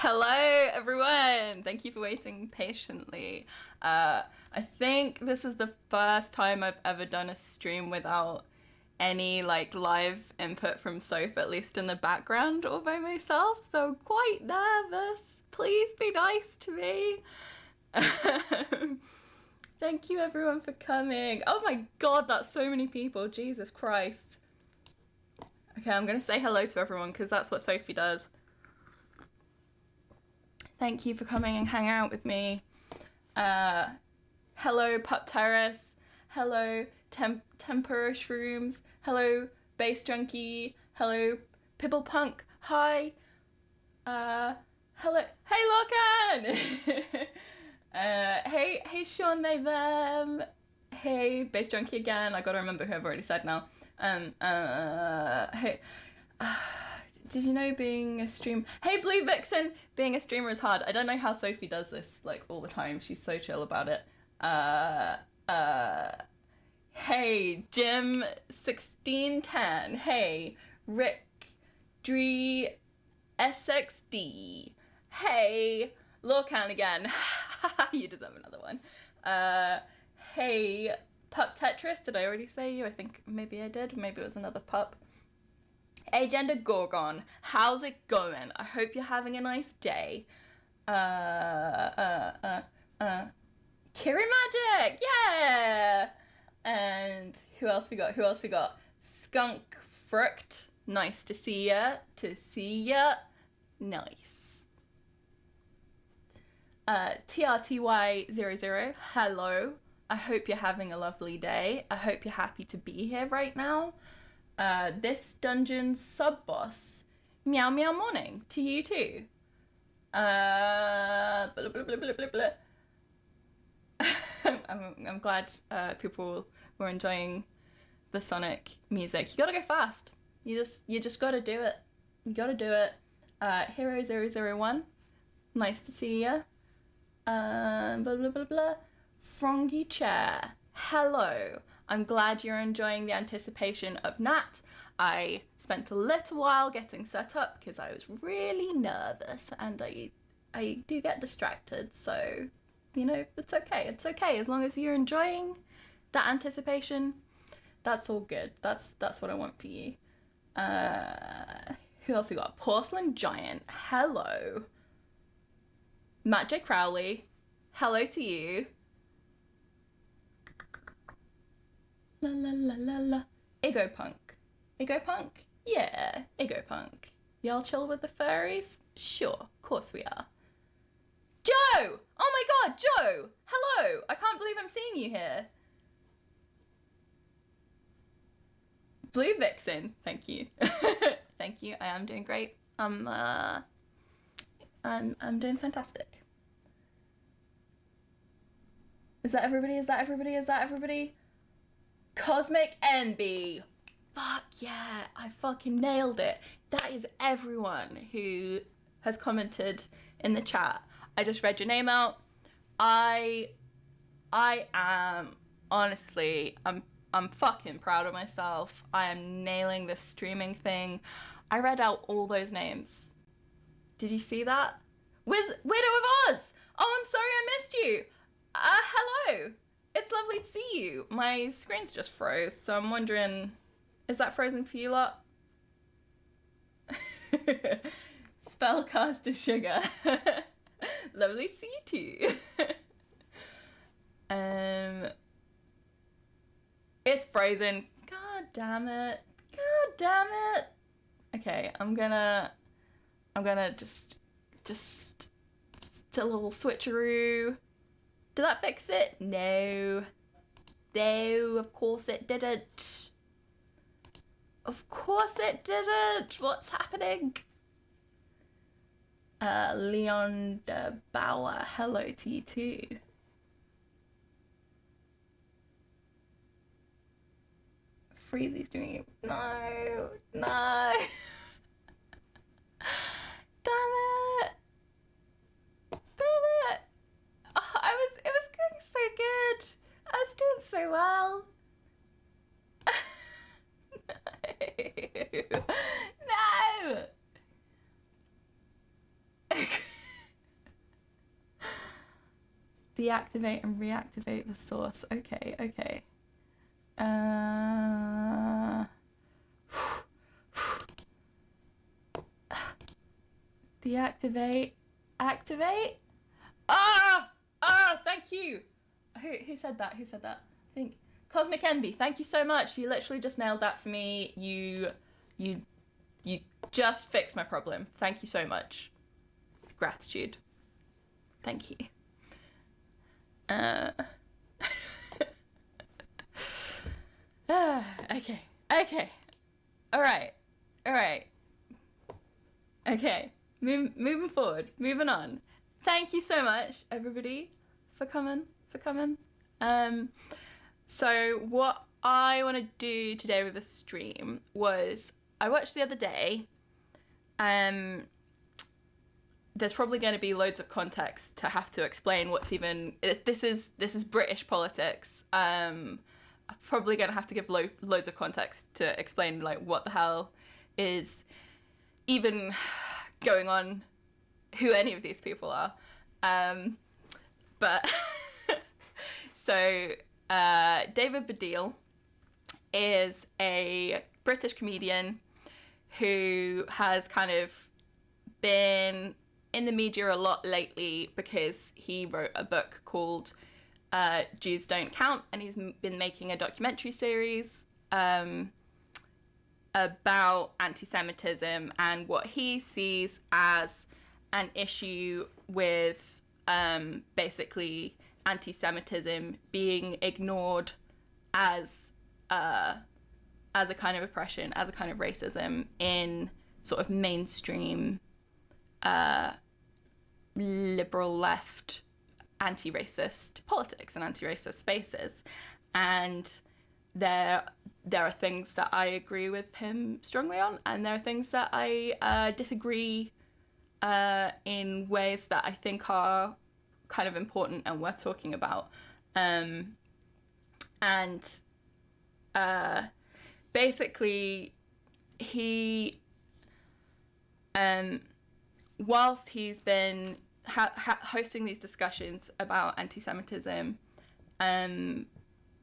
Hello, everyone. Thank you for waiting patiently. I think this is the first time I've ever done a stream without any like live input from Soph, at least in the background or by myself. So I'm quite nervous. Please be nice to me. Thank you, everyone, for coming. Oh my God, that's so many people. Jesus Christ. Okay, I'm gonna say hello to everyone because that's what Sophie does. Thank you for coming and hanging out with me. Hello, Pup Terrace. Hello, Tempura Shrooms. Hello, Bass Junkie. Hello, Pibble Punk. Hi. Hello. Hey, Locan! Hey, Sean, they, them. Hey, Bass Junkie again. I gotta remember who I've already said now. Hey. Did you know being a stream? Hey, Blue Vixen! Being a streamer is hard. I don't know how Sophie does this, like, all the time. She's so chill about it. Hey, Jim1610. Hey, Rick Dree SXD. Hey, Lorcan again. You deserve another one. Hey, Pup Tetris. Did I already say you? I think maybe I did. Maybe it was another pup. Agenda Gorgon, how's it going? I hope you're having a nice day. Kiri Magic, yeah! And who else we got? Skunk Fruct, nice to see ya. Nice. TRTY00, hello. I hope you're having a lovely day. I hope you're happy to be here right now. This dungeon's sub-boss, meow meow morning to you too. Blah, blah, blah, blah, blah, blah. I'm glad people were enjoying the Sonic music. You gotta go fast. You just gotta do it. You gotta do it. Hero001, nice to see ya. Blah blah blah blah. Frongy Chair, hello. I'm glad you're enjoying the anticipation of Nat. I spent a little while getting set up because I was really nervous and I do get distracted. So, you know, it's okay. It's okay. As long as you're enjoying that anticipation, that's all good. That's what I want for you. Who else we got? Porcelain Giant, hello. Matt J. Crowley, hello to you. La la la la la. Ego Punk? Yeah, Ego Punk. Y'all chill with the furries? Sure, of course we are. Joe! Oh my God, Joe! Hello! I can't believe I'm seeing you here. Blue Vixen, thank you. Thank you, I am doing great. I'm doing fantastic. Is that everybody? Cosmic NB. Fuck yeah, I fucking nailed it. That is everyone who has commented in the chat. I just read your name out. I am honestly, I'm fucking proud of myself. I am nailing this streaming thing. I read out all those names. Did you see that? Widow of Oz! Oh, I'm sorry I missed you. Hello. It's lovely to see you. My screen's just froze, so I'm wondering, is that frozen for you lot? Spellcaster Sugar. Lovely to see you too. It's frozen. God damn it. Okay, I'm gonna just a little switcheroo. Did that fix it? No, of course it didn't. What's happening? Leon Bauer, hello to you too. Freezy's doing it. No. Damn it. Oh, it was going so good. I was doing so well. No. Deactivate and reactivate the source. Okay. Deactivate. Activate? Thank you. Who said that? I think Cosmic Envy. Thank you so much. You literally just nailed that for me. You just fixed my problem. Thank you so much. Gratitude. Thank you. Okay. All right. Okay. Moving forward. Moving on. Thank you so much, everybody, for coming. So what I want to do today with the stream was, I watched the other day. There's probably going to be loads of context to have to explain what's even. This is British politics. I'm probably going to have to give loads of context to explain like what the hell is even going on, who any of these people are. But so David Baddiel is a British comedian who has kind of been in the media a lot lately because he wrote a book called Jews Don't Count, and he's been making a documentary series about anti-Semitism and what he sees as an issue with basically anti-Semitism being ignored as a kind of oppression, as a kind of racism in sort of mainstream liberal left anti-racist politics and anti-racist spaces. And there are things that I agree with him strongly on, and there are things that I disagree in ways that I think are kind of important and worth talking about. Basically, he, whilst he's been hosting these discussions about anti-Semitism,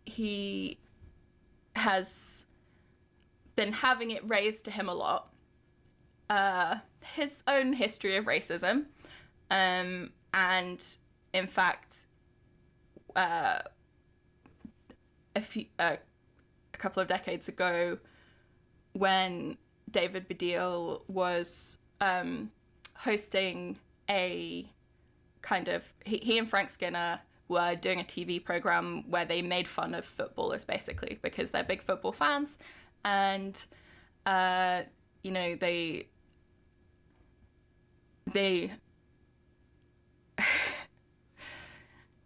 he has been having it raised to him a lot, his own history of racism, and in fact, a couple of decades ago, when David Baddiel was hosting a kind of, he and Frank Skinner were doing a TV program where they made fun of footballers, basically, because they're big football fans, and you know, they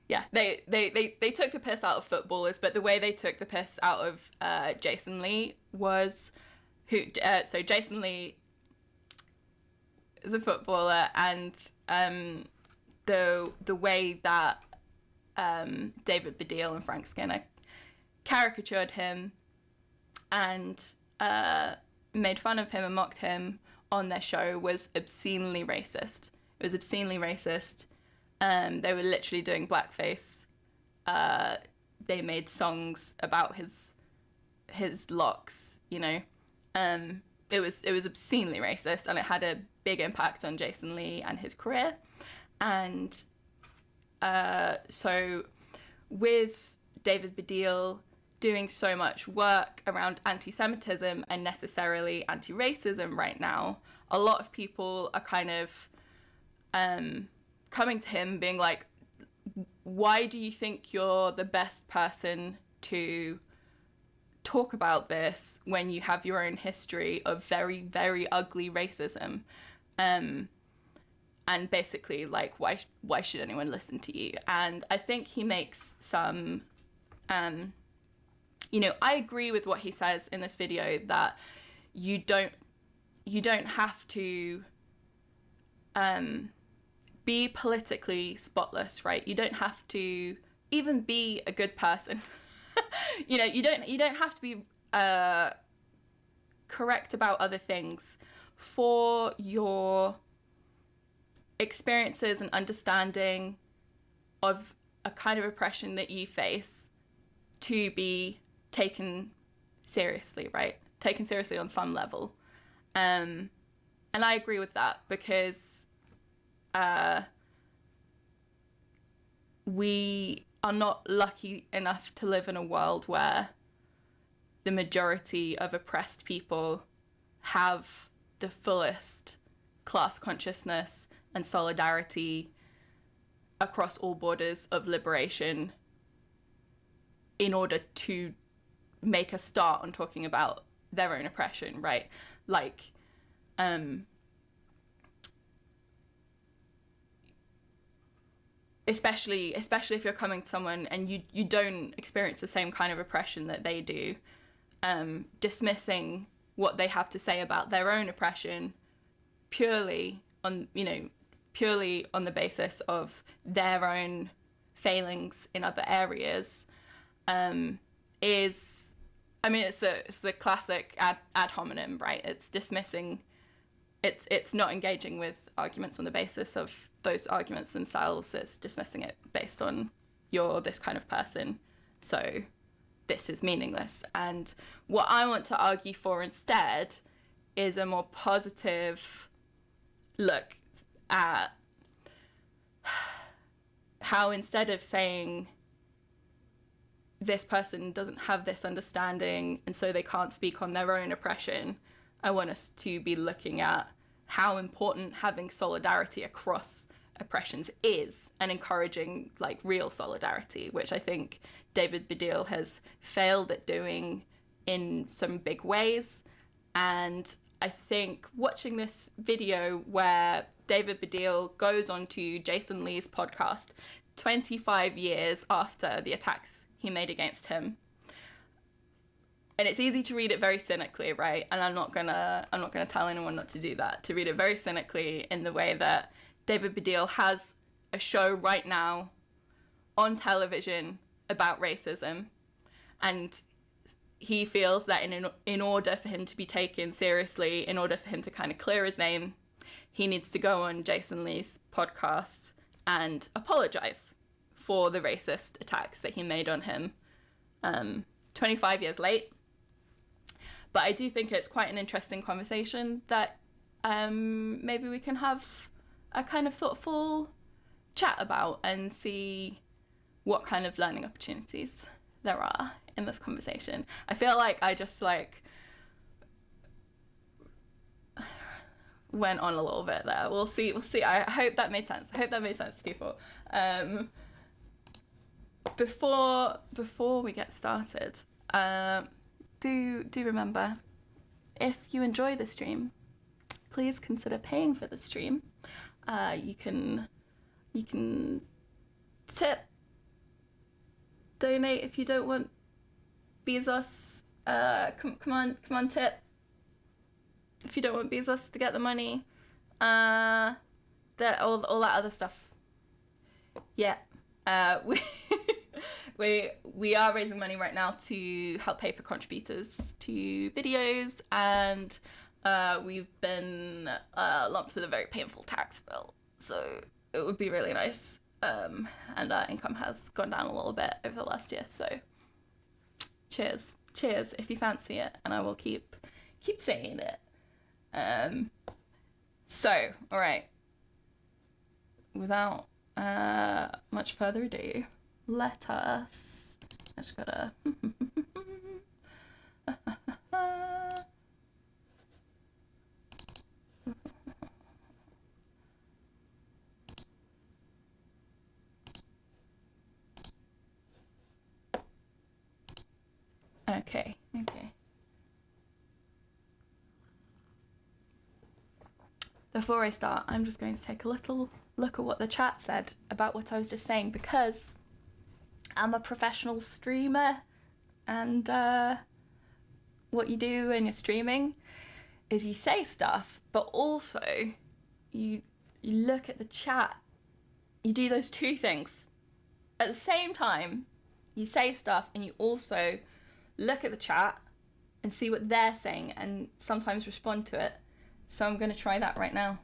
yeah, they took the piss out of footballers, but the way they took the piss out of Jason Lee was so Jason Lee is a footballer, and the way that David Baddiel and Frank Skinner caricatured him and made fun of him and mocked him on their show was obscenely racist. It was obscenely racist. They were literally doing blackface. They made songs about his locks, you know. It was obscenely racist, and it had a big impact on Jason Lee and his career. And so with David Baddiel doing so much work around anti-Semitism and necessarily anti-racism right now, a lot of people are kind of coming to him being like, why do you think you're the best person to talk about this when you have your own history of very, very ugly racism? And basically, like, why should anyone listen to you? And I think he makes some, you know, I agree with what he says in this video, that you don't have to be politically spotless, right? You don't have to even be a good person. You know, you don't have to be correct about other things for your experiences and understanding of a kind of oppression that you face to be taken seriously, right? Taken seriously on some level. And I agree with that, because we are not lucky enough to live in a world where the majority of oppressed people have the fullest class consciousness and solidarity across all borders of liberation in order to make a start on talking about their own oppression, right? Like, especially if you're coming to someone and you don't experience the same kind of oppression that they do, dismissing what they have to say about their own oppression purely on the basis of their own failings in other areas, is, I mean, it's the classic ad hominem, right? It's dismissing, it's not engaging with arguments on the basis of those arguments themselves. It's dismissing it based on, you're this kind of person, so this is meaningless. And what I want to argue for instead is a more positive look at how, instead of saying this person doesn't have this understanding and so they can't speak on their own oppression, I want us to be looking at how important having solidarity across oppressions is, and encouraging like real solidarity, which I think David Baddiel has failed at doing in some big ways. And I think watching this video where David Baddiel goes on to Jason Lee's podcast 25 years after the attacks he made against him, and it's easy to read it very cynically, right? And I'm not gonna tell anyone not to do that, to read it very cynically in the way that David Baddiel has a show right now on television about racism, and he feels that in order for him to be taken seriously, in order for him to kind of clear his name, he needs to go on Jason Lee's podcast and apologize for the racist attacks that he made on him 25 years late. But I do think it's quite an interesting conversation that maybe we can have a kind of thoughtful chat about, and see what kind of learning opportunities there are in this conversation. I feel like I just like went on a little bit there. We'll see. I hope that made sense. I hope that made sense to people. Before we get started, do remember, if you enjoy the stream, please consider paying for the stream. You can tip, donate if you don't want Bezos. Come on, tip if you don't want Bezos to get the money. All that other stuff. Yeah. We are raising money right now to help pay for contributors to videos, and we've been lumped with a very painful tax bill, so it would be really nice. And our income has gone down a little bit over the last year, so cheers if you fancy it, and I will keep saying it. So, all right, without much further ado, let us, I just gotta okay. Before I start, I'm just going to take a little look at what the chat said about what I was just saying, because I'm a professional streamer, and what you do when you're streaming is you say stuff, but also you look at the chat. You do those two things at the same time. You say stuff and you also look at the chat and see what they're saying, and sometimes respond to it. So I'm going to try that right now.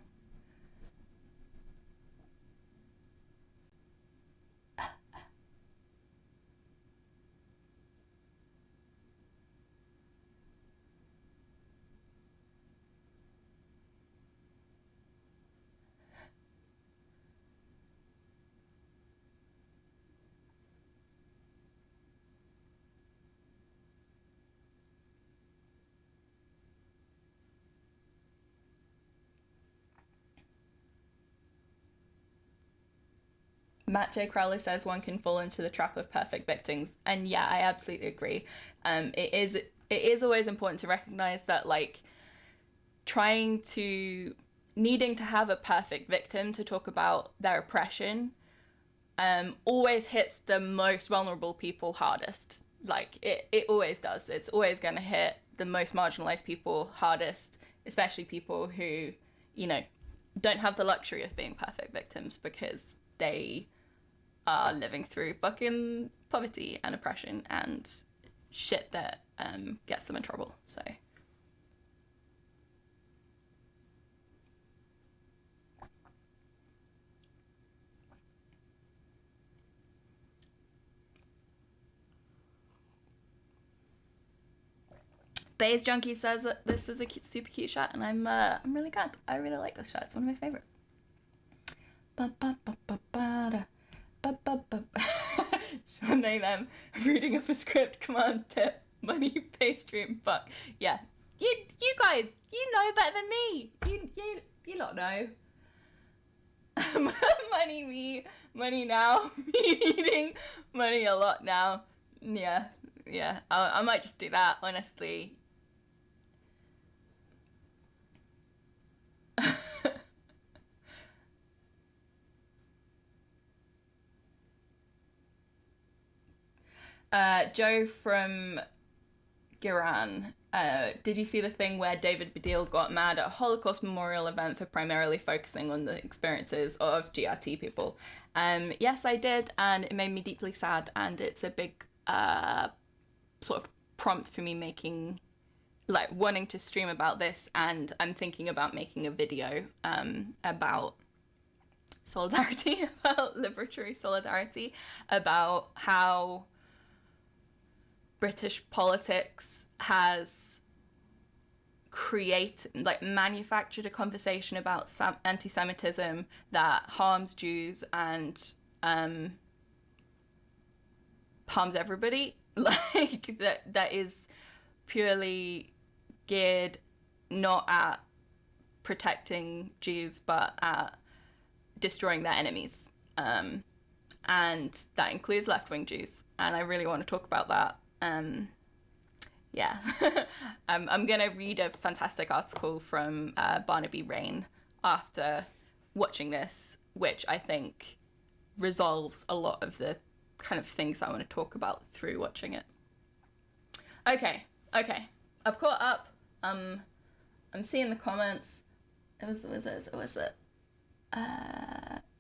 Matt J. Crowley says one can fall into the trap of perfect victims, and yeah, I absolutely agree. It is always important to recognize that, like, needing to have a perfect victim to talk about their oppression always hits the most vulnerable people hardest. Like, it always does. It's always going to hit the most marginalized people hardest, especially people who, you know, don't have the luxury of being perfect victims because they are living through fucking poverty and oppression and shit that gets them in trouble. So Baze Junkie says that this is a super cute shot, and I'm really glad. I really like this shot. It's one of my favorites. Sean them reading up a script, command tip, money, pay stream, fuck. Yeah. You guys, you know better than me. You not know. Money now. Me needing money a lot now. Yeah. I might just do that, honestly. Joe from Giran, did you see the thing where David Baddiel got mad at a Holocaust memorial event for primarily focusing on the experiences of GRT people? Yes, I did, and it made me deeply sad, and it's a big sort of prompt for me wanting to stream about this, and I'm thinking about making a video about solidarity, about liberatory solidarity, about how British politics has manufactured a conversation about anti-Semitism that harms Jews and harms everybody. Like, that is purely geared not at protecting Jews but at destroying their enemies. And that includes left-wing Jews. And I really want to talk about that. Yeah. I'm going to read a fantastic article from Barnaby Rain after watching this, which I think resolves a lot of the kind of things I want to talk about through watching it. Okay. I've caught up. I'm seeing the comments. Was it?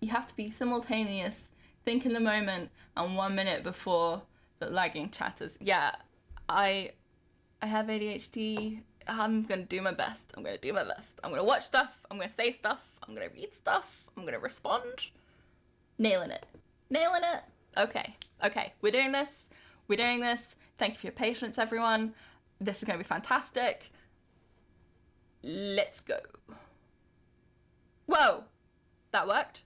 You have to be simultaneous, think in the moment, and 1 minute before the lagging chatters. Yeah, I have ADHD. I'm gonna do my best. I'm gonna watch stuff. I'm gonna say stuff. I'm gonna read stuff. I'm gonna respond. Nailing it. Okay. We're doing this. Thank you for your patience, everyone. This is gonna be fantastic. Let's go. Whoa, that worked.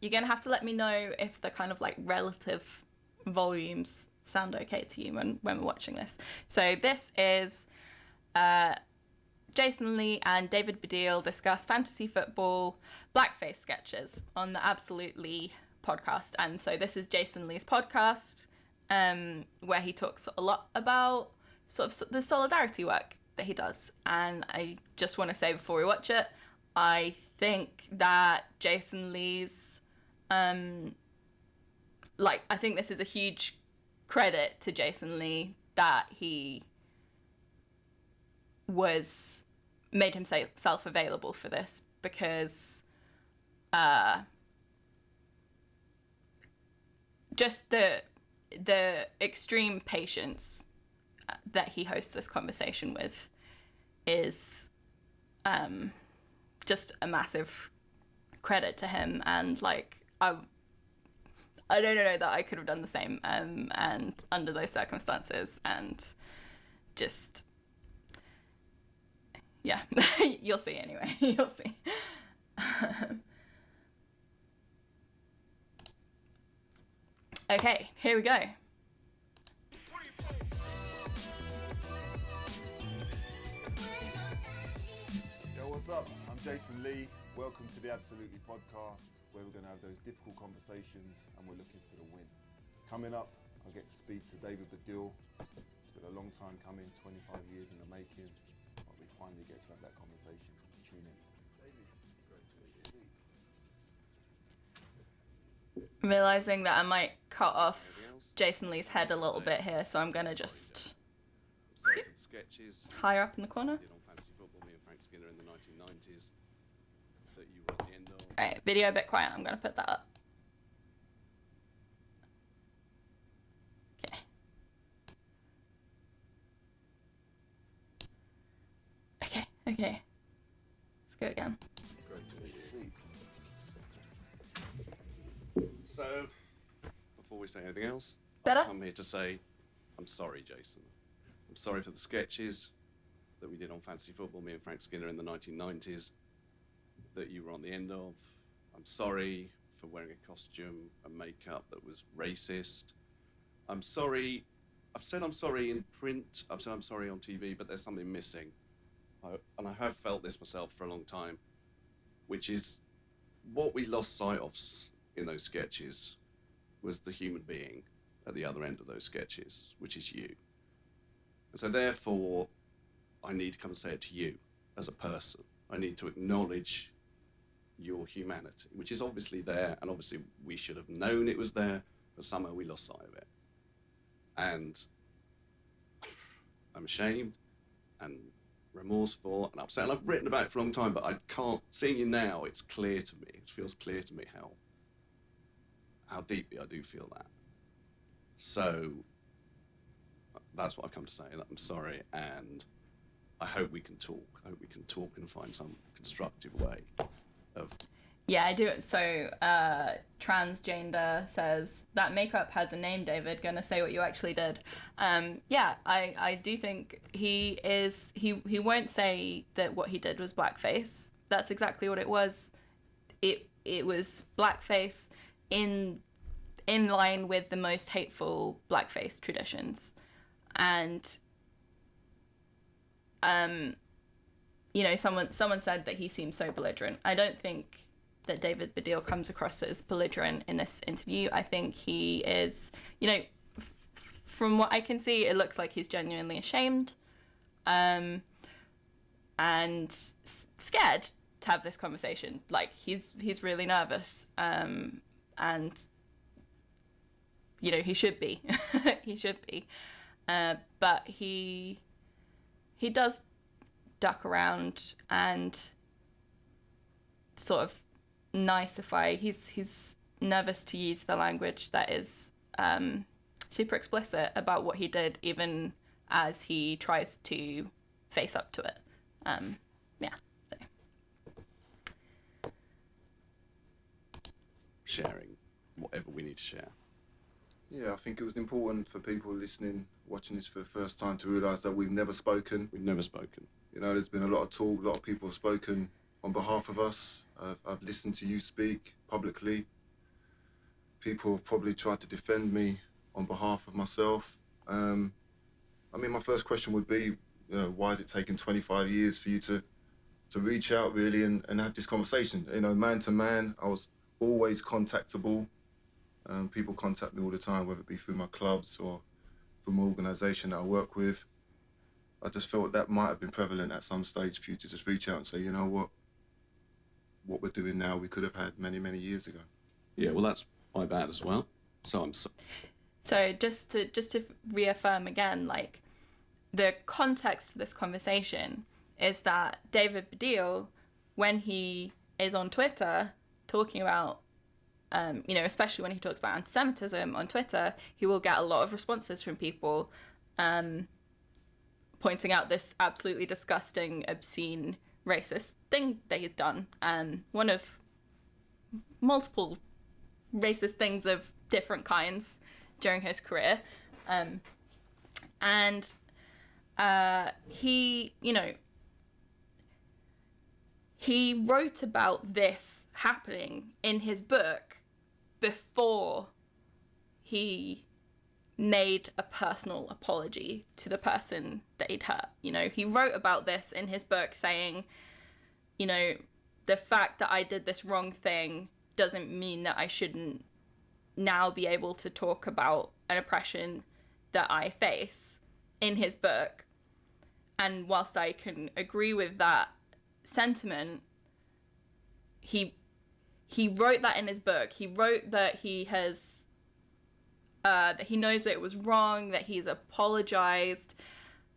You're gonna have to let me know if the kind of like relative volumes sound okay to you when we're watching this. So this is Jason Lee and David Baddiel discuss fantasy football blackface sketches on the Absolutely podcast. And so this is Jason Lee's podcast, where he talks a lot about sort of the solidarity work that he does. And I just want to say before we watch it, I think that Jason Lee's, I think this is a huge credit to Jason Lee that he made himself available for this, because just the extreme patience that he hosts this conversation with is just a massive credit to him. And like, I don't know that I could have done the same and under those circumstances, and just yeah. You'll see anyway. You'll see. Okay, here we go. Yo, what's up? I'm Jason Lee. Welcome to the Absolutely podcast, where we're going to have those difficult conversations and we're looking for the win. Coming up, I get to speak to David Baddiel. It's been a long time coming, 25 years in the making, but we finally get to have that conversation. Tune in. David, great to meet you. I'm realising that I might cut off Jason Lee's head a little bit here, so I'm going to just Sorry for the sketches. higher up in the corner. Did on Fantasy Football, me and Frank Skinner in the 1990s. That you were at the end of. Alright, video a bit quiet. I'm going to put that up. Okay. Okay. Let's go again. Great to meet you. So, before we say anything else, Better? I've come here to say, I'm sorry, Jason. I'm sorry for the sketches that we did on Fantasy Football, me and Frank Skinner in the 1990s, that you were on the end of. I'm sorry for wearing a costume and makeup that was racist. I'm sorry. I've said I'm sorry in print. I've said I'm sorry on TV, but there's something missing. And I have felt this myself for a long time, which is what we lost sight of in those sketches was the human being at the other end of those sketches, which is you. And so therefore, I need to come and say it to you as a person. I need to acknowledge your humanity, which is obviously there, and obviously we should have known it was there, but somehow we lost sight of it. And I'm ashamed and remorseful and upset, and I've written about it for a long time, but I can't, seeing you now, it's clear to me, it feels clear to me how deeply I do feel that. So that's what I've come to say, that I'm sorry, and I hope we can talk. I hope we can talk and find some constructive way of... Yeah, I do it. So, Transgender says, that makeup has a name, David. Gonna say what you actually did. Yeah, I do think he won't say that what he did was blackface. That's exactly what it was. It was blackface in line with the most hateful blackface traditions. And, you know, someone said that he seemed so belligerent. I don't think that David Baddiel comes across as belligerent in this interview. I think he is, you know, from what I can see, it looks like he's genuinely ashamed, and scared to have this conversation. Like he's really nervous, and you know, he should be. He should be, but he does duck around and sort of nicify. He's nervous to use the language that is super explicit about what he did, even as he tries to face up to it. Yeah. So. sharing whatever we need to share. Yeah, I think it was important for people listening, watching this for the first time, to realise that we've never spoken. We've never spoken. You know, there's been a lot of talk, a lot of people have spoken on behalf of us. I've listened to you speak publicly. People have probably tried to defend me on behalf of myself. I mean, my first question would be, you know, why has it taken 25 years for you to reach out really and have this conversation? You know, man to man, I was always contactable. People contact me all the time, whether it be through my clubs or from an organisation that I work with. I just felt that might have been prevalent at some stage for you to just reach out and say, you know what we're doing now, we could have had many, many years ago. Yeah, well, that's my bad as well. So I'm sorry. So just to reaffirm again, like, the context for this conversation is that David Baddiel, when he is on Twitter talking about, you know, especially when he talks about anti-Semitism on Twitter, he will get a lot of responses from people pointing out this absolutely disgusting, obscene, racist thing that he's done. One of multiple racist things of different kinds during his career. And he, you know, he wrote about this happening in his book before he made a personal apology to the person that he'd hurt. You know, he wrote about this in his book saying, you know, the fact that I did this wrong thing doesn't mean that I shouldn't now be able to talk about an oppression that I face in his book. And whilst I can agree with that sentiment, he wrote that in his book. He wrote that he has that he knows that it was wrong, that he's apologized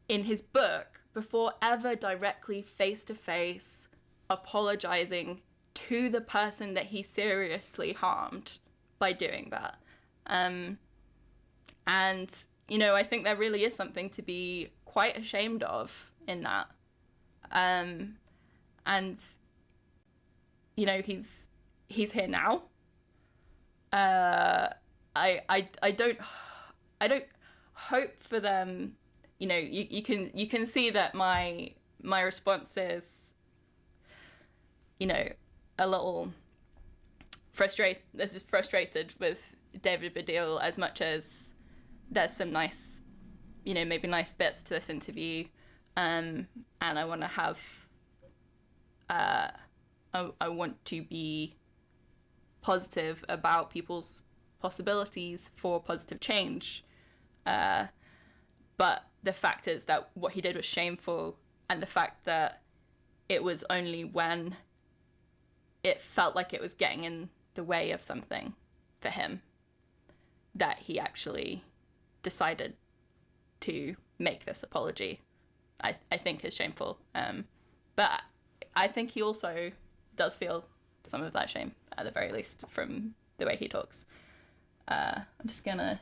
in his book before ever directly face-to-face apologizing to the person that he seriously harmed by doing that. And, you know, I think there really is something to be quite ashamed of in that. And, you know, he's here now. I don't hope for them. You know, you can see that my response is, you know, a little frustrated with David Baddiel, as much as there's some nice, you know, maybe nice bits to this interview, and I want to have, I want to be positive about people's possibilities for positive change, but the fact is that what he did was shameful, and the fact that it was only when it felt like it was getting in the way of something for him that he actually decided to make this apology, I think is shameful. But I think he also does feel some of that shame, at the very least, from the way he talks. I'm just gonna...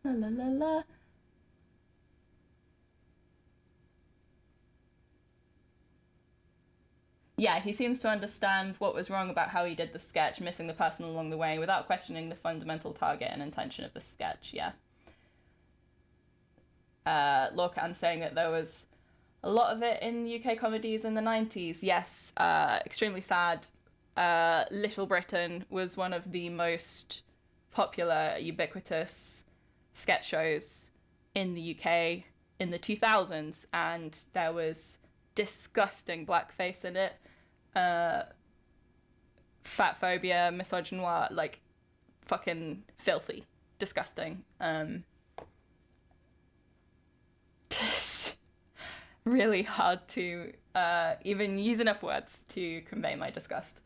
La la la la. Yeah, he seems to understand what was wrong about how he did the sketch, missing the person along the way, without questioning the fundamental target and intention of the sketch, yeah. Lorcan saying that there was a lot of it in UK comedies in the 90s. Yes, extremely sad. Little Britain was one of the most popular, ubiquitous sketch shows in the UK in the 2000s, and there was disgusting blackface in it. Fat phobia, misogynoir, like fucking filthy, disgusting. Really hard to even use enough words to convey my disgust.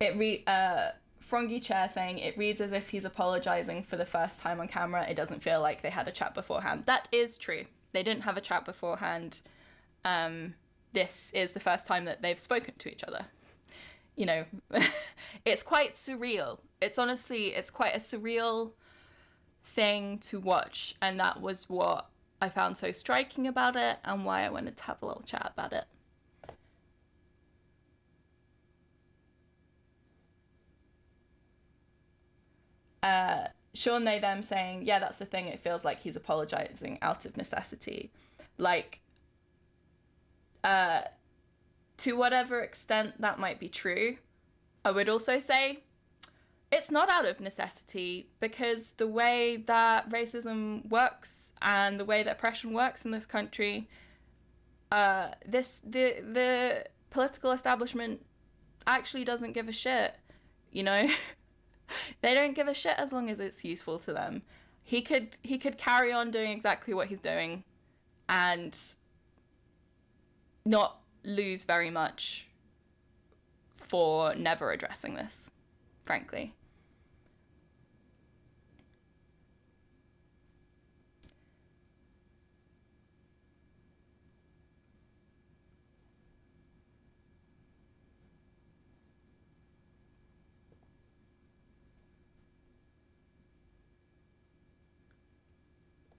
Frongy Chair saying, it reads as if he's apologizing for the first time on camera. It doesn't feel like they had a chat beforehand. That is true. They didn't have a chat beforehand. This is the first time that they've spoken to each other. You know, it's quite surreal. It's quite a surreal thing to watch. And that was what I found so striking about it, and why I wanted to have a little chat about it. Sean They Them saying, yeah, that's the thing, it feels like he's apologizing out of necessity. Like, to whatever extent that might be true, I would also say it's not out of necessity, because the way that racism works and the way that oppression works in this country, the political establishment actually doesn't give a shit, you know? They don't give a shit as long as it's useful to them. He could carry on doing exactly what he's doing and not lose very much for never addressing this, frankly.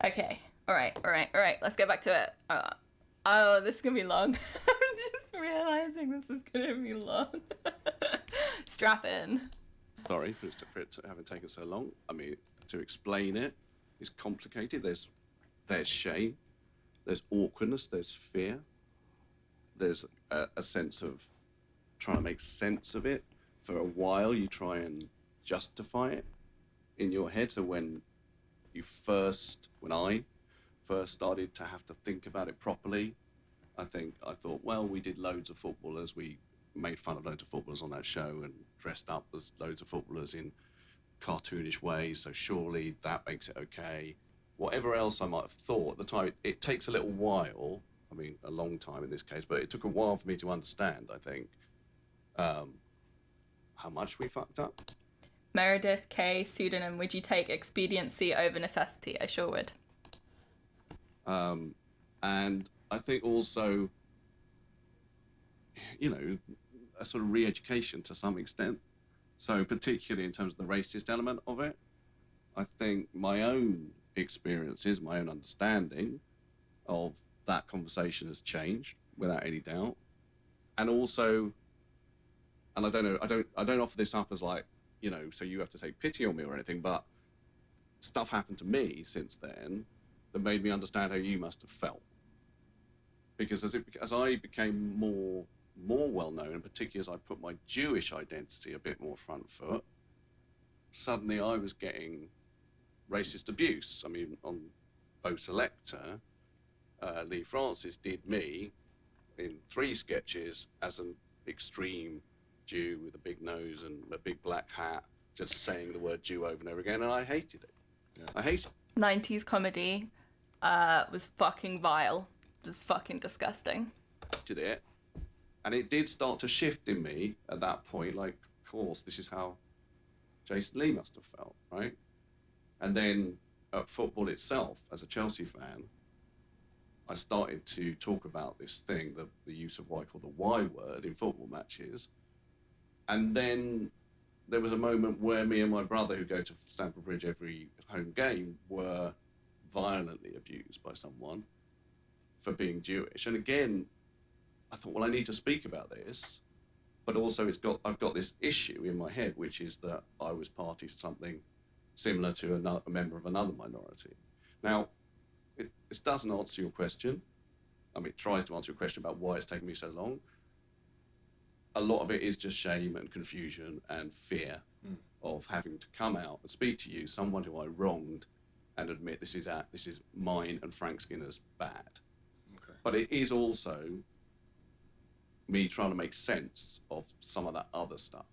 Okay, all right, let's get back to it. Oh, this is gonna be long. I'm just realizing this is gonna be long. Strap in. Sorry for it having taken so long. I mean, to explain it is complicated. There's shame, there's awkwardness, there's fear, there's a sense of trying to make sense of it. For a while, you try and justify it in your head. So when I first started to have to think about it properly. I thought, well, we did loads of footballers. We made fun of loads of footballers on that show and dressed up as loads of footballers in cartoonish ways. So surely that makes it okay. Whatever else I might have thought at the time, it takes a little while. I mean, a long time in this case, but it took a while for me to understand, I think, how much we fucked up. Meredith K. Pseudonym, would you take expediency over necessity? I sure would. And I think also, you know, a sort of re-education to some extent. So particularly in terms of the racist element of it, I think my own experiences, my own understanding of that conversation has changed without any doubt. And also, and I don't offer this up as like, you know, so you have to take pity on me or anything, but stuff happened to me since then that made me understand how you must have felt. Because as I became more well known, and particularly as I put my Jewish identity a bit more front foot, suddenly I was getting racist abuse. I mean, on Bo Selector, Lee Francis did me in 3 sketches as an extreme Jew with a big nose and a big black hat, just saying the word Jew over and over again, and I hated it. Yeah. I hated it. 90s comedy was fucking vile. Just fucking disgusting. Did it, and it did start to shift in me at that point. Like, of course, this is how Jason Lee must have felt, right? And then at football itself, as a Chelsea fan, I started to talk about this thing, the use of what I call the Y word in football matches. And then there was a moment where me and my brother, who go to Stamford Bridge every home game, were violently abused by someone for being Jewish. And again, I thought, well, I need to speak about this, but also I've got this issue in my head, which is that I was party to something similar to a member of another minority. Now, this doesn't answer your question. I mean, it tries to answer your question about why it's taken me so long. A lot of it is just shame and confusion and fear of having to come out and speak to you, someone who I wronged, and admit this is mine and Frank Skinner's bad. Okay. But it is also me trying to make sense of some of that other stuff.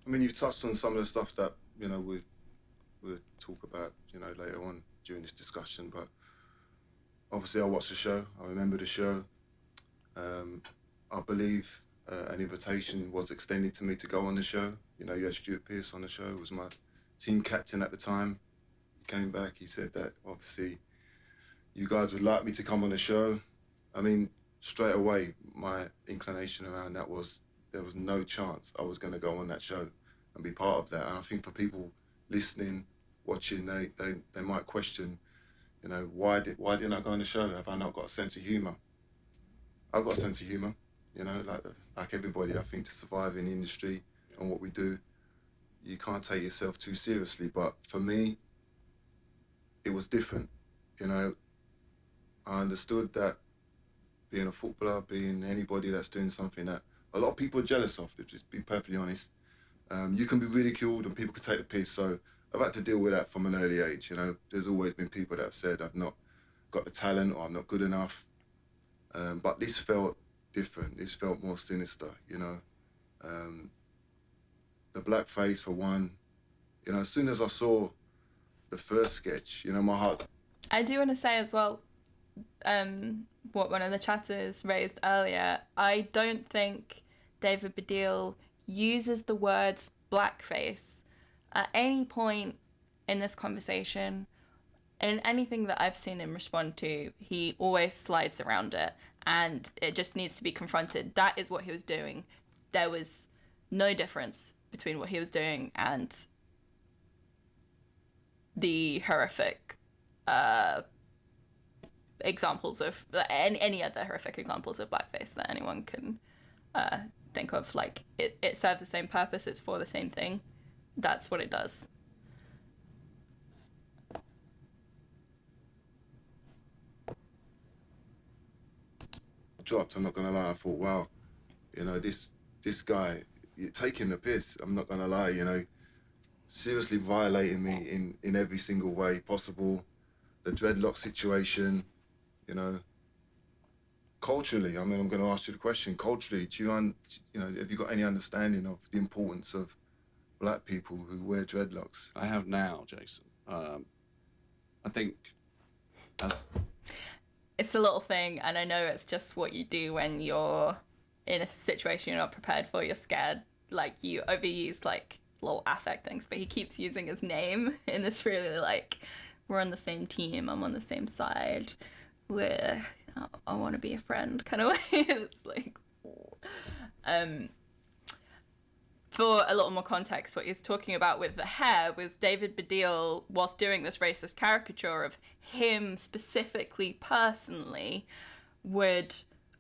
I mean, you've touched on some of the stuff that, you know, we'll talk about, you know, later on during this discussion, but obviously I watched the show, I remember the show. I believe an invitation was extended to me to go on the show. You know, you had Stuart Pearce on the show, was my team captain at the time. He came back, he said that obviously you guys would like me to come on the show. I mean, straight away, my inclination around that was there was no chance I was going to go on that show and be part of that. And I think for people listening, watching, they might question, you know, why didn't I go on the show? Have I not got a sense of humour? I've got a sense of humour, you know, like everybody. I think to survive in the industry and what we do, you can't take yourself too seriously. But for me, it was different, you know. I understood that being a footballer, being anybody that's doing something that a lot of people are jealous of, to just be perfectly honest, you can be ridiculed and people can take the piss. So I've had to deal with that from an early age, you know. There's always been people that have said I've not got the talent or I'm not good enough. But this felt different. This felt more sinister, you know. The blackface, for one, you know, as soon as I saw the first sketch, you know, my heart... I do want to say as well, what one of the chatters raised earlier, I don't think David Baddiel uses the words blackface at any point in this conversation. In anything that I've seen him respond to, he always slides around it, and it just needs to be confronted. That is what he was doing. There was no difference between what he was doing and the horrific examples of any other horrific examples of blackface that anyone can think of. Like, it serves the same purpose. It's for the same thing. That's what it does. Dropped, I'm not gonna lie. I thought, wow, you know, this guy, you're taking the piss. I'm not gonna lie, you know, seriously violating me in every single way possible. the dreadlock situation, you know, culturally, I mean, I'm going to ask you the question, culturally, have you got any understanding of the importance of black people who wear dreadlocks? I have now, Jason. I think... It's a little thing, and I know it's just what you do when you're in a situation you're not prepared for, you're scared, like, you overuse, like, little affect things, but he keeps using his name in this really, like, we're on the same team, I'm on the same side, I want to be a friend kind of way. It's like, for a little more context, what he's talking about with the hair was David Baddiel, whilst doing this racist caricature of him specifically, personally, would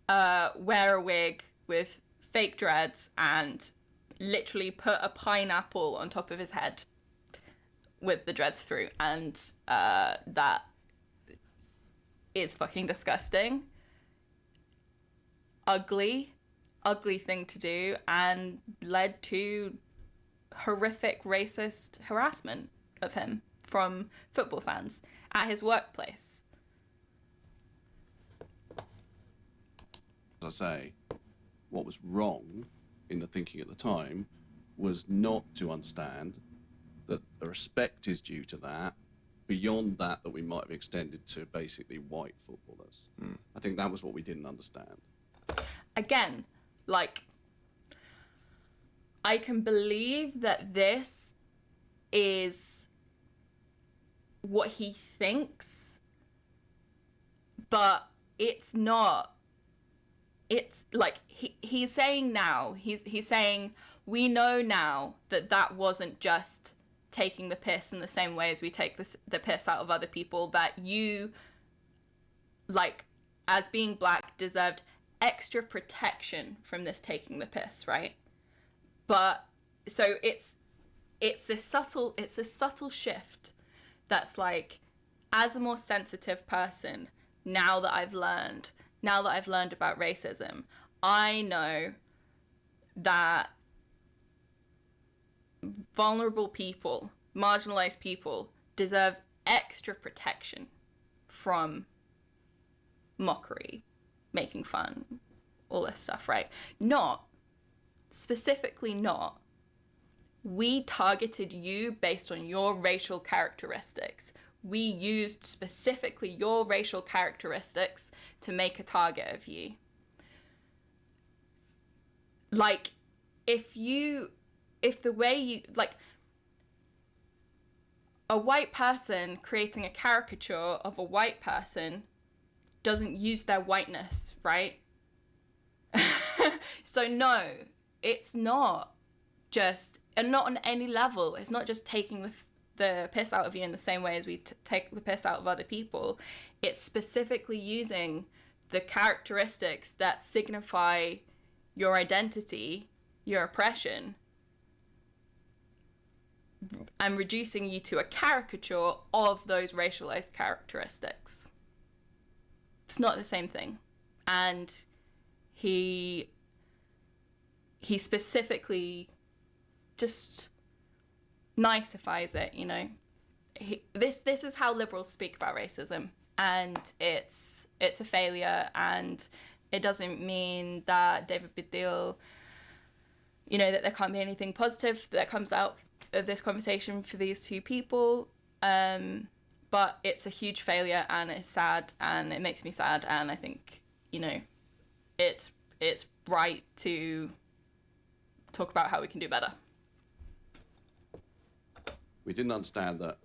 wear a wig with fake dreads and literally put a pineapple on top of his head with the dreads through, and that is fucking disgusting. Ugly thing to do, and led to horrific racist harassment of him from football fans at his workplace. As I say, what was wrong in the thinking at the time was not to understand that the respect is due to that, beyond that we might have extended to basically white footballers. I think that was what we didn't understand. Again, like, I can believe that this is what he thinks, but it's not. It's like he's saying now, he's saying, we know now that wasn't just taking the piss in the same way as we take the piss out of other people, that you, like, as being black, deserved extra protection from this taking the piss, right? But so it's a subtle shift that's like, as a more sensitive person, now that I've learned about racism, I know that vulnerable people, marginalized people, deserve extra protection from mockery, making fun, all this stuff, right? Specifically not, we targeted you based on your racial characteristics. We used specifically your racial characteristics to make a target of you. Like, if the way you, like, a white person creating a caricature of a white person doesn't use their whiteness, right? So no, it's not just, and not on any level, it's not just taking the piss out of you in the same way as we take the piss out of other people. It's specifically using the characteristics that signify your identity, your oppression, and reducing you to a caricature of those racialized characteristics. It's not the same thing. And he specifically just niceifies it, you know. This is how liberals speak about racism, and it's a failure, and it doesn't mean that David Baddiel, you know, that there can't be anything positive that comes out of this conversation for these two people, but it's a huge failure, and it's sad, and it makes me sad, and I think, you know, it's right to talk about how we can do better. We didn't understand that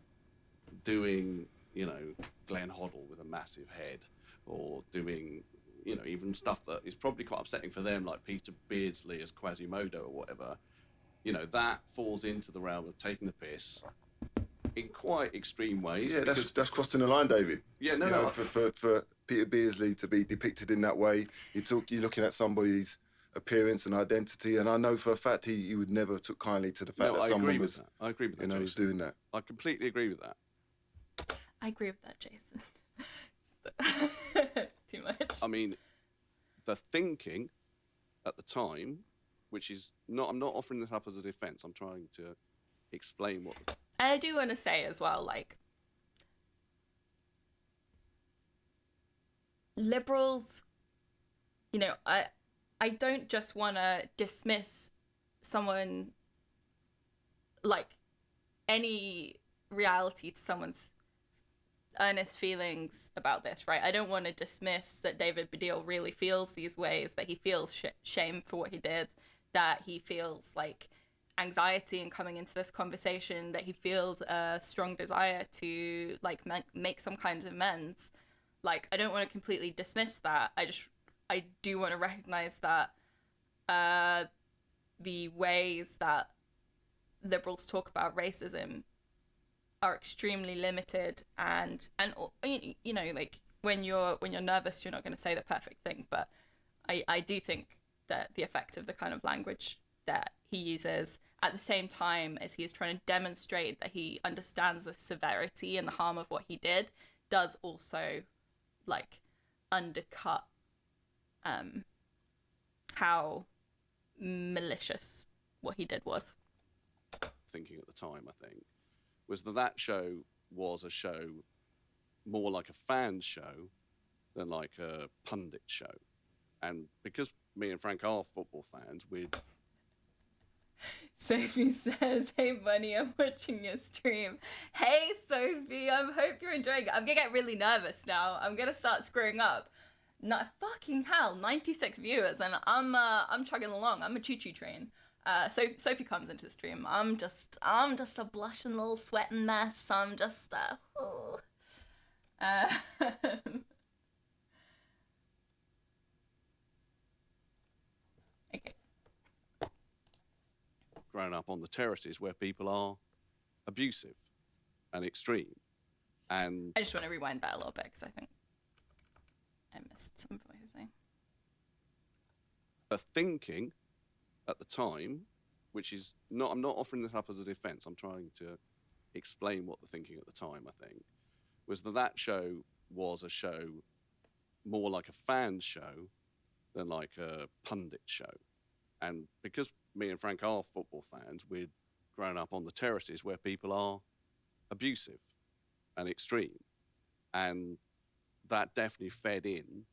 doing, you know, Glenn Hoddle with a massive head, or doing, you know, even stuff that is probably quite upsetting for them, like Peter Beardsley as Quasimodo or whatever, you know, that falls into the realm of taking the piss in quite extreme ways. Yeah, that's crossing the line, David. Yeah, no. For Peter Beardsley to be depicted in that way, you're looking at somebody's appearance and identity, and I know for a fact he would never took kindly to the fact that someone was, I agree with that, you know, Jason. was doing that. I completely agree with that. I agree with that, Jason. Too much. I mean, the thinking at the time, which is not, I'm not offering this up as a defense, I'm trying to explain what. And I do want to say as well, like, liberals, you know, I don't just want to dismiss someone, like, any reality to someone's earnest feelings about this, right? I don't want to dismiss that David Baddiel really feels these ways, that he feels shame for what he did, that he feels like anxiety in coming into this conversation, that he feels a strong desire to like make some kind of amends. Like, I don't want to completely dismiss that. I do want to recognize that the ways that liberals talk about racism are extremely limited, and you know, like, when you're nervous, you're not going to say the perfect thing, but I do think that the effect of the kind of language that he uses at the same time as he is trying to demonstrate that he understands the severity and the harm of what he did does also like undercut how malicious what he did was. Thinking at the time, I think, was that show was a show more like a fan show than like a pundit show. And because me and Frank are football fans, we'd... Sophie says, "Hey Bunny, I'm watching your stream." Hey Sophie, I hope you're enjoying it. I'm gonna get really nervous now. I'm gonna start screwing up. Not fucking hell, 96 viewers, and I'm chugging along. I'm a choo-choo train. So Sophie comes into the stream. I'm just a blushing little sweating mess. I'm just okay. Grown up on the terraces where people are abusive and extreme. And I just want to rewind that a little bit because I think I missed some of what he was saying. The thinking at the time, which is not, I'm not offering this up as a defense, I'm trying to explain what the thinking at the time, I think, was that show was a show more like a fan show than like a pundit show. And because me and Frank are football fans, we'd grown up on the terraces where people are abusive and extreme. And that definitely fed in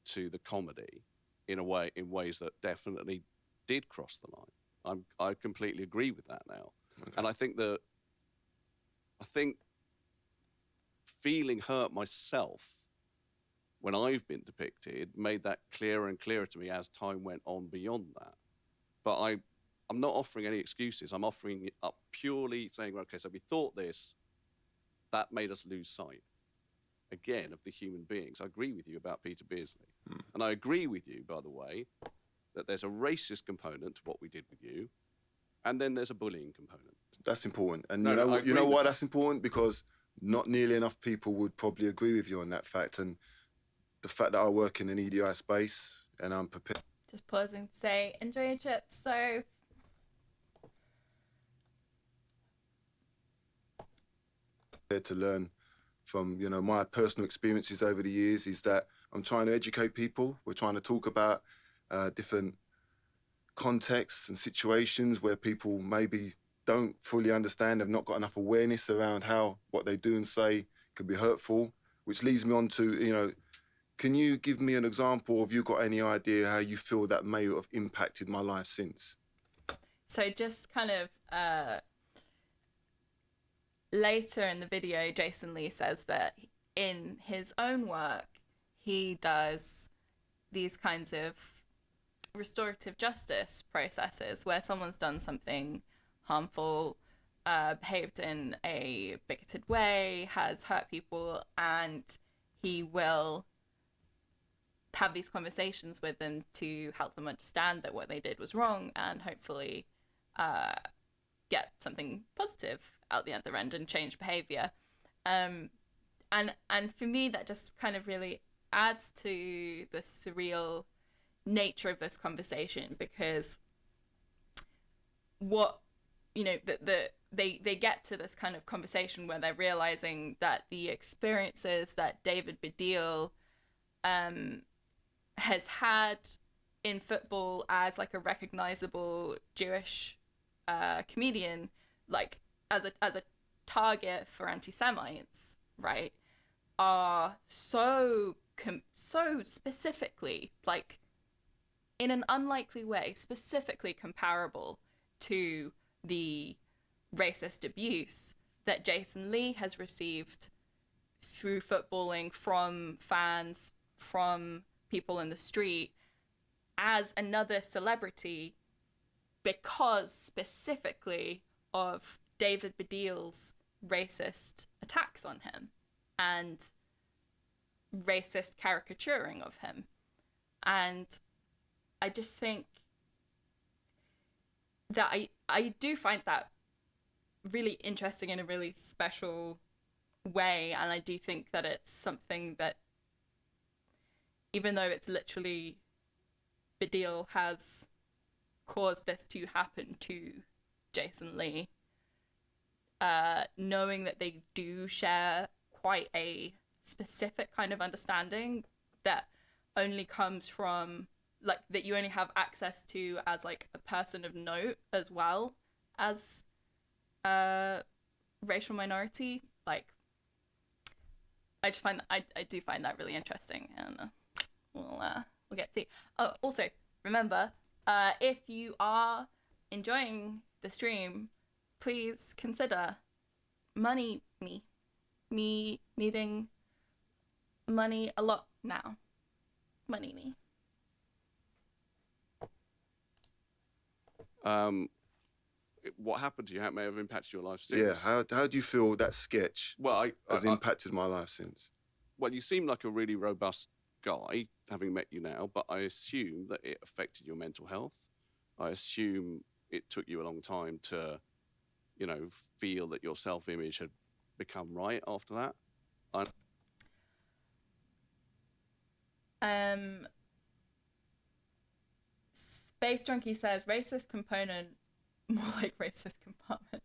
to the comedy in ways that definitely did cross the line. I completely agree with that now. Okay. And I think feeling hurt myself when I've been depicted made that clearer and clearer to me as time went on beyond that. But I'm not offering any excuses. I'm offering it up purely saying, okay, so we thought this, that made us lose sight, again, of the human beings. I agree with you about Peter Beardsley. And I agree with you, by the way, that there's a racist component to what we did with you, and then there's a bullying component. That's important. And No, you know why that's important? Because not nearly enough people would probably agree with you on that fact. And the fact that I work in an EDI space and I'm prepared... Just pausing to say, enjoy your chips, so... to learn from, you know, my personal experiences over the years is that I'm trying to educate people. We're trying to talk about different contexts and situations where people maybe don't fully understand, have not got enough awareness around how what they do and say can be hurtful, which leads me on to, you know, can you give me an example, have you got any idea how you feel that may have impacted my life since? So just kind of later in the video, Jason Lee says that in his own work, he does these kinds of restorative justice processes where someone's done something harmful, behaved in a bigoted way, has hurt people, and he will have these conversations with them to help them understand that what they did was wrong and hopefully get something positive out the other end and change behavior. And for me, that just kind of really adds to the surreal nature of this conversation, because what, you know, they get to this kind of conversation where they're realizing that the experiences that David Baddiel has had in football as like a recognizable Jewish comedian, like as a target for anti-Semites, right, are so so specifically, like in an unlikely way, specifically comparable to the racist abuse that Jason Lee has received through footballing from fans, from people in the street, as another celebrity, because specifically of David Baddiel's racist attacks on him and racist caricaturing of him. And I just think that I do find that really interesting in a really special way, and I do think that it's something that, even though it's literally Baddiel has caused this to happen to Jason Lee, knowing that they do share quite a specific kind of understanding that only comes from, like, that you only have access to as like a person of note as well as a racial minority. Like, I just find I do find that really interesting, and we'll get to. Oh, also remember, if you are enjoying the stream, please consider me needing money a lot now. Money me. What happened to you? How it may have impacted your life since? Yeah, how do you feel that sketch Well, has impacted my life since? Well, you seem like a really robust guy, having met you now, but I assume that it affected your mental health. I assume it took you a long time to, you know, feel that your self-image had become right after that. Space Junkie says racist component, more like racist compartment.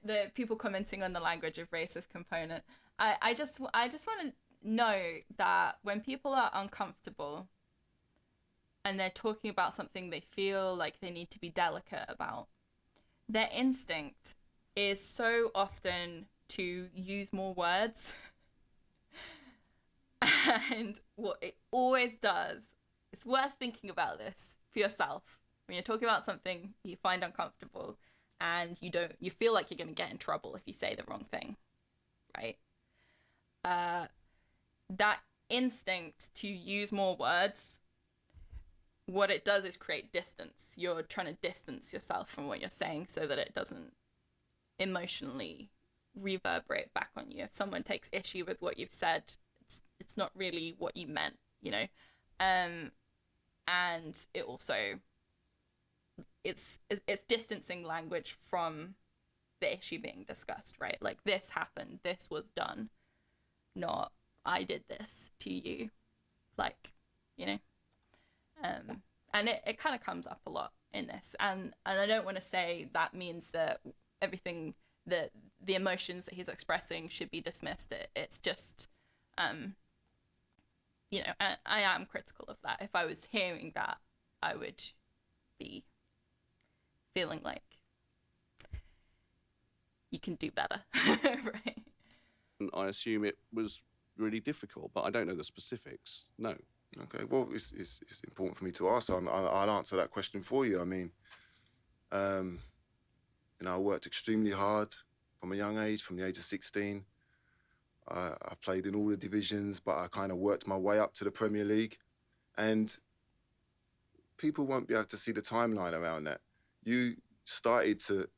The people commenting on the language of racist component. I just want to know that when people are uncomfortable and they're talking about something they feel like they need to be delicate about, their instinct is so often to use more words. And what it always does, it's worth thinking about this for yourself. When you're talking about something you find uncomfortable and you feel like you're going to get in trouble if you say the wrong thing, right? That instinct to use more words, what it does is create distance. You're trying to distance yourself from what you're saying so that it doesn't emotionally reverberate back on you. If someone takes issue with what you've said, it's not really what you meant, you know? And it also, it's distancing language from the issue being discussed, right? Like, this happened, this was done, not I did this to you, like, you know? And it kind of comes up a lot in this, and I don't want to say that means that everything, that the emotions that he's expressing should be dismissed. It's just, you know, I am critical of that. If I was hearing that, I would be feeling like you can do better, right? And I assume it was really difficult, but I don't know the specifics. No. Okay, well, it's important for me to ask. I'll answer that question for you. I mean, you know, I worked extremely hard from a young age, from the age of 16. I played in all the divisions, but I kind of worked my way up to the Premier League. And people won't be able to see the timeline around that. You started to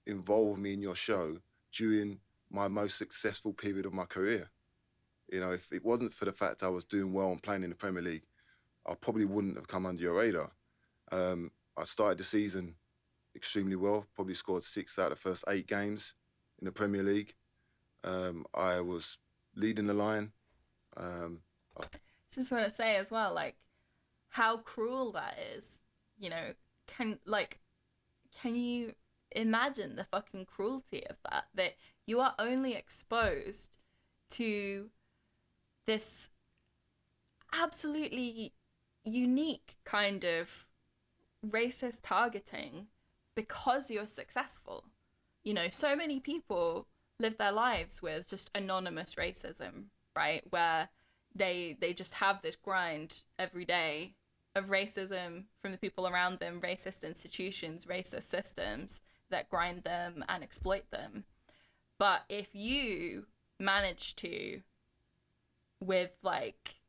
involve me in your show during my most successful period of my career. You know, if it wasn't for the fact I was doing well and playing in the Premier League, I probably wouldn't have come under your radar. I started the season extremely well, probably scored 6 out of the first 8 games in the Premier League. I was leading the line. Just want to say as well, like, how cruel that is. You know, can you imagine the fucking cruelty of that? That you are only exposed to this absolutely unique kind of racist targeting because you're successful. You know, so many people live their lives with just anonymous racism, right? Where they just have this grind every day of racism from the people around them, racist institutions, racist systems that grind them and exploit them. But if you manage to, with like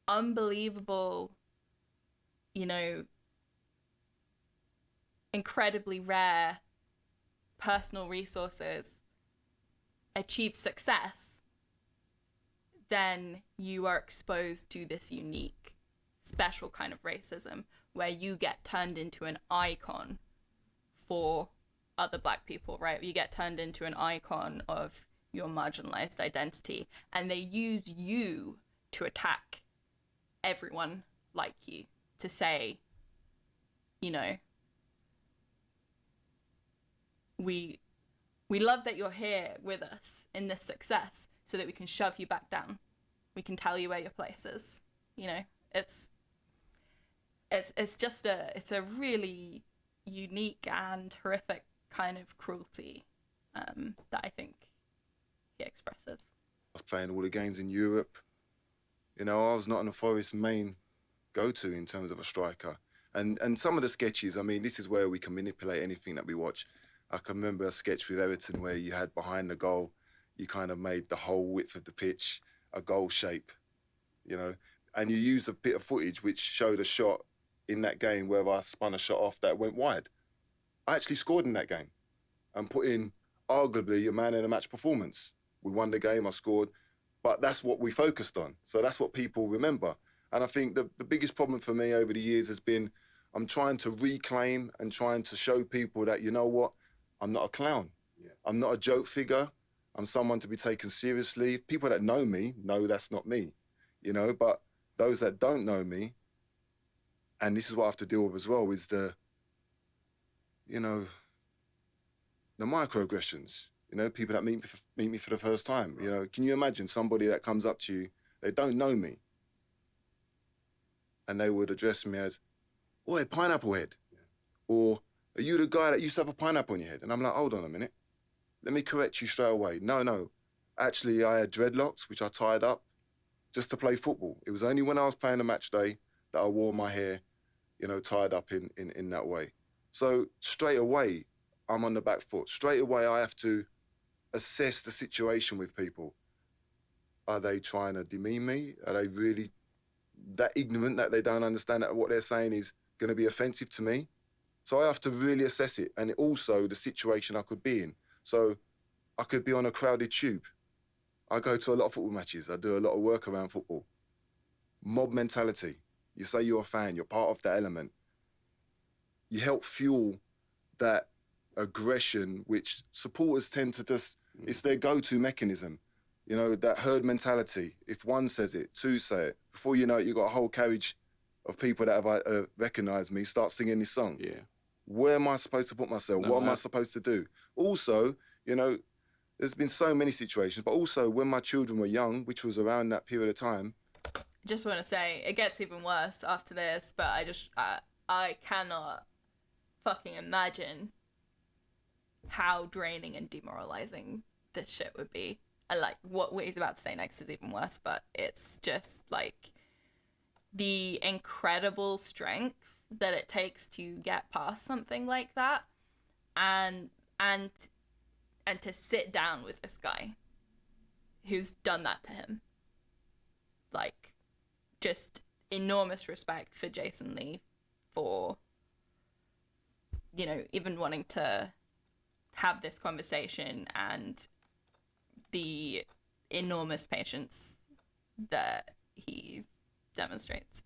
unbelievable, you know, incredibly rare personal resources, achieve success, then you are exposed to this unique, special kind of racism where you get turned into an icon for other Black people, right? You get turned into an icon of your marginalized identity, and they use you to attack everyone like you, to say, you know, we love that you're here with us in this success so that we can shove you back down. We can tell you where your place is. You know, it's just a really unique and horrific kind of cruelty that I think he expresses. I was playing all the games in Europe. You know, I was Nottingham Forest's main go-to in terms of a striker. And some of the sketches, I mean, this is where we can manipulate anything that we watch. I can remember a sketch with Everton where you had behind the goal, you kind of made the whole width of the pitch a goal shape, you know, and you used a bit of footage which showed a shot in that game where I spun a shot off that went wide. I actually scored in that game and put in arguably a man in a match performance. We won the game, I scored, but that's what we focused on. So that's what people remember. And I think the biggest problem for me over the years has been I'm trying to reclaim and trying to show people that, you know what, I'm not a clown. Yeah. I'm not a joke figure. I'm someone to be taken seriously. People that know me know that's not me, you know, but those that don't know me, and this is what I have to deal with as well, is the, you know, the microaggressions, you know, people that meet me for the first time. Right. You know, can you imagine somebody that comes up to you, they don't know me, and they would address me as, "Oi, pineapple head," yeah. Or, "Are you the guy that used to have a pineapple on your head?" And I'm like, hold on a minute. Let me correct you straight away. No. Actually, I had dreadlocks, which I tied up just to play football. It was only when I was playing a match day that I wore my hair, you know, tied up in that way. So straight away, I'm on the back foot. Straight away, I have to assess the situation with people. Are they trying to demean me? Are they really that ignorant that they don't understand that what they're saying is going to be offensive to me? So I have to really assess it, and also the situation I could be in. So I could be on a crowded tube. I go to a lot of football matches. I do a lot of work around football. Mob mentality. You say you're a fan, you're part of that element. You help fuel that aggression, which supporters tend to just, it's their go-to mechanism. You know, that herd mentality. If one says it, two say it. Before you know it, you've got a whole carriage of people that have recognized me, start singing this song. Yeah. Where am I supposed to put myself? What am I supposed to do? Also, you know, there's been so many situations, but also when my children were young, which was around that period of time. Just want to say, it gets even worse after this, but I cannot fucking imagine how draining and demoralizing this shit would be. And like what he's about to say next is even worse, but it's just like the incredible strength that it takes to get past something like that, and to sit down with this guy who's done that to him. Like, just enormous respect for Jason Lee for, you know, even wanting to have this conversation, and the enormous patience that he demonstrates.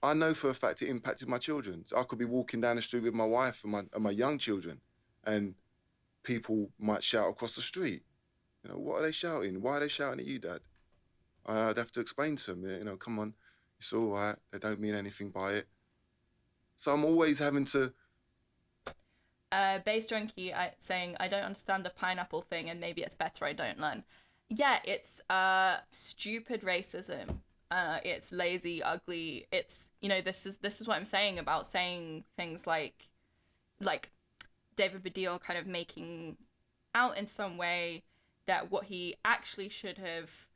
I know for a fact it impacted my children. I could be walking down the street with my wife and my young children, and people might shout across the street. You know, what are they shouting? Why are they shouting at you, Dad? I'd have to explain to them, you know, come on, it's all right. They don't mean anything by it. So I'm always having to... Bass Junkie saying, I don't understand the pineapple thing, and maybe it's better I don't learn. Yeah, it's stupid racism. It's lazy, ugly. It's, you know, this is what I'm saying about saying things like David Baddiel kind of making out in some way that what he actually should have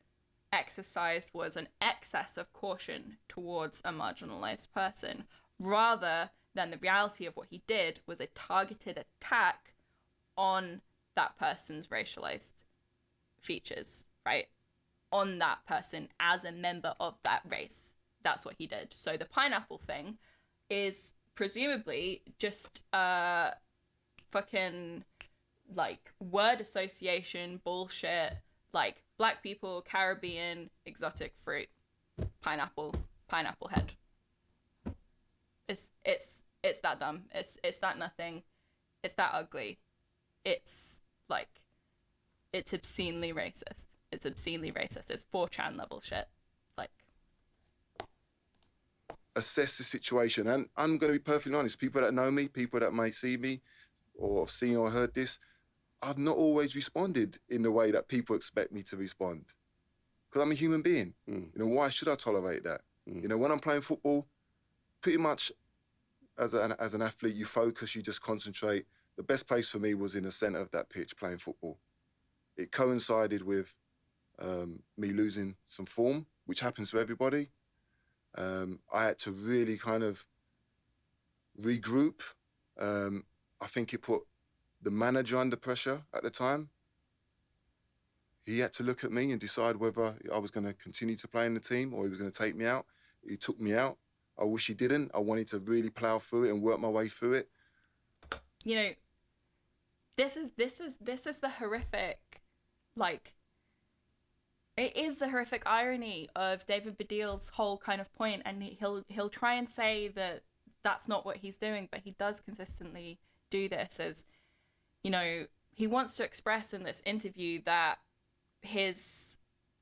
exercised was an excess of caution towards a marginalized person, rather than the reality of what he did was a targeted attack on that person's racialized features, right? On that person as a member of that race. That's what he did. So the pineapple thing is presumably just fucking like word association bullshit, like black people, Caribbean, exotic fruit, pineapple head. It's that dumb. It's that nothing. It's that ugly. It's like, it's obscenely racist. It's 4chan level shit. Like, assess the situation. And I'm going to be perfectly honest, people that know me, people that may see me or have seen or heard this, I've not always responded in the way that people expect me to respond. Because I'm a human being. You know, why should I tolerate that? You know, when I'm playing football, pretty much as an athlete, you focus, you just concentrate. The best place for me was in the centre of that pitch playing football. It coincided with me losing some form, which happens to everybody. I had to really kind of regroup. I think it put the manager under pressure at the time. He had to look at me and decide whether I was going to continue to play in the team or he was going to take me out. He took me out. I wish he didn't. I wanted to really plow through it and work my way through it. You know, this is the horrific, like, it is the horrific irony of David Baddiel's whole kind of point, and he'll try and say that that's not what he's doing, but he does consistently do this. As you know, he wants to express in this interview that his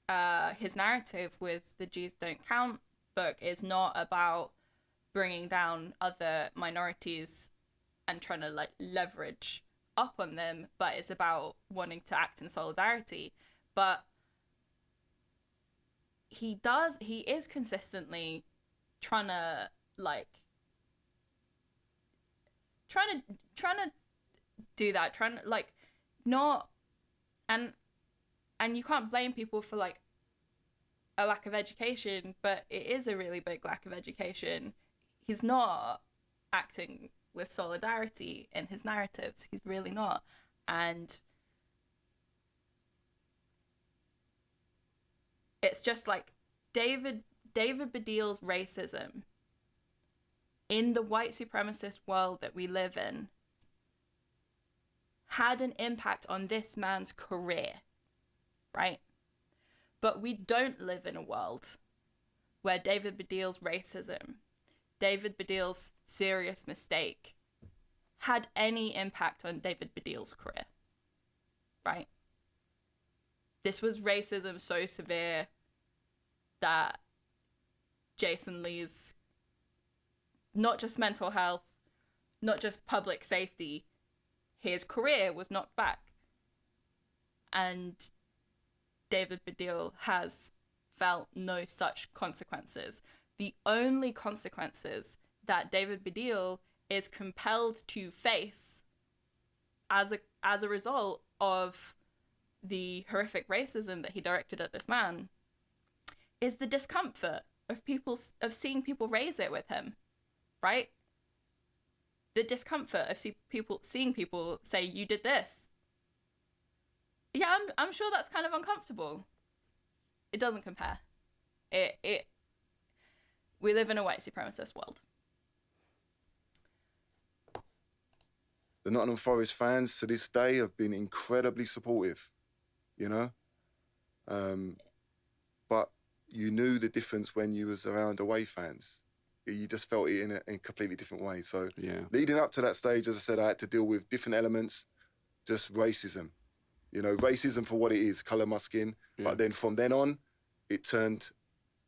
narrative with the Jews Don't Count book is not about bringing down other minorities and trying to like leverage up on them, but it's about wanting to act in solidarity. But he is consistently trying to do that, trying to like not, and you can't blame people for like a lack of education, but it is a really big lack of education. He's not acting with solidarity in his narratives. He's really not. And it's just like David Baddiel's racism in the white supremacist world that we live in had an impact on this man's career, right? But we don't live in a world where David Baddiel's racism, David Baddiel's serious mistake, had any impact on David Baddiel's career, right? This was racism so severe that Jason Lee's not just mental health, not just public safety, his career was knocked back. And David Baddiel has felt no such consequences. The only consequences that David Baddiel is compelled to face as a result of the horrific racism that he directed at this man is the discomfort of seeing people raise it with him, right? The discomfort of seeing people say, you did this. Yeah, I'm sure that's kind of uncomfortable. It doesn't compare. We live in a white supremacist world. The Nottingham Forest fans to this day have been incredibly supportive, you know? But you knew the difference when you was around away fans. You just felt it in a completely different way. So leading up to that stage, as I said, I had to deal with different elements, just racism. You know, racism for what it is, colour my skin. Yeah. But then from then on, it turned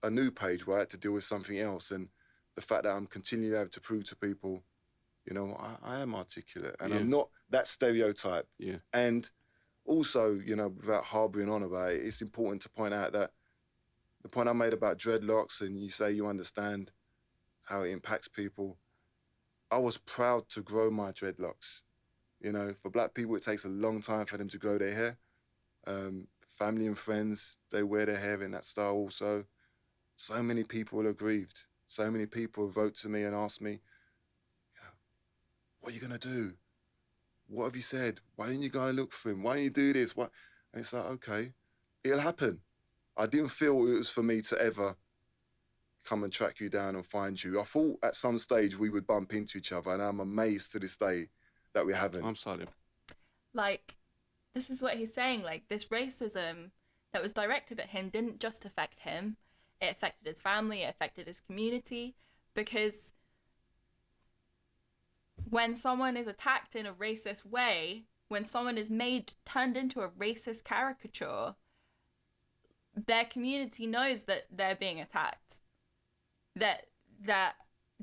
a new page where I had to deal with something else. And the fact that I'm continuing to have to prove to people, you know, I am articulate and I'm not that stereotype. Yeah. And also, you know, without harbouring on about it, it's important to point out that the point I made about dreadlocks and you say you understand how it impacts people, I was proud to grow my dreadlocks. You know, for black people, it takes a long time for them to grow their hair. Family and friends, they wear their hair in that style also. So many people are grieved. So many people wrote to me and asked me, what are you going to do? What have you said? Why didn't you go and look for him? Why didn't you do this? What? And it's like, okay, it'll happen. I didn't feel it was for me to ever come and track you down and find you. I thought at some stage we would bump into each other, and I'm amazed to this day that we haven't. I'm sorry. Like, this is what he's saying. Like, this racism that was directed at him didn't just affect him. It affected his family, it affected his community, because when someone is attacked in a racist way, when someone is turned into a racist caricature, their community knows that they're being attacked. That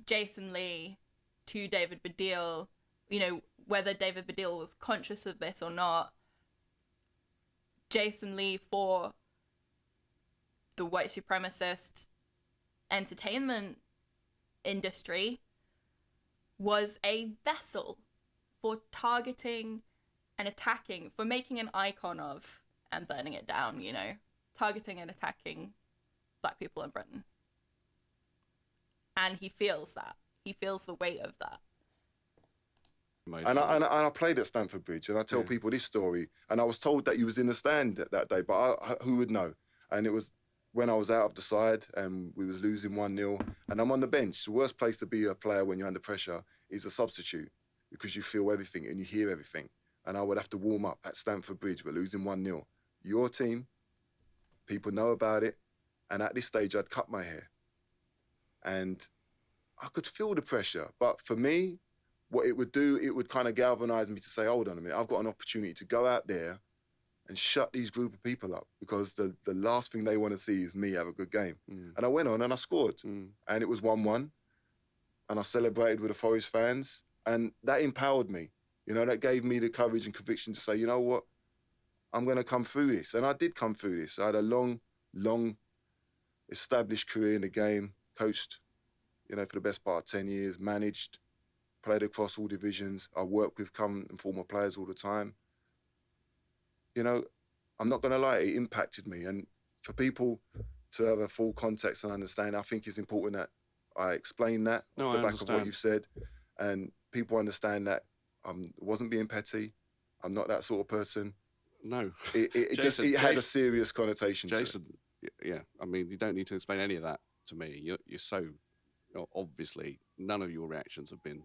Jason Lee to David Baddiel, you know, whether David Baddiel was conscious of this or not, Jason Lee for the white supremacist entertainment industry was a vessel for targeting and attacking, for making an icon of and burning it down, you know, targeting and attacking black people in Britain. And he feels that. He feels the weight of that. And I played at Stamford Bridge, and I tell people this story. And I was told that you was in the stand that day, but who would know? And it was when I was out of the side and we was losing 1-0, and I'm on the bench. The worst place to be a player when you're under pressure is a substitute, because you feel everything and you hear everything. And I would have to warm up at Stamford Bridge. We're losing 1-0. Your team, people know about it. And at this stage, I'd cut my hair. And I could feel the pressure. But for me, what it would do, it would kind of galvanize me to say, hold on a minute, I've got an opportunity to go out there and shut these group of people up, because the last thing they want to see is me have a good game. And I went on and I scored. And it was 1-1. And I celebrated with the Forest fans. And that empowered me. You know, that gave me the courage and conviction to say, you know what, I'm going to come through this. And I did come through this. I had a long established career in the game, coached, you know, for the best part of 10 years, managed, played across all divisions. I work with current and former players all the time. You know, I'm not going to lie, it impacted me. And for people to have a full context and understand, I think it's important that I explain that off the back of what you've said. And people understand that I wasn't being petty. I'm not that sort of person. No. It had a serious connotation to it. Jason, yeah, I mean, you don't need to explain any of that to me. You're so, obviously, none of your reactions have been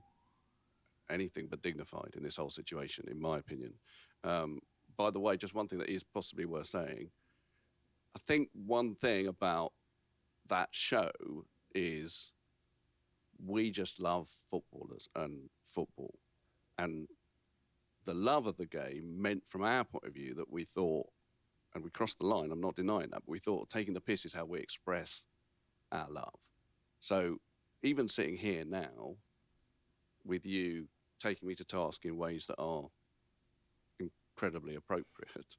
anything but dignified in this whole situation, in my opinion. By the way, just one thing that is possibly worth saying, I think one thing about that show is we just love footballers and football. And the love of the game meant, from our point of view, that we thought, and we crossed the line, I'm not denying that, but we thought taking the piss is how we express our love. So even sitting here now with you taking me to task in ways that are incredibly appropriate,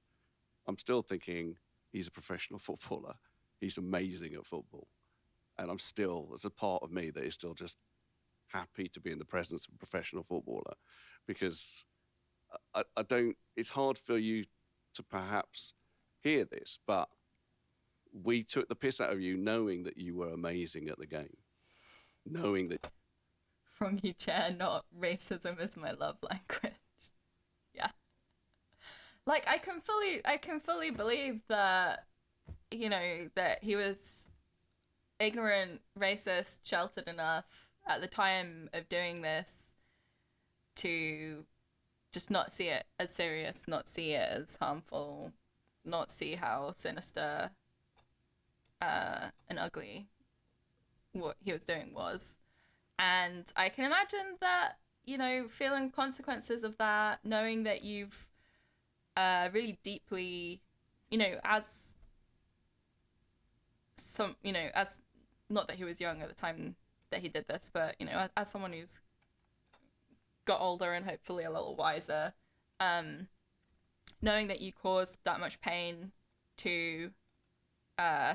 I'm still thinking he's a professional footballer. He's amazing at football. And I'm still, there's a part of me that is still just happy to be in the presence of a professional footballer, because I don't, it's hard for you to perhaps hear this, but we took the piss out of you knowing that you were amazing at the game. Knowing that. From you, Chair, not racism is my love language. Yeah. Like, I can fully believe that, you know, that he was ignorant, racist, sheltered enough at the time of doing this to just not see it as serious, not see it as harmful, not see how sinister and ugly what he was doing was. And I can imagine that, you know, feeling consequences of that, knowing that you've really deeply, you know, as some, you know, as, not that he was young at the time that he did this, but, you know, as someone who's got older and hopefully a little wiser, knowing that you caused that much pain to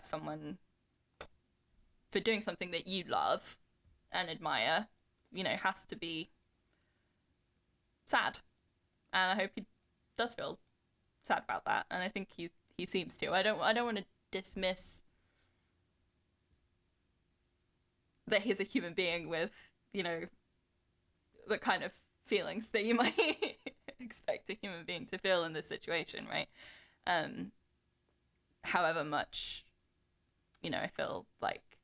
someone for doing something that you love and admire, you know, has to be sad. And I hope he does feel sad about that, and I think he seems to. I don't want to dismiss that he's a human being with, you know, the kind of feelings that you might expect a human being to feel in this situation, right? However much, you know, I feel like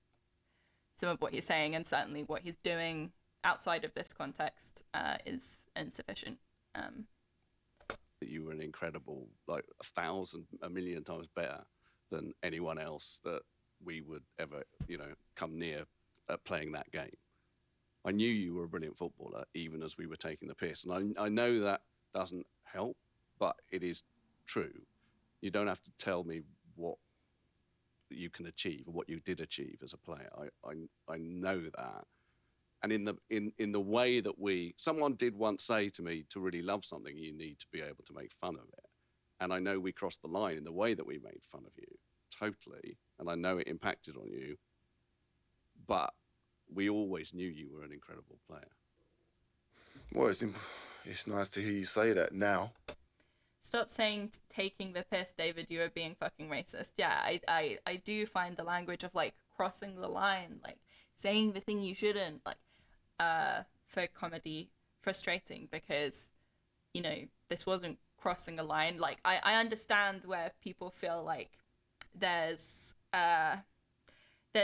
some of what he's saying and certainly what he's doing outside of this context is insufficient. You were an incredible, like 1,000, 1,000,000 times better than anyone else that we would ever, you know, come near playing that game. I knew you were a brilliant footballer, even as we were taking the piss. And I know that doesn't help, but it is true. You don't have to tell me what you can achieve or what you did achieve as a player. I know that. And in the way that someone did once say to me, to really love something, you need to be able to make fun of it. And I know we crossed the line in the way that we made fun of you, totally. And I know it impacted on you, but we always knew you were an incredible player. Well, it's nice to hear you say that now. Stop saying taking the piss, David. You are being fucking racist. Yeah, I do find the language of like crossing the line, like saying the thing you shouldn't, like for comedy frustrating, because, you know, this wasn't crossing a line. Like I understand where people feel like there's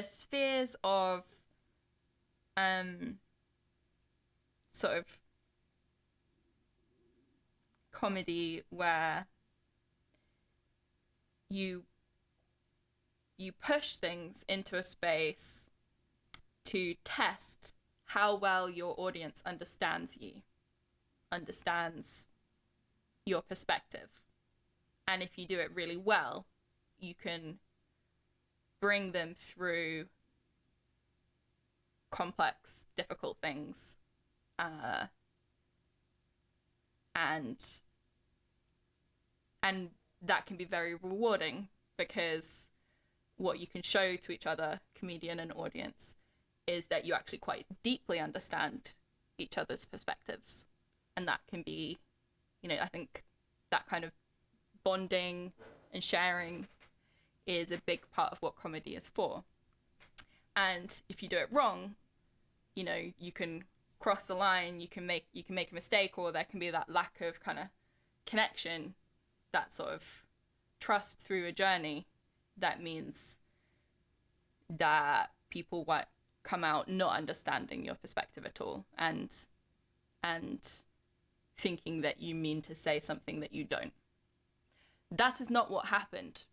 spheres of sort of comedy where you push things into a space to test how well your audience understands your perspective. And if you do it really well, you can bring them through complex, difficult things. And that can be very rewarding, because what you can show to each other, comedian and audience, is that you actually quite deeply understand each other's perspectives. And that can be, you know, I think that kind of bonding and sharing is a big part of what comedy is for. And if you do it wrong, you know, you can cross the line, you can make a mistake, or there can be that lack of kind of connection, that sort of trust through a journey, that means that people won't come out not understanding your perspective at all, and thinking that you mean to say something that you don't. That is not what happened.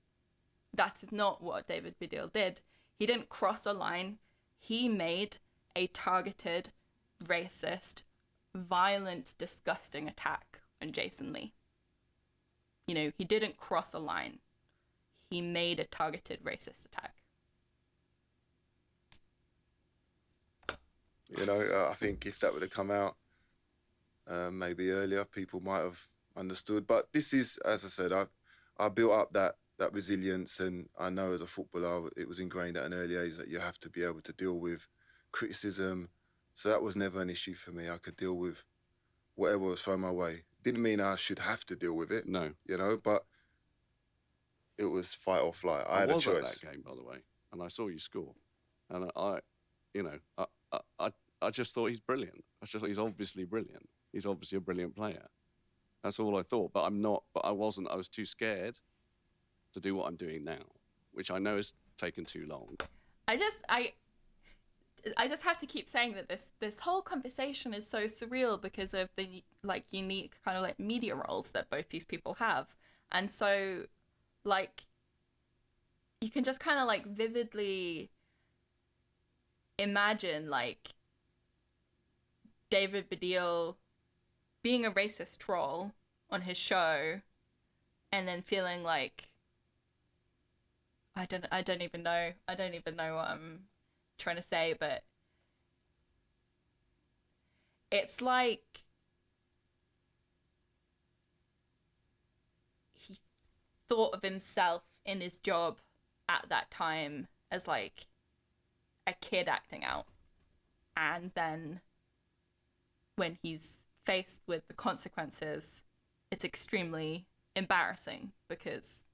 That is not what David Baddiel did. He didn't cross a line. He made a targeted, racist, violent, disgusting attack on Jason Lee. You know, he didn't cross a line. He made a targeted racist attack. You know, I think if that would have come out maybe earlier, people might have understood. But this is, as I said, I built up that resilience, and I know as a footballer, it was ingrained at an early age that you have to be able to deal with criticism. So that was never an issue for me. I could deal with whatever was thrown my way. Didn't mean I should have to deal with it. No. You know, but it was fight or flight. I had a choice. I was at that game, by the way, and I saw you score. And I just thought he's brilliant. I just thought he's obviously brilliant. He's obviously a brilliant player. That's all I thought. But I wasn't. I was too scared to do what I'm doing now, which I know has taken too long. I just have to keep saying that this whole conversation is so surreal because of the like unique kind of like media roles that both these people have. And so like you can just kind of like vividly imagine like David Baddiel being a racist troll on his show and then feeling like I don't even know what I'm trying to say, but it's like he thought of himself in his job at that time as like a kid acting out, and then when he's faced with the consequences, it's extremely embarrassing because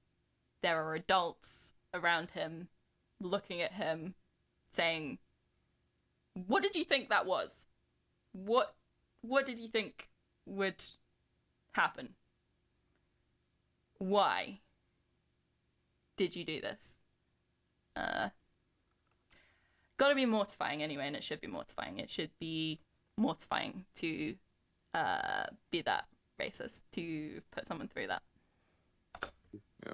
there are adults around him looking at him saying, what did you think that was? What did you think would happen? Why did you do this? Gotta be mortifying anyway, and it should be mortifying. It should be mortifying to be that racist, to put someone through that. Yeah.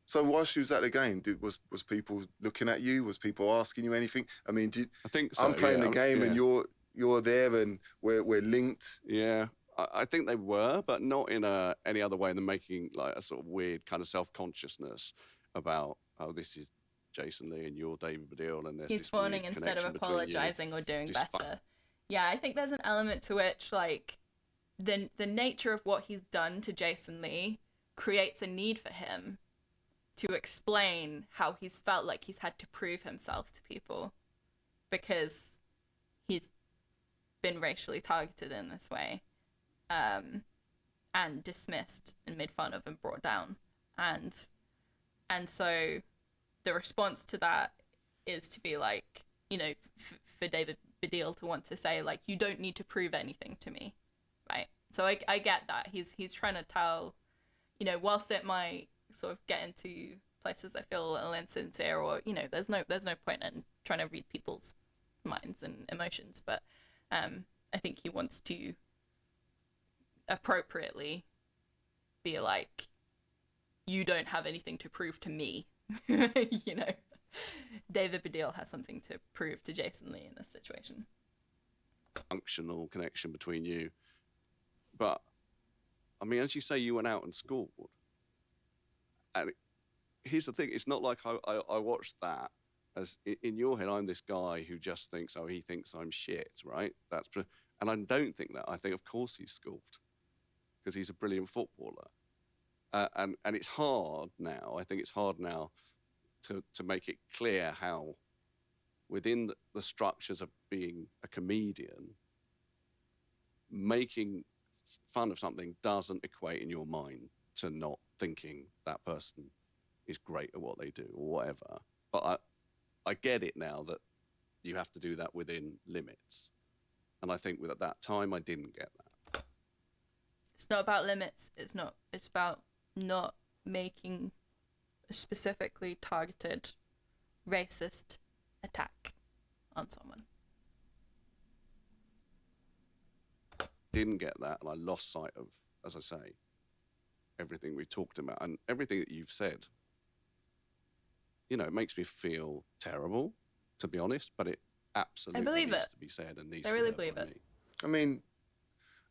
So whilst you was at the game, was people looking at you? Was people asking you anything? I mean, I think so. I'm playing the game, yeah. and you're there, and we're linked. Yeah, I think they were, but not in any other way than making like a sort of weird kind of self-consciousness about, oh, this is Jason Lee and you're David Baddiel, and there's He's this fawning weird instead of connection between apologizing or doing Just better. Yeah, I think there's an element to which, like, the nature of what he's done to Jason Lee creates a need for him to explain how he's felt like he's had to prove himself to people because he's been racially targeted in this way, and dismissed and made fun of and brought down, and so the response to that is to be like, you know, for David Baddiel to want to say, like, you don't need to prove anything to me, right? So I get that he's trying to tell, you know, whilst it might sort of get into places I feel a little insincere, or, you know, there's no point in trying to read people's minds and emotions, but I think he wants to appropriately be like, you don't have anything to prove to me. You know, David Baddiel has something to prove to Jason Lee in this situation. functional connection between you. But I mean, as you say, you went out and scored, and here's the thing: it's not like I watched that as in your head. I'm this guy who just thinks, oh, he thinks I'm shit, right? And I don't think that. I think, of course, he's scored because he's a brilliant footballer. And it's hard now. I think it's hard now to make it clear how, within the structures of being a comedian, making fun of something doesn't equate in your mind to not thinking that person is great at what they do or whatever. But I get it now that you have to do that within limits. And I think at that time I didn't get that. It's not about limits. It's about not making a specifically targeted racist attack on someone. Didn't get that, and I lost sight of, as I say, everything we talked about and everything that you've said. You know, it makes me feel terrible, to be honest, but it absolutely needs to be said and needs to be really heard believe by it. me. I mean,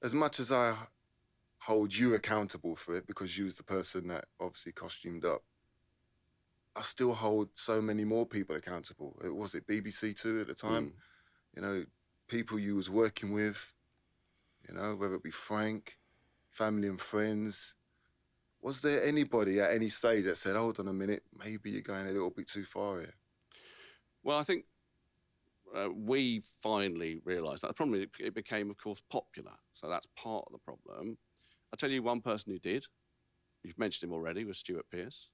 as much as I hold you accountable for it because you was the person that obviously costumed up, I still hold so many more people accountable. Was it BBC Two at the time? You know, people you was working with, you know, whether it be Frank, family and friends. Was there anybody at any stage that said, hold on a minute, maybe you're going a little bit too far here? Well, I think we finally realised that. The problem is it became, of course, popular. So that's part of the problem. I'll tell you one person who did. You've mentioned him already, was Stuart Pearce.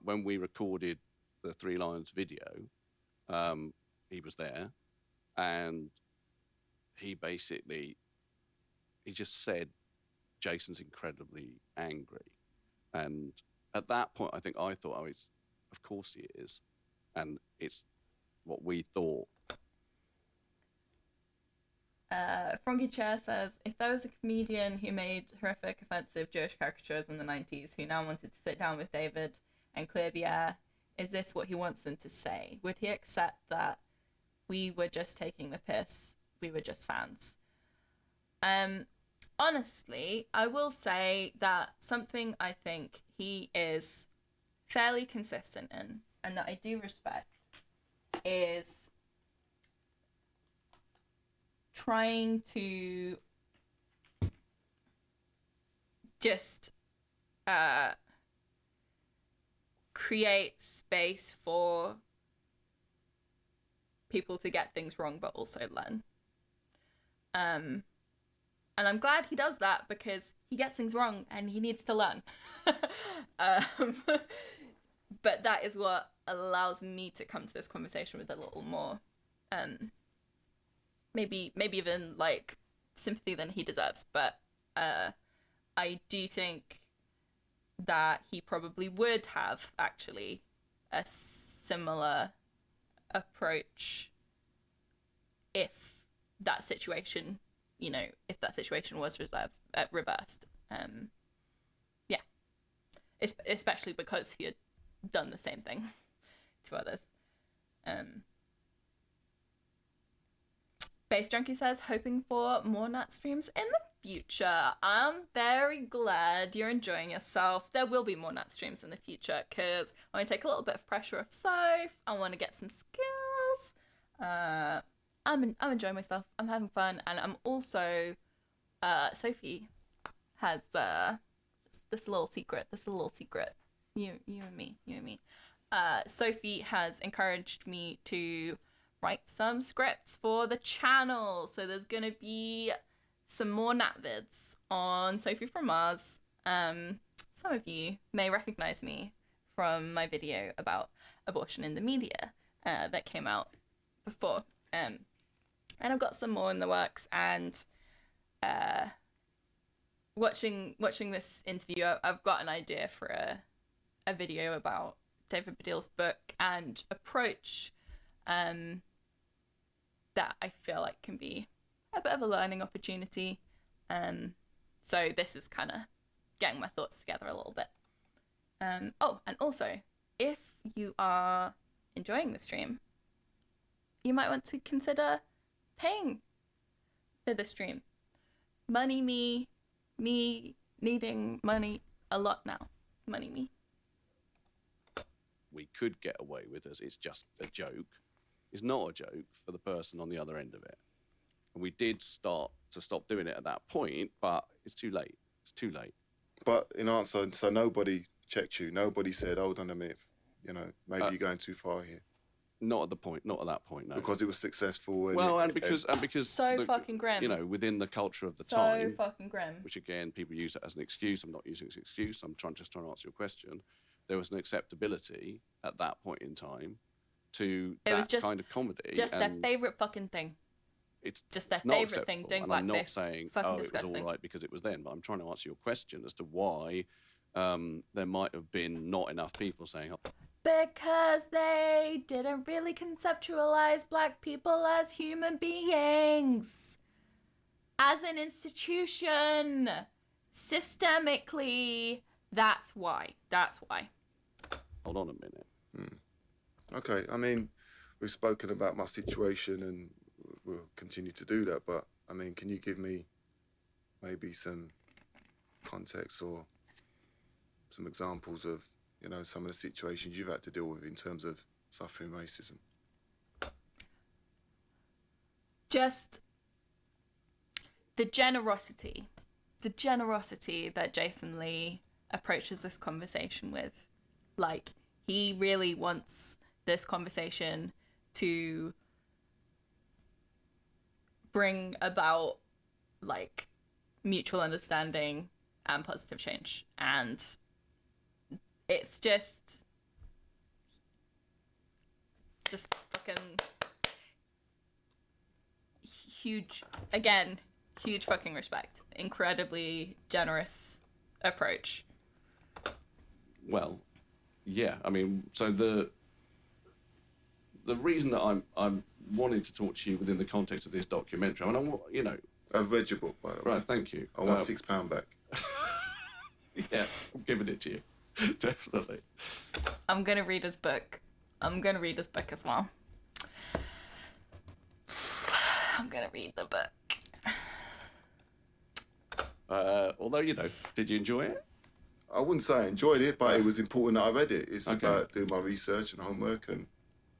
When we recorded the Three Lions video, he was there. And he just said, Jason's incredibly angry. And at that point, I thought, oh, of course he is. And it's what we thought. Froggy Chair says, if there was a comedian who made horrific, offensive Jewish caricatures in the 90s who now wanted to sit down with David and clear the air, is this what he wants them to say? Would he accept that we were just taking the piss, we were just fans? Honestly, I will say that something I think he is fairly consistent in, and that I do respect, is trying to just create space for people to get things wrong but also learn. And I'm glad he does that because he gets things wrong and he needs to learn. But that is what allows me to come to this conversation with a little more, maybe even like sympathy than he deserves. But I do think that he probably would have actually a similar approach if that situation, if that situation was reversed. Yeah, especially because he had done the same thing to others. Base Junkie says, hoping for more Nat streams in the future. I'm very glad you're enjoying yourself. There will be more Nat streams in the future because I want to take a little bit of pressure off Soph. I want to get some skills. I'm enjoying myself. I'm having fun, and I'm also Sophie has this little secret. You and me. Sophie has encouraged me to write some scripts for the channel. So there's gonna be some more Nat vids on Sophie from Mars. Some of you may recognize me from my video about abortion in the media that came out before. And I've got some more in the works, and watching this interview, I've got an idea for a video about David Baddiel's book and approach that I feel like can be a bit of a learning opportunity. So this is kind of getting my thoughts together a little bit. Oh, and also, if you are enjoying the stream, you might want to consider paying for the stream. Me needing money a lot now. Money me. We could get away with as it's just a joke. It's not a joke for the person on the other end of it. And we did stop doing it at that point, but it's too late. It's too late. But in answer, so nobody checked you. Nobody said, hold on a minute, maybe you're going too far here. Not at that point, no. Because it was successful. And because so fucking grim. Within the culture of the so time. So fucking grim. Which again, people use it as an excuse. I'm not using it as an excuse. I'm just trying to answer your question. There was an acceptability at that point in time to that kind of comedy. Just their favourite fucking thing. It's just their favourite thing doing blackface. I'm not saying, it was all right because it was then, but I'm trying to answer your question as to why there might have been not enough people saying, because they didn't really conceptualize black people as human beings. As an institution. Systemically. That's why. Hold on a minute. Okay, I mean, we've spoken about my situation and we'll continue to do that, but, I mean, can you give me maybe some context or some examples of, some of the situations you've had to deal with in terms of suffering racism? Just the generosity that Jason Lee approaches this conversation with. Like, he really wants this conversation to bring about, like, mutual understanding and positive change. And it's just fucking huge fucking respect. Incredibly generous approach. Well, yeah. I mean, so the reason that I'm wanting to talk to you within the context of this documentary, I mean, I've read your book, by the way. Right, thank you. I want £6 back. Yeah, I'm giving it to you. Definitely. I'm going to read his book. As well. I'm going to read the book. Although, did you enjoy it? I wouldn't say I enjoyed it, but it was important that I read it. It's about doing my research and homework, and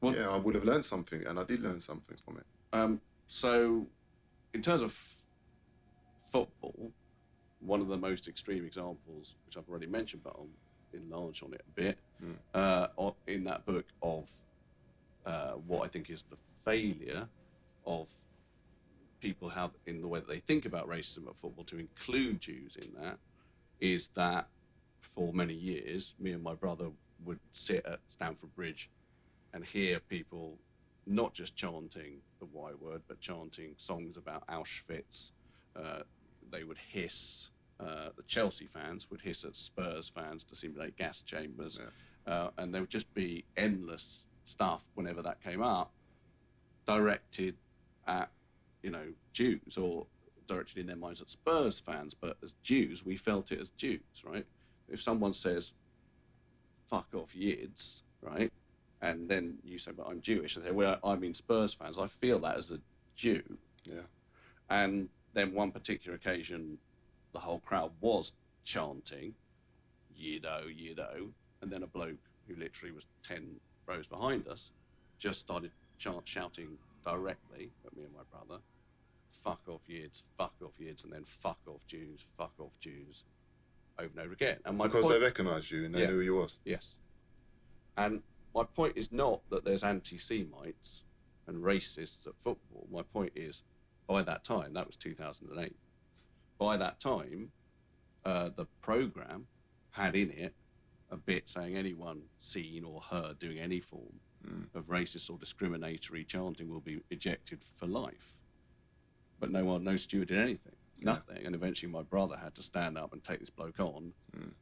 I would have learned something, and I did learn something from it. So, in terms of football, one of the most extreme examples, which I've already mentioned, but I'll enlarge on it a bit, in that book of what I think is the failure of people have in the way that they think about racism at football to include Jews in that is that for many years, me and my brother would sit at Stamford Bridge and hear people not just chanting the Y word, but chanting songs about Auschwitz. They would hiss, the Chelsea fans would hiss at Spurs fans to simulate gas chambers. And there would just be endless stuff whenever that came up, directed at, Jews, or directed in their minds at Spurs fans. But as Jews, we felt it as Jews, right? If someone says, fuck off yids, right? And then you say, but I'm Jewish. I say, well, I mean Spurs fans. I feel that as a Jew. Yeah. And then one particular occasion, the whole crowd was chanting, Yido, Yido. And then a bloke who literally was 10 rows behind us just started shouting directly at me and my brother, fuck off yids, and then fuck off Jews, over and over again. And because they recognised you and they knew who you was. Yes. And my point is not that there's anti-Semites and racists at football. My point is, by that time, that was 2008, by that time, the programme had in it a bit saying anyone seen or heard doing any form of racist or discriminatory chanting will be ejected for life. But no steward did anything, nothing. And eventually my brother had to stand up and take this bloke on,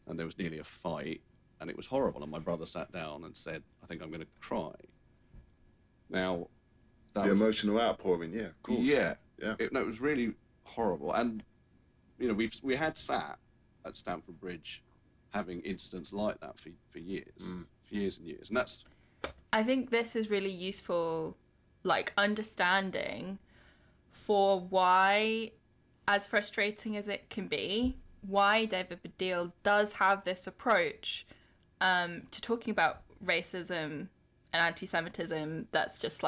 and there was nearly a fight, and it was horrible. And my brother sat down and said, I think I'm going to cry. Now, the emotional outpouring, yeah, of course. Yeah. It was really horrible. And, we had sat at Stamford Bridge having incidents like that for years, for years and years. And that's... I think this is really useful, understanding for why, as frustrating as it can be, why David Baddiel does have this approach to talking about racism and anti-Semitism that's just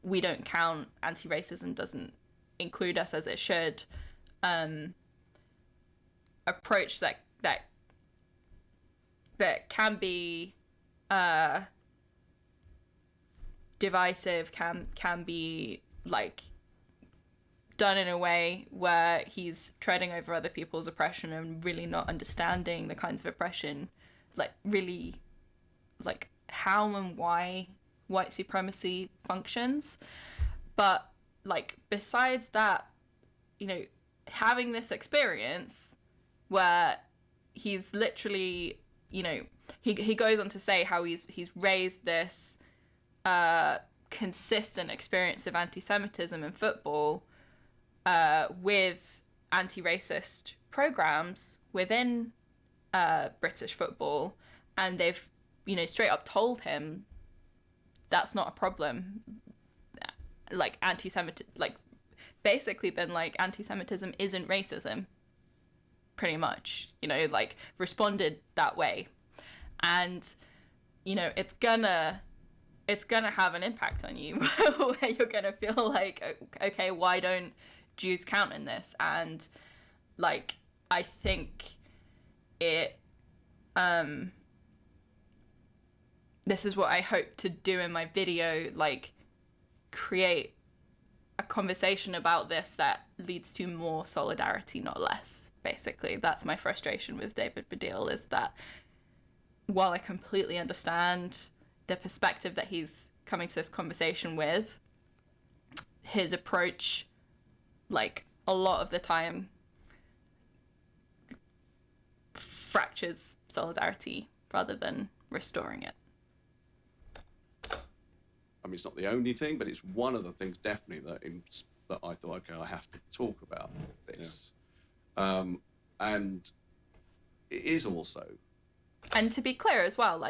we don't count, anti-racism doesn't include us as it should, approach that can be divisive, can be done in a way where he's treading over other people's oppression and really not understanding the kinds of oppression, really how and why white supremacy functions. But besides that, having this experience where he's literally, he goes on to say how he's raised this consistent experience of anti-Semitism in football with anti-racist programs within British football, and they've straight up told him that's not a problem. Basically been anti-Semitism isn't racism, pretty much, responded that way. And it's gonna have an impact on you where you're gonna feel okay, why don't Jews count in this? And I think it this is what I hope to do in my video, create a conversation about this that leads to more solidarity, not less. Basically, that's my frustration with David Baddiel, is that while I completely understand the perspective that he's coming to this conversation with, his approach, a lot of the time, fractures solidarity rather than restoring it. I mean, it's not the only thing, but it's one of the things definitely that I thought, okay, I have to talk about this. Yeah. And it is also... And to be clear as well,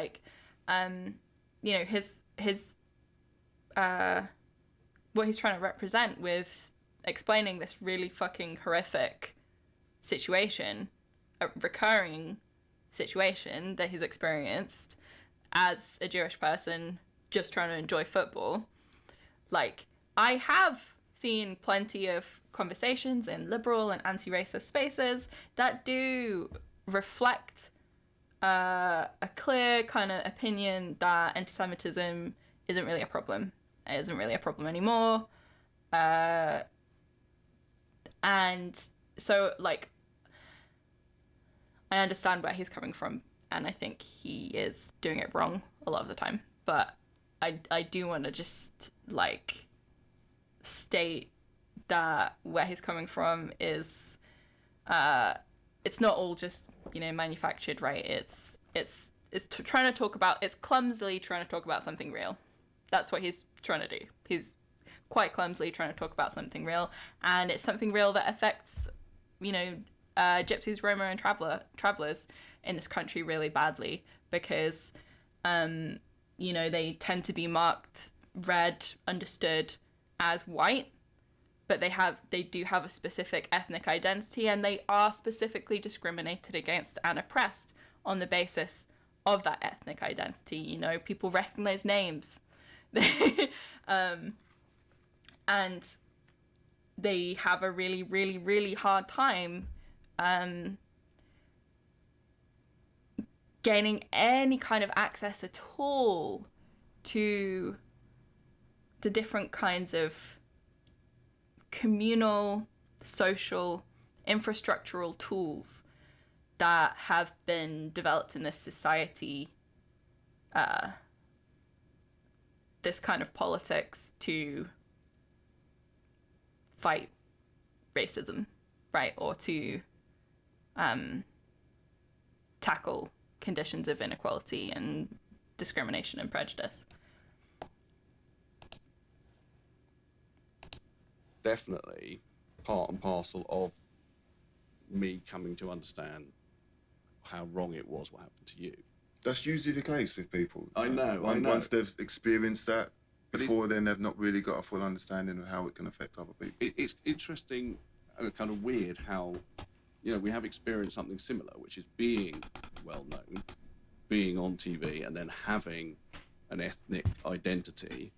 his what he's trying to represent with explaining this really fucking horrific situation, a recurring situation that he's experienced as a Jewish person just trying to enjoy football. I have seen plenty of conversations in liberal and anti-racist spaces that do reflect a clear kind of opinion that anti-Semitism isn't really a problem. It isn't really a problem anymore. And so, like, I understand where he's coming from, and I think he is doing it wrong a lot of the time. But I do want to just, like, state that where he's coming from is, it's not all just, you know, manufactured, right? It's trying to talk about, it's clumsily trying to talk about something real. That's what he's trying to do. He's quite clumsily trying to talk about something real, and it's something real that affects, you know, gypsies, Roma, and travelers in this country really badly, because, you know, they tend to be marked, read, understood as white, but they do have a specific ethnic identity, and they are specifically discriminated against and oppressed on the basis of that ethnic identity. You know, people recognize names. And they have a really, really, really hard time gaining any kind of access at all to the different kinds of communal, social, infrastructural tools that have been developed in this society, this kind of politics to fight racism, right? Or to tackle conditions of inequality and discrimination and prejudice. Definitely part and parcel of me coming to understand how wrong it was what happened to you. That's usually the case with people. I know. Once they've experienced that, then they've not really got a full understanding of how it can affect other people. It's interesting and kind of weird how, you know, we have experienced something similar, which is being well known, being on TV, and then having an ethnic identity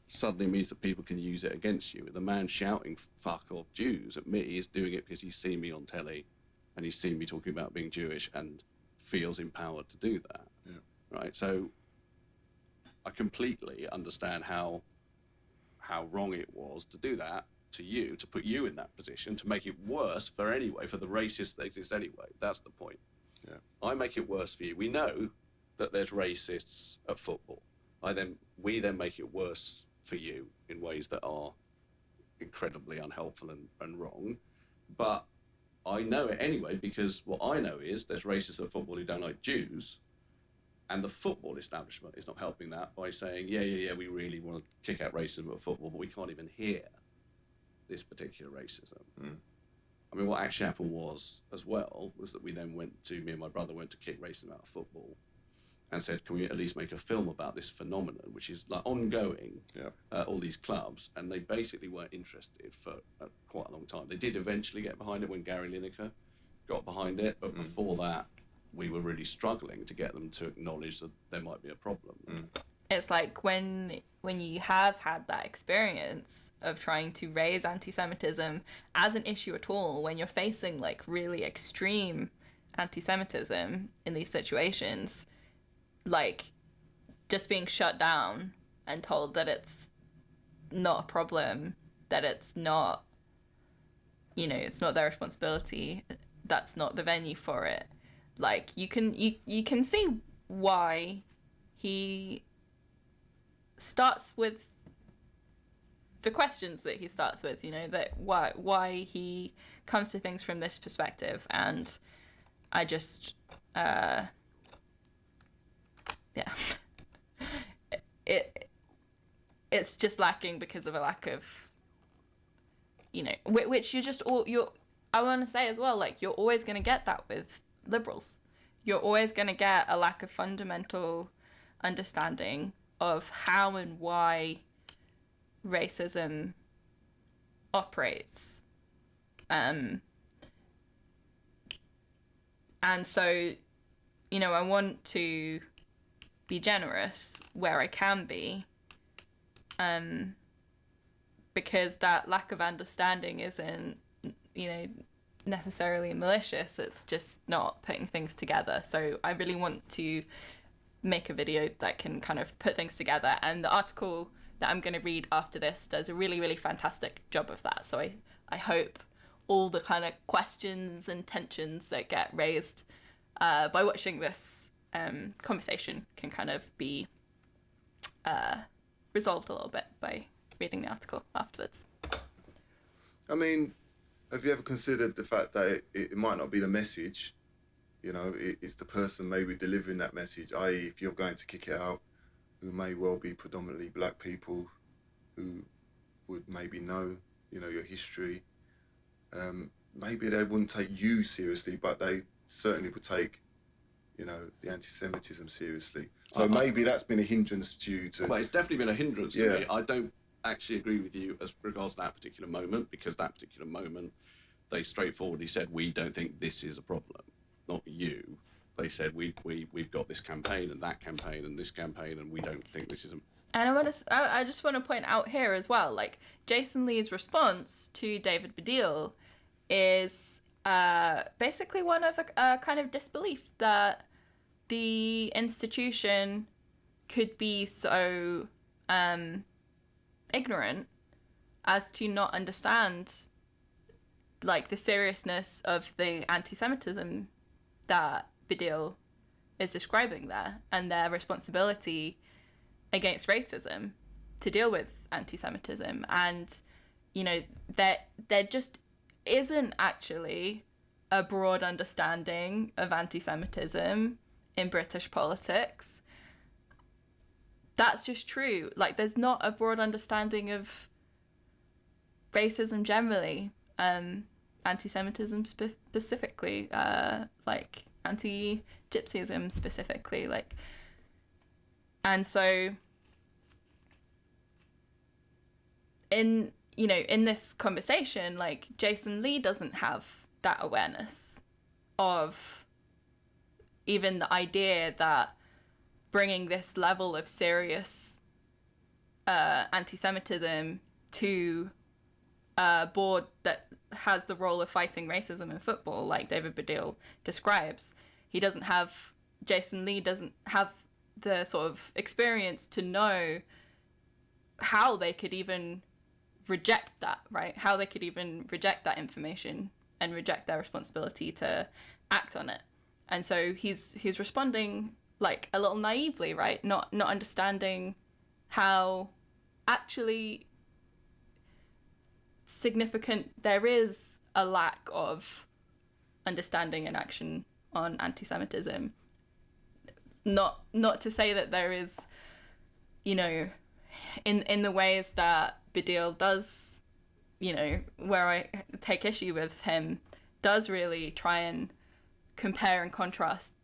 suddenly means that people can use it against you. The man shouting "fuck off Jews" at me is doing it because he's seen me on telly and he's seen me talking about being Jewish and feels empowered to do that. Yeah. Right? So I completely understand how wrong it was to do that to you, to put you in that position, to make it worse for the racists that exist anyway. That's the point. Yeah. I make it worse for you. We know that there's racists at football. We then make it worse for you in ways that are incredibly unhelpful and wrong. But I know it anyway, because what I know is there's racists at football who don't like Jews, and the football establishment is not helping that by saying, yeah, we really want to kick out racism at football, but we can't even hear this particular racism. Mm. I mean, what actually happened was that we then me and my brother went to kick racism out of football, and said, can we at least make a film about this phenomenon, which is like ongoing, all these clubs, and they basically weren't interested for quite a long time. They did eventually get behind it when Gary Lineker got behind it, but before that, we were really struggling to get them to acknowledge that there might be a problem. It's like when you have had that experience of trying to raise anti-Semitism as an issue at all, when you're facing like really extreme anti-Semitism in these situations, like just being shut down and told that it's not a problem, that it's not, you know, it's not their responsibility, that's not the venue for it. Like you can see why he starts with the questions that he starts with, you know, that why he comes to things from this perspective. And I just it's just lacking because of a lack of, you know, which I want to say as well, like you're always going to get that with liberals. You're always going to get a lack of fundamental understanding of how and why racism operates. And so, you know, I want to be generous where I can be, because that lack of understanding isn't, you know, necessarily malicious. It's just not putting things together. So I really want to make a video that can kind of put things together, and the article that I'm going to read after this does a really, really fantastic job of that. So I hope all the kind of questions and tensions that get raised by watching this conversation can kind of be resolved a little bit by reading the article afterwards. I mean, have you ever considered the fact that it might not be the message, you know, it's the person maybe delivering that message, i.e. if you're going to kick it out, who may well be predominantly black people who would maybe know, you know, your history. Maybe they wouldn't take you seriously, but they certainly would take, you know, the anti-Semitism seriously. So maybe that's been a hindrance to you to... Well, it's definitely been a hindrance to me. I don't actually agree with you as regards that particular moment, because that particular moment, they straightforwardly said, we don't think this is a problem, not you. They said, we've got this campaign and that campaign and this campaign, and we don't think this is a... And I just want to point out here as well, like, Jason Lee's response to David Baddiel is basically one of a kind of disbelief that the institution could be so ignorant as to not understand, like, the seriousness of the anti-Semitism that Baddiel is describing there, and their responsibility against racism to deal with anti-Semitism. And, you know, there just isn't actually a broad understanding of anti-Semitism in British politics. That's just true. Like, there's not a broad understanding of racism generally, anti-Semitism specifically, like anti-Gypsyism specifically, like, and so in this conversation, like, Jason Lee doesn't have that awareness of even the idea that bringing this level of serious anti-Semitism to a board that has the role of fighting racism in football, like David Baddiel describes, Jason Lee doesn't have the sort of experience to know how they could even reject that, right? How they could even reject that information and reject their responsibility to act on it. And so he's responding, like, a little naively, right? Not understanding how actually significant there is a lack of understanding and action on anti-Semitism. Not to say that there is, you know, in the ways that Baddiel does, you know, where I take issue with him, does really try and compare and contrast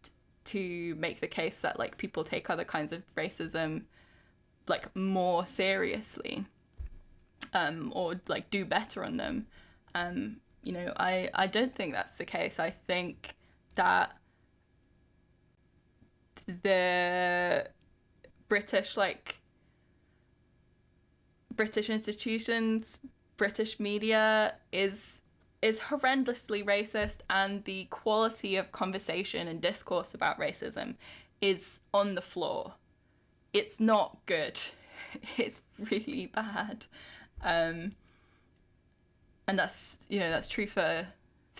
to make the case that, like, people take other kinds of racism, like, more seriously, or, like, do better on them. You know, I don't think that's the case. I think that the British institutions, British media is horrendously racist, and the quality of conversation and discourse about racism is on the floor. It's not good. It's really bad. And that's, you know, that's true for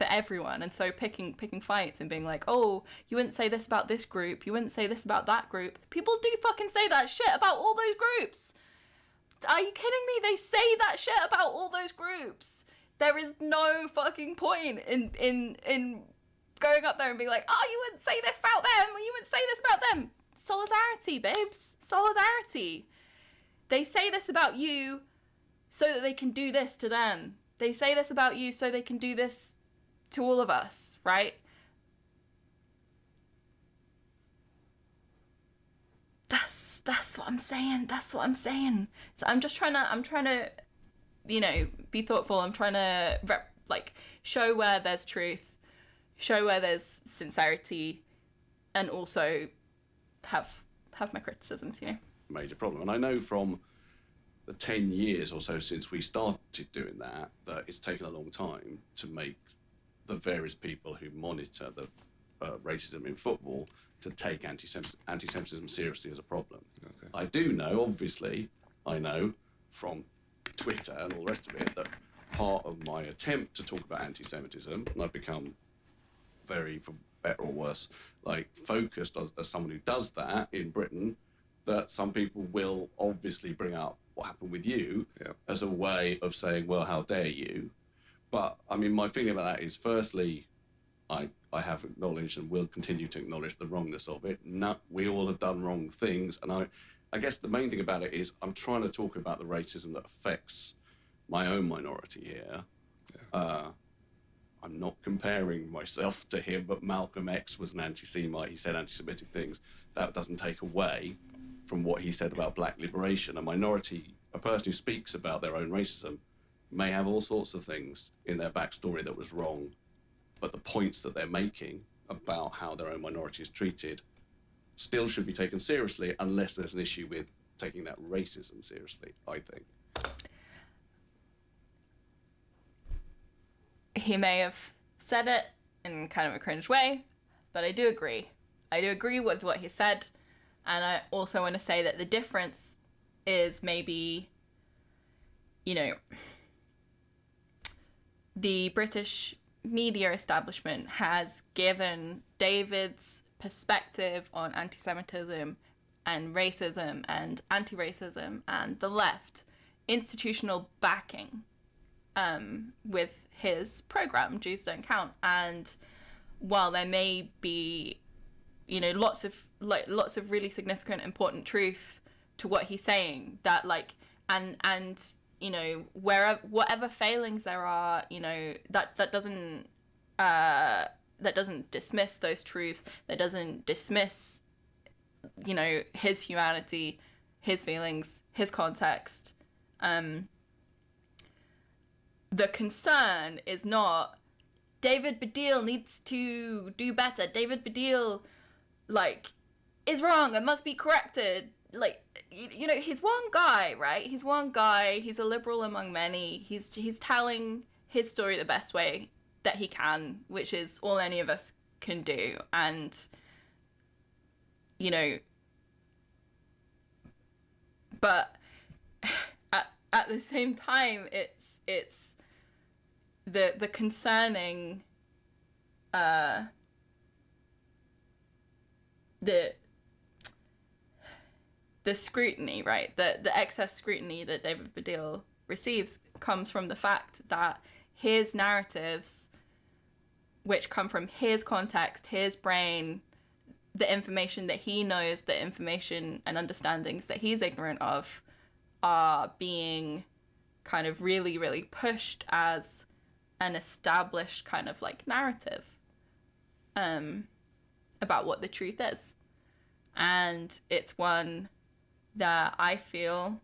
everyone. And so picking fights and being like, oh, you wouldn't say this about this group, you wouldn't say this about that group. People do fucking say that shit about all those groups. Are you kidding me? They say that shit about all those groups. There is no fucking point in going up there and being like, oh, you wouldn't say this about them, or you wouldn't say this about them. Solidarity, babes. Solidarity. They say this about you so that they can do this to them. They say this about you so they can do this to all of us, right? That's what I'm saying. That's what I'm saying. So I'm trying to, you know, be thoughtful. I'm trying to show where there's truth, show where there's sincerity, and also have my criticisms, you know. Major problem. And I know from the 10 years or so since we started doing that it's taken a long time to make the various people who monitor the racism in football to take anti-Semitism seriously as a problem. Okay. I do know, obviously, I know from Twitter and all the rest of it that part of my attempt to talk about anti-Semitism, and I've become very, for better or worse, like focused as someone who does that in Britain, that some people will obviously bring up what happened with you as a way of saying, well, how dare you? But I mean, my feeling about that is, firstly, I have acknowledged and will continue to acknowledge the wrongness of it. No, we all have done wrong things. And I guess the main thing about it is I'm trying to talk about the racism that affects my own minority here. I'm not comparing myself to him, but Malcolm X was an anti-Semite. He said anti-Semitic things. That doesn't take away from what he said about black liberation. A minority, a person who speaks about their own racism, may have all sorts of things in their backstory that was wrong, but the points that they're making about how their own minority is treated still should be taken seriously, unless there's an issue with taking that racism seriously, I think. He may have said it in kind of a cringe way, but I do agree. I do agree with what he said, and I also want to say that the difference is maybe, you know, the British media establishment has given David's perspective on anti-Semitism and racism and anti-racism and the left institutional backing with his program, Jews Don't Count. And while there may be, you know, lots of really significant, important truth to what he's saying, that like, and you know, whatever failings there are, you know, that doesn't dismiss those truths, that doesn't dismiss, you know, his humanity, his feelings, his context. The concern is not David Baddiel needs to do better. David Baddiel, like, is wrong and must be corrected. Like, you know, he's one guy, right? He's one guy. He's a liberal among many. He's telling his story the best way that he can, which is all any of us can do. And, you know, but at the same time, it's the concerning the scrutiny, right? The excess scrutiny that David Baddiel receives comes from the fact that his narratives, which come from his context, his brain, the information that he knows, the information and understandings that he's ignorant of, are being kind of really, really pushed as an established kind of like narrative about what the truth is. And it's one that I feel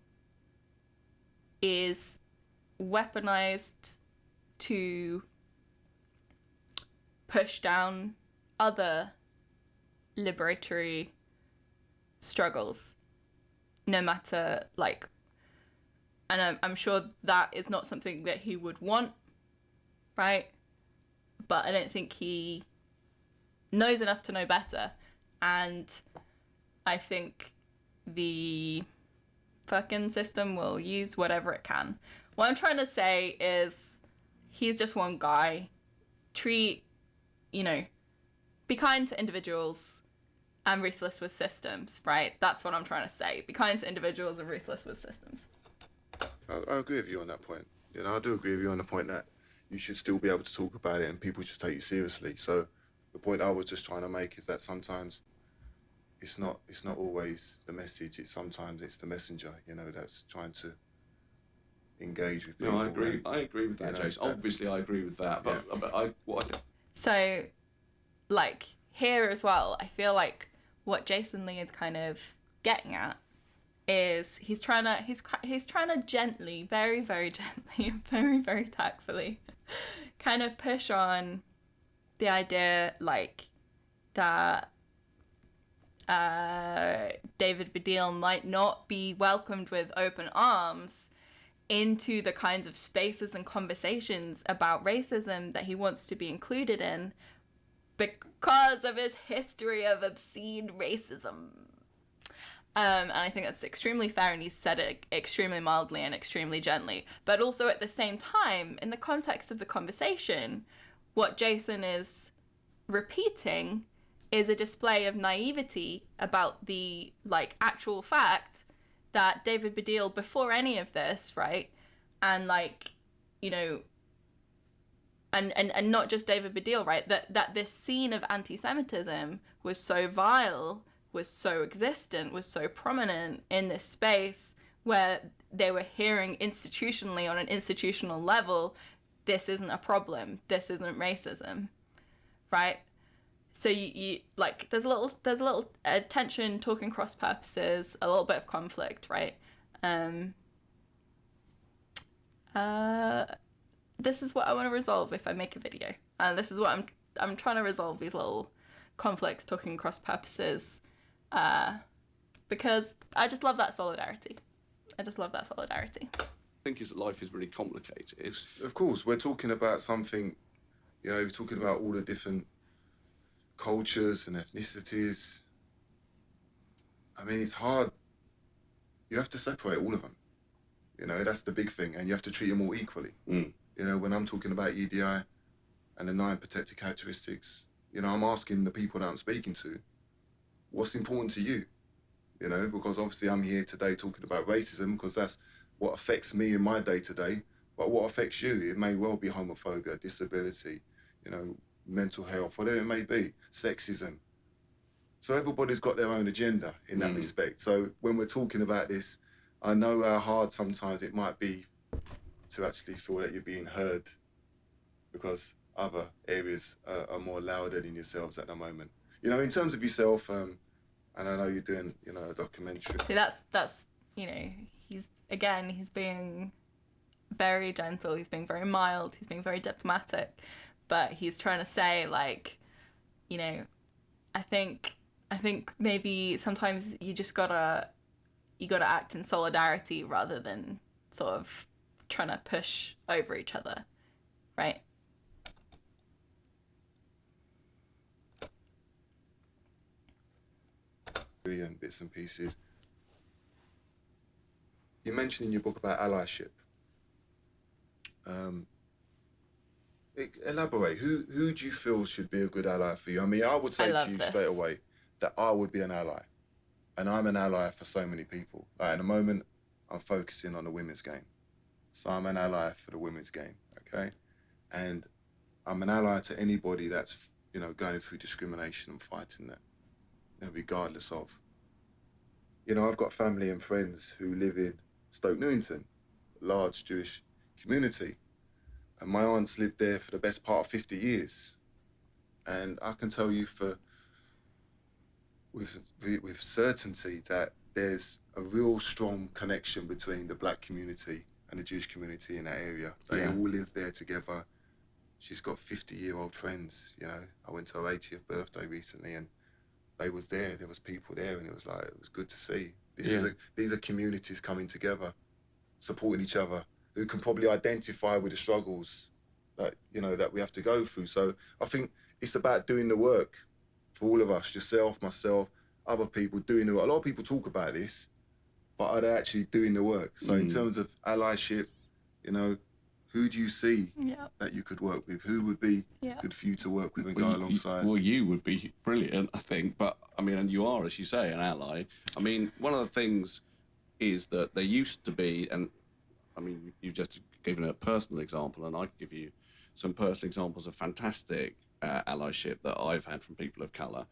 is weaponized to push down other liberatory struggles, no matter, like, and I'm sure that is not something that he would want, right? But I don't think he knows enough to know better. And I think the fucking system will use whatever it can. What I'm trying to say is he's just one guy. Treat, you know, be kind to individuals and ruthless with systems, right? That's what I'm trying to say. Be kind to individuals and ruthless with systems. I agree with you on that point. You know, I do agree with you on the point that you should still be able to talk about it and people should take you seriously. So the point I was just trying to make is that sometimes it's not always the message. Sometimes it's the messenger, you know, that's trying to engage with people. No, I agree with that, Jace. Obviously, I agree with that. But So, like, here as well, I feel like what Jason Lee is kind of getting at is he's trying to gently, very, very gently, very, very tactfully kind of push on the idea, like, that David Baddiel might not be welcomed with open arms into the kinds of spaces and conversations about racism that he wants to be included in because of his history of obscene racism. And I think that's extremely fair, and he's said it extremely mildly and extremely gently. But also at the same time, in the context of the conversation, what Jason is repeating is a display of naivety about the, like, actual fact that David Baddiel, before any of this, right, and, like, you know, and not just David Baddiel, right, that this scene of anti-Semitism was so vile, was so existent, was so prominent in this space where they were hearing institutionally, on an institutional level, this isn't a problem, this isn't racism, right? So you like, there's a little tension, talking cross purposes, a little bit of conflict, right? This is what I want to resolve if I make a video, and this is what I'm trying to resolve, these little conflicts, talking cross purposes, because I just love that solidarity. I think his life is really complicated. Of course, we're talking about something, you know, we're talking about all the different cultures and ethnicities. I mean, it's hard. You have to separate all of them. You know, that's the big thing, and you have to treat them all equally. Mm. You know, when I'm talking about EDI and the 9 protected characteristics, you know, I'm asking the people that I'm speaking to, what's important to you? You know, because obviously I'm here today talking about racism because that's what affects me in my day-to-day, but what affects you, it may well be homophobia, disability, you know, mental health, whatever it may be, sexism. So everybody's got their own agenda in that respect. So when we're talking about this, I know how hard sometimes it might be to actually feel that you're being heard because other areas are more louder than yourselves at the moment. You know, in terms of yourself, and I know you're doing, you know, a documentary. See, that's you know, he's being very gentle, he's being very mild, he's being very diplomatic, but he's trying to say, like, you know, I think maybe sometimes you gotta act in solidarity rather than sort of trying to push over each other, right? And bits and pieces. You mentioned in your book about allyship. Elaborate. Who do you feel should be a good ally for you? I mean, I would say to you straight away that I would be an ally, and I'm an ally for so many people. Like, at the moment, I'm focusing on the women's game, so I'm an ally for the women's game. Okay, and I'm an ally to anybody that's, you know, going through discrimination and fighting that, you know, regardless of. You know, I've got family and friends who live in Stoke Newington, a large Jewish community. And my aunts lived there for the best part of 50 years. And I can tell you with certainty that there's a real strong connection between the black community and the Jewish community in that area. They all live there together. She's got 50-year-old friends, you know. I went to her 80th birthday recently and they was there was people there, and it was like, it was good to see. These are communities coming together, supporting each other, who can probably identify with the struggles that, you know, that we have to go through. So I think it's about doing the work for all of us, yourself, myself, other people doing the work. A lot of people talk about this, but are they actually doing the work? So in terms of allyship, you know, who do you see that you could work with? Who would be good for you to work with and go alongside? You would be brilliant, I think. But, I mean, and you are, as you say, an ally. I mean, one of the things is that there used to be, and, I mean, you've just given a personal example, and I could give you some personal examples of fantastic allyship that I've had from people of colour.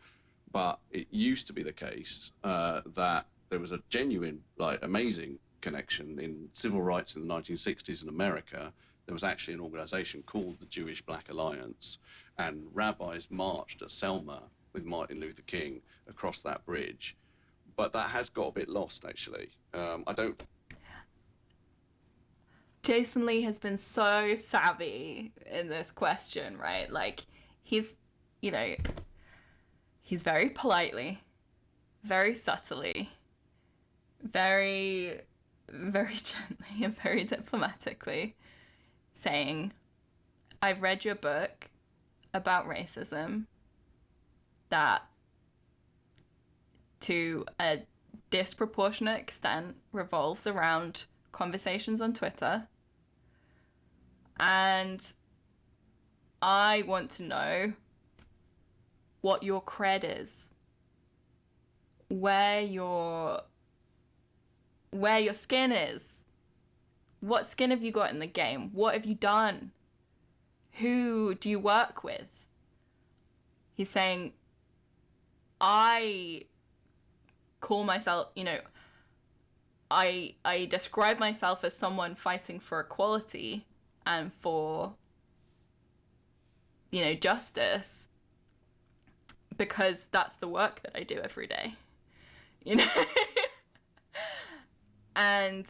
But it used to be the case that there was a genuine, like, amazing connection in civil rights in the 1960s in America. There was actually an organisation called the Jewish Black Alliance, and rabbis marched at Selma with Martin Luther King across that bridge. But that has got a bit lost, actually. Jason Lee has been so savvy in this question, right? Like, he's, you know, he's very politely, very subtly, very, very gently and very diplomatically saying, I've read your book about racism, that to a disproportionate extent revolves around conversations on Twitter. And I want to know what your cred is, where your skin is. What skin have you got in the game? What have you done? Who do you work with? He's saying, I call myself, I describe myself as someone fighting for equality and for, justice, because that's the work that I do every day, and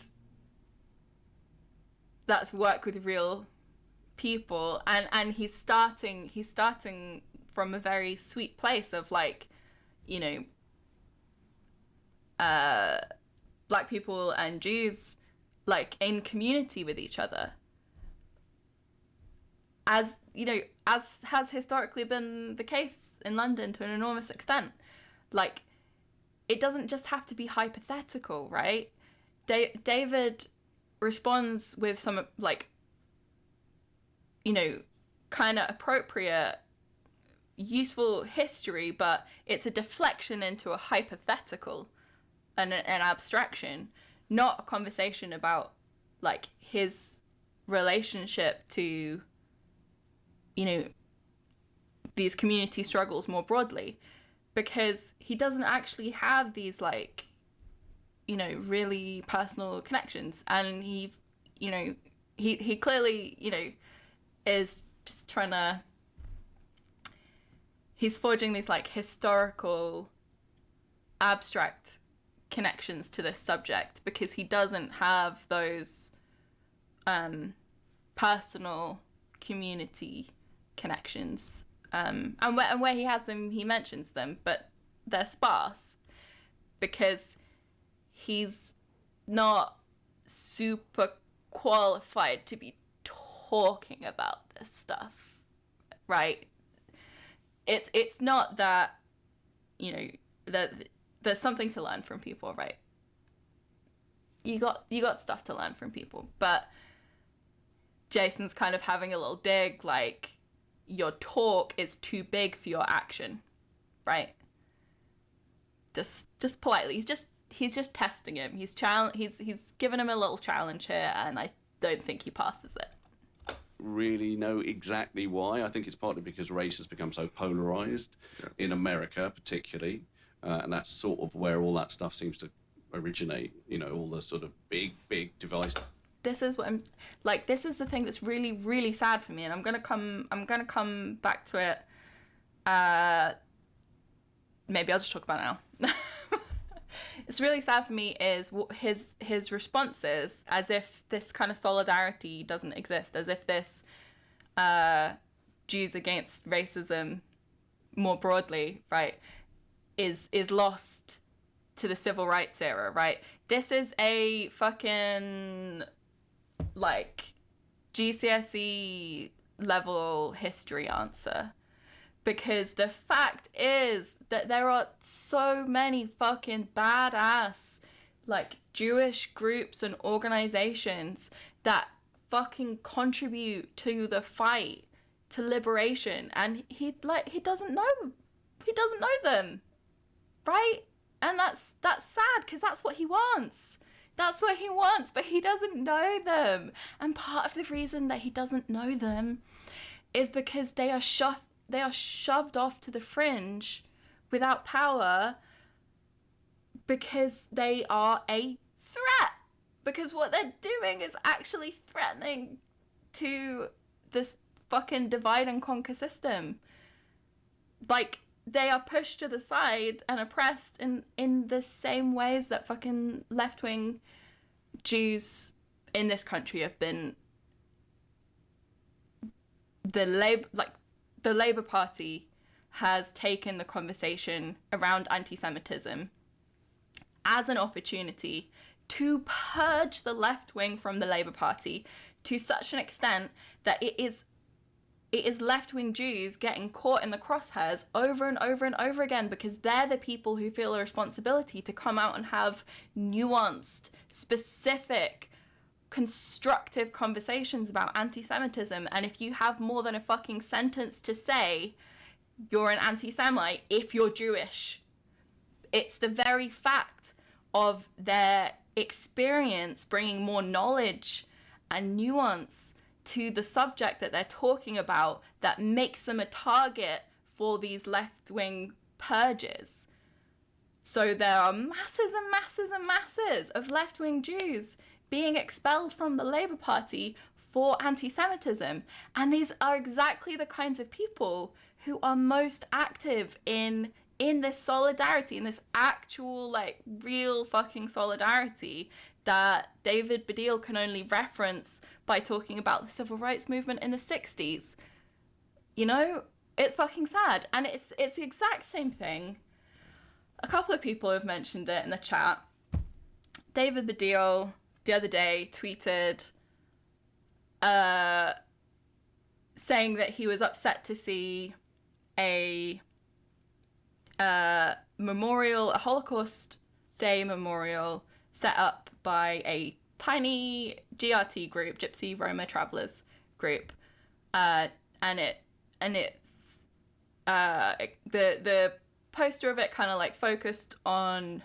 that's work with real people, and he's starting from a very sweet place of like, Black people and Jews like in community with each other, as has historically been the case in London to an enormous extent. Like, it doesn't just have to be hypothetical, right? David responds with some like, kind of appropriate, useful history, but it's a deflection into a hypothetical and an abstraction, not a conversation about like his relationship to, these community struggles more broadly, because he doesn't actually have these like, really personal connections, and he clearly, is just trying to, he's forging these like historical, abstract connections to this subject because he doesn't have those personal community connections, and where he has them, he mentions them, but they're sparse because he's not super qualified to be talking about this stuff, right? It's not that, that there's something to learn from people, right? You got stuff to learn from people, but Jason's kind of having a little dig, like, your talk is too big for your action, right? Just politely, he's just testing him. He's given him a little challenge here, and I don't think he passes it. Really know exactly why. I think it's partly because race has become so polarized in America, particularly, and that's sort of where all that stuff seems to originate. All the sort of big divisive. This is what I'm like. This is the thing that's really, really sad for me, and I'm gonna come back to it. Maybe I'll just talk about it now. It's really sad for me is his responses, as if this kind of solidarity doesn't exist, as if this Jews against racism more broadly, right, is lost to the civil rights era, right? This is a fucking like GCSE level history answer. Because the fact is that there are so many fucking badass, like, Jewish groups and organizations that fucking contribute to the fight, to liberation, and he doesn't know them, right? And that's sad, because that's what he wants. That's what he wants, but he doesn't know them. And part of the reason that he doesn't know them is because they are shoved off to the fringe without power, because they are a threat. Because what they're doing is actually threatening to this fucking divide and conquer system. Like, they are pushed to the side and oppressed in the same ways that fucking left-wing Jews in this country have been. The Labour Party has taken the conversation around anti-Semitism as an opportunity to purge the left wing from the Labour Party to such an extent that it is it is left-wing Jews getting caught in the crosshairs over and over and over again, because they're the people who feel a responsibility to come out and have nuanced, specific, constructive conversations about anti-Semitism. And if you have more than a fucking sentence to say you're an anti-Semite if you're Jewish, it's the very fact of their experience bringing more knowledge and nuance to the subject that they're talking about that makes them a target for these left-wing purges. So there are masses and masses and masses of left-wing Jews being expelled from the Labour Party for anti-Semitism. And these are exactly the kinds of people who are most active in this solidarity, in this actual, like, real fucking solidarity that David Baddiel can only reference by talking about the civil rights movement in the 60s. You know, it's fucking sad. And it's the exact same thing. A couple of people have mentioned it in the chat. David Baddiel the other day tweeted saying that he was upset to see a memorial, a Holocaust Day memorial set up by a tiny GRT group, Gypsy Roma Travelers group, and the poster of it kind of like focused on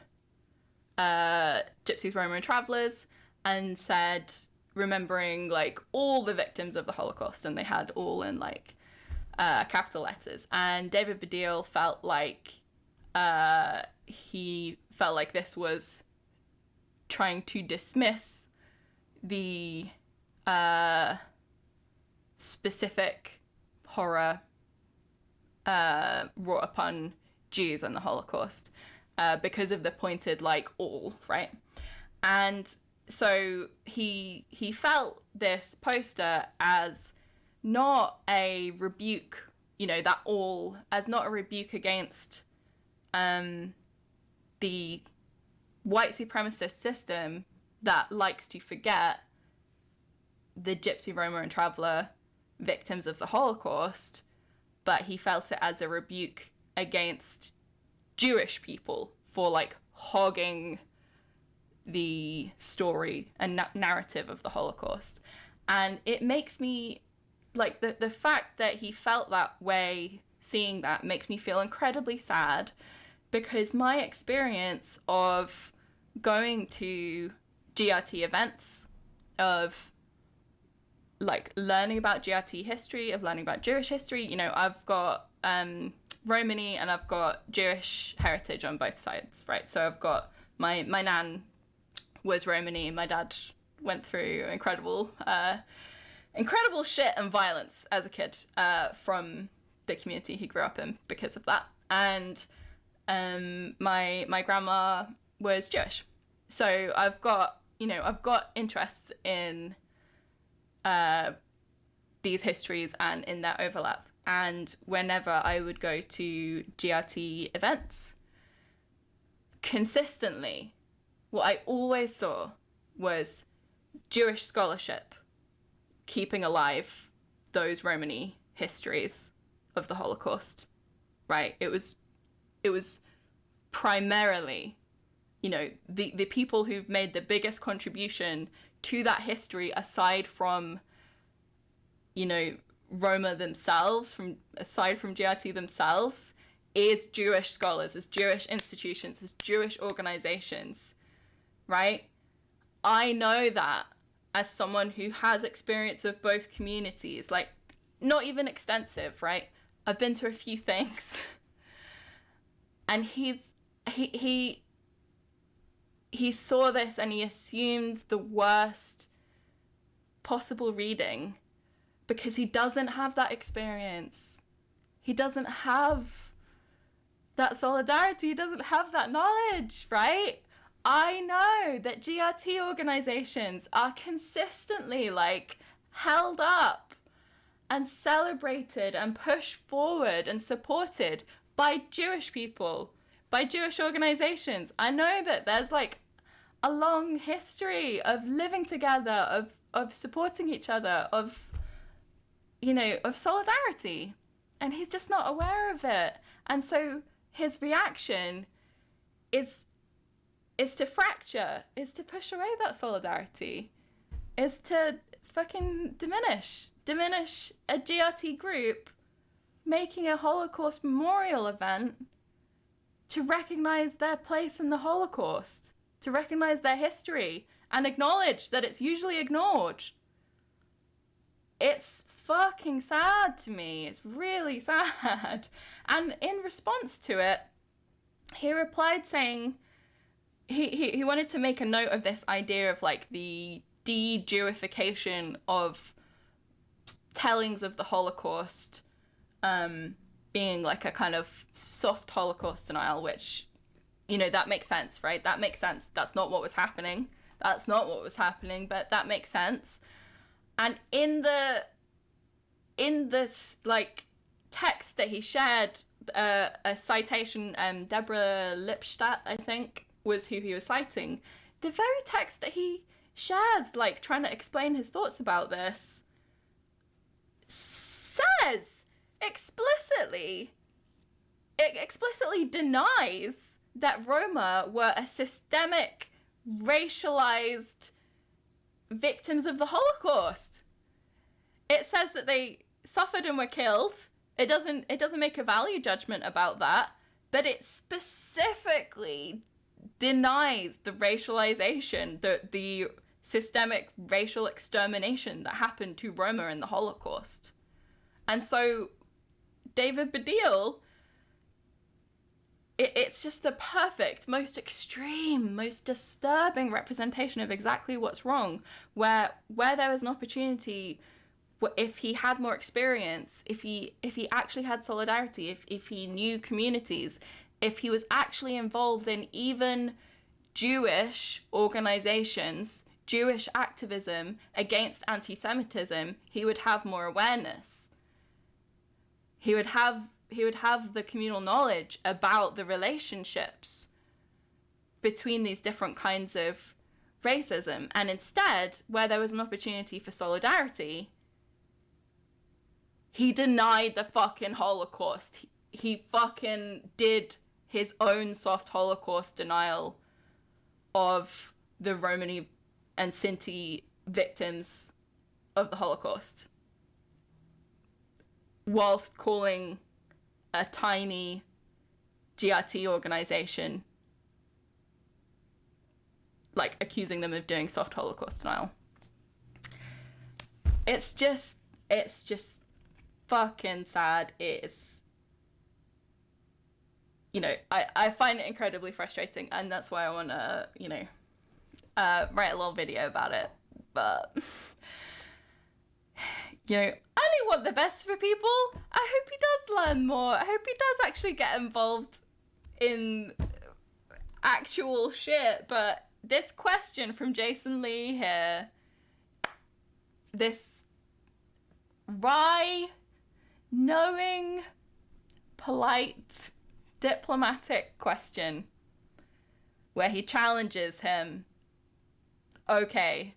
Gypsies, Roma, and Travelers, and said remembering like all the victims of the Holocaust, and they had all in like capital letters. And David Baddiel felt like this was trying to dismiss the specific horror wrought upon Jews and the Holocaust because of the pointed like all, right? And so he felt this poster as not a rebuke, you know, that all, as not a rebuke against the white supremacist system that likes to forget the Gypsy, Roma, and Traveller victims of the Holocaust, but he felt it as a rebuke against Jewish people for like hogging the story and narrative of the Holocaust. And it makes me, like, the fact that he felt that way, seeing that, makes me feel incredibly sad, because my experience of going to GRT events, of like learning about GRT history, of learning about Jewish history, you know, I've got Romani and I've got Jewish heritage on both sides, right? So I've got my nan was Romani, and my dad went through incredible shit and violence as a kid from the community he grew up in because of that. And my grandma was Jewish, so I've got interests in these histories and in their overlap. And whenever I would go to GRT events, consistently, what I always saw was Jewish scholarship keeping alive those Romani histories of the Holocaust, right? It was primarily, you know, the people who've made the biggest contribution to that history, aside from, you know, Roma themselves, aside from GRT themselves, is Jewish scholars, is Jewish institutions, is Jewish organizations, right? I know that as someone who has experience of both communities, like, not even extensive, right? I've been to a few things. And he saw this and he assumed the worst possible reading, because he doesn't have that experience. He doesn't have that solidarity. He doesn't have that knowledge, right? I know that GRT organizations are consistently like held up and celebrated and pushed forward and supported by Jewish people, by Jewish organizations. I know that there's like a long history of living together, of supporting each other, of, of solidarity, and he's just not aware of it. And so his reaction is to fracture, is to push away that solidarity, is to fucking diminish a GRT group making a Holocaust memorial event to recognize their place in the Holocaust, to recognize their history, and acknowledge that it's usually ignored. It's fucking sad to me. It's really sad. And in response to it, he replied saying he wanted to make a note of this idea of like the de-Jewification of tellings of the Holocaust being like a kind of soft Holocaust denial, which, that makes sense, right? That makes sense. That's not what was happening. But that makes sense. And in this like text that he shared, a citation, Deborah Lipstadt, I think, was who he was citing. The very text that he shares, like trying to explain his thoughts about this, says explicitly denies that Roma were a systemic, racialized victims of the Holocaust. It says that they suffered and were killed. It doesn't make a value judgment about that, but it specifically denies the racialization, the systemic racial extermination that happened to Roma in the Holocaust. And so David Baddiel, it's just the perfect, most extreme, most disturbing representation of exactly what's wrong, where there was an opportunity, if he had more experience, if he actually had solidarity, if he knew communities, if he was actually involved in even Jewish organizations, Jewish activism against anti-Semitism, he would have more awareness. He would have the communal knowledge about the relationships between these different kinds of racism. And instead, where there was an opportunity for solidarity, he denied the fucking Holocaust. He fucking did his own soft Holocaust denial of the Romani and Sinti victims of the Holocaust, whilst calling a tiny GRT organization, like, accusing them of doing soft Holocaust denial. It's just fucking sad. It's, I find it incredibly frustrating, and that's why I want to, write a little video about it. But, I only want the best for people. I hope he does learn more. I hope he does actually get involved in actual shit. But this question from Jason Lee here, this wry, knowing, polite, diplomatic question where he challenges him, okay,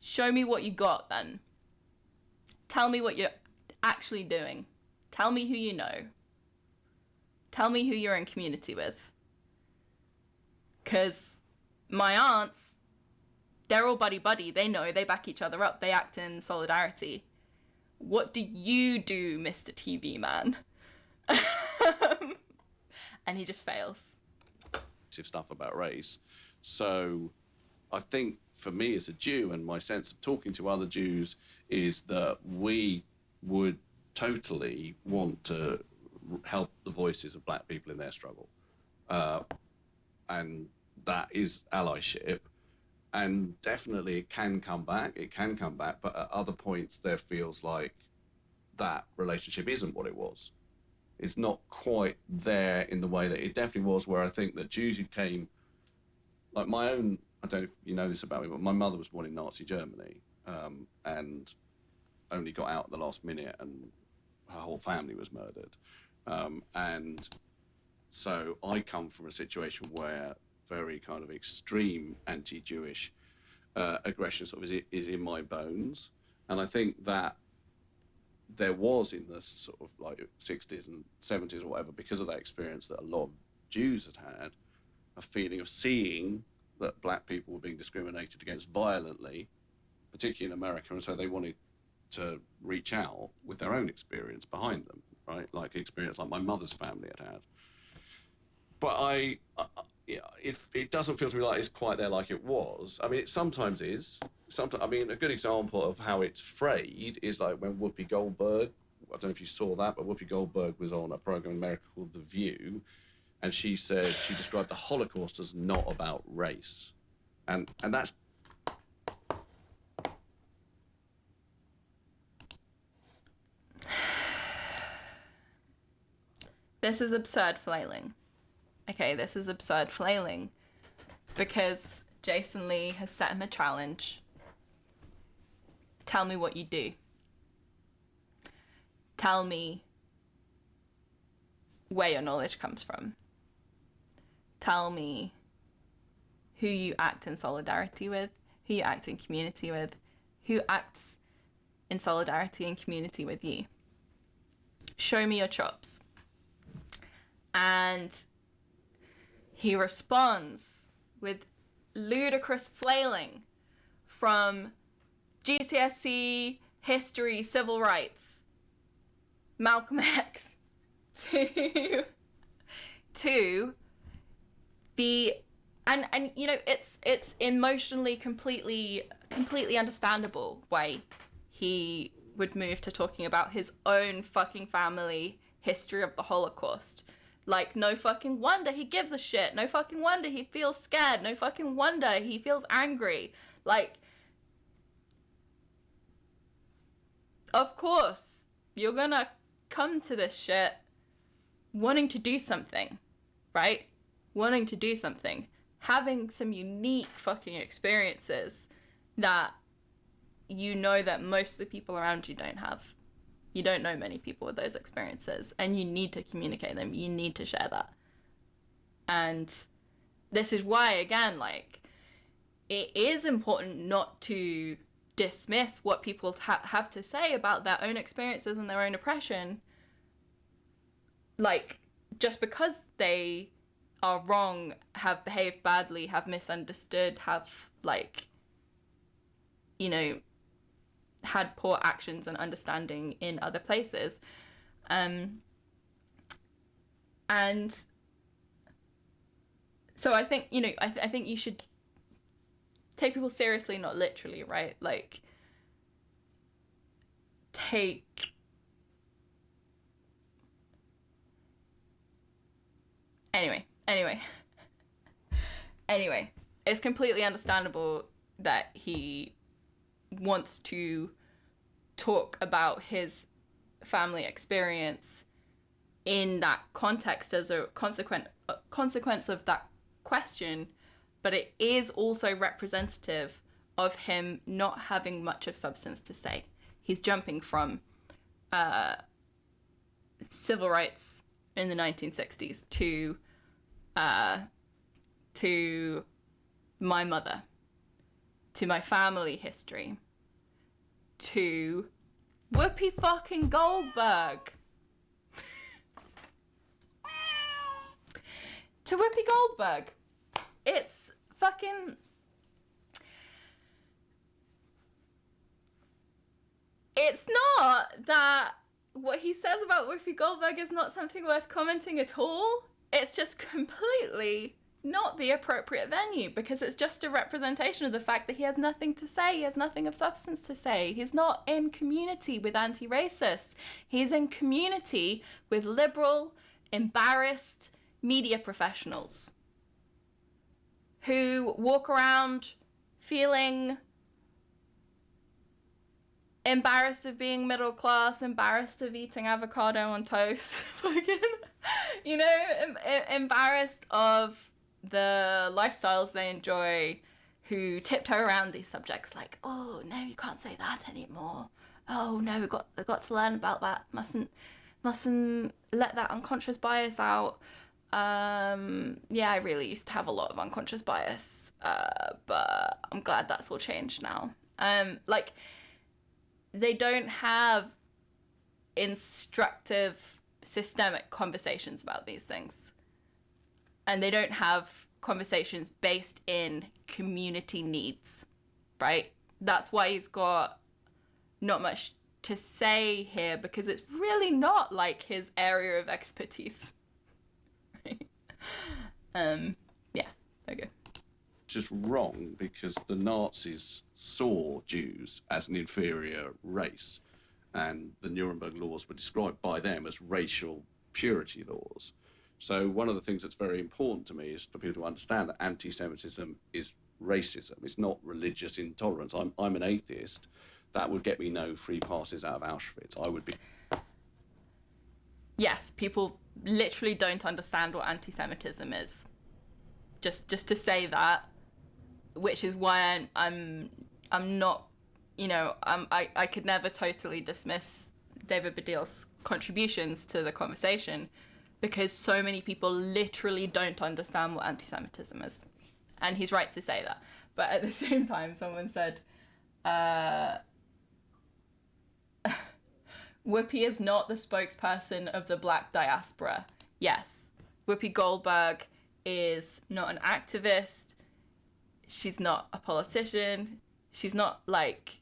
show me what you got then. Tell me what you're actually doing. Tell me who you know. Tell me who you're in community with. Because my aunts, they're all buddy-buddy. They know, they back each other up. They act in solidarity. What do you do, Mr. TV man? And he just fails. Stuff about race. So I think for me as a Jew, and my sense of talking to other Jews, is that we would totally want to help the voices of black people in their struggle. And that is allyship. And definitely it can come back, but at other points there feels like that relationship isn't what it was. It's not quite there in the way that it definitely was, where I think that Jews who came, like my own, I don't know if you know this about me, but my mother was born in Nazi Germany, and only got out at the last minute, and her whole family was murdered. And so I come from a situation where very kind of extreme anti-Jewish aggression sort of is in my bones. And I think that there was in the sort of like 60s and 70s or whatever, because of that experience that a lot of Jews had, a feeling of seeing that black people were being discriminated against violently, particularly in America, and so they wanted to reach out with their own experience behind them, right? Like experience like my mother's family had. But it doesn't feel to me like it's quite there like it was. I mean, it sometimes is. Sometimes, I mean, a good example of how it's frayed is like when Whoopi Goldberg, I don't know if you saw that, but Whoopi Goldberg was on a program in America called The View, and she said, she described the Holocaust as not about race. And that's... This is absurd flailing. Okay, this is absurd flailing because Jason Lee has set him a challenge. Tell me what you do. Tell me where your knowledge comes from. Tell me who you act in solidarity with, who you act in community with, who acts in solidarity and community with you. Show me your chops. And he responds with ludicrous flailing from GCSE, history, civil rights, Malcolm X, to the and you know it's emotionally completely understandable why he would move to talking about his own fucking family history of the Holocaust. Like, no fucking wonder he gives a shit. No fucking wonder he feels scared. No fucking wonder he feels angry. Like, of course, you're gonna come to this shit wanting to do something, right? Wanting to do something. Having some unique fucking experiences that you know that most of the people around you don't have. You don't know many people with those experiences, and you need to communicate them. You need to share that. And this is why, again, like, it is important not to dismiss what people have to say about their own experiences and their own oppression. Like, just because they are wrong, have behaved badly, have misunderstood, have, like, you know, had poor actions and understanding in other places. And so I think, you know, I think you should take people seriously, not literally, right? Like, Anyway, it's completely understandable that he wants to talk about his family experience in that context as a consequence of that question, but it is also representative of him not having much of substance to say. He's jumping from civil rights in the 1960s to my mother, to my family history, to Whoopi fucking Goldberg. To Whoopi Goldberg. It's fucking... It's not that what he says about Whoopi Goldberg is not something worth commenting at all. It's just completely not the appropriate venue, because it's just a representation of the fact that he has nothing to say. He has nothing of substance to say. He's not in community with anti-racists. He's in community with liberal, embarrassed media professionals who walk around feeling embarrassed of being middle class, embarrassed of eating avocado on toast, fucking, you know, embarrassed of the lifestyles they enjoy, who tiptoe around these subjects like, oh no, you can't say that anymore. Oh no, we've got to learn about that. Mustn't let that unconscious bias out. Yeah, I really used to have a lot of unconscious bias, but I'm glad that's all changed now. Like, they don't have instructive, systemic conversations about these things. And they don't have conversations based in community needs, right? That's why he's got not much to say here, because it's really not like his area of expertise. Right? Yeah, there you go. Just wrong, because the Nazis saw Jews as an inferior race, and the Nuremberg laws were described by them as racial purity laws. So one of the things that's very important to me is for people to understand that anti-Semitism is racism. It's not religious intolerance. I'm an atheist. That would get me no free passes out of Auschwitz. I would be... Yes, people literally don't understand what anti-Semitism is. Just to say that, which is why I'm not, you know, I could never totally dismiss David Baddiel's contributions to the conversation, because so many people literally don't understand what anti-Semitism is. And he's right to say that. But at the same time, someone said, Whoopi is not the spokesperson of the Black diaspora. Yes, Whoopi Goldberg is not an activist. She's not a politician. She's not like...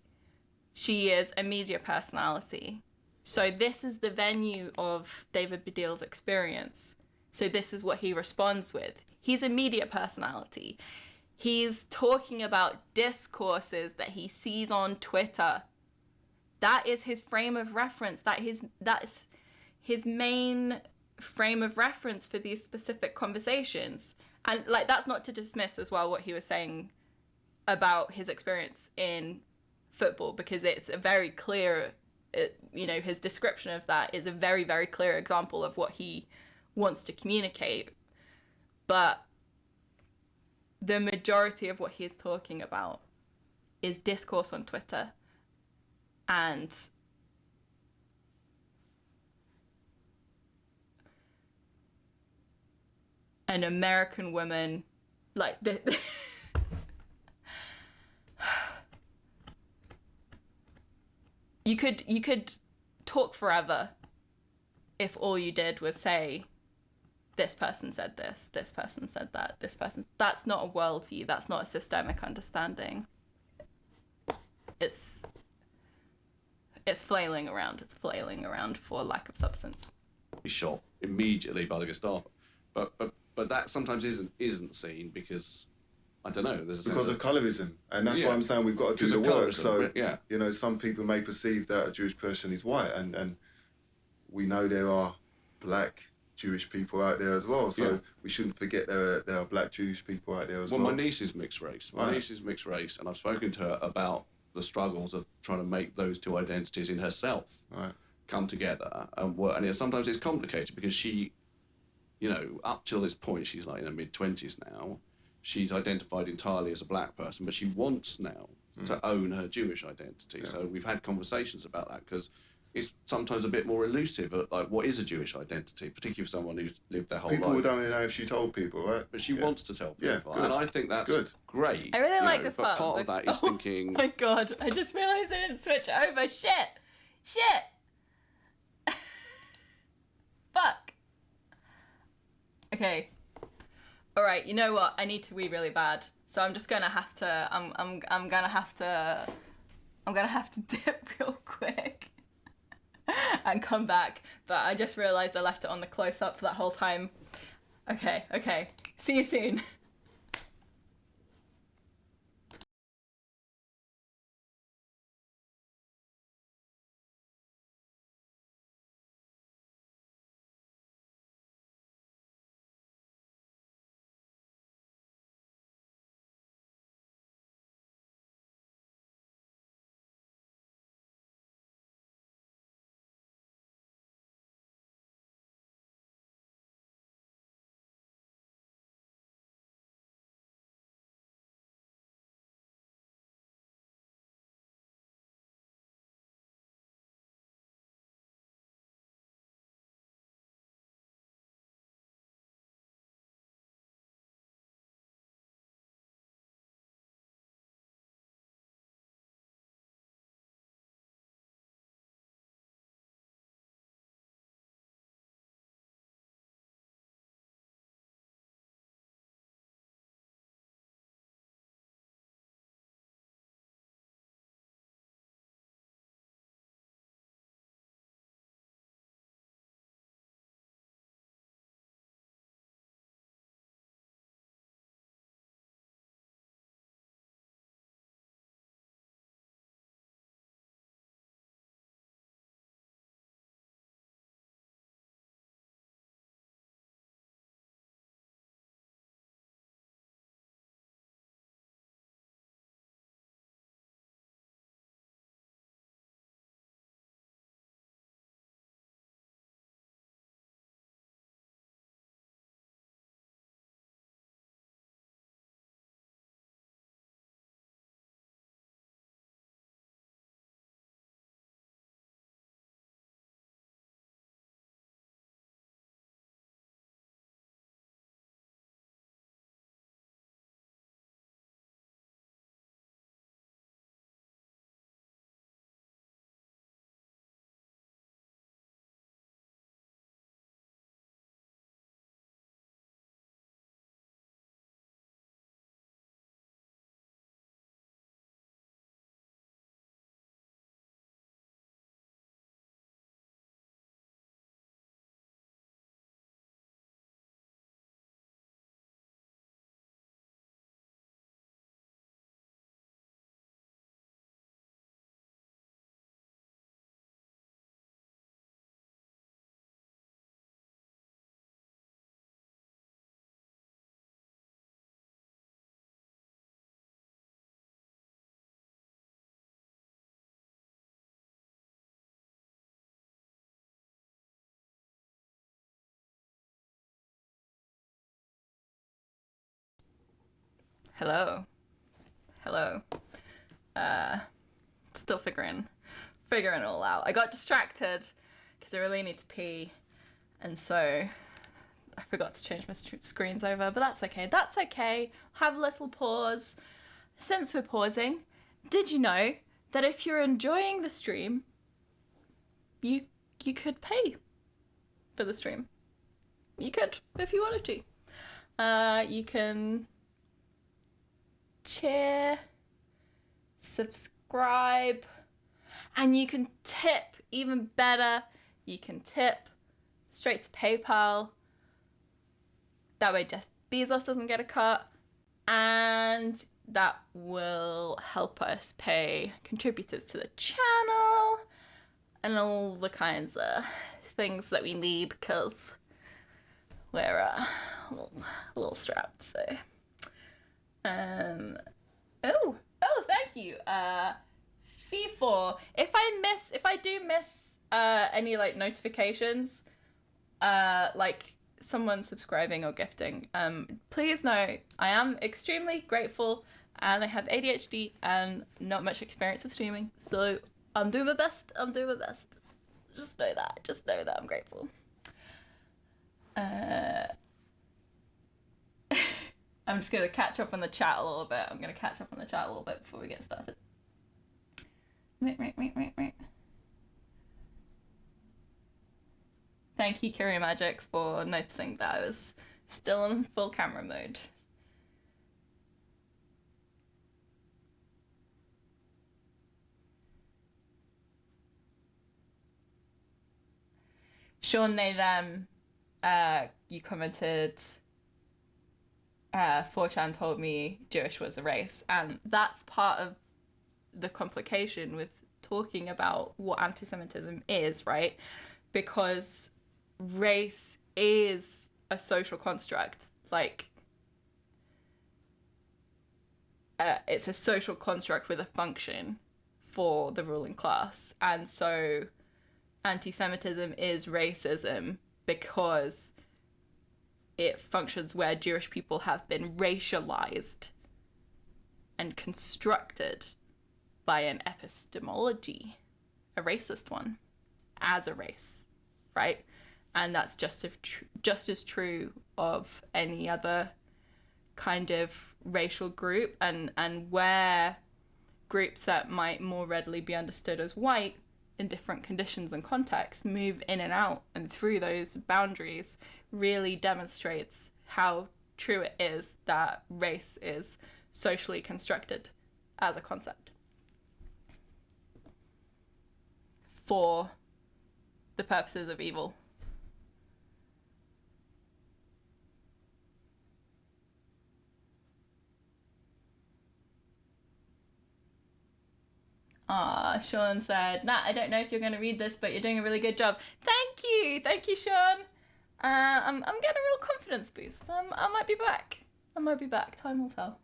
She is a media personality. So this is the venue of David Baddiel's experience. So this is what he responds with. He's a media personality. He's talking about discourses that he sees on Twitter. That is his frame of reference. That's his main frame of reference for these specific conversations. And like, that's not to dismiss as well what he was saying about his experience in football, because it's a very clear, you know, his description of that is a very, very clear example of what he wants to communicate. But the majority of what he's talking about is discourse on Twitter and an American woman, like you could talk forever if all you did was say, this person said this person said that, this person... That's not a worldview. That's not a systemic understanding. It's flailing around. It's flailing around for lack of substance. Be shot immediately by the Gestapo, but that sometimes isn't seen because, I don't know, there's a sense because of colorism, and that's why I'm saying we've got to do the work. So you know, some people may perceive that a Jewish person is white, and we know there are black Jewish people out there as well. So we shouldn't forget there are black Jewish people out there as well. Well, my niece is mixed race. My niece is mixed race, and I've spoken to her about the struggles of trying to make those two identities in herself come together and work. And sometimes it's complicated because she, you know, up till this point, she's like in her mid-20s now. She's identified entirely as a black person, but she wants now to own her Jewish identity. So we've had conversations about that, because it's sometimes a bit more elusive, like what is a Jewish identity, particularly for someone who's lived their whole life. People don't even know if she told people, right? But she wants to tell people, good. and I think that's great. I really like this but part. Part of that is thinking... Oh my god, I just realised I didn't switch it over. Shit! Fuck. Okay. Alright, you know what? I need to wee really bad. So I'm just gonna have to... I'm gonna have to dip real quick and come back. But I just realised I left it on the close-up for that whole time. Okay. See you soon. Hello. Still figuring it all out. I got distracted because I really need to pee, and so I forgot to change my screens over, but that's okay. Have a little pause. Since we're pausing, did you know that if you're enjoying the stream, you could pay for the stream? You could, if you wanted to. You can cheer, subscribe, and you can tip. Even better, you can tip straight to PayPal. That way Jeff Bezos doesn't get a cut, and that will help us pay contributors to the channel and all the kinds of things that we need, because we're a little strapped. So thank you, Fee4. If I do miss any like notifications, like someone subscribing or gifting, please know I am extremely grateful, and I have ADHD and not much experience of streaming, so I'm doing my best. Just know that I'm grateful. I'm just gonna catch up on the chat a little bit. Before we get started. Right. Thank you, Curio Magic, for noticing that I was still in full camera mode. Sean, they, them, you commented, 4chan told me Jewish was a race, and that's part of the complication with talking about what anti-Semitism is, right? Because race is a social construct. Like, it's a social construct with a function for the ruling class, and so anti-Semitism is racism because it functions where Jewish people have been racialized and constructed by an epistemology, a racist one, as a race, right? And that's just as true of any other kind of racial group, and where groups that might more readily be understood as white in different conditions and contexts move in and out and through those boundaries really demonstrates how true it is that race is socially constructed as a concept for the purposes of evil. Sean said, Nat, I don't know if you're going to read this, but you're doing a really good job. Thank you, Sean. I'm getting a real confidence boost. I might be back. Time will tell.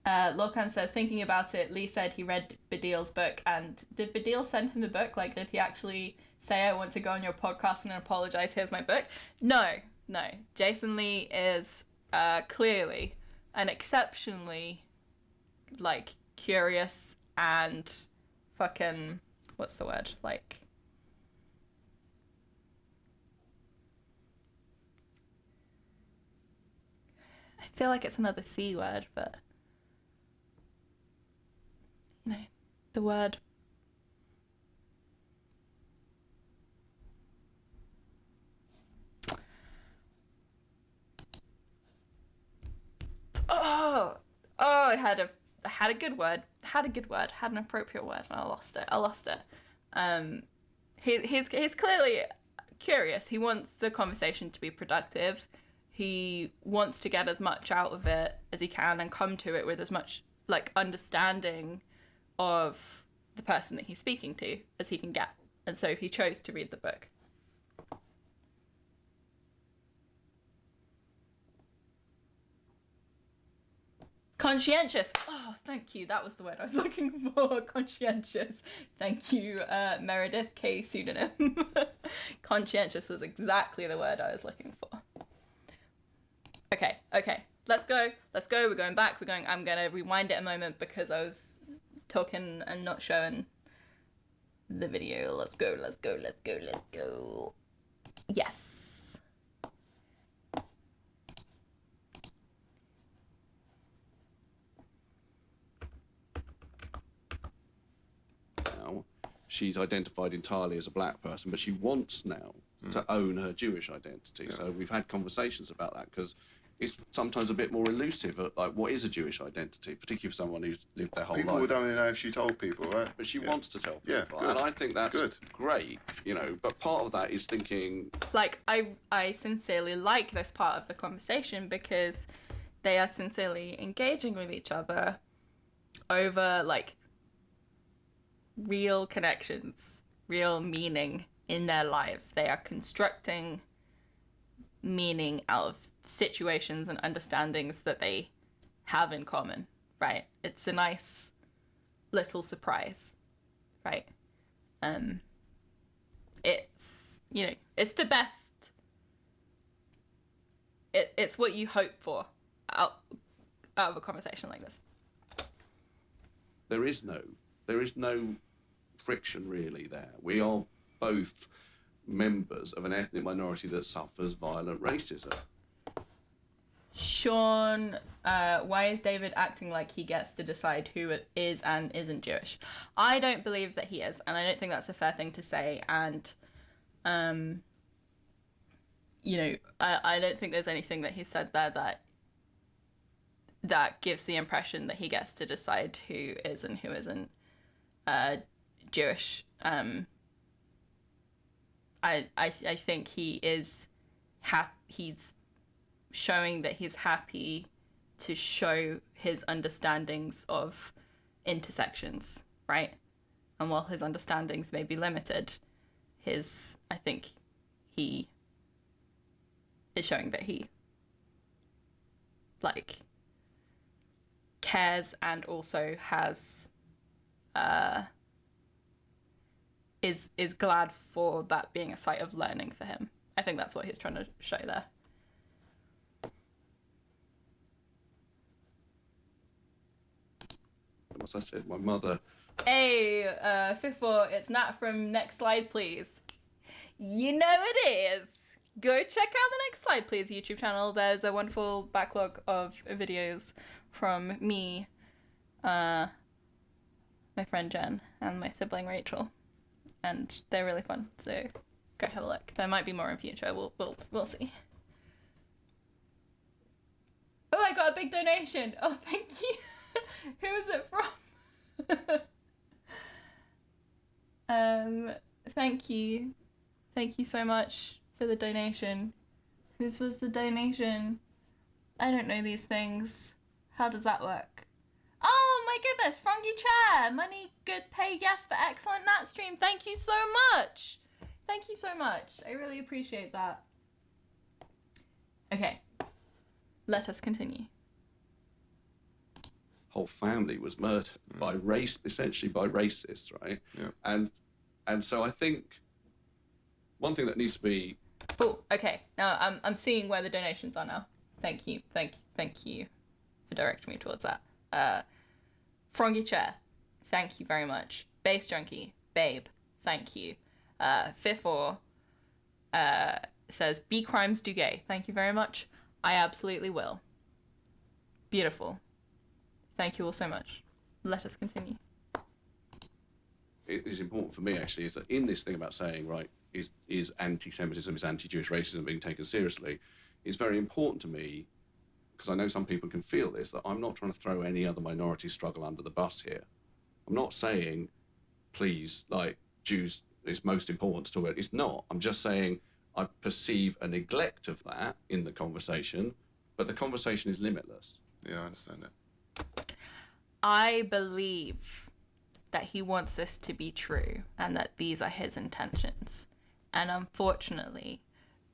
Lorcan says, thinking about it, Lee said he read Baddiel's book, and did Baddiel send him the book? Like, did he actually say, I want to go on your podcast and apologize, here's my book? No. Jason Lee is clearly an exceptionally, like, curious and fucking, what's the word? Like, I feel like it's another C word, but you know, the word. I had a good word, had an appropriate word, and I lost it. He's clearly curious. He wants the conversation to be productive. He wants to get as much out of it as he can and come to it with as much like understanding of the person that he's speaking to as he can get. And so he chose to read the book. Conscientious. Oh, thank you. That was the word I was looking for. Conscientious. Thank you, Meredith K. Pseudonym. Conscientious was exactly the word I was looking for. Okay. Let's go. We're going back. I'm going to rewind it a moment because I was talking and not showing the video. Let's go. Yes. Now, she's identified entirely as a black person, but she wants now to own her Jewish identity. Yeah. So we've had conversations about that because it's sometimes a bit more elusive, like what is a Jewish identity, particularly for someone who's lived their whole life. People would only know if she told people, right? But she wants to tell people, good. And I think that's great, you know. But part of that is thinking, like, I sincerely like this part of the conversation because they are sincerely engaging with each other over like real connections, real meaning in their lives. They are constructing meaning out of situations and understandings that they have in common, right? It's a nice little surprise, right? It's, you know, it's the best. It's what you hope for out of a conversation like this. There is no friction really there. We are both members of an ethnic minority that suffers violent racism. Sean, why is David acting like he gets to decide who is and isn't Jewish? I don't believe that he is, and I don't think that's a fair thing to say. And, you know, I don't think there's anything that he said there that gives the impression that he gets to decide who is and who isn't Jewish. I think he is he's showing that he's happy to show his understandings of intersections, right? And while his understandings may be limited, I think he is showing that he like cares and also has is glad for that being a site of learning for him. I think that's what he's trying to show there. As I said, my mother. Hey, Fifo, it's Nat from Next Slide, Please. You know it is. Go check out the Next Slide, Please YouTube channel. There's a wonderful backlog of videos from me, my friend Jen, and my sibling Rachel, and they're really fun. So go have a look. There might be more in future. We'll see. Oh, I got a big donation. Oh, thank you. Who is it from? Thank you. Thank you so much for the donation. This was the donation. I don't know these things. How does that work? Oh my goodness, Frankie Chair. Money, good pay, yes, for excellent Nat stream. Thank you so much. Thank you so much. I really appreciate that. Okay. Let us continue. Whole family was murdered by essentially by racists, right? Yeah. And so I think one thing that needs to be. Oh, okay. Now I'm seeing where the donations are now. Thank you for directing me towards that. Frongy Chair, thank you very much. Bass Junkie, Babe, thank you. Fifor says, "Be crimes do gay." Thank you very much. I absolutely will. Beautiful. Thank you all so much. Let us continue. It is important for me, actually, is that in this thing about saying, right, is anti-Semitism, is anti-Jewish racism being taken seriously, it's very important to me, because I know some people can feel this, that I'm not trying to throw any other minority struggle under the bus here. I'm not saying, please, like, Jews is most important to talk about. It's not. I'm just saying I perceive a neglect of that in the conversation, but the conversation is limitless. Yeah, I understand that. I believe that he wants this to be true and that these are his intentions. And unfortunately,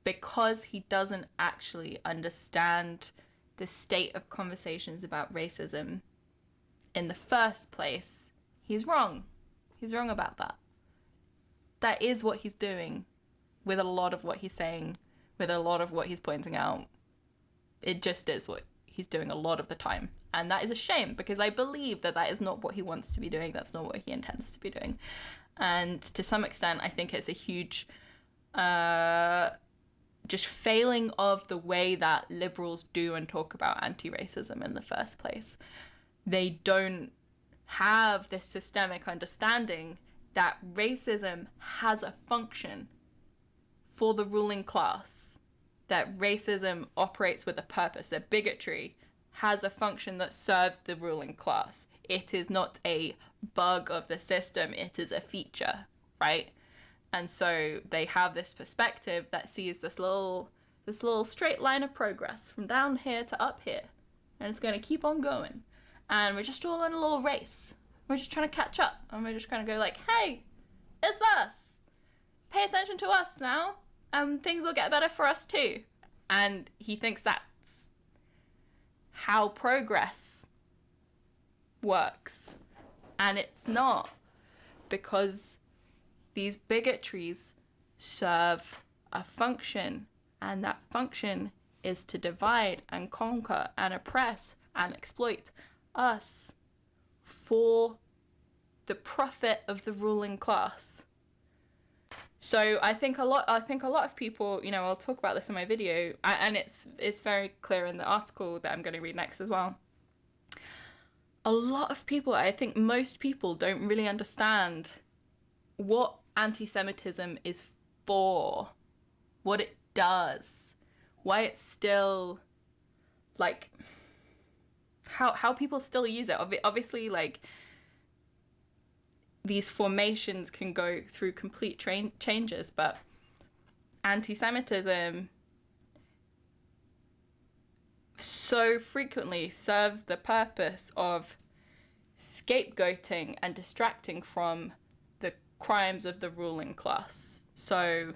because he doesn't actually understand the state of conversations about racism in the first place, he's wrong. He's wrong about that. That is what he's doing with a lot of what he's saying, with a lot of what he's pointing out. It just is what he's doing a lot of the time. And that is a shame, because I believe that that is not what he wants to be doing. That's not what he intends to be doing. And to some extent, I think it's a huge just failing of the way that liberals do and talk about anti-racism in the first place. They don't have this systemic understanding that racism has a function for the ruling class, that racism operates with a purpose, that bigotry has a function that serves the ruling class. It is not a bug of the system, it is a feature, right? And so they have this perspective that sees this little straight line of progress from down here to up here, and it's going to keep on going. And we're just all in a little race. We're just trying to catch up, and we're just trying to go like, hey, it's us. Pay attention to us now, and things will get better for us too. And he thinks that's how progress works. And it's not, because these bigotries serve a function, and that function is to divide and conquer and oppress and exploit us for the profit of the ruling class. So I think a lot of people, you know, I'll talk about this in my video, and it's very clear in the article that I'm going to read next as well. A lot of people, I think most people, don't really understand what anti-Semitism is for, what it does, why it's still, like, how people still use it. Obviously, like, these formations can go through complete changes, but anti-Semitism so frequently serves the purpose of scapegoating and distracting from the crimes of the ruling class. So,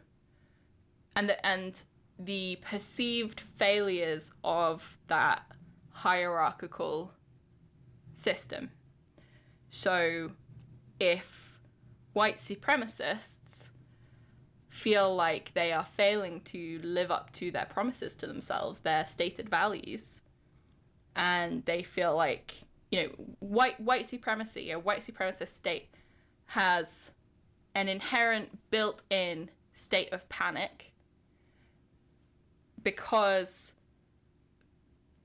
and the perceived failures of that hierarchical system. So, if white supremacists feel like they are failing to live up to their promises to themselves, their stated values, and they feel like, you know, white supremacy, a white supremacist state, has an inherent built-in state of panic, because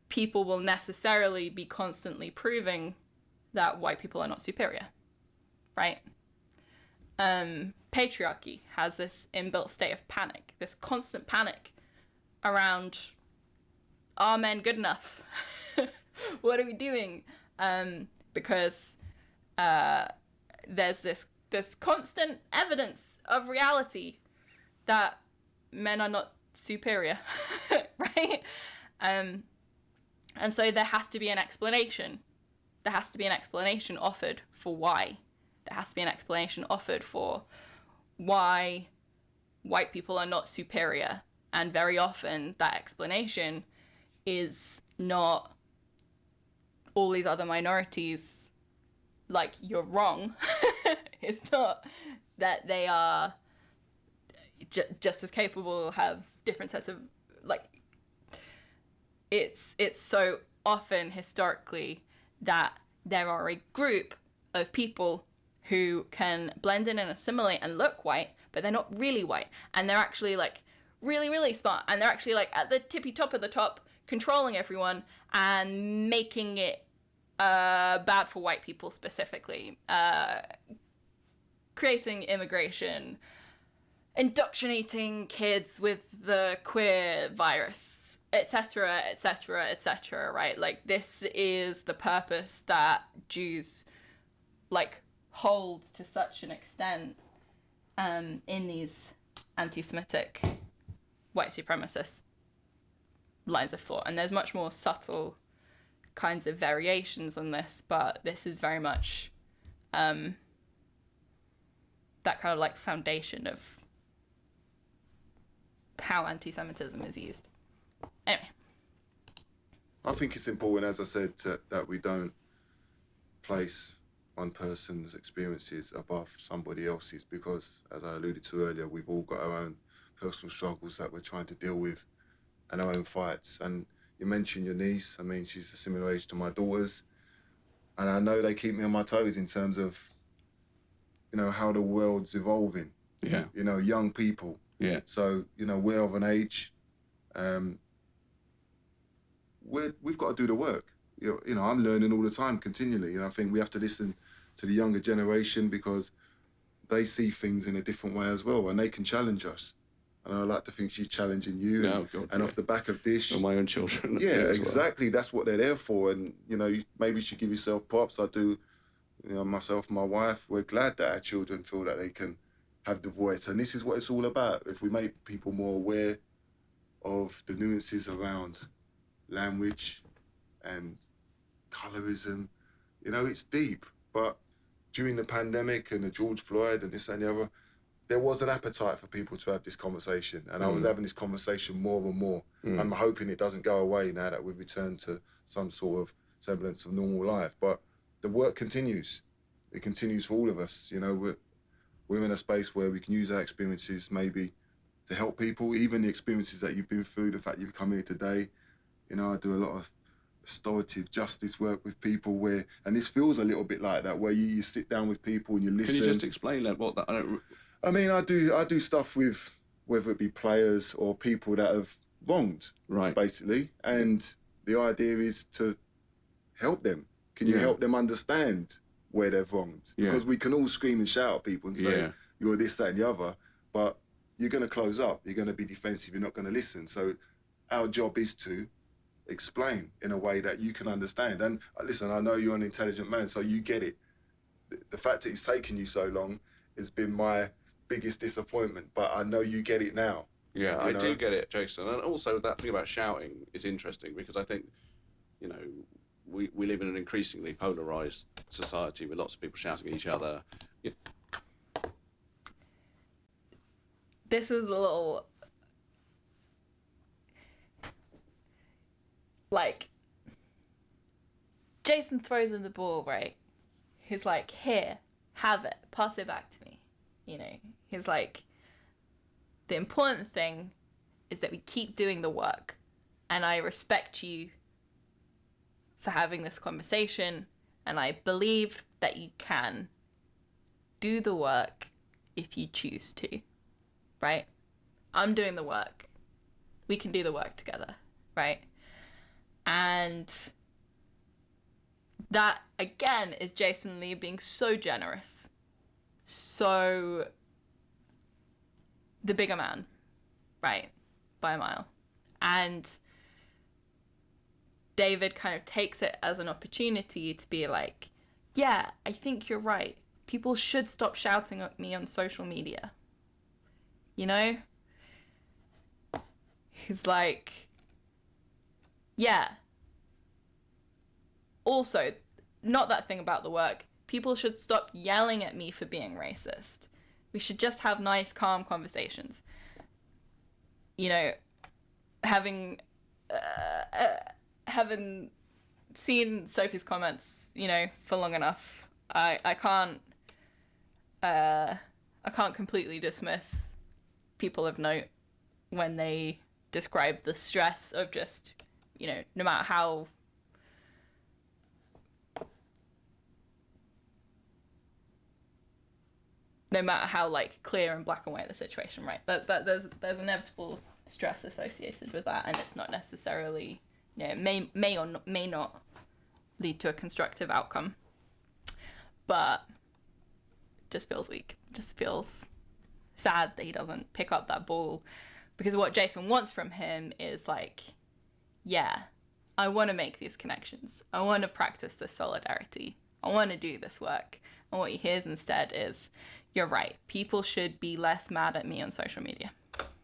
people will necessarily be constantly proving that white people are not superior, right? Patriarchy has this inbuilt state of panic, this constant panic around, are men good enough? What are we doing? Because there's this constant evidence of reality that men are not superior, right? And so there has to be an explanation. There has to be an explanation offered for why. There has to be an explanation offered for why white people are not superior. And very often that explanation is not all these other minorities, like, you're wrong. It's not that they are just as capable, have different sets of, like, it's so often historically that there are a group of people who can blend in and assimilate and look white, but they're not really white, and they're actually, like, really, really smart, and they're actually, like, at the tippy top of the top, controlling everyone and making it bad for white people specifically, creating immigration, indoctrinating kids with the queer virus, etc., etc., etc., right? Like, this is the purpose that Jews, like, hold to such an extent in these anti-Semitic white supremacist lines of thought. And there's much more subtle kinds of variations on this, but this is very much that kind of like foundation of how anti-Semitism is used. Anyway. I think it's important, as I said, that we don't place one person's experiences above somebody else's, because, as I alluded to earlier, we've all got our own personal struggles that we're trying to deal with and our own fights. And you mentioned your niece. I mean, she's a similar age to my daughters. And I know they keep me on my toes in terms of, you know, how the world's evolving. Yeah. You know, young people. Yeah. So, you know, we're of an age. We've got to do the work. You know, I'm learning all the time, continually. And I think we have to listen to the younger generation, because they see things in a different way as well, and they can challenge us. And I like to think she's challenging you. No, God, and yeah. off the back of this, Or my own children. yeah, as exactly. Well. That's what they're there for. And you know, maybe you should give yourself props. I do. You know, myself and my wife, we're glad that our children feel that they can have the voice. And this is what it's all about. If we make people more aware of the nuances around language and colorism, you know, it's deep. But during the pandemic and the George Floyd and this and the other, there was an appetite for people to have this conversation. And I was having this conversation more and more. I'm hoping it doesn't go away now that we've returned to some sort of semblance of normal life. But the work continues. It continues for all of us. You know, we're in a space where we can use our experiences maybe to help people, even the experiences that you've been through, the fact you've come here today. You know, I do a lot of restorative justice work with people where, and this feels a little bit like that, where you sit down with people and you listen. Can you just explain that? What that? I mean, I do stuff with, whether it be players or people that have wronged, right, basically. And the idea is to help them. Can you help them understand where they've wronged? Because we can all scream and shout at people and say, you're this, that, and the other, but you're going to close up. You're going to be defensive. You're not going to listen. So our job is to explain in a way that you can understand. And listen, I know you're an intelligent man, so you get it. The fact that it's taken you so long has been my biggest disappointment, but I know you get it now. Yeah, I do get it, Jason. And also that thing about shouting is interesting, because I think, you know, we live in an increasingly polarised society with lots of people shouting at each other. This is a little... like, Jason throws in the ball, right? He's like, here, have it, pass it back to me. You know, he's like, the important thing is that we keep doing the work, and I respect you for having this conversation, and I believe that you can do the work if you choose to, right? I'm doing the work. We can do the work together, right? And that, again, is Jason Lee being so generous. So the bigger man, right? By a mile. And David kind of takes it as an opportunity to be like, yeah, I think you're right. People should stop shouting at me on social media. You know? He's like... yeah. Also, not that thing about the work. People should stop yelling at me for being racist. We should just have nice, calm conversations. You know, having seen Sophie's comments, you know, for long enough, I can't completely dismiss people of note when they describe the stress of just, you know, no matter how like clear and black and white the situation, right? That there's inevitable stress associated with that, and it's not necessarily, you know, may or may not lead to a constructive outcome, but it just feels weak. It just feels sad that he doesn't pick up that ball, because what Jason wants from him is like, yeah, I want to make these connections. I want to practice this solidarity. I want to do this work. And what he hears instead is, you're right, people should be less mad at me on social media.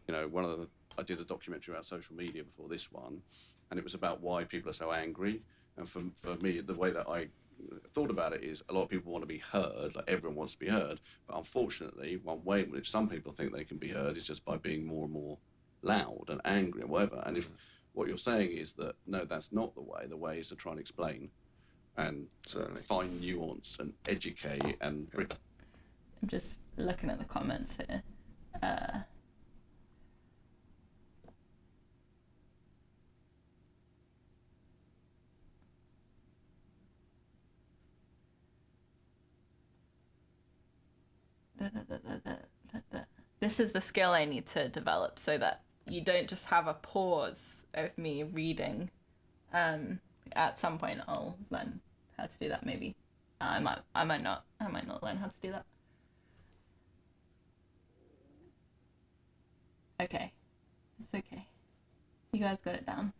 You know, I did a documentary about social media before this one, and it was about why people are so angry. And for me, the way that I thought about it is a lot of people want to be heard, like everyone wants to be heard, but unfortunately, one way in which some people think they can be heard is just by being more and more loud and angry and whatever. And if what you're saying is that, no, that's not the way is to try and explain and Certainly. find nuance and educate and... I'm just looking at the comments here. This is the skill I need to develop so that you don't just have a pause of me reading. At some point I'll learn how to do that, maybe. I might not learn how to do that. Okay. It's okay. You guys got it down.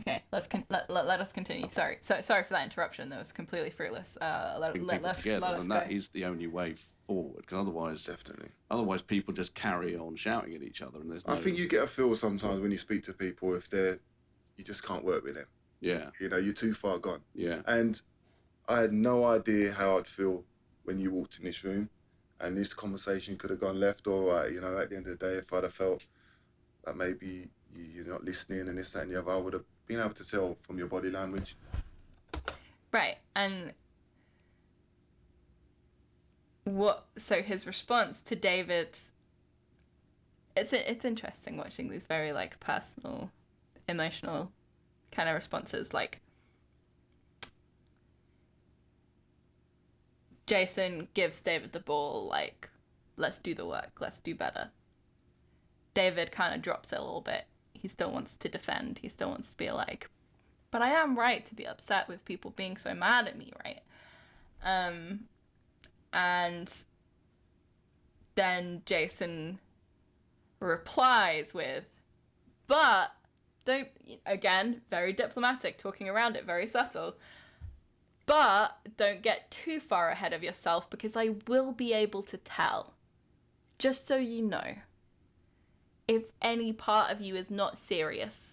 Okay, let us continue. Sorry for that interruption. That was completely fruitless. Let us and that go. is the only way forward, because Definitely. otherwise people just carry on shouting at each other, and there's no... I think you get a feel sometimes when you speak to people if you just can't work with them. Yeah. You know, you're too far gone. Yeah. And I had no idea how I'd feel when you walked in this room, and this conversation could have gone left or right. You know, at the end of the day, if I'd have felt that maybe you're not listening and this, that, and the other, I would have been able to tell from your body language. Right, and so his response to David, it's interesting watching these very like personal, emotional kind of responses. Like Jason gives David the ball, like, let's do the work, let's do better. David kind of drops it a little bit. He still wants to defend. He still wants to be like, but I am right to be upset with people being so mad at me, right? And then Jason replies with, but don't, again, very diplomatic, talking around it, very subtle, but don't get too far ahead of yourself because I will be able to tell. Just so you know, if any part of you is not serious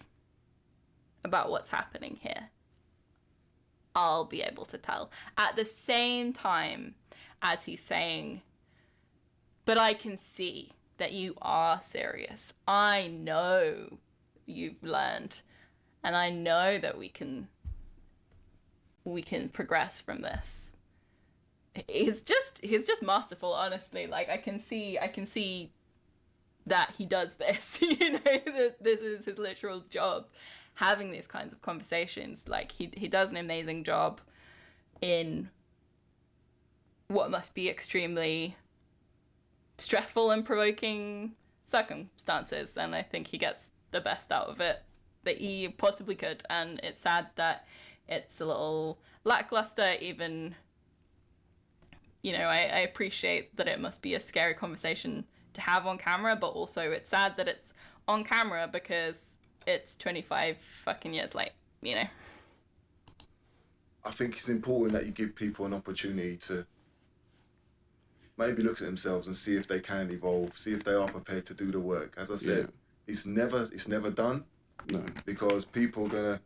about what's happening here, I'll be able to tell. At the same time as he's saying, but I can see that you are serious. I know you've learned, and I know that we can progress from this. He's just masterful, honestly. Like I can see that he does this. You know, that this is his literal job, having these kinds of conversations. Like he does an amazing job in what must be extremely stressful and provoking circumstances, and I think he gets the best out of it that he possibly could. And it's sad that it's a little lackluster. Even, you know, I appreciate that it must be a scary conversation to have on camera, but also it's sad that it's on camera because it's 25 fucking years late, you know. I think it's important that you give people an opportunity to maybe look at themselves and see if they can evolve, see if they are prepared to do the work. As I said, it's never done. No. Because people are gonna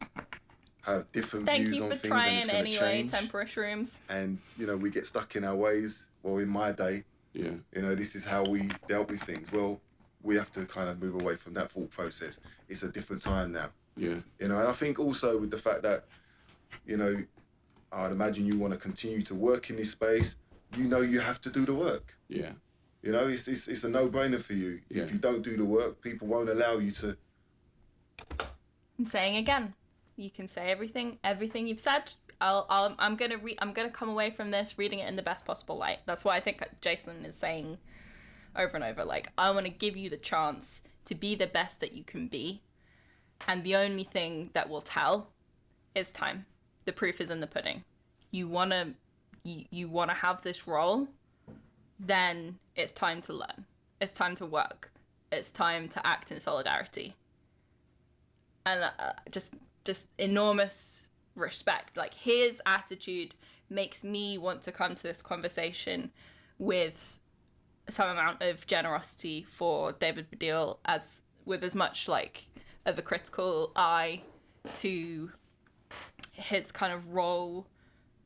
have different views on things, and it's gonna change. Thank you for trying anyway, temporish rooms. And you know, we get stuck in our ways. Well, in my day, Yeah. you know, this is how we dealt with things. Well, we have to kind of move away from that thought process. It's a different time now. Yeah. You know, and I think also with the fact that, you know, I'd imagine you want to continue to work in this space. You know, you have to do the work. Yeah. You know, it's a no-brainer for you. Yeah. If you don't do the work, people won't allow you to. I'm saying again, you can say everything you've said. I'm gonna come away from this reading it in the best possible light. That's what I think Jason is saying over and over. Like, I want to give you the chance to be the best that you can be, and the only thing that will tell is time. The proof is in the pudding. You wanna have this role, then it's time to learn. It's time to work. It's time to act in solidarity. And just enormous respect. Like, his attitude makes me want to come to this conversation with some amount of generosity for David Baddiel, with as much like of a critical eye to his kind of role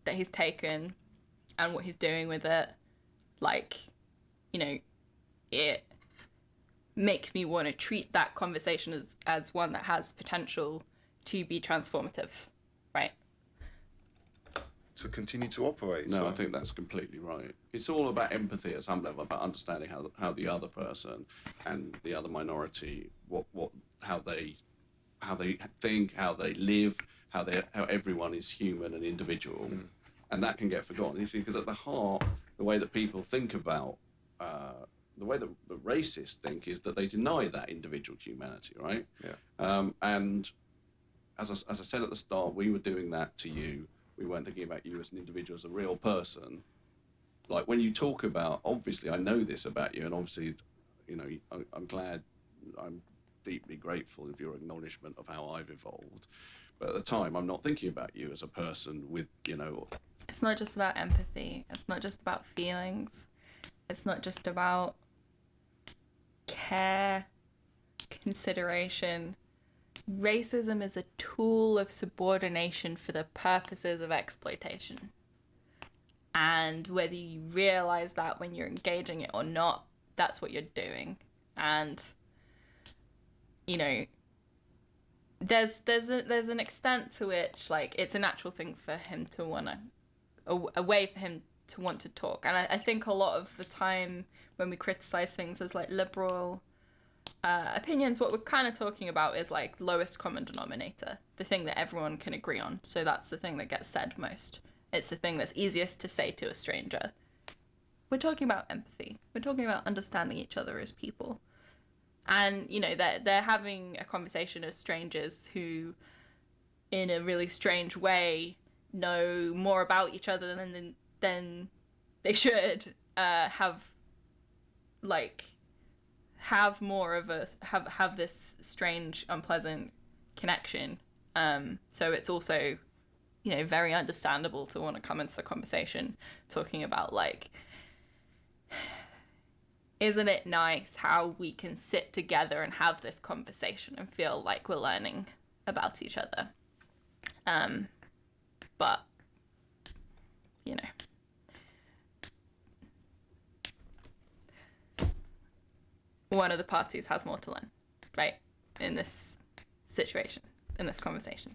that he's taken and what he's doing with it. Like, you know, it makes me want to treat that conversation as one that has potential to be transformative, right? To continue to operate. No, so. I think that's completely right. It's all about empathy at some level, about understanding how the other person and the other minority, how they think, how they live, how everyone is human and individual, and that can get forgotten. You see, because at the heart, the way that people think about, the way that the racists think is that they deny that individual humanity, right? Yeah. And as I said at the start, we were doing that to you. We weren't thinking about you as an individual, as a real person. Like when you talk about, obviously I know this about you, and obviously, you know, I'm glad, I'm deeply grateful of your acknowledgement of how I've evolved. But at the time, I'm not thinking about you as a person with, you know... It's not just about empathy. It's not just about feelings. It's not just about care, consideration. Racism is a tool of subordination for the purposes of exploitation. And whether you realize that when you're engaging it or not, that's what you're doing. And, you know, there's an extent to which, like, it's a natural thing for him to want to, a way for him to want to talk. And I think a lot of the time when we criticize things as, like, liberal opinions, what we're kind of talking about is, like, lowest common denominator, the thing that everyone can agree on. So that's the thing that gets said most. It's the thing that's easiest to say to a stranger. We're talking about empathy. We're talking about understanding each other as people. And, you know, they're having a conversation as strangers who, in a really strange way, know more about each other than they should, have more of have this strange, unpleasant connection. So it's also, you know, very understandable to want to come into the conversation talking about, like, isn't it nice how we can sit together and have this conversation and feel like we're learning about each other? But, you know, one of the parties has more to learn, right? In this situation, in this conversation.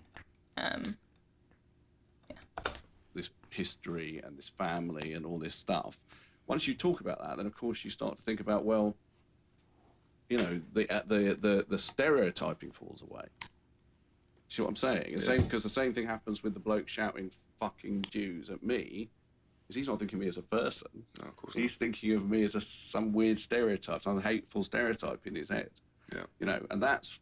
This history and this family and all this stuff. Once you talk about that, then of course you start to think about, well, you know, the stereotyping falls away. See what I'm saying? Because the same thing happens with the bloke shouting "fucking Jews" at me, because he's not thinking of me as a person. No, of course he's thinking of me as some weird stereotype, some hateful stereotype in his head. Yeah. You know, and that's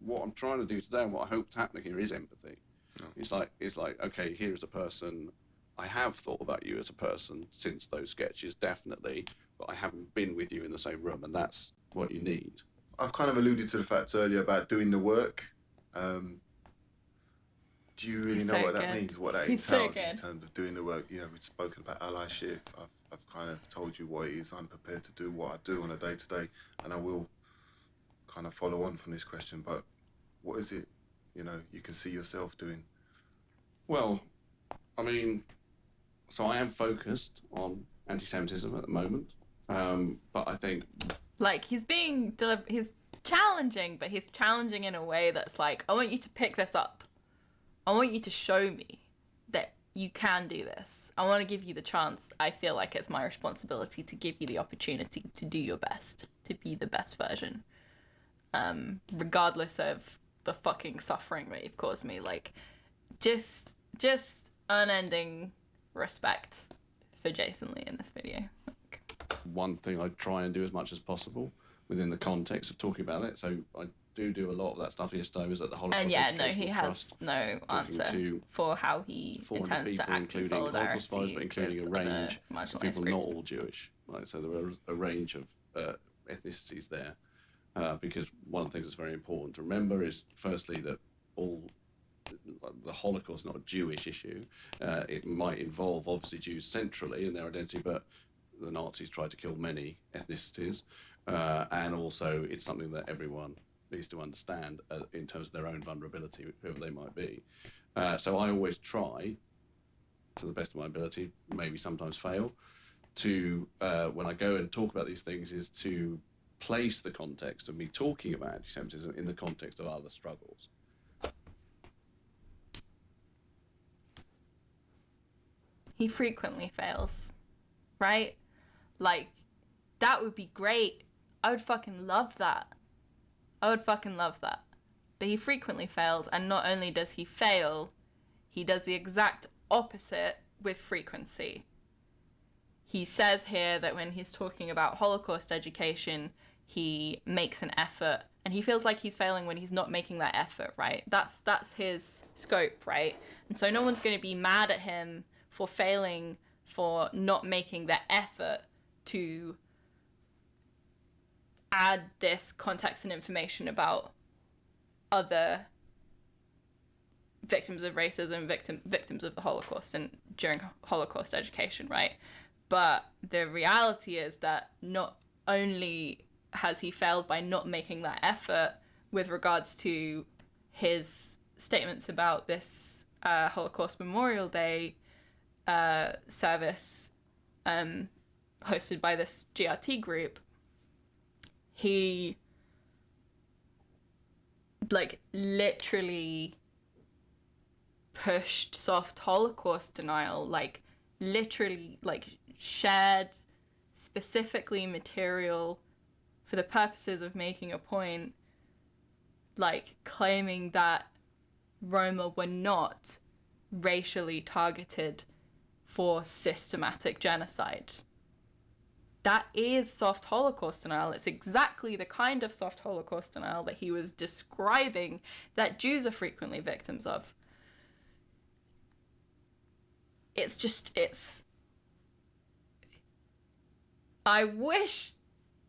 what I'm trying to do today, and what I hope's happening here is empathy. No. It's like, okay, here's a person. I have thought about you as a person since those sketches, definitely, but I haven't been with you in the same room, and that's what you need. I've kind of alluded to the fact earlier about doing the work. Do you really know what that means? What that entails in terms of doing the work? You know, we've spoken about allyship. I've kind of told you what it is. I'm prepared to do what I do on a day-to-day, and I will kind of follow on from this question. But what is it, you know, you can see yourself doing? Well, I mean, so I am focused on anti-Semitism at the moment, but I think... Like, he's challenging, but he's challenging in a way that's like, I want you to pick this up. I want you to show me that you can do this. I want to give you the chance. I feel like it's my responsibility to give you the opportunity to do your best, to be the best version. Regardless of the fucking suffering that you've caused me. Like, just unending respect for Jason Lee in this video. One thing I try and do as much as possible within the context of talking about it. So I do a lot of that stuff. Yesterday I was at the Holocaust he has no answer for how he intends to act in solidarity, but including a range of people, not all Jewish. Like, so there were a range of ethnicities there, because one of the things that's very important to remember is, firstly, that all the Holocaust is not a Jewish issue. It might involve, obviously, Jews centrally in their identity, but the Nazis tried to kill many ethnicities. And also, it's something that everyone needs to understand in terms of their own vulnerability, whoever they might be. So I always try, to the best of my ability, maybe sometimes fail, to, when I go and talk about these things, is to place the context of me talking about anti-Semitism in the context of other struggles. He frequently fails, right? Like, that would be great. I would fucking love that. But he frequently fails, and not only does he fail, he does the exact opposite with frequency. He says here that when he's talking about Holocaust education, he makes an effort, and he feels like he's failing when he's not making that effort, right? That's his scope, right? And so no one's going to be mad at him for failing, for not making the effort to add this context and information about other victims of racism, victims of the Holocaust, and during Holocaust education, right? But the reality is that not only has he failed by not making that effort with regards to his statements about this Holocaust Memorial Day service hosted by this GRT group, he literally pushed soft Holocaust denial, literally shared specifically material for the purposes of making a point, claiming that Roma were not racially targeted for systematic genocide. That is soft Holocaust denial. It's exactly the kind of soft Holocaust denial that he was describing that Jews are frequently victims of. I wish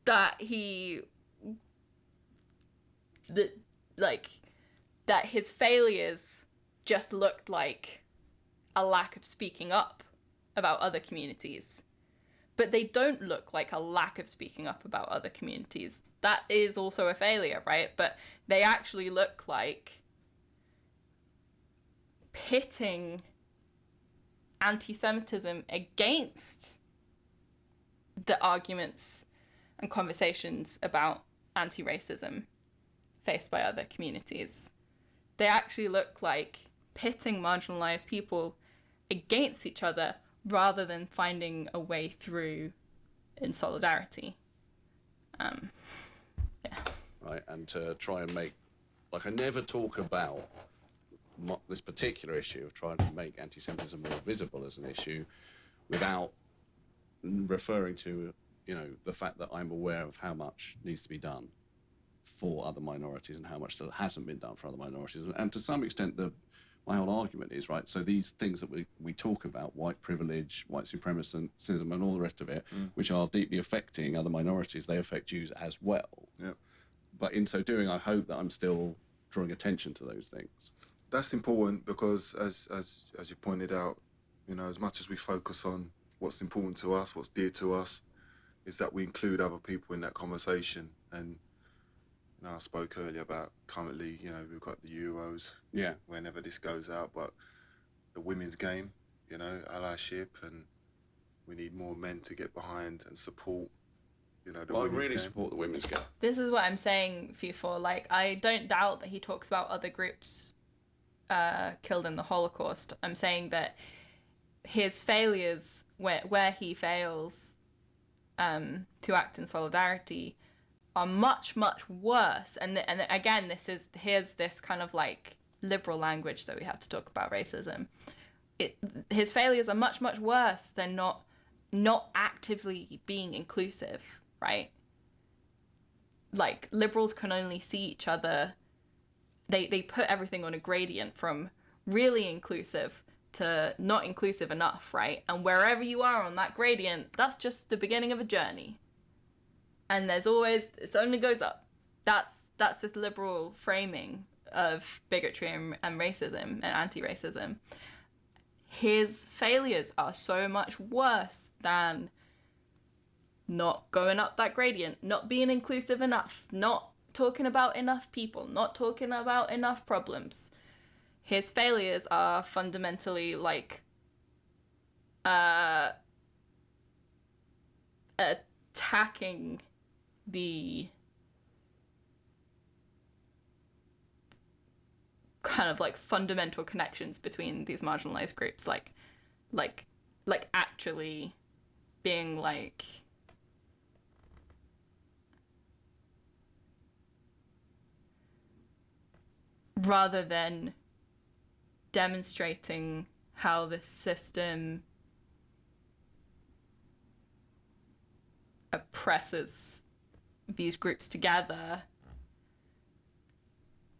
that that his failures just looked like a lack of speaking up about other communities. But they don't look like a lack of speaking up about other communities. That is also a failure, right? But they actually look like pitting anti-Semitism against the arguments and conversations about anti-racism faced by other communities. They actually look like pitting marginalized people against each other rather than finding a way through in solidarity. Right, and to try and make, I never talk about this particular issue of trying to make anti-Semitism more visible as an issue without referring to, the fact that I'm aware of how much needs to be done for other minorities and how much still hasn't been done for other minorities. And to some extent, my whole argument is, right, so these things that we talk about, white privilege, white supremacism, and all the rest of it, which are deeply affecting other minorities, they affect Jews as well. Yep. But in so doing, I hope that I'm still drawing attention to those things. That's important because, as you pointed out, as much as we focus on what's important to us, what's dear to us, is that we include other people in that conversation. And I spoke earlier about currently, we've got the Euros, whenever this goes out, but the women's game, allyship, and we need more men to get behind and support, the women's game. I really support the women's game. This is what I'm saying, FIFA. I don't doubt that he talks about other groups killed in the Holocaust. I'm saying that his failures, where he fails to act in solidarity, are much, much worse. And again, here's this kind of liberal language that we have to talk about racism. His failures are much, much worse than not actively being inclusive, right? Liberals can only see each other. They put everything on a gradient from really inclusive to not inclusive enough, right? And wherever you are on that gradient, that's just the beginning of a journey. And it only goes up. That's this liberal framing of bigotry and racism and anti-racism, his failures are so much worse than not going up that gradient, not being inclusive enough, not talking about enough people, not talking about enough problems. His failures are fundamentally like attacking the kind of like fundamental connections between these marginalized groups, like actually being like rather than demonstrating how the system oppresses these groups together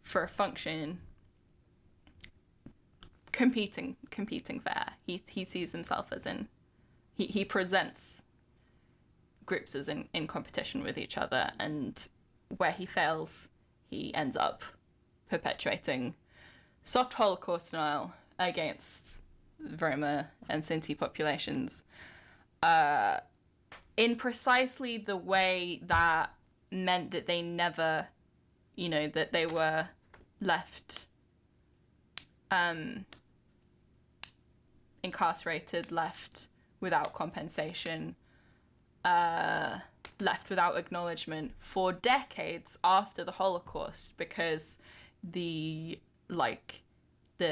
for a function, competing fair. He sees himself as he presents groups as in competition with each other, and where he fails, he ends up perpetuating soft Holocaust denial against Roma and Sinti populations in precisely the way that meant that they never, that they were left incarcerated, left without compensation, left without acknowledgement for decades after the Holocaust, because the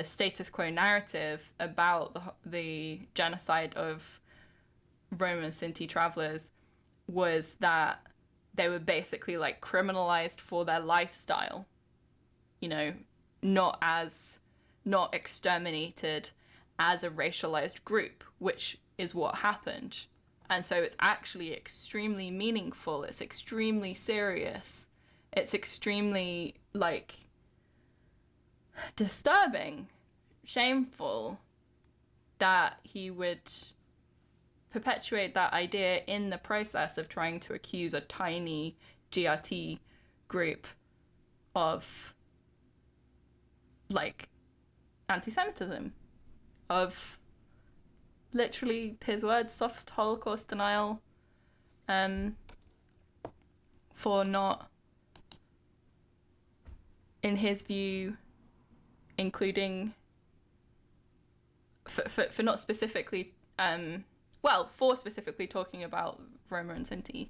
status quo narrative about the genocide of Roma and Sinti travelers was that they were basically like criminalized for their lifestyle, not exterminated as a racialized group, which is what happened. And so it's actually extremely meaningful, it's extremely serious, it's extremely disturbing, shameful that he would perpetuate that idea in the process of trying to accuse a tiny GRT group of anti-Semitism, of literally his words, soft Holocaust denial, for not, in his view, including for not specifically for specifically talking about Roma and Sinti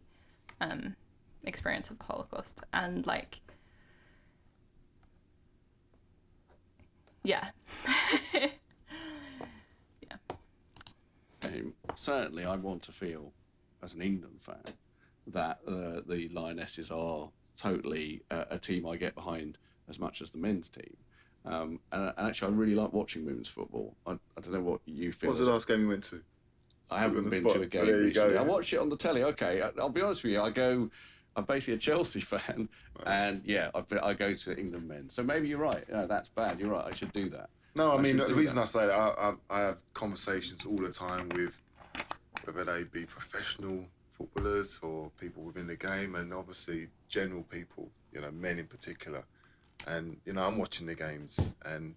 experience of the Holocaust, and yeah. Certainly I want to feel, as an England fan, that the Lionesses are totally a team I get behind as much as the men's team. And actually, I really like watching women's football. I don't know what you feel. What was the last game you went to? I haven't been to a game recently. I watch it on the telly. Okay, I'll be honest with you. I'm basically a Chelsea fan, and yeah, I go to England men. So maybe you're right. That's bad. You're right. I should do that. No, I mean, the reason I say that, I have conversations all the time with, whether they be professional footballers or people within the game, and obviously general people, men in particular. And, I'm watching the games, and,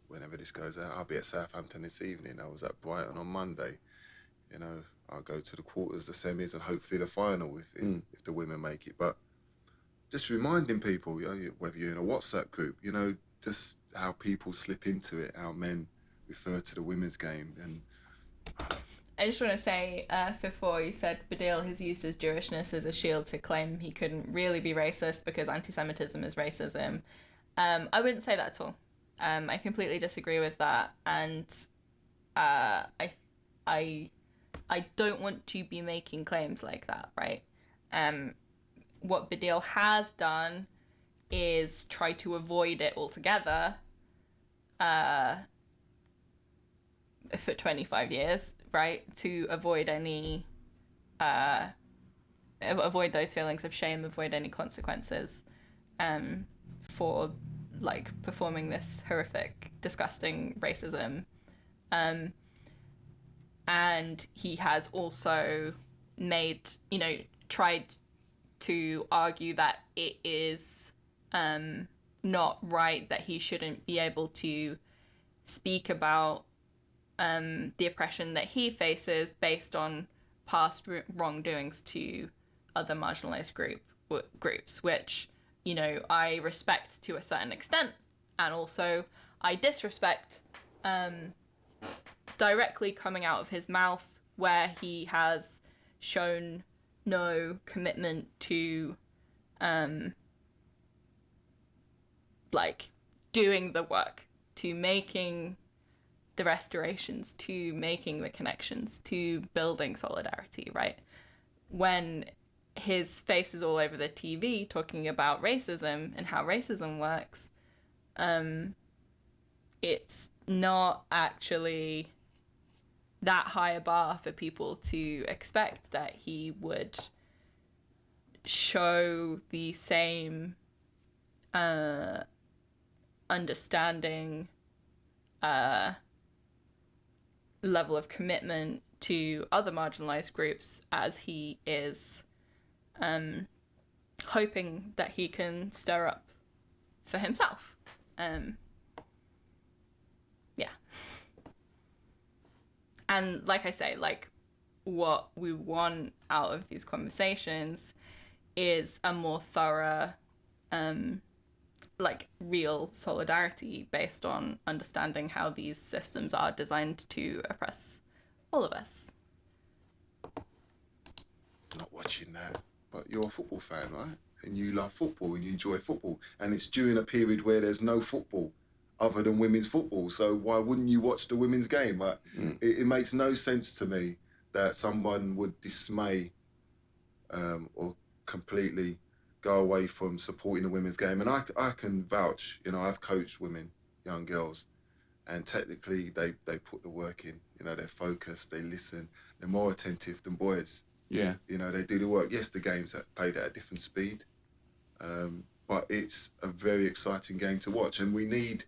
whenever this goes out, I'll be at Southampton this evening. I was at Brighton on Monday. I'll go to the quarters, the semis, and hopefully the final if the women make it. But just reminding people, whether you're in a WhatsApp group, just how people slip into it, how men refer to the women's game. And I just want to say, before you said Baddiel has used his Jewishness as a shield to claim he couldn't really be racist because anti-Semitism is racism. I wouldn't say that at all. I completely disagree with that, and I don't want to be making claims like that, right? What Baddiel has done is try to avoid it altogether for 25 years, right? To avoid any, avoid those feelings of shame, avoid any consequences for performing this horrific, disgusting racism. And he has also tried to argue that it is not right, that he shouldn't be able to speak about the oppression that he faces based on past wrongdoings to other marginalized groups, which, you know, I respect to a certain extent, and also I disrespect directly coming out of his mouth, where he has shown no commitment to like doing the work, to making the restorations, to making the connections, to building solidarity, right? When his face is all over the TV talking about racism and how racism works, it's not actually that high a bar for people to expect that he would show the same understanding, level of commitment to other marginalized groups as he is hoping that he can stir up for himself. Yeah. And like I say, like, what we want out of these conversations is a more thorough, like, real solidarity based on understanding how these systems are designed to oppress all of us. Not watching that, but you're a football fan, right? And you love football and you enjoy football. And it's during a period where there's no football other than women's football. So why wouldn't you watch the women's game? Like, it makes no sense to me that someone would dismay or completely go away from supporting the women's game. And I can vouch, you know, I've coached women, young girls, and technically they put the work in. You know, they're focused, they listen, they're more attentive than boys. Yeah. You know, they do the work. Yes, the games are played at a different speed, but it's a very exciting game to watch. And we need,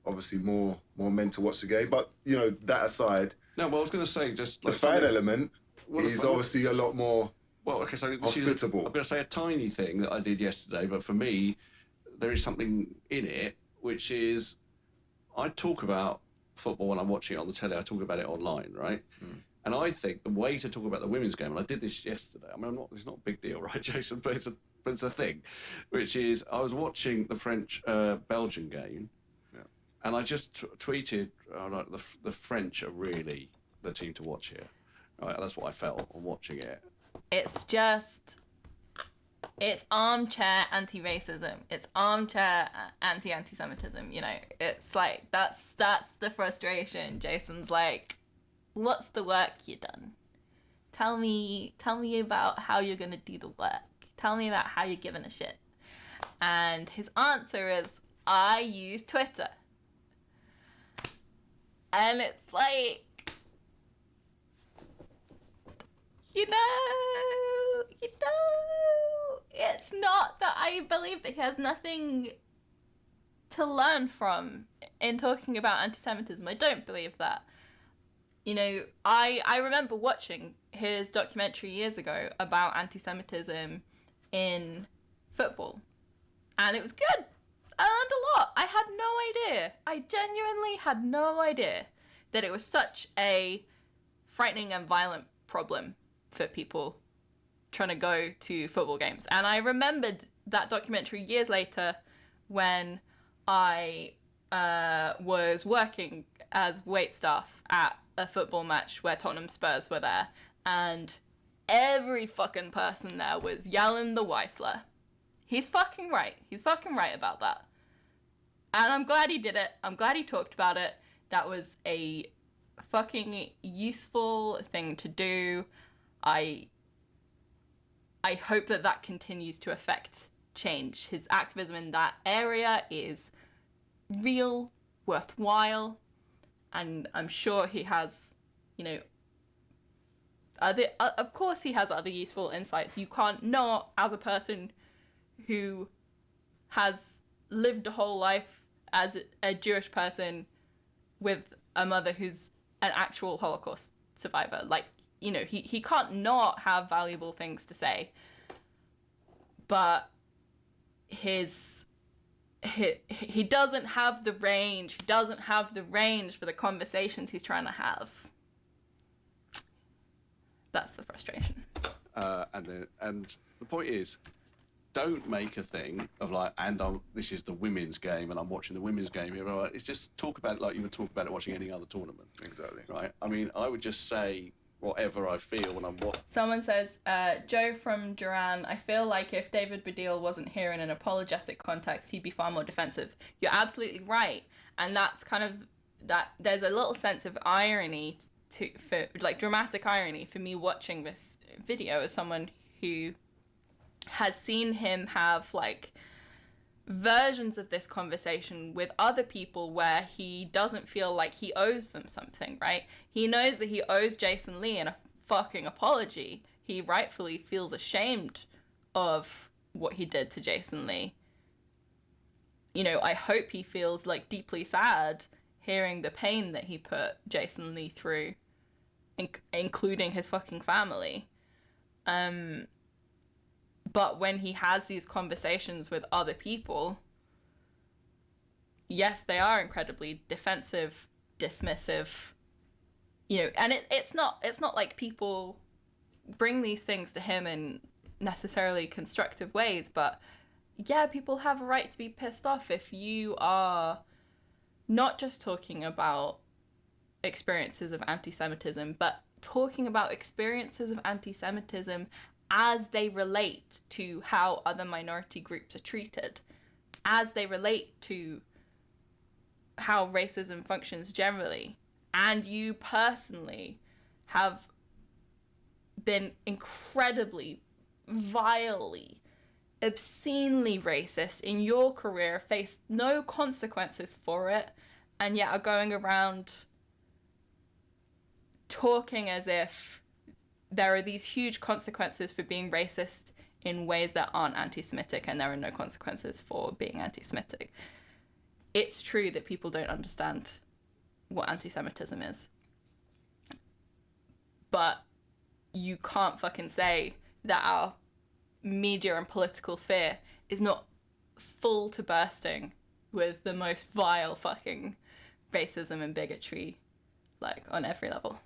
obviously, more men to watch the game. But, you know, that aside, No, well, I was going to say, just the like fan element is fan- obviously a lot more Well, okay, so hospitable. I'm going to say a tiny thing that I did yesterday, but for me, there is something in it, which is I talk about football when I'm watching it on the telly. I talk about it online, right? And I think the way to talk about the women's game, and I did this yesterday. I mean, it's not a big deal, right, Jason? But it's a thing, which is I was watching the French Belgian game, and I just tweeted, like, the French are really the team to watch here. Right, that's what I felt on watching it. It's armchair anti-racism. It's armchair anti-Semitism. You know, it's like that's the frustration. Jason's like, what's the work you done? Tell me about how you're gonna do the work. Tell me about how you're giving a shit. And his answer is, I use Twitter. And it's like, you know, it's not that I believe that he has nothing to learn from in talking about anti-Semitism. I don't believe that. You know, I remember watching his documentary years ago about anti-Semitism in football, and it was good. I learned a lot. I had no idea. I genuinely had no idea that it was such a frightening and violent problem for people trying to go to football games. And I remembered that documentary years later when I was working as waitstaff at a football match where Tottenham Spurs were there, and every fucking person there was yelling the Weissler. He's fucking right. He's fucking right about that. And I'm glad he did it. I'm glad he talked about it. That was a fucking useful thing to do. I hope that continues to affect change. His activism in that area is real, worthwhile, and I'm sure he has, you know, of course he has other useful insights. You can't not, as a person who has lived a whole life as a Jewish person with a mother who's an actual Holocaust survivor, like, you know, he can't not have valuable things to say. But his he doesn't have the range. He doesn't have the range for the conversations he's trying to have. That's the frustration. And the point is, don't make a thing of like, this is the women's game, and I'm watching the women's game here. Right? It's just talk about it like you would talk about it watching any other tournament. Exactly. Right? I mean, I would just say whatever I feel when I'm watching. Someone says, Joe from Duran, I feel like if David Baddiel wasn't here in an apologetic context, he'd be far more defensive. You're absolutely right. And that's kind of, that there's a little sense of irony for dramatic irony for me watching this video as someone who has seen him have like versions of this conversation with other people where he doesn't feel like he owes them something, right? He knows that he owes Jason Lee a fucking apology. He rightfully feels ashamed of what he did to Jason Lee. You know, I hope he feels like deeply sad hearing the pain that he put Jason Lee through, including his fucking family. But when he has these conversations with other people, yes, they are incredibly defensive, dismissive, you know, and it's not like people bring these things to him in necessarily constructive ways, but yeah, people have a right to be pissed off if you are not just talking about experiences of anti-Semitism, but talking about experiences of anti-Semitism as they relate to how other minority groups are treated, as they relate to how racism functions generally. And you personally have been incredibly, vilely, obscenely racist in your career, faced no consequences for it, and yet are going around talking as if there are these huge consequences for being racist in ways that aren't anti-Semitic, and there are no consequences for being anti-Semitic. It's true that people don't understand what anti-Semitism is. But you can't fucking say that our media and political sphere is not full to bursting with the most vile fucking racism and bigotry, like, on every level.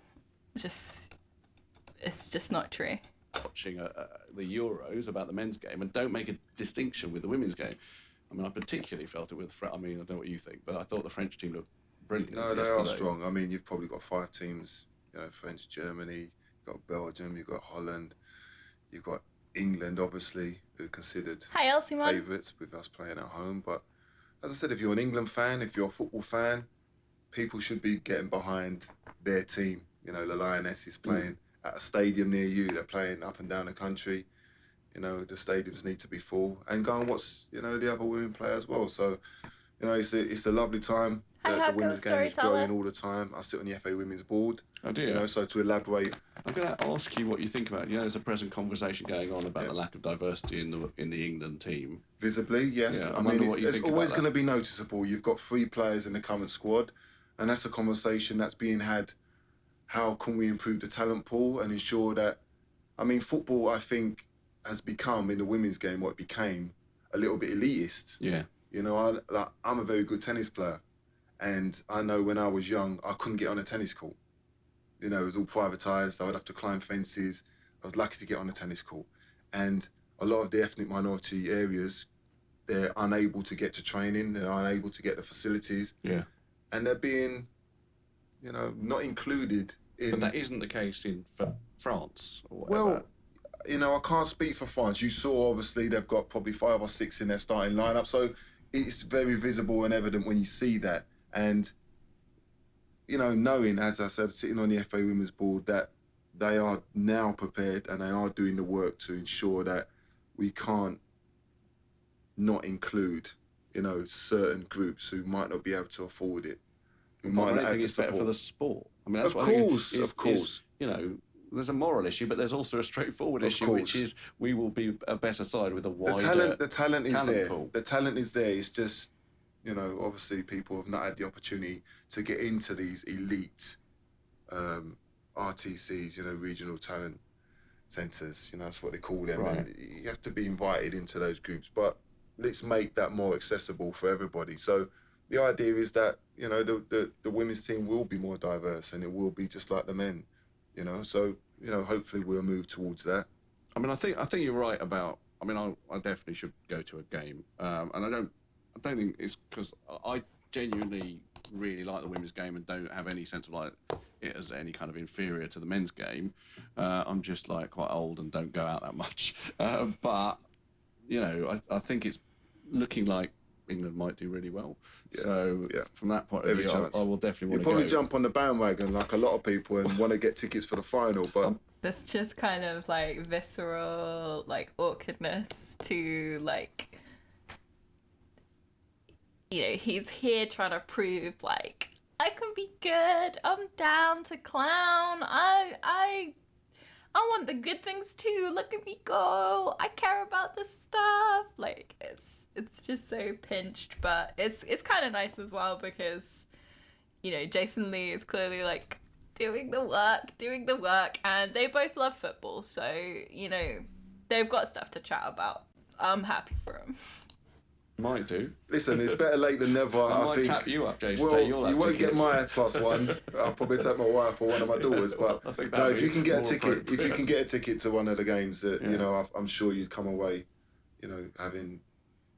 It's just not true. Watching the Euros about the men's game, and don't make a distinction with the women's game. I mean, I particularly felt it with I mean, I don't know what you think, but I thought the French team looked brilliant. No, they are strong. I mean, you've probably got 5 teams, you know, French, Germany, you've got Belgium, you've got Holland, you've got England, obviously, who are considered favourites with us playing at home. But as I said, if you're an England fan, if you're a football fan, people should be getting behind their team. You know, the Lionesses playing at a stadium near you, they're playing up and down the country. You know, the stadiums need to be full. And go and watch, you know, the other women play as well. So, you know, it's a lovely time. The women's game is growing all the time. I sit on the FA Women's Board. Oh, dear. You know, so to elaborate, I'm going to ask you what you think about it. You know, there's a present conversation going on about the lack of diversity in the England team. Visibly, yes. Yeah, I mean, it's always going to be noticeable. You've got 3 players in the current squad, and that's a conversation that's being had. How can we improve the talent pool and ensure that, I mean, football, I think, has become, in the women's game, what it became, a little bit elitist. Yeah. You know, I'm a very good tennis player. And I know when I was young, I couldn't get on a tennis court. You know, it was all privatised. I would have to climb fences. I was lucky to get on a tennis court. And a lot of the ethnic minority areas, they're unable to get to training. They're unable to get the facilities. Yeah. And they're being, you know, not included in... But that isn't the case in France or whatever. Well, you know, I can't speak for France. You saw, obviously, they've got probably 5 or 6 in their starting lineup. So it's very visible and evident when you see that. And, you know, knowing, as I said, sitting on the FA Women's Board, that they are now prepared and they are doing the work to ensure that we can't not include, you know, certain groups who might not be able to afford it. Who might not have the support. Better for the sport. I mean, that's of course. You know, there's a moral issue, but there's also a straightforward issue, which is we will be a better side with a wider the talent is there. Pool. The talent is there. It's just, you know, obviously people have not had the opportunity to get into these elite RTCs, you know, regional talent centres. You know, that's what they call them. Right. And you have to be invited into those groups. But let's make that more accessible for everybody. So the idea is that, you know, the women's team will be more diverse and it will be just like the men, you know. So, you know, hopefully we'll move towards that. I mean, I think you're right about. I mean, I definitely should go to a game, and I don't think it's because I genuinely really like the women's game and don't have any sense of like it as any kind of inferior to the men's game. I'm just like quite old and don't go out that much, but you know, I think it's looking like England might do really well. Yeah, So yeah. from that point of Every view, chance. I will definitely You'll want to probably go. jump on the bandwagon like a lot of people and want to get tickets for the final, but There's just kind of like visceral like awkwardness to like, you know, he's here trying to prove like I can be good. I'm down to clown. I want the good things too. Look at me go. I care about this stuff. Like it's just so pinched, but it's kind of nice as well because, you know, Jason Lee is clearly like doing the work, and they both love football, so, you know, they've got stuff to chat about. I'm happy for them. Might do. listen, it's better late than never. I might think. tap you up, Jason. Well, Say you'll have you won't get tickets. my +1. I'll probably take my wife or one of my daughters. But I think no, that'd if you be can get a more ticket, if you appropriate. can get a ticket to one of the games, that Yeah. you know, I'm sure you'd come away, you know, having,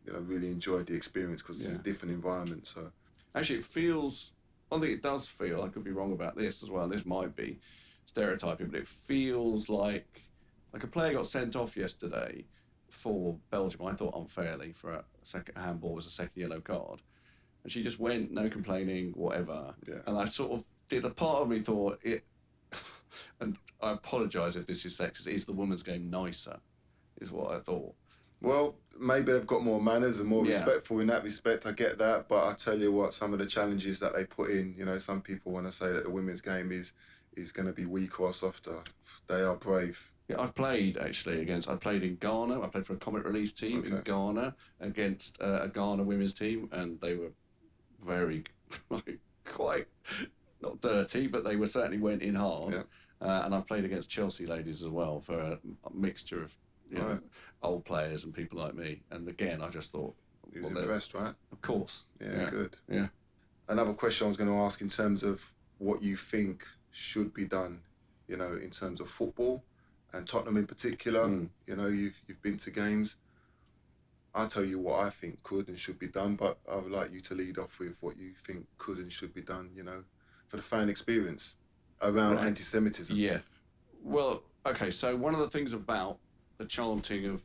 you know, really enjoyed the experience because it's a different environment. So Actually, it feels. I think it does feel. I could be wrong about this as well. This might be stereotyping, but it feels like a player got sent off yesterday for Belgium. I thought unfairly for a second handball was a second yellow card, and she just went, no complaining, whatever. Yeah. And I sort of did. A part of me thought it, and I apologise if this is sexist. Is the women's game nicer? Is what I thought. well, maybe they've got more manners and more Yeah. respectful in that respect. I get that, but I tell you what, some of the challenges that they put in, you know, some people want to say that the women's game is going to be weaker or softer. They are brave. Yeah, I've played actually against. I played in Ghana. I played for a Comet Relief team in Okay. Ghana against a Ghana women's team, and they were very, like, quite not dirty, but they were certainly went in hard. Yeah. And I've played against Chelsea ladies as well for a mixture of Right. old players and people like me. And again, I just thought, He was well, impressed, right? of course, Yeah, good. yeah. Another question I was going to ask in terms of what you think should be done, you know, in terms of football and Tottenham in particular. You know, you've been to games. I'll tell you what I think could and should be done, but I would like you to lead off with what you think could and should be done, you know, for the fan experience around Right. anti-Semitism. Yeah. Well, okay, so one of the things about the chanting of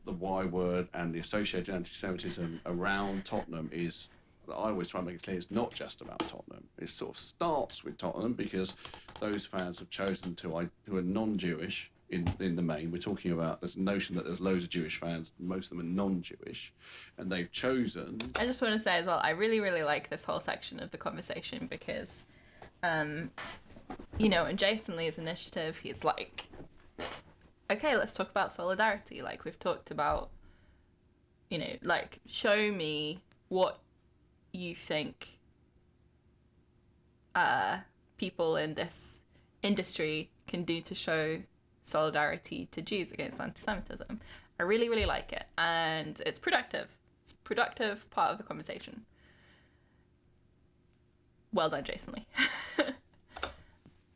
the Y word and the associated anti-Semitism around Tottenham is, I always try and make it clear, it's not just about Tottenham. It sort of starts with Tottenham because those fans have chosen to, who are non-Jewish in the main. We're talking about this notion that there's loads of Jewish fans, most of them are non-Jewish, and they've chosen. I just want to say as well, I really, really like this whole section of the conversation because, you know, in Jason Lee's initiative, he's like, okay, let's talk about solidarity. Like, we've talked about, you know, like, show me what you think people in this industry can do to show solidarity to Jews against anti-Semitism. I really, really like it. And it's productive. It's a productive part of the conversation. Well done, Jason Lee.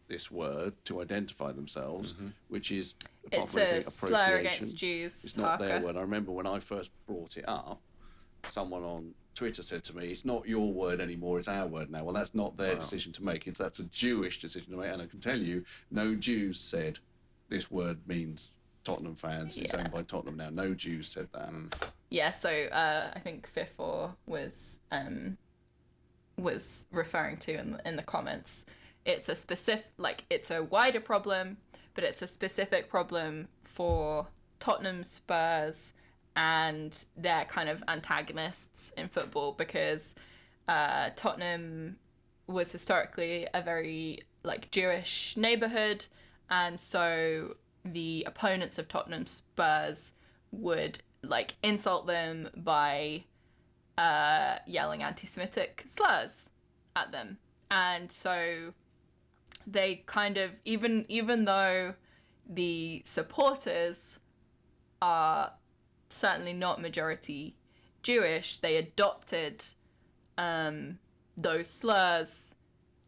This word to identify themselves, which is, apart It's from anything, a slur appropriation. against Jews. It's not their Harker. word. I remember when I first brought it up, someone on Twitter said to me, "It's not your word anymore, it's our word now." Well, that's not their decision to make. That's a Jewish decision to make. And I can tell you, no Jews said this word means Tottenham fans. It's owned by Tottenham now. No Jews said that. Yeah, so I think Fifor was referring to in the comments. It's a specific, like, it's a wider problem, but it's a specific problem for Tottenham, Spurs, and their kind of antagonists in football because Tottenham was historically a very, like, Jewish neighbourhood, and so the opponents of Tottenham Spurs would, like, insult them by yelling anti-Semitic slurs at them. And so they kind of, even though the supporters are certainly not majority Jewish, they adopted those slurs,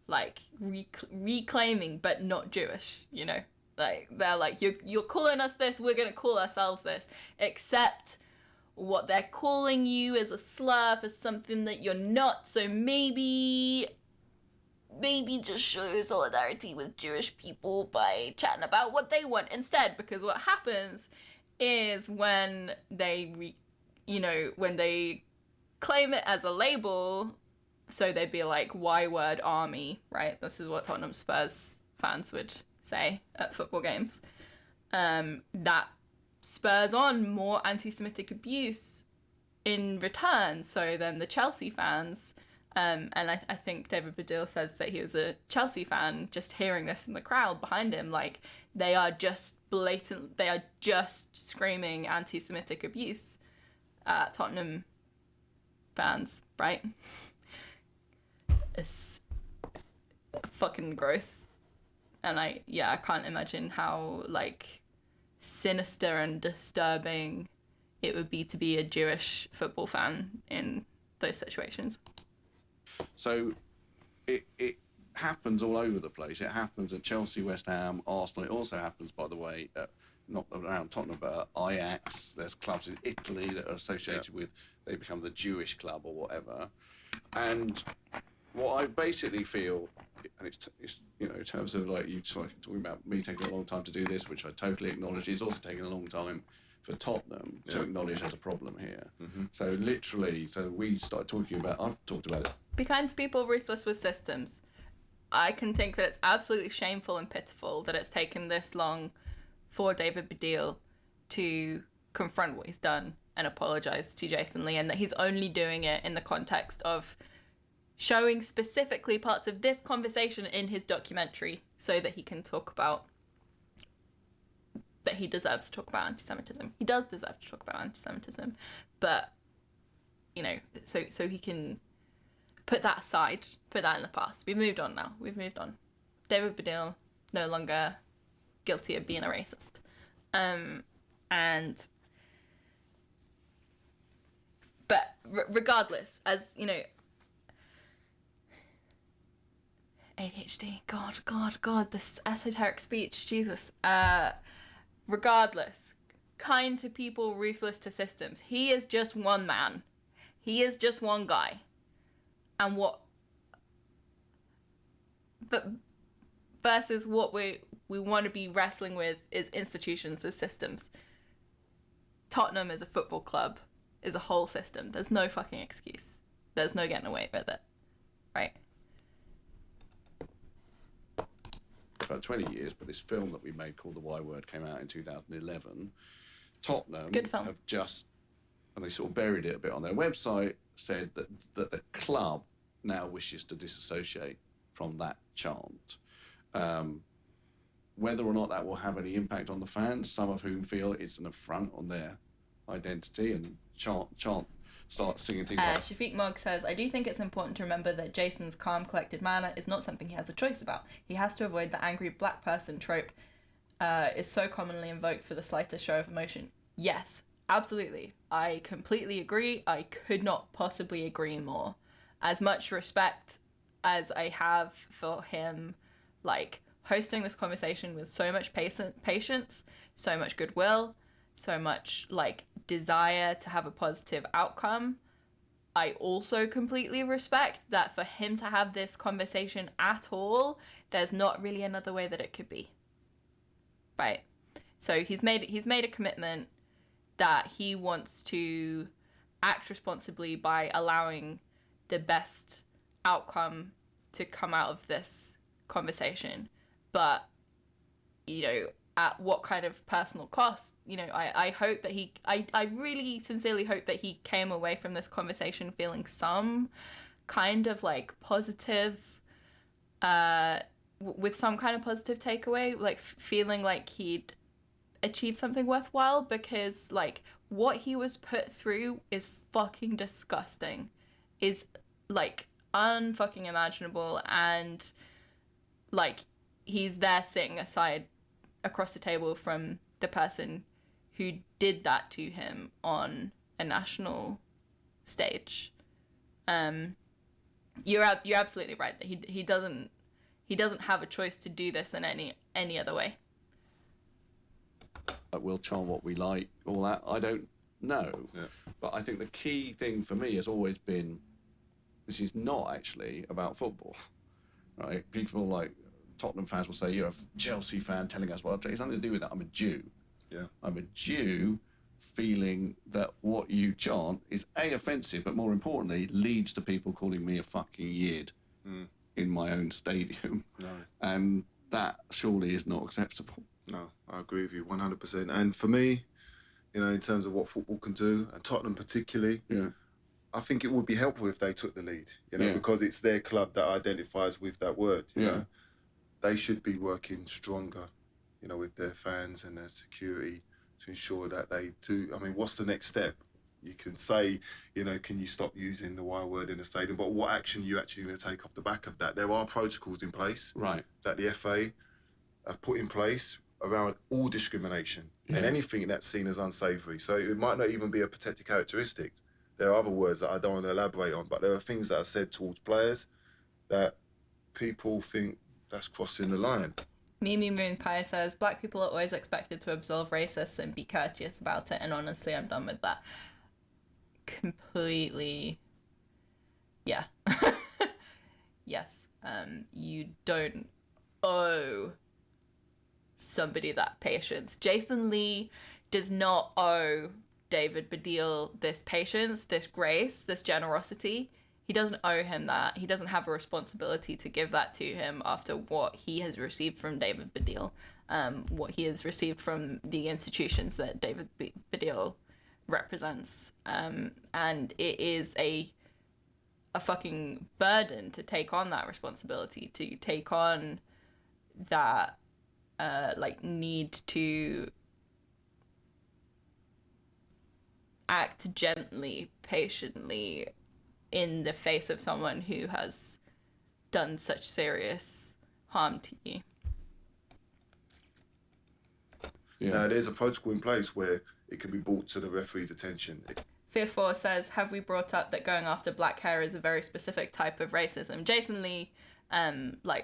like reclaiming but not Jewish, you know, like they're like, you're calling us this, we're gonna call ourselves this, except what they're calling you is a slur for something that you're not. So maybe just show solidarity with Jewish people by chatting about what they want instead, because what happens is when they when they claim it as a label, so they'd be like, Y word army, right? This is what Tottenham Spurs fans would say at football games. That spurs on more anti-Semitic abuse in return. So then the Chelsea fans, and I think David Baddiel says that he was a Chelsea fan, just hearing this in the crowd behind him, like, they are just screaming anti-Semitic abuse at Tottenham fans, right? It's fucking gross. And I can't imagine how, like, sinister and disturbing it would be to be a Jewish football fan in those situations. So it happens all over the place. It happens at Chelsea, West Ham, Arsenal. It also happens, by the way, not around Tottenham, but Ajax. There's clubs in Italy that are associated with, they become the Jewish club or whatever. And what I basically feel, and it's in terms of like you talking about me taking a long time to do this, which I totally acknowledge, it's also taken a long time for Tottenham to acknowledge there's a problem here. Mm-hmm. So literally, we started talking about, I've talked about it. Be kind to people, ruthless with systems. I can think that it's absolutely shameful and pitiful that it's taken this long for David Baddiel to confront what he's done and apologise to Jason Lee, and that he's only doing it in the context of showing specifically parts of this conversation in his documentary so that he can talk about that he deserves to talk about anti-Semitism. He does deserve to talk about anti-Semitism, but, so he can put that aside, put that in the past. We've moved on now. We've moved on. David Baddiel, no longer guilty of being a racist. But regardless, as, ADHD, God, this esoteric speech, Jesus. Regardless, kind to people, ruthless to systems. He is just one man. He is just one guy. And versus what we want to be wrestling with is institutions as systems. Tottenham as a football club is a whole system. There's no fucking excuse. There's no getting away with it. Right? About 20 years, but this film that we made called The Y Word came out in 2011. Tottenham have just, and they sort of buried it a bit on their website, said that the club now wishes to disassociate from that chant. Whether or not that will have any impact on the fans, some of whom feel it's an affront on their identity, and start singing things like... Shafiq Mogg says, I do think it's important to remember that Jason's calm, collected manner is not something he has a choice about. He has to avoid the angry black person trope is so commonly invoked for the slightest show of emotion. Yes, absolutely. I completely agree. I could not possibly agree more. As much respect as I have for him, like, hosting this conversation with so much patience, so much goodwill, so much, like, desire to have a positive outcome, I also completely respect that for him to have this conversation at all, there's not really another way that it could be. Right? So he's made a commitment that he wants to act responsibly by allowing the best outcome to come out of this conversation. But, at what kind of personal cost? I hope that I really sincerely hope that he came away from this conversation feeling some kind of, like, positive, with some kind of positive takeaway, like, feeling like he'd achieved something worthwhile, because, like, what he was put through is fucking disgusting, is, like, unfucking imaginable, and, like, he's there sitting aside across the table from the person who did that to him on a national stage. You're absolutely right that he doesn't have a choice to do this in any other way. We'll chant what we like, all that. I don't know. Yeah. But I think the key thing for me has always been, this is not actually about football, right? People like Tottenham fans will say, you're a Chelsea fan telling us, well, it's nothing to do with that. I'm a Jew. Yeah. I'm a Jew feeling that what you chant is A, offensive, but more importantly, leads to people calling me a fucking yid in my own stadium. No. And that surely is not acceptable. No, I agree with you 100%. And for me, you know, in terms of what football can do, and Tottenham particularly, I think it would be helpful if they took the lead, you know, because it's their club that identifies with that word, you know. They should be working stronger, you know, with their fans and their security to ensure that they do. I mean, what's the next step? You can say, you know, can you stop using the Y word in the stadium? But what action are you actually going to take off the back of that? There are protocols in place that the FA have put in place around all discrimination and anything that's seen as unsavoury. So it might not even be a protected characteristic. There are other words that I don't want to elaborate on, but there are things that are said towards players that people think that's crossing the line. Mimi Moon Pie says, black people are always expected to absolve racists and be courteous about it, and honestly, I'm done with that. Completely. Yeah. Yes. You don't owe somebody that patience. Jason Lee does not owe David Baddiel this patience, this grace, this generosity. He doesn't owe him that. He doesn't have a responsibility to give that to him after what he has received from David Baddiel, what he has received from the institutions that David Baddiel represents. And it is a fucking burden to take on that responsibility, to take on that need to act gently, patiently in the face of someone who has done such serious harm to you. Now, there's a protocol in place where it can be brought to the referee's attention. Fear 4 says, have we brought up that going after black hair is a very specific type of racism? Jason Lee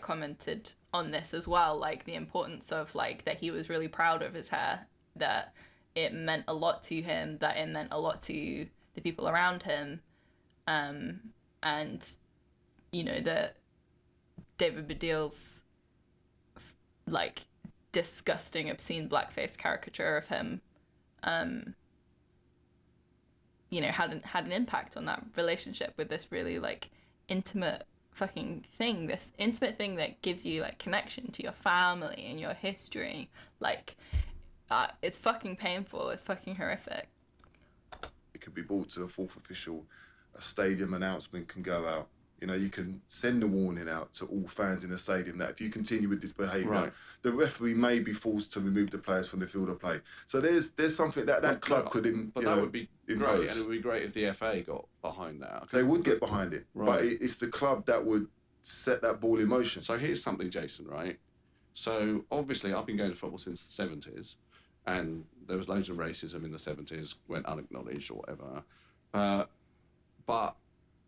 commented on this as well, like the importance of that he was really proud of his hair, that it meant a lot to him, that it meant a lot to the people around him, and you know that David Baddiel's disgusting, obscene blackface caricature of him had an impact on that relationship with this really intimate fucking thing, this intimate thing that gives you connection to your family and your history. It's fucking painful, it's fucking horrific. It could be brought to the fourth official. A stadium announcement can go out. You know, you can send a warning out to all fans in the stadium that if you continue with this behaviour, the referee may be forced to remove the players from the field of play. So there's something that club could would be impose. Great, and it would be great if the FA got behind that. They would get behind it, but it's the club that would set that ball in motion. So here's something, Jason, right? So obviously I've been going to football since the 70s, and there was loads of racism in the 70s, went unacknowledged or whatever. But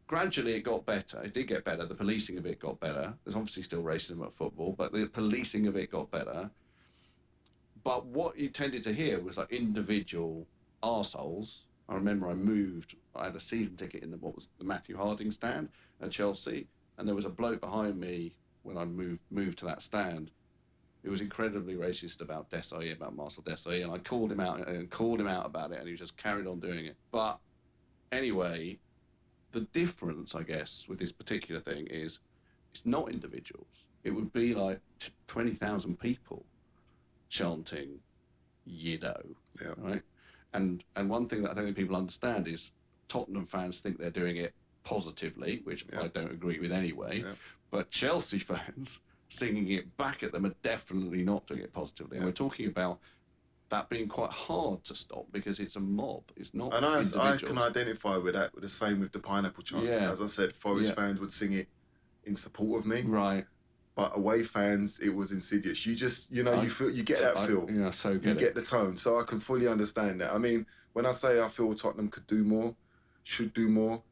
gradually it got better. It did get better. The policing of it got better. There's obviously still racism at football, but the policing of it got better. But what you tended to hear was individual arseholes. I remember I had a season ticket in the Matthew Harding stand at Chelsea, and there was a bloke behind me when I moved to that stand. It was incredibly racist about Desailly, about Marcel Desailly, and I called him out about it, and he just carried on doing it. But anyway, the difference, I guess, with this particular thing is it's not individuals. It would be 20,000 people chanting Yiddo, right? And one thing that I don't think people understand is Tottenham fans think they're doing it positively, which I don't agree with anyway, but Chelsea fans singing it back at them are definitely not doing it positively. And we're talking about that being quite hard to stop because it's a mob. It's not. And I can identify with that. The same with the pineapple chant. Yeah. As I said, Forest fans would sing it in support of me. Right. but away fans, it was insidious. You just, you get that feel. Yeah, so you get the tone. So I can fully understand that. I mean, when I say I feel Tottenham could do more, should do more,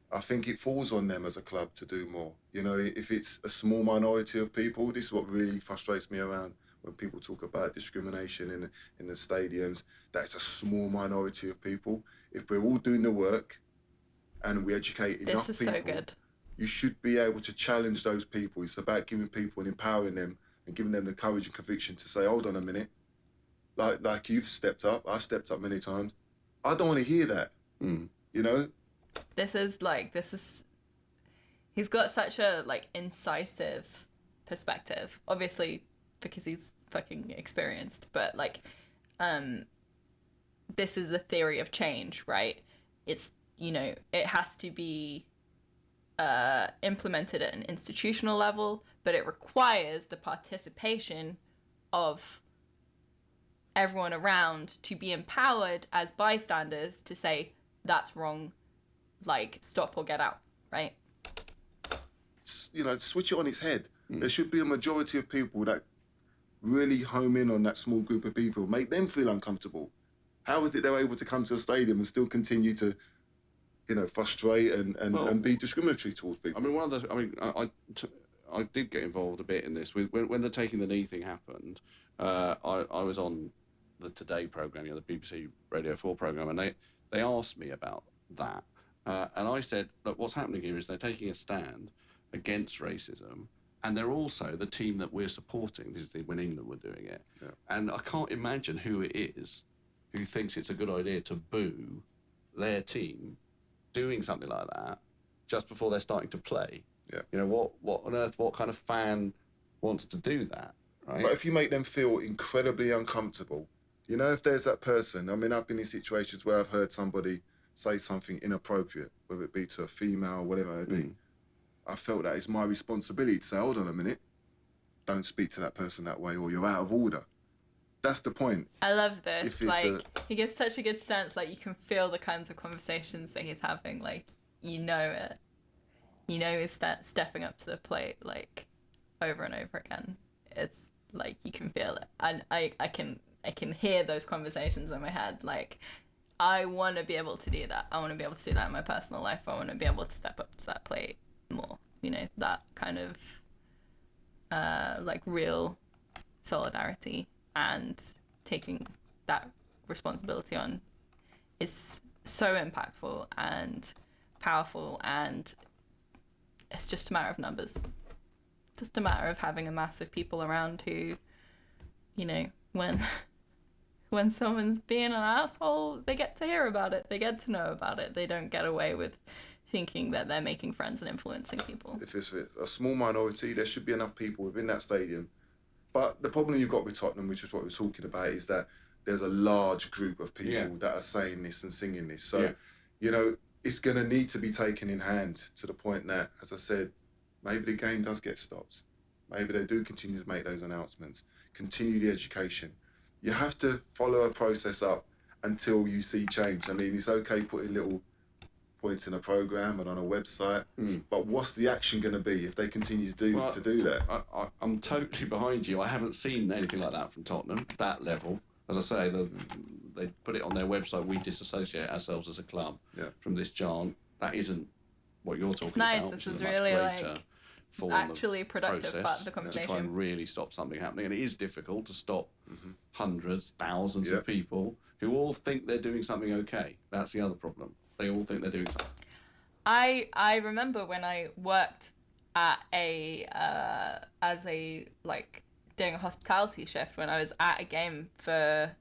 I think it falls on them as a club to do more. You know, if it's a small minority of people, this is what really frustrates me around when people talk about discrimination in the stadiums, that it's a small minority of people. If we're all doing the work and we educate enough This is people, so good. you should be able to challenge those people. It's about giving people and empowering them and giving them the courage and conviction to say, hold on a minute, like you've stepped up, I've stepped up many times. I don't want to hear that, you know? He's got such a like incisive perspective, obviously because he's fucking experienced, but like this is the theory of change, right? It's, it has to be implemented at an institutional level, but it requires the participation of everyone around to be empowered as bystanders to say that's wrong, like stop or get out, right? Switch it on its head. There should be a majority of people that really home in on that small group of people, make them feel uncomfortable. How is it they're able to come to a stadium and still continue to, frustrate and be discriminatory towards people? I mean, I did get involved a bit in this. When the taking the knee thing happened, I was on the Today programme, the BBC Radio 4 programme, and they asked me about that. And I said, look, what's happening here is they're taking a stand against racism, and they're also the team that we're supporting. This is when England were doing it. Yeah. And I can't imagine who it is who thinks it's a good idea to boo their team doing something like that just before they're starting to play. Yeah. What on earth, what kind of fan wants to do that, right? But if you make them feel incredibly uncomfortable, if there's that person, I mean, I've been in situations where I've heard somebody say something inappropriate, whether it be to a female or whatever it may be. I felt that it's my responsibility to say, hold on a minute, don't speak to that person that way or you're out of order. That's the point. I love this. He gives such a good sense, like you can feel the kinds of conversations that he's having, like, it. He's stepping up to the plate, like, over and over again. It's like, you can feel it. And I can hear those conversations in my head, like, I want to be able to do that. I want to be able to do that in my personal life. I want to be able to step up to that plate more. That kind of like real solidarity and taking that responsibility on is so impactful and powerful, and it's just a matter of numbers. Just a matter of having a mass of people around who, when someone's being an asshole, they get to hear about it. They get to know about it. They don't get away with thinking that they're making friends and influencing people. If it's a small minority, there should be enough people within that stadium. But the problem you've got with Tottenham, which is what we're talking about, is that there's a large group of people that are saying this and singing this. So, it's going to need to be taken in hand to the point that, as I said, maybe the game does get stopped. Maybe they do continue to make those announcements, continue the education. You have to follow a process up until you see change. I mean, it's okay putting little points in a programme and on a website, but what's the action going to be if they continue to do that? I'm totally behind you. I haven't seen anything like that from Tottenham, that level. As I say, they put it on their website, we disassociate ourselves as a club from this chant. That isn't what you're talking about. It's nice, this is really actually productive part of the conversation. To try and really stop something happening. And it is difficult to stop hundreds, thousands of people who all think they're doing something okay. That's the other problem. They all think they're doing something. I remember when I worked at doing a hospitality shift, when I was at a game it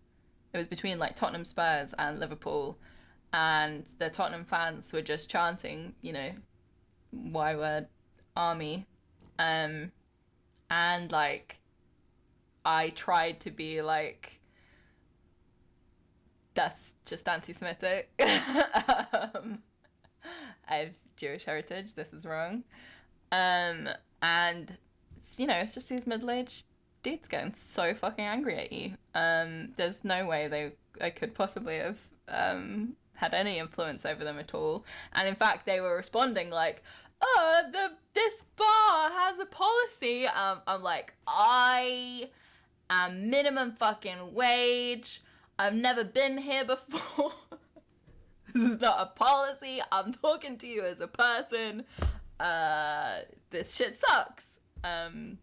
was between like Tottenham Spurs and Liverpool, and the Tottenham fans were just chanting, Y word army, and like I tried to be like, that's just anti-Semitic. I have Jewish heritage, this is wrong. And it's just these middle-aged dudes getting so fucking angry at you. There's no way I could possibly have had any influence over them at all. And in fact, they were responding like, oh, the this bar has a policy. I'm like, I am minimum fucking wage. I've never been here before. This is not a policy. I'm talking to you as a person. This shit sucks. And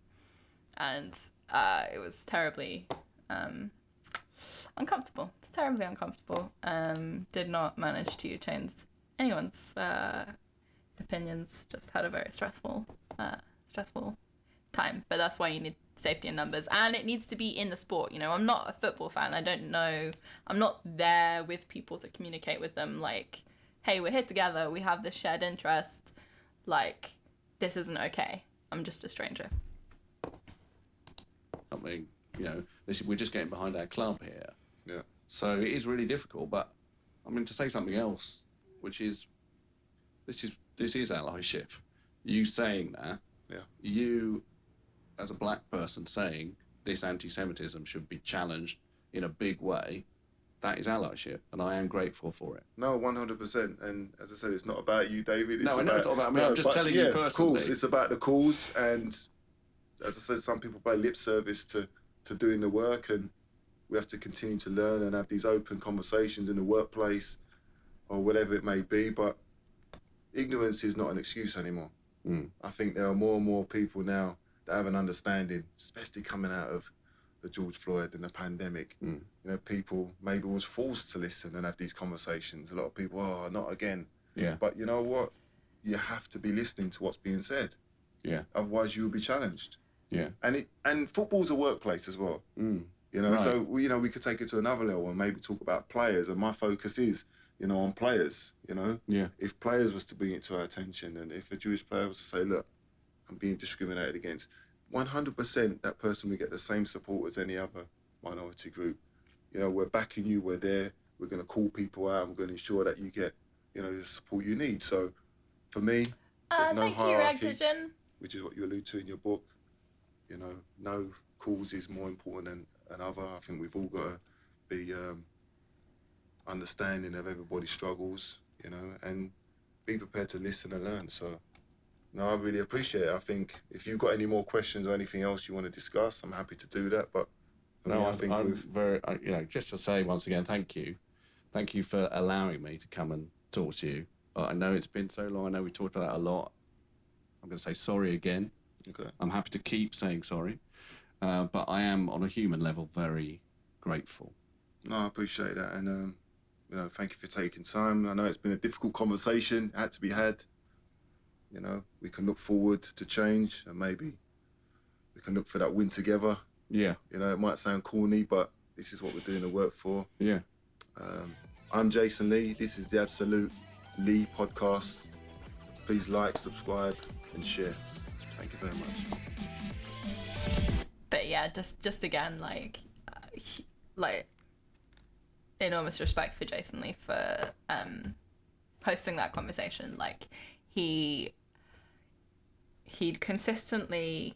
it was terribly uncomfortable. It's terribly uncomfortable. Did not manage to change anyone's opinions. Just had a very stressful time. But that's why you need safety in numbers, and it needs to be in the sport. You know, I'm not a football fan. I don't know. I'm not there with people to communicate with them. Like, hey, we're here together. We have this shared interest. Like, this isn't okay. I'm just a stranger. I mean, you know, we're just getting behind our club here. Yeah. So it is really difficult. But I mean, to say something else, which is, this is allyship. You saying that. Yeah. You, as a black person, saying this anti-Semitism should be challenged in a big way, that is allyship, and I am grateful for it. No, 100%. And as I said, it's not about you, David. No, I know it's not about me. I'm just telling you personally. Cause. It's about the cause, and as I said, some people pay lip service to doing the work, and we have to continue to learn and have these open conversations in the workplace or whatever it may be. But ignorance is not an excuse anymore. I think there are more and more people now that have an understanding, especially coming out of the George Floyd and the pandemic. You know, people maybe was forced to listen and have these conversations. A lot of people, oh, not again. Yeah. But you know what? You have to be listening to what's being said. Yeah. Otherwise, you will be challenged. Yeah. And football's a workplace as well. You know, Right. so we could take it to another level and maybe talk about players. And my focus is, you know, on players. You know, Yeah. if players was to bring it to our attention, and if a Jewish player was to say, look, I'm being discriminated against, 100% that person will get the same support as any other minority group. You know, we're backing you, we're there, we're going to call people out, and we're going to ensure that you get, you know, the support you need. So for me, there's no Thank hierarchy, you, Regigen. which is what you allude to in your book. You know, no cause is more important than another. I think we've all got to be understanding of everybody's struggles, you know, and be prepared to listen and learn. So, no, I really appreciate it. I think if you've got any more questions or anything else you want to discuss, I'm happy to do that. But for me, No, I think I'm we've... very, you know, just to say once again, thank you. Thank you for allowing me to come and talk to you. I know it's been so long. I know we talked about that a lot. I'm going to say sorry again. Okay. I'm happy to keep saying sorry. But I am, on a human level, very grateful. No, I appreciate that. And, you know, thank you for taking time. I know it's been a difficult conversation. It had to be had. You know, we can look forward to change, and maybe we can look for that win together. Yeah. You know, it might sound corny, but this is what we're doing the work for. Yeah. I'm Jason Lee. This is the Absolute Lee podcast. Please like, subscribe, and share. Thank you very much. But yeah, just again, like enormous respect for Jason Lee for hosting that conversation. Like he'd consistently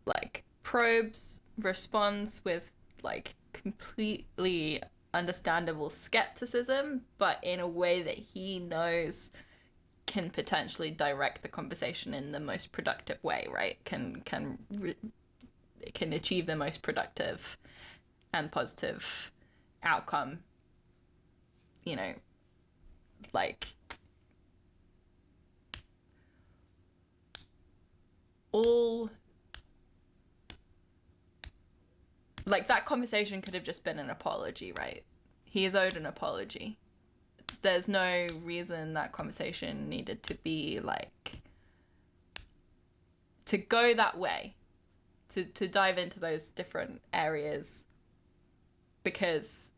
like probes, responds with like completely understandable skepticism, but in a way that he knows can potentially direct the conversation in the most productive way, right? Can achieve the most productive and positive outcome. You know, like all like that conversation could have just been an apology, right? He is owed an apology. There's no reason that conversation needed to be like to go that way, to dive into those different areas, because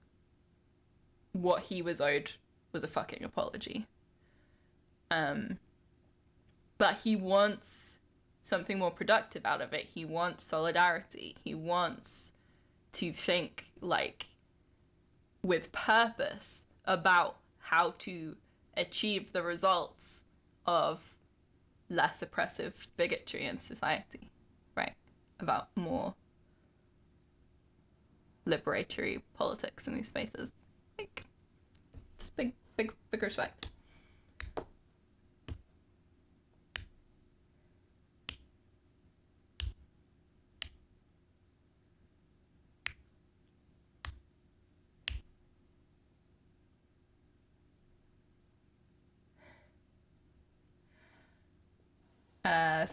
what he was owed was a fucking apology. But he wants something more productive out of it. He wants solidarity. He wants to think like with purpose about how to achieve the results of less oppressive bigotry in society, right? About more liberatory politics in these spaces. Like, just big respect.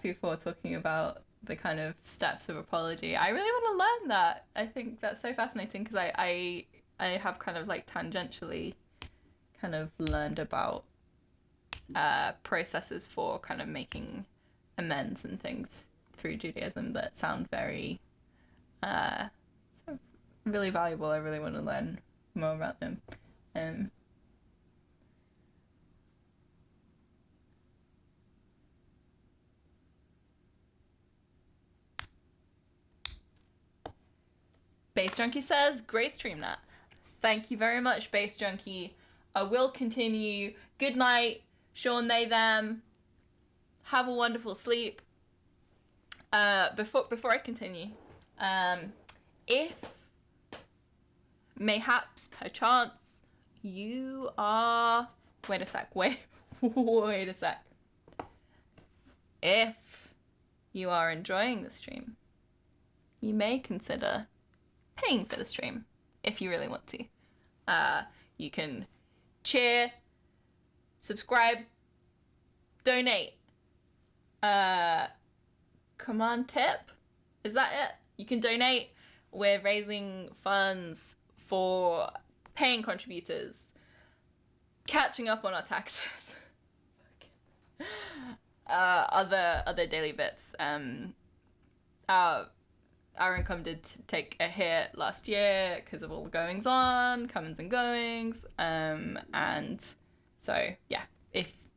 before talking about the kind of steps of apology. I really want to learn that. I think that's so fascinating because I have kind of like tangentially kind of learned about processes for kind of making amends and things through Judaism that sound very really valuable. I really want to learn more about them. Bass Junkie says, great stream, Nat. Thank you very much, Bass Junkie. I will continue. Good night, Sean, they, them. Have a wonderful sleep. Before I continue, if mayhaps, perchance, you are... Wait a sec. If you are enjoying the stream, you may consider paying for the stream if you really want to. You can cheer, subscribe, donate, command tip. Is that it? You can donate. We're raising funds for paying contributors, catching up on our taxes, other daily bits. Our income did take a hit last year because of all the comings and goings, and so yeah.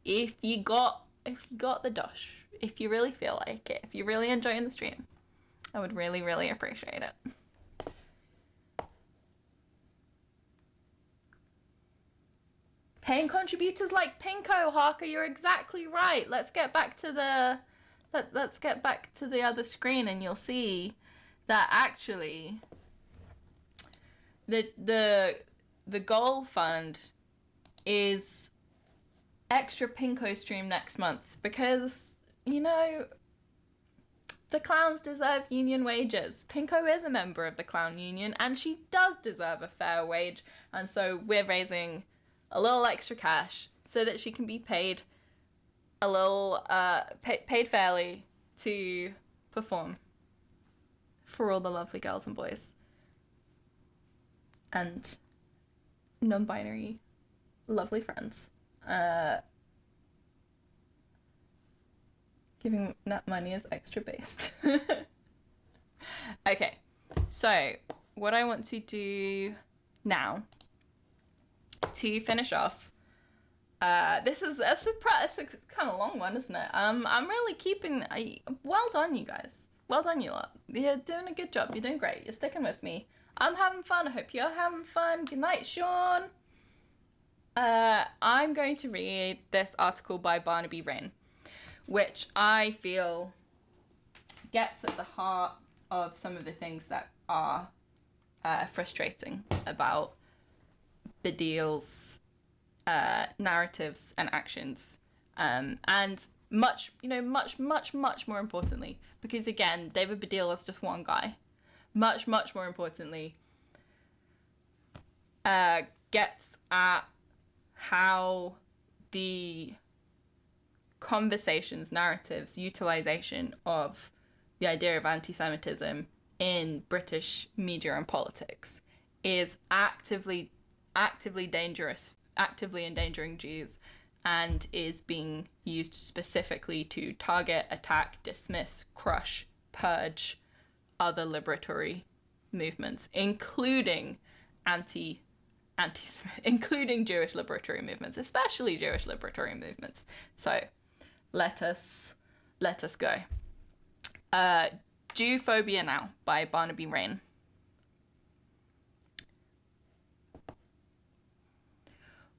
If you got the dosh, if you really feel like it, if you're really enjoying the stream, I would really, really appreciate it. Paying contributors like Pinko, Harker, you're exactly right. Let's get back to the other screen, and you'll see that actually the goal fund is extra Pinko stream next month because, you know, the clowns deserve union wages. Pinko is a member of the clown union and she does deserve a fair wage, and so we're raising a little extra cash so that she can be paid a little paid fairly to perform for all the lovely girls and boys and non-binary lovely friends. Giving Nat money is extra based. Okay, so what I want to do now to finish off, this is a kind of long one, isn't it? I'm really keeping. Well done, you guys. Well done, you lot. You're doing a good job. You're doing great. You're sticking with me. I'm having fun. I hope you're having fun. Good night, Sean. I'm going to read this article by Barnaby Rain, which I feel gets at the heart of some of the things that are frustrating about Baddiel's narratives and actions, and much more importantly, because again, David Baddiel is just one guy, much more importantly, gets at how the conversations, narratives, utilization of the idea of anti-Semitism in British media and politics is actively dangerous, actively endangering Jews, and is being used specifically to target, attack, dismiss, crush, purge other liberatory movements, including including Jewish liberatory movements, especially Jewish liberatory movements. So let us go. Jewphobia Now by Barnaby Rain.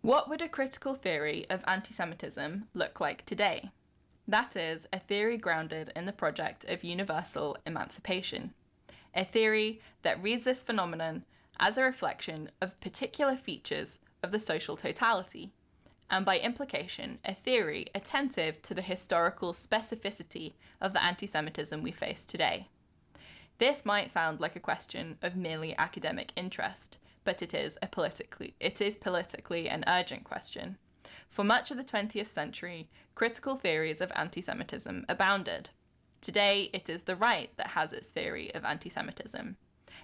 What would a critical theory of anti-Semitism look like today? That is, a theory grounded in the project of universal emancipation. A theory that reads this phenomenon as a reflection of particular features of the social totality, and by implication, a theory attentive to the historical specificity of the anti-Semitism we face today. This might sound like a question of merely academic interest, but it is politically an urgent question. For much of the 20th century, critical theories of anti-Semitism abounded. Today, it is the right that has its theory of anti-Semitism,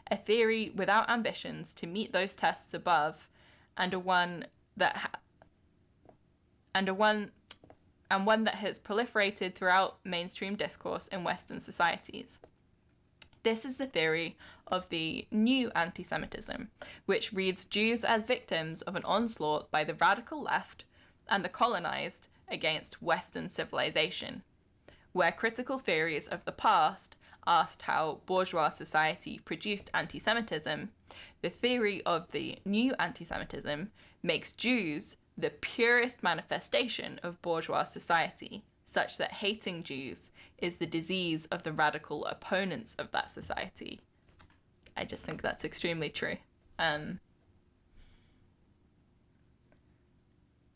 a theory without ambitions to meet those tests above, and one that has proliferated throughout mainstream discourse in Western societies. This is the theory of the new anti-Semitism, which reads Jews as victims of an onslaught by the radical left and the colonized against Western civilization, where critical theories of the past asked how bourgeois society produced anti-Semitism. The theory of the new anti-Semitism makes Jews the purest manifestation of bourgeois society, such that hating Jews is the disease of the radical opponents of that society. I just think that's extremely true.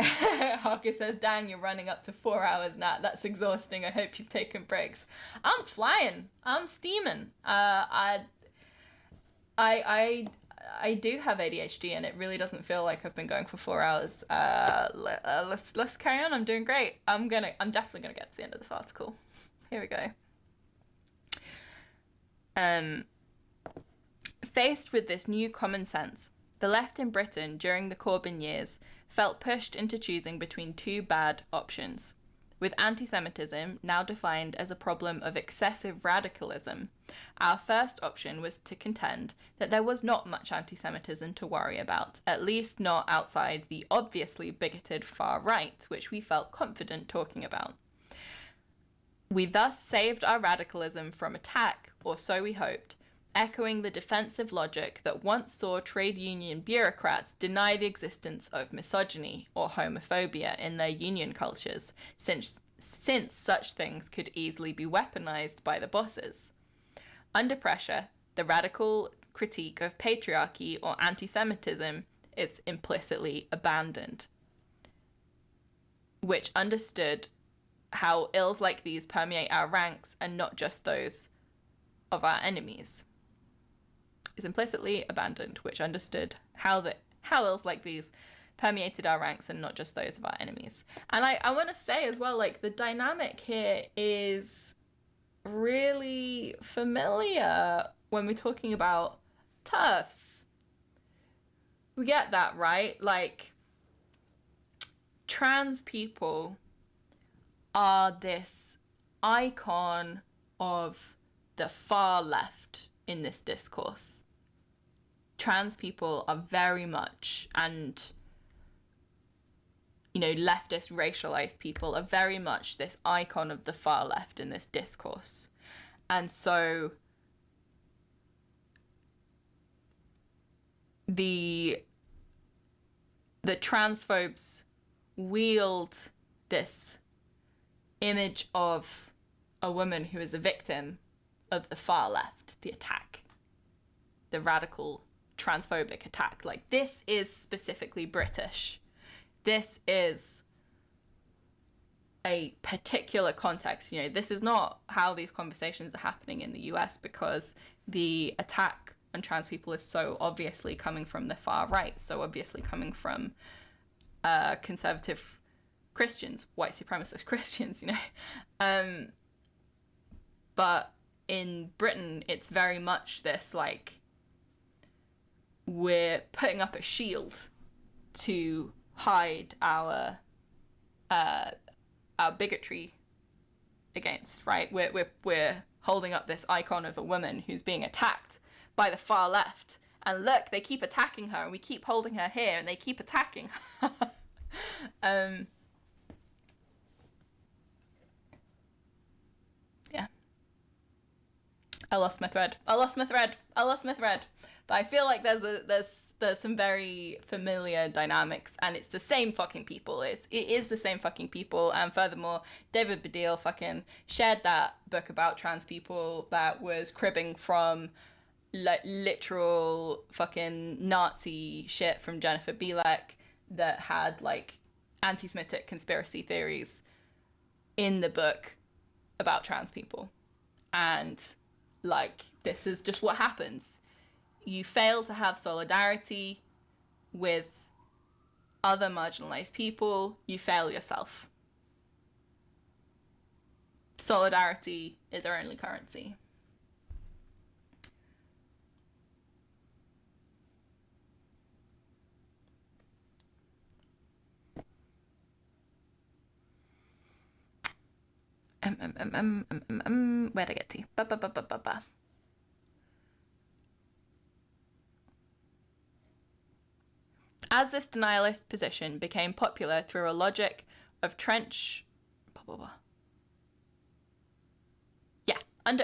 Harker says, dang, you're running up to 4 hours, Nat. That's exhausting. I hope you've taken breaks. I'm flying. I'm steaming. I do have ADHD, and it really doesn't feel like I've been going for 4 hours. Let's carry on. I'm doing great. I'm definitely gonna get to the end of this article. Here we go. Faced with this new common sense, the left in Britain during the Corbyn years felt pushed into choosing between two bad options. With anti-Semitism now defined as a problem of excessive radicalism, our first option was to contend that there was not much anti-Semitism to worry about, at least not outside the obviously bigoted far right, which we felt confident talking about. We thus saved our radicalism from attack, or so we hoped, echoing the defensive logic that once saw trade union bureaucrats deny the existence of misogyny or homophobia in their union cultures, since such things could easily be weaponized by the bosses. Under pressure, the radical critique of patriarchy or anti-Semitism is implicitly abandoned, which understood how ills like these permeate our ranks and not just those of our enemies. Is implicitly abandoned, which understood how ills like these permeated our ranks and not just those of our enemies. And I want to say as well, like, the dynamic here is really familiar when we're talking about TERFs. We get that, right? Like, trans people are this icon of the far left in this discourse. Trans people are very much, and, you know, leftist racialized people are very much this icon of the far left in this discourse. And so the transphobes wield this image of a woman who is a victim of the far left, the attack, the radical transphobic attack. Like, this is specifically British. This is a particular context. You know, this is not how these conversations are happening in the US, because the attack on trans people is so obviously coming from the far right, so obviously coming from conservative Christians, white supremacist Christians, you know. But in Britain, it's very much this, like, we're putting up a shield to hide our bigotry against, right? We're holding up this icon of a woman who's being attacked by the far left, and look, they keep attacking her, and we keep holding her here, and they keep attacking her. Yeah. I lost my thread. But I feel like there's some very familiar dynamics, and it's the same fucking people. It is the same fucking people. And furthermore, David Baddiel fucking shared that book about trans people that was cribbing from literal fucking Nazi shit from Jennifer Bielek that had, like, anti-Semitic conspiracy theories in the book about trans people. And, like, this is just what happens. You fail to have solidarity with other marginalized people, you fail yourself. solidarity is our only currency. Where'd I get to? As this denialist position became popular through a logic of trench... I'm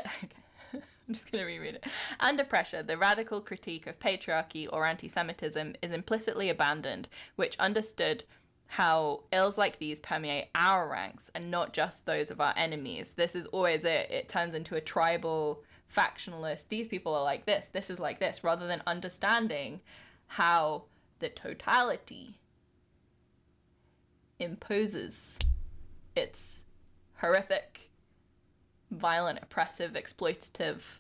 just going to reread it. Under pressure, the radical critique of patriarchy or anti-Semitism is implicitly abandoned, which understood how ills like these permeate our ranks and not just those of our enemies. This is always it. It turns into a tribal, factionalist, these people are like this is like this, rather than understanding how the totality imposes its horrific, violent, oppressive, exploitative,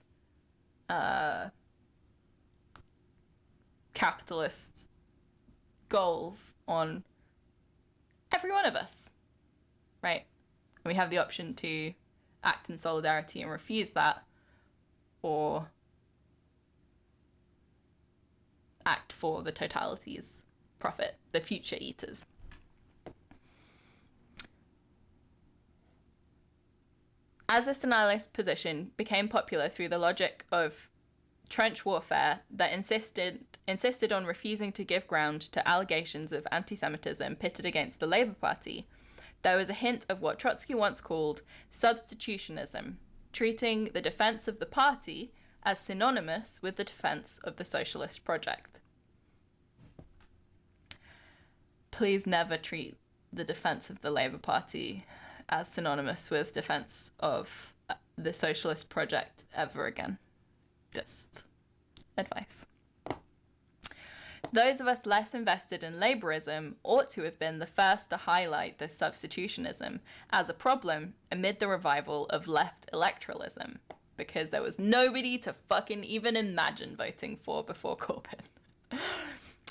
capitalist goals on every one of us, right? And we have the option to act in solidarity and refuse that, or act for the totality's profit, the future eaters. As this denialist position became popular through the logic of trench warfare that insisted on refusing to give ground to allegations of anti-Semitism pitted against the Labour Party, there was a hint of what Trotsky once called substitutionism, treating the defence of the party as synonymous with the defence of the socialist project. Please never treat the defence of the Labour Party as synonymous with defence of the socialist project ever again. Just advice. Those of us less invested in Labourism ought to have been the first to highlight this substitutionism as a problem amid the revival of left electoralism, because there was nobody to fucking even imagine voting for before Corbyn.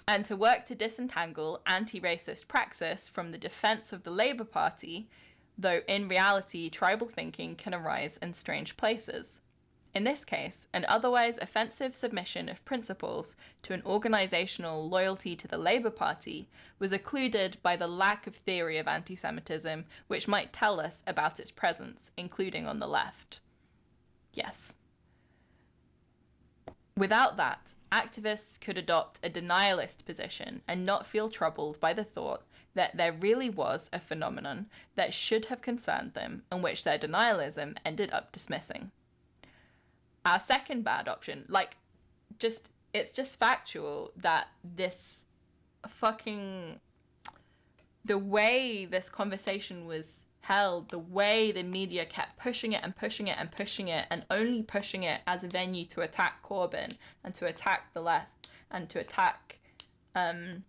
And to work to disentangle anti-racist praxis from the defence of the Labour Party, though in reality tribal thinking can arise in strange places. In this case, an otherwise offensive submission of principles to an organisational loyalty to the Labour Party was occluded by the lack of theory of anti-Semitism which might tell us about its presence, including on the left. Yes. Without that, activists could adopt a denialist position and not feel troubled by the thought that there really was a phenomenon that should have concerned them and which their denialism ended up dismissing. Our second bad option, it's just factual that this fucking... the way this conversation was held, the way the media kept pushing it and pushing it and pushing it and only pushing it as a venue to attack Corbyn and to attack the left and to attack, the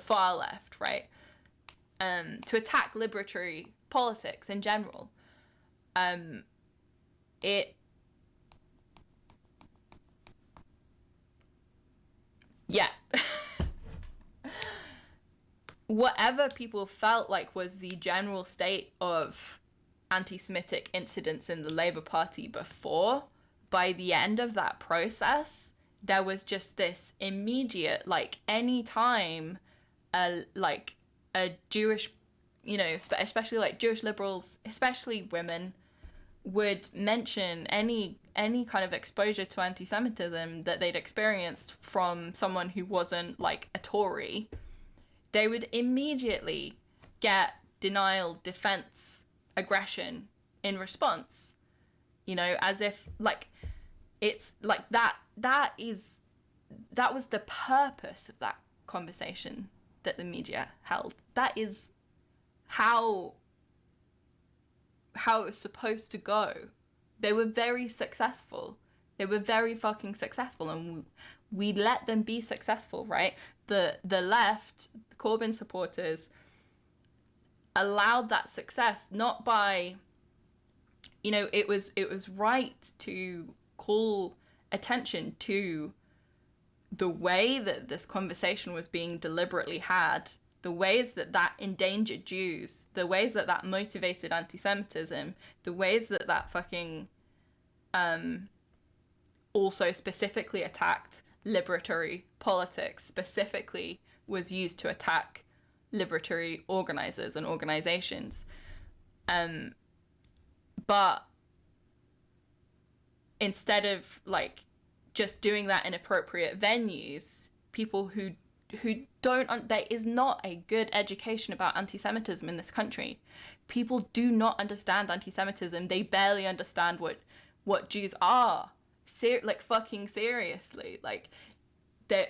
far left, right? To attack liberatory politics in general. Whatever people felt like was the general state of anti-Semitic incidents in the Labour Party before, by the end of that process, there was just this immediate, any time a Jewish, especially Jewish liberals, especially women, would mention any kind of exposure to anti-Semitism that they'd experienced from someone who wasn't a Tory, they would immediately get denial, defense, aggression in response, as if it's that was the purpose of that conversation that the media held. That is how it was supposed to go. They were very successful. They were very fucking successful, and we let them be successful, right? The left, the Corbyn supporters, allowed that success, not by, it was right to call attention to the way that this conversation was being deliberately had, the ways that that endangered Jews, the ways that that motivated anti-Semitism, the ways that that fucking also specifically attacked liberatory politics, specifically was used to attack liberatory organizers and organizations. But instead of like just doing that in appropriate venues, people who don't, there is not a good education about anti-Semitism in this country. People do not understand anti-Semitism. They barely understand what Jews are. Like fucking seriously, like the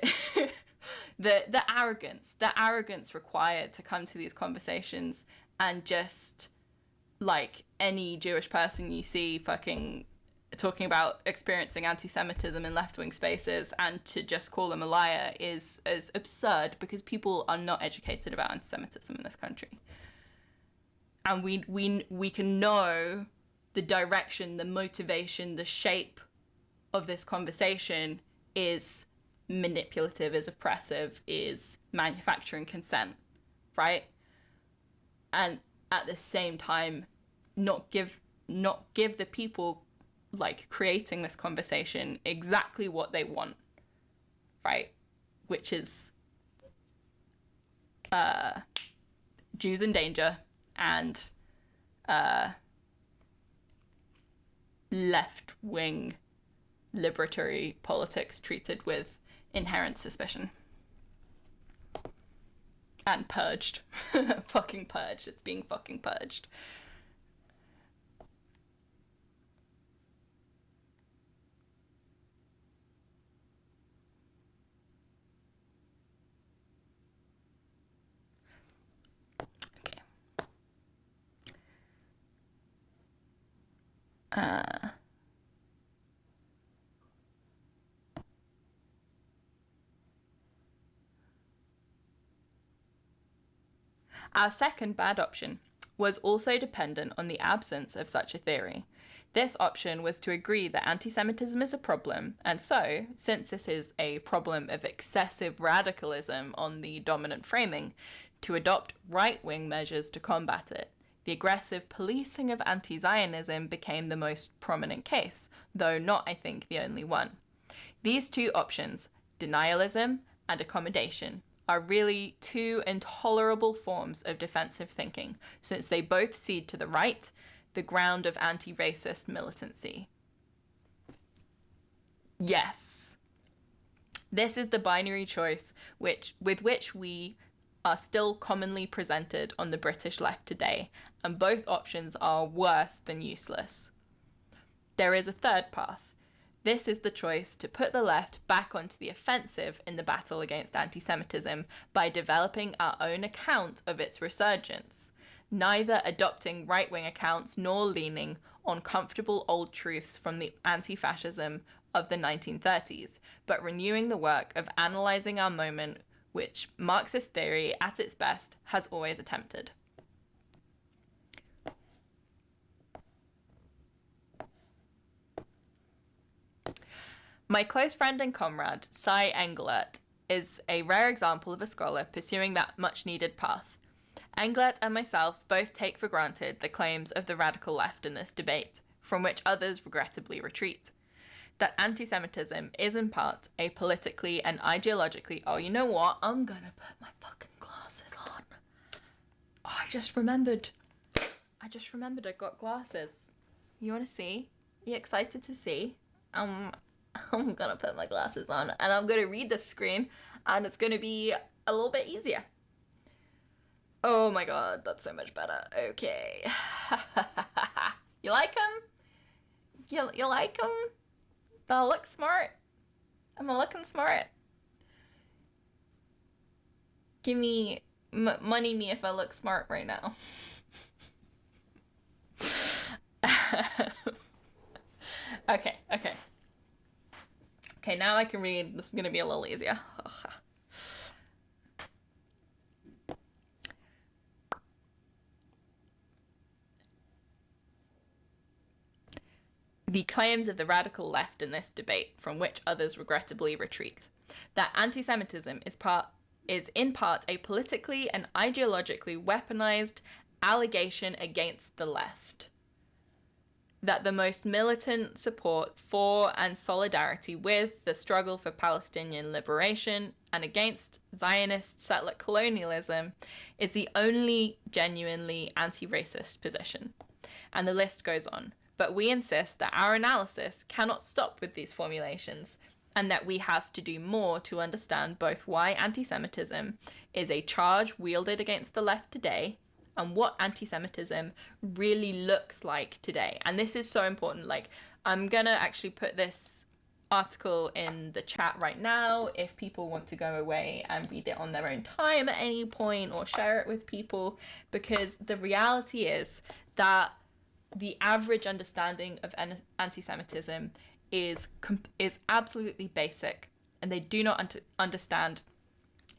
the arrogance required to come to these conversations and just like any Jewish person you see fucking talking about experiencing anti-Semitism in left-wing spaces and to just call them a liar is absurd, because people are not educated about anti-Semitism in this country. And we can know the direction, the motivation, the shape of this conversation is manipulative, is oppressive, is manufacturing consent, right? And at the same time, not give the people like creating this conversation exactly what they want, right? Which is Jews in danger and left-wing liberatory politics treated with inherent suspicion. And purged. Fucking purged. It's being fucking purged. Okay. Our second bad option was also dependent on the absence of such a theory. This option was to agree that anti-Semitism is a problem, and so, since this is a problem of excessive radicalism on the dominant framing, to adopt right-wing measures to combat it. The aggressive policing of anti-Zionism became the most prominent case, though not, I think, the only one. These two options, denialism and accommodation, are really two intolerable forms of defensive thinking, since they both cede to the right, the ground of anti-racist militancy. Yes. This is the binary choice with which we are still commonly presented on the British left today, and both options are worse than useless. There is a third path. This is the choice to put the left back onto the offensive in the battle against anti-Semitism by developing our own account of its resurgence, neither adopting right-wing accounts nor leaning on comfortable old truths from the anti-fascism of the 1930s, but renewing the work of analysing our moment, which Marxist theory, at its best, has always attempted. My close friend and comrade, Cy Englert, is a rare example of a scholar pursuing that much-needed path. Englert and myself both take for granted the claims of the radical left in this debate, from which others regrettably retreat. That anti-Semitism is in part a politically and ideologically... Oh, you know what? I'm gonna put my fucking glasses on. Oh, I just remembered I got glasses. You wanna see? Are you excited to see? I'm gonna put my glasses on and I'm gonna read the screen and it's gonna be a little bit easier. Oh my god, that's so much better. Okay. You like them? You like them? Do I look smart? Am I looking smart? Give me, money me if I look smart right now. Okay. Okay, now I can read. This is going to be a little easier. The claims of the radical left in this debate, from which others regrettably retreat, that anti-Semitism is part is in part a politically and ideologically weaponized allegation against the left. That the most militant support for and solidarity with the struggle for Palestinian liberation and against Zionist settler colonialism is the only genuinely anti-racist position. And the list goes on. But we insist that our analysis cannot stop with these formulations, and that we have to do more to understand both why anti-Semitism is a charge wielded against the left today, and what anti-Semitism really looks like today. And this is so important. Like, I'm gonna actually put this article in the chat right now if people want to go away and read it on their own time at any point, or share it with people, because the reality is that the average understanding of anti-Semitism is absolutely basic, and they do not understand,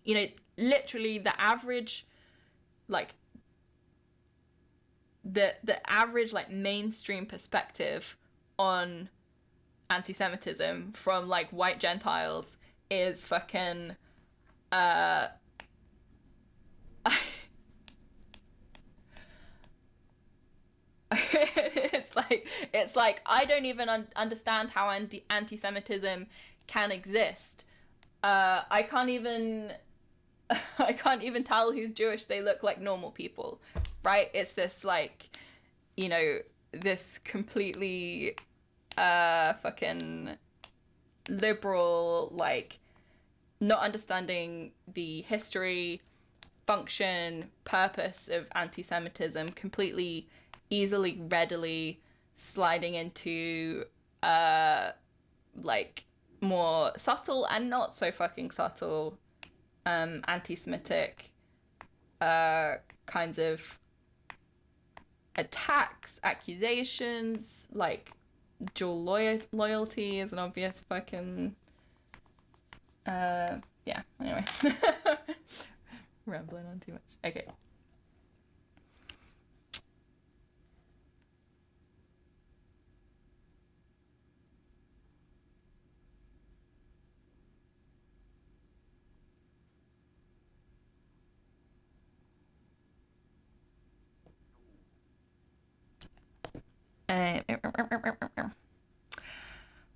you know, literally the average, like, the average, like, mainstream perspective on anti-Semitism from, like, white Gentiles is fucking it's like I don't even understand how anti-Semitism can exist. I can't even tell who's Jewish. They look like normal people, right? It's this, like, you know, this completely fucking liberal, like, not understanding the history, function, purpose of anti-Semitism, completely easily, readily sliding into like, more subtle and not so fucking subtle anti-Semitic kinds of attacks, accusations, like dual loyalty is an obvious fucking yeah, anyway. Rambling on too much. Okay.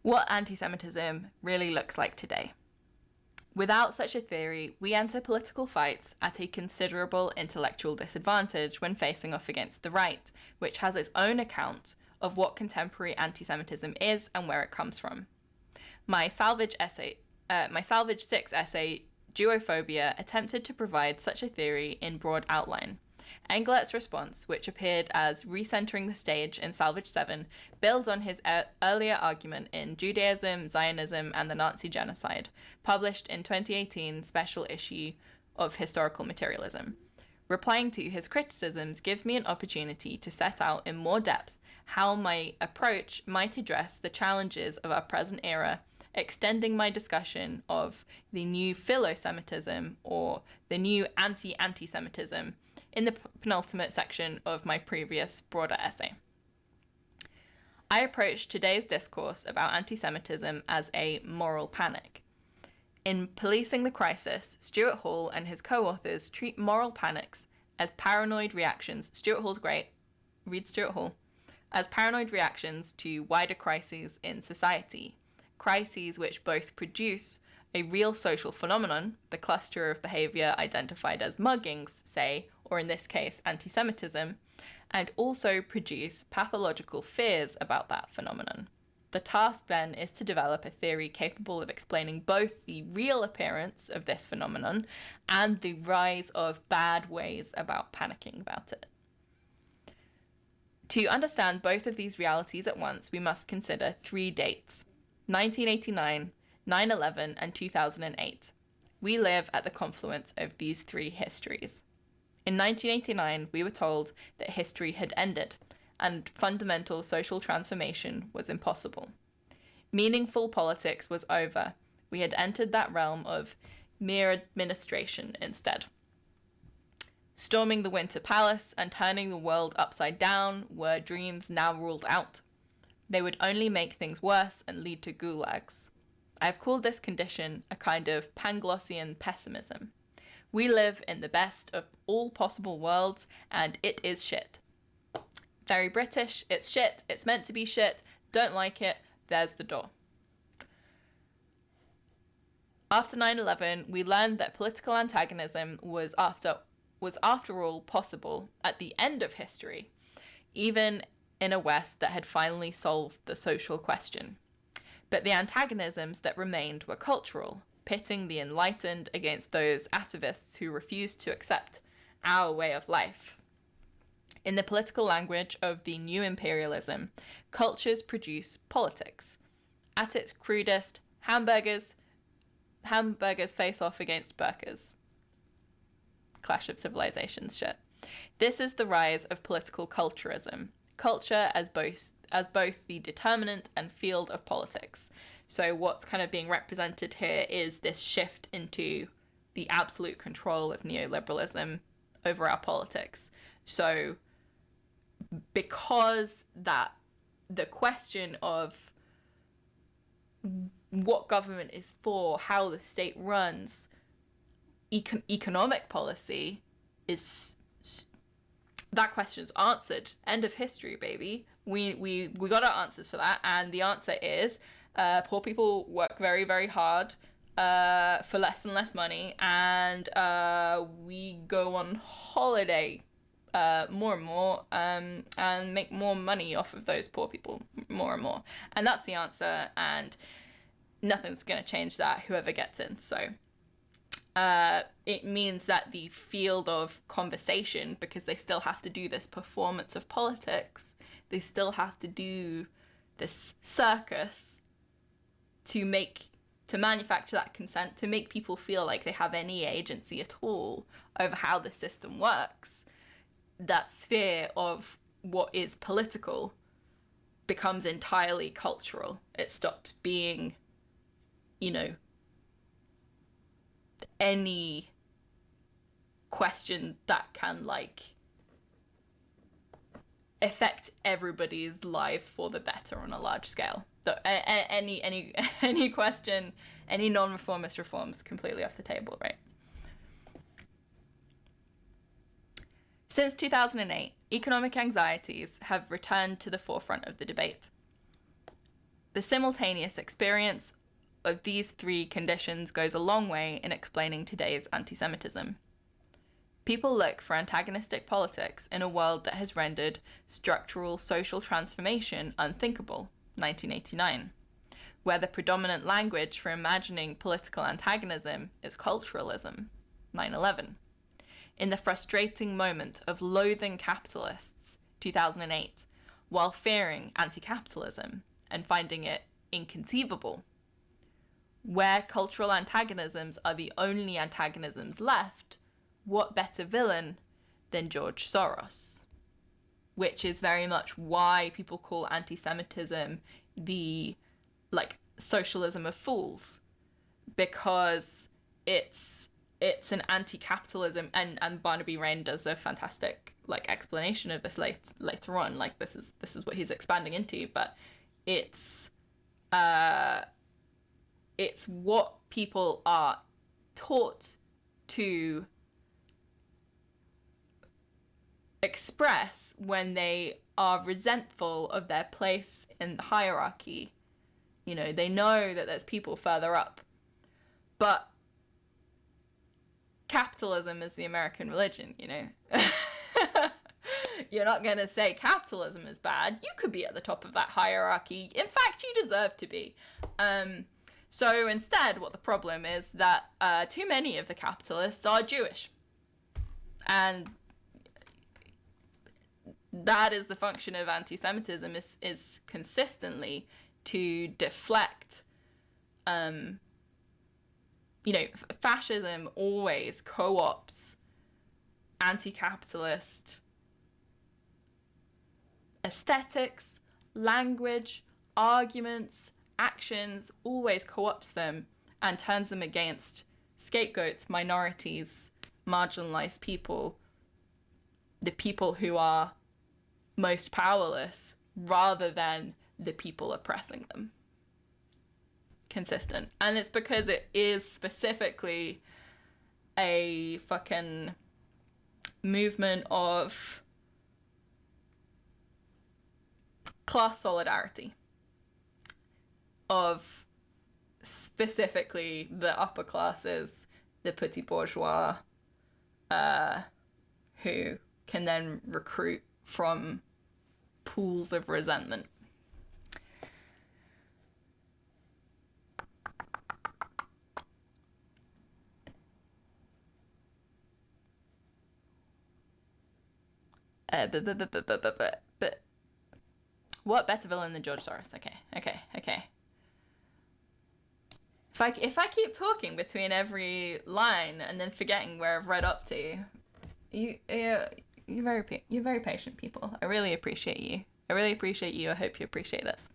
What anti-Semitism really looks like today. Without such a theory, we enter political fights at a considerable intellectual disadvantage when facing off against the right, which has its own account of what contemporary anti-Semitism is and where it comes from. My Salvage 6 essay, Duophobia, attempted to provide such a theory in broad outline. Englert's response, which appeared as recentering the stage in Salvage 7, builds on his earlier argument in Judaism, Zionism, and the Nazi Genocide, published in 2018 special issue of Historical Materialism. Replying to his criticisms gives me an opportunity to set out in more depth how my approach might address the challenges of our present era, extending my discussion of the new philo-Semitism, or the new anti-Semitism, in the penultimate section of my previous broader essay. I approach today's discourse about anti-Semitism as a moral panic. In Policing the Crisis, Stuart Hall and his co-authors treat moral panics as paranoid reactions. Stuart Hall's great. Read Stuart Hall. As paranoid reactions to wider crises in society. Crises which both produce a real social phenomenon, the cluster of behaviour identified as muggings, say, or in this case, anti-Semitism, and also produce pathological fears about that phenomenon. The task then is to develop a theory capable of explaining both the real appearance of this phenomenon and the rise of bad ways about panicking about it. To understand both of these realities at once, we must consider 3 dates: 1989, 9/11, and 2008. We live at the confluence of these 3 histories. In 1989, we were told that history had ended and fundamental social transformation was impossible. Meaningful politics was over. We had entered that realm of mere administration instead. Storming the Winter Palace and turning the world upside down were dreams now ruled out. They would only make things worse and lead to gulags. I have called this condition a kind of Panglossian pessimism. We live in the best of all possible worlds, and it is shit. Very British, it's shit, it's meant to be shit, don't like it, there's the door. After 9/11, we learned that political antagonism was after all possible at the end of history, even in a West that had finally solved the social question. But the antagonisms that remained were cultural, pitting the enlightened against those atavists who refused to accept our way of life. In the political language of the new imperialism, cultures produce politics. At its crudest, hamburgers face off against burgers. Clash of Civilizations shit. This is the rise of political culturism. Culture as both the determinant and field of politics. So what's kind of being represented here is this shift into the absolute control of neoliberalism over our politics. So because that the question of what government is for, how the state runs, economic policy is that question's answered. End of history, baby. We got our answers for that, and the answer is poor people work very, very hard for less and less money, and we go on holiday more and more and make more money off of those poor people more and more. And that's the answer, and nothing's going to change that, whoever gets in. So it means that the field of conversation, because they still have to do this performance of politics, they still have to do this circus to manufacture that consent, to make people feel like they have any agency at all over how the system works. That sphere of what is political becomes entirely cultural. It stops being, any question that can affect everybody's lives for the better on a large scale. Any question, any non-reformist reforms, completely off the table, right? Since 2008, economic anxieties have returned to the forefront of the debate. The simultaneous experience of these three conditions goes a long way in explaining today's anti-Semitism. People look for antagonistic politics in a world that has rendered structural social transformation unthinkable, 1989, where the predominant language for imagining political antagonism is culturalism, 9/11. In the frustrating moment of loathing capitalists, 2008, while fearing anti-capitalism and finding it inconceivable, where cultural antagonisms are the only antagonisms left, what better villain than George Soros? Which is very much why people call anti-Semitism the, socialism of fools. Because it's an anti-capitalism, and Barnaby Rain does a fantastic, explanation of this later on. This is what he's expanding into, but it's what people are taught to express when they are resentful of their place in the hierarchy. They know that there's people further up, but capitalism is the American religion, You're not going to say capitalism is bad. You could be at the top of that hierarchy. In fact, you deserve to be. So instead, what the problem is that too many of the capitalists are Jewish. And that is the function of anti-Semitism, is consistently to deflect. Fascism always co-opts anti-capitalist aesthetics, language, arguments, actions, always co-opts them and turns them against scapegoats, minorities, marginalized people, the people who are most powerless, rather than the people oppressing them. Consistent. And it's because it is specifically a fucking movement of class solidarity, of specifically the upper classes, the petit bourgeois, who can then recruit from pools of resentment. But what better villain than George Soros? Okay. If I keep talking between every line and then forgetting where I've read up to, you're very patient people. I really appreciate you. I hope you appreciate this.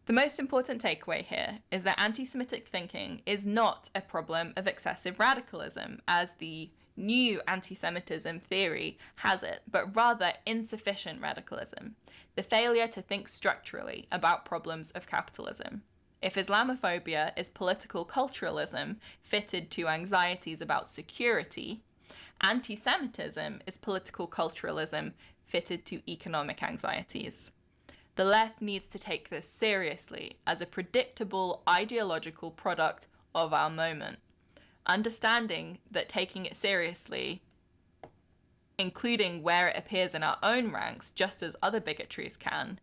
The most important takeaway here is that anti-Semitic thinking is not a problem of excessive radicalism, as the new anti-Semitism theory has it, but rather insufficient radicalism, the failure to think structurally about problems of capitalism. If Islamophobia is political culturalism fitted to anxieties about security, anti-Semitism is political culturalism fitted to economic anxieties. The left needs to take this seriously as a predictable ideological product of our moment, understanding that taking it seriously, including where it appears in our own ranks, just as other bigotries can,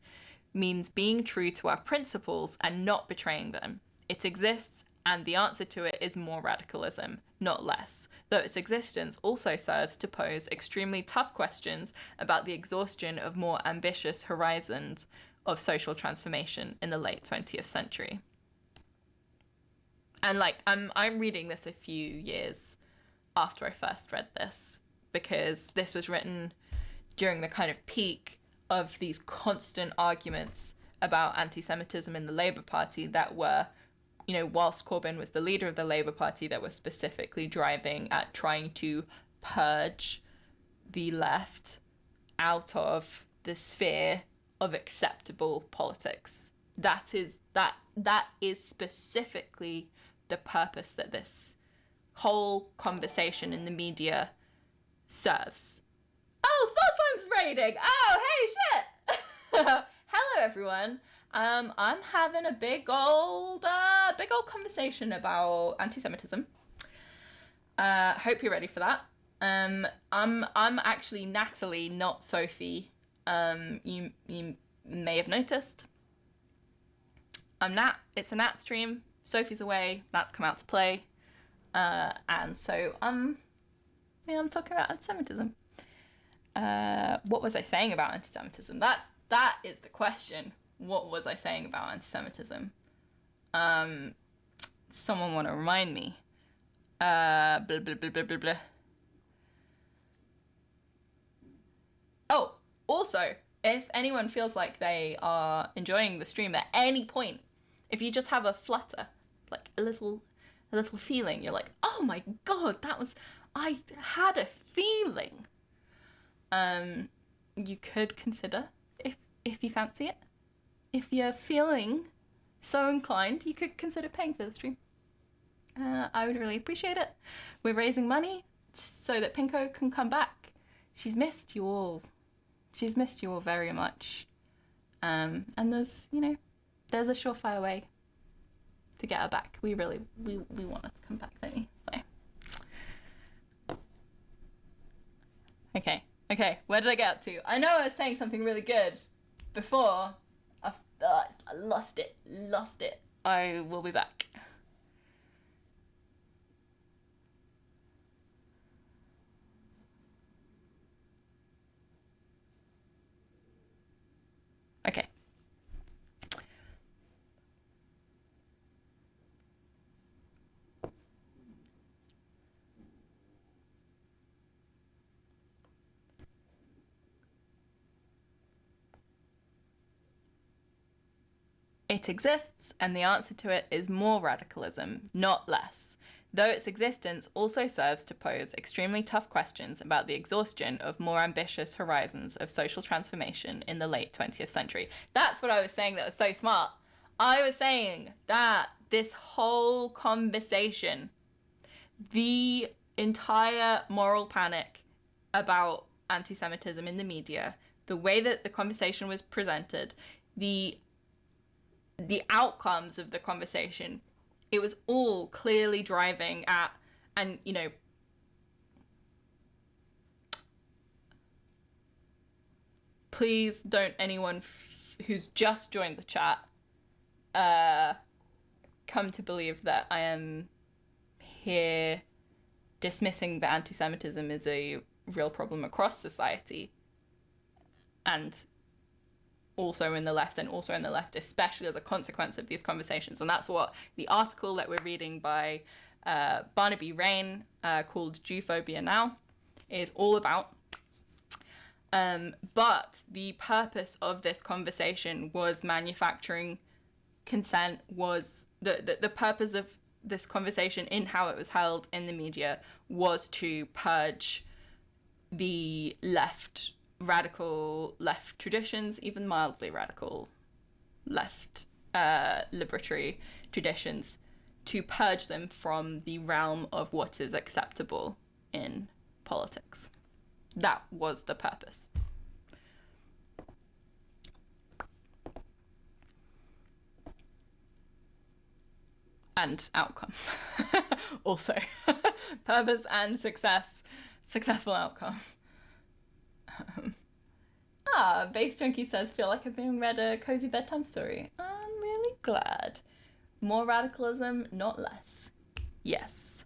means being true to our principles and not betraying them. It exists, and the answer to it is more radicalism, not less, though its existence also serves to pose extremely tough questions about the exhaustion of more ambitious horizons of social transformation in the late 20th century. And like, I'm reading this a few years after I first read this, because this was written during the kind of peak of these constant arguments about anti-Semitism in the Labour Party that were, you know, whilst Corbyn was the leader of the Labour Party, that were specifically driving at trying to purge the left out of the sphere of acceptable politics. That is specifically the purpose that this whole conversation in the media serves. Oh, Foslime's raiding! Oh, hey, shit! Hello, everyone. I'm having a big old conversation about anti-Semitism. Hope you're ready for that. I'm actually Natalie, not Sophie. You may have noticed. I'm Nat. It's a Nat stream. Sophie's away. Nat's come out to play. And so I'm talking about anti-Semitism. What was I saying about anti-Semitism? That is the question. What was I saying about anti-Semitism? Someone want to remind me? Blah, blah, blah, blah, blah, blah. Oh, also, if anyone feels like they are enjoying the stream at any point, if you just have a flutter, like a little feeling, you're like, oh my god, I had a feeling. You could consider, if you fancy it, if you're feeling so inclined, you could consider paying for the stream. I would really appreciate it. We're raising money so that Pinko can come back. She's missed you all very much. And there's a surefire way to get her back. We want her to come back, don't we? So. Okay, where did I get up to? I know I was saying something really good before. I lost it. I will be back. Okay. It exists, and the answer to it is more radicalism, not less, though its existence also serves to pose extremely tough questions about the exhaustion of more ambitious horizons of social transformation in the late 20th century. That's what I was saying that was so smart. I was saying that this whole conversation the entire moral panic about anti-Semitism in the media, the way that the conversation was presented, the outcomes of the conversation, it was all clearly driving at, and, you know, please don't anyone who's just joined the chat come to believe that I am here dismissing that anti-Semitism is a real problem across society, and also in the left, especially as a consequence of these conversations. And that's what the article that we're reading by Barnaby Rain, called Jewphobia Now, is all about. But the purpose of this conversation was manufacturing consent, was the purpose of this conversation in how it was held in the media was to purge the radical left traditions, even mildly radical left liberatory traditions, to purge them from the realm of what is acceptable in politics. That was the purpose. And outcome. Also. Purpose and successful outcome. Base Junkie says, feel like I've been read a cozy bedtime story. I'm really glad. More radicalism, not less. Yes.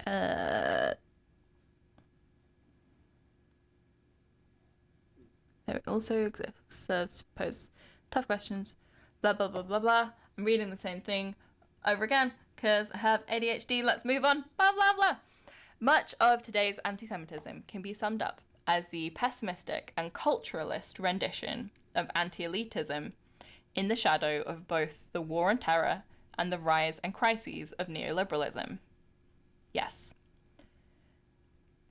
There also serves to pose tough questions. Blah, blah, blah, blah, blah. I'm reading the same thing over again because I have ADHD. Let's move on. Blah, blah, blah. Much of today's anti-Semitism can be summed up as the pessimistic and culturalist rendition of anti-elitism in the shadow of both the war on terror and the rise and crises of neoliberalism. Yes.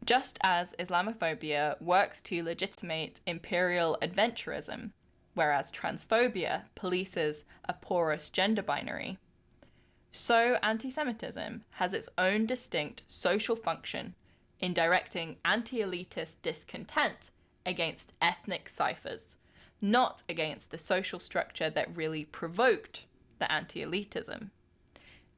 Just as Islamophobia works to legitimate imperial adventurism, whereas transphobia polices a porous gender binary, so anti-Semitism has its own distinct social function in directing anti-elitist discontent against ethnic ciphers, not against the social structure that really provoked the anti-elitism.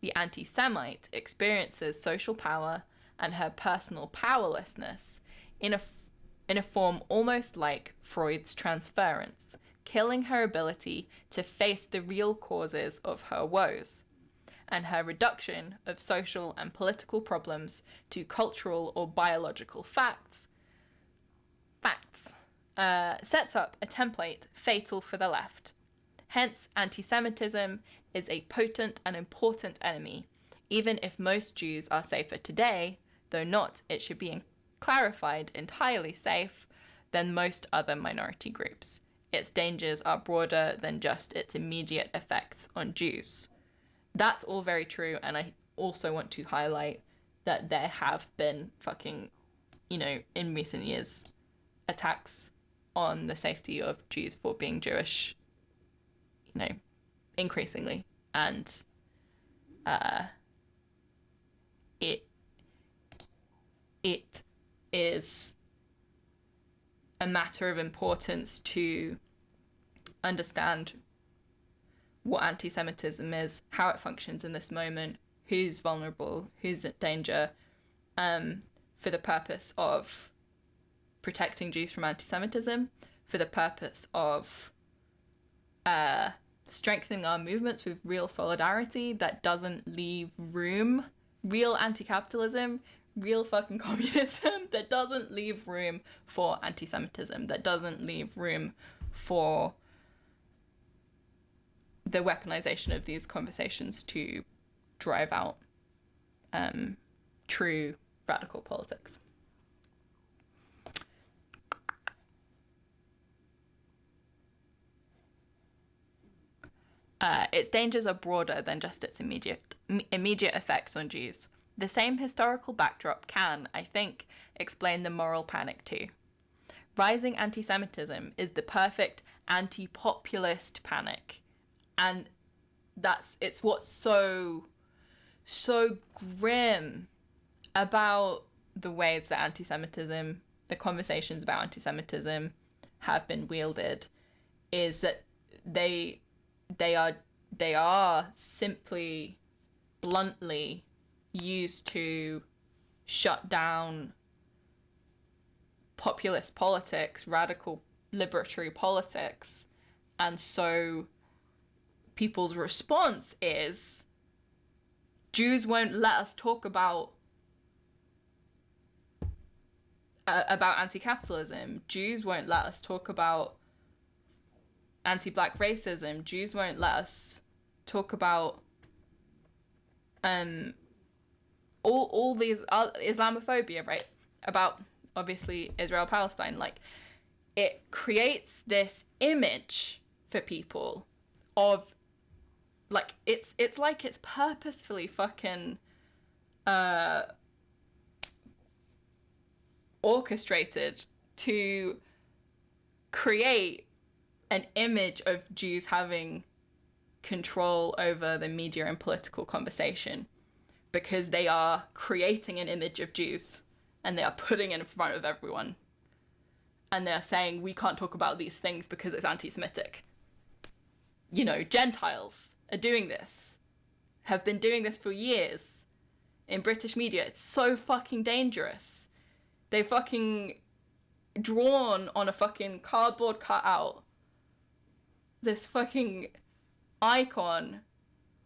The anti-Semite experiences social power and her personal powerlessness in a form almost like Freud's transference, killing her ability to face the real causes of her woes, and her reduction of social and political problems to cultural or biological facts sets up a template fatal for the left. Hence, anti-Semitism is a potent and important enemy, even if most Jews are safer today, though not, it should be clarified, entirely safe than most other minority groups. Its dangers are broader than just its immediate effects on Jews. That's all very true, and I also want to highlight that there have been fucking, in recent years, attacks on the safety of Jews for being Jewish, increasingly. And it is a matter of importance to understand what anti-Semitism is, how it functions in this moment, who's vulnerable, who's at danger, for the purpose of protecting Jews from anti-Semitism, for the purpose of strengthening our movements with real solidarity that doesn't leave room, real anti-capitalism, real fucking communism, that doesn't leave room for anti-Semitism, that doesn't leave room for the weaponization of these conversations to drive out true radical politics. Its dangers are broader than just its immediate effects on Jews. The same historical backdrop can, I think, explain the moral panic too. Rising anti-Semitism is the perfect anti-populist panic. And it's what's so grim about the ways that anti-Semitism, the conversations about anti-Semitism have been wielded, is that they are simply bluntly used to shut down populist politics, radical liberatory politics. And so people's response is, Jews won't let us talk about anti-capitalism. Jews won't let us talk about anti-black racism. Jews won't let us talk about all these Islamophobia, right? About obviously Israel-Palestine. Like, it creates this image for people of, like, it's like it's purposefully fucking orchestrated to create an image of Jews having control over the media and political conversation, because they are creating an image of Jews and they are putting it in front of everyone, and they're saying we can't talk about these things because it's anti-Semitic. You know, Gentiles are doing this, have been doing this for years in British media. It's so fucking dangerous. They fucking drawn on a fucking cardboard cutout this fucking icon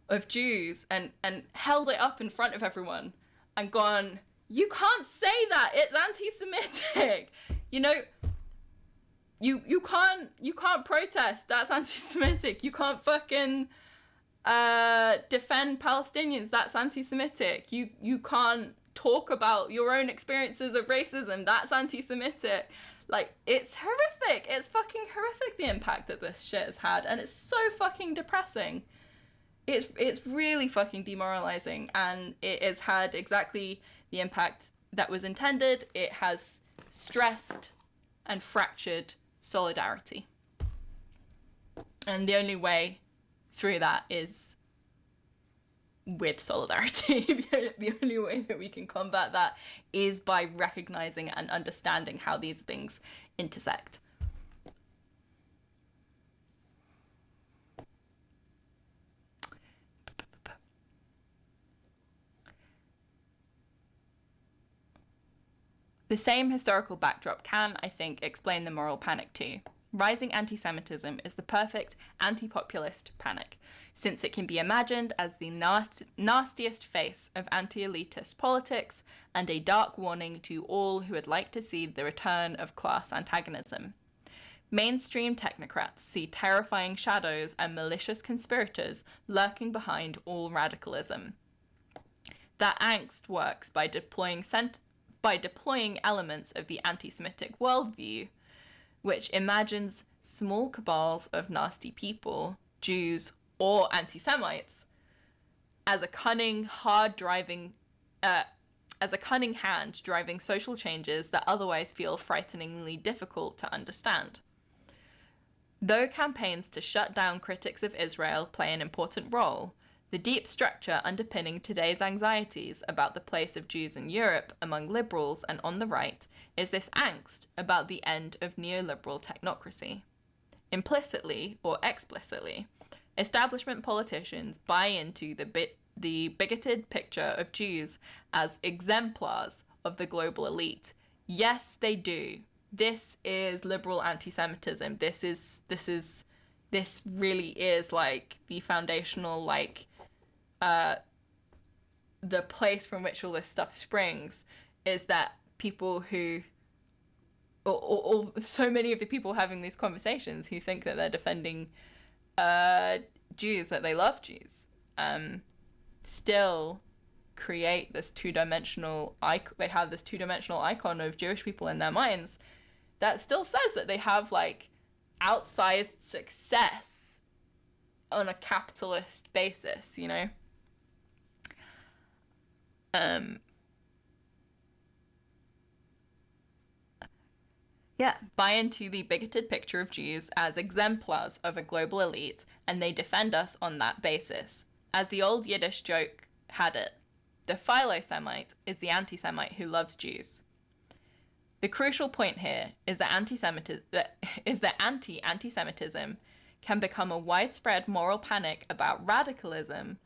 of Jews and held it up in front of everyone and gone, you can't say that, it's anti-Semitic. You know, you can't protest, that's anti-Semitic. You can't fucking defend Palestinians, that's anti-Semitic. You can't talk about your own experiences of racism, that's anti-Semitic. Like, it's horrific. It's fucking horrific, the impact that this shit has had, and it's so fucking depressing. It's really fucking demoralizing, and it has had exactly the impact that was intended. It has stressed and fractured solidarity. And the only way through that is with solidarity. The only way that we can combat that is by recognizing and understanding how these things intersect. The same historical backdrop can, I think, explain the moral panic too. Rising anti-Semitism is the perfect anti-populist panic, since it can be imagined as the nastiest face of anti-elitist politics and a dark warning to all who would like to see the return of class antagonism. Mainstream technocrats see terrifying shadows and malicious conspirators lurking behind all radicalism. That angst works by deploying elements of the anti-Semitic worldview, which imagines small cabals of nasty people, Jews or anti-Semites, as a cunning hand driving social changes that otherwise feel frighteningly difficult to understand. Though campaigns to shut down critics of Israel play an important role, the deep structure underpinning today's anxieties about the place of Jews in Europe among liberals and on the right is this angst about the end of neoliberal technocracy. Implicitly or explicitly, establishment politicians buy into the bigoted picture of Jews as exemplars of the global elite. Yes, they do. This is liberal anti-Semitism. This really is like the foundational, like, the place from which all this stuff springs, is that people who, or so many of the people having these conversations who think that they're defending Jews, that they love Jews, still create this two-dimensional icon. They have this two-dimensional icon of Jewish people in their minds that still says that they have, like, outsized success on a capitalist basis, you know? Yeah, buy into the bigoted picture of Jews as exemplars of a global elite, and they defend us on that basis. As the old Yiddish joke had it, the Philo-Semite is the anti-Semite who loves Jews. The crucial point here is that anti-Semitism can become a widespread moral panic about radicalism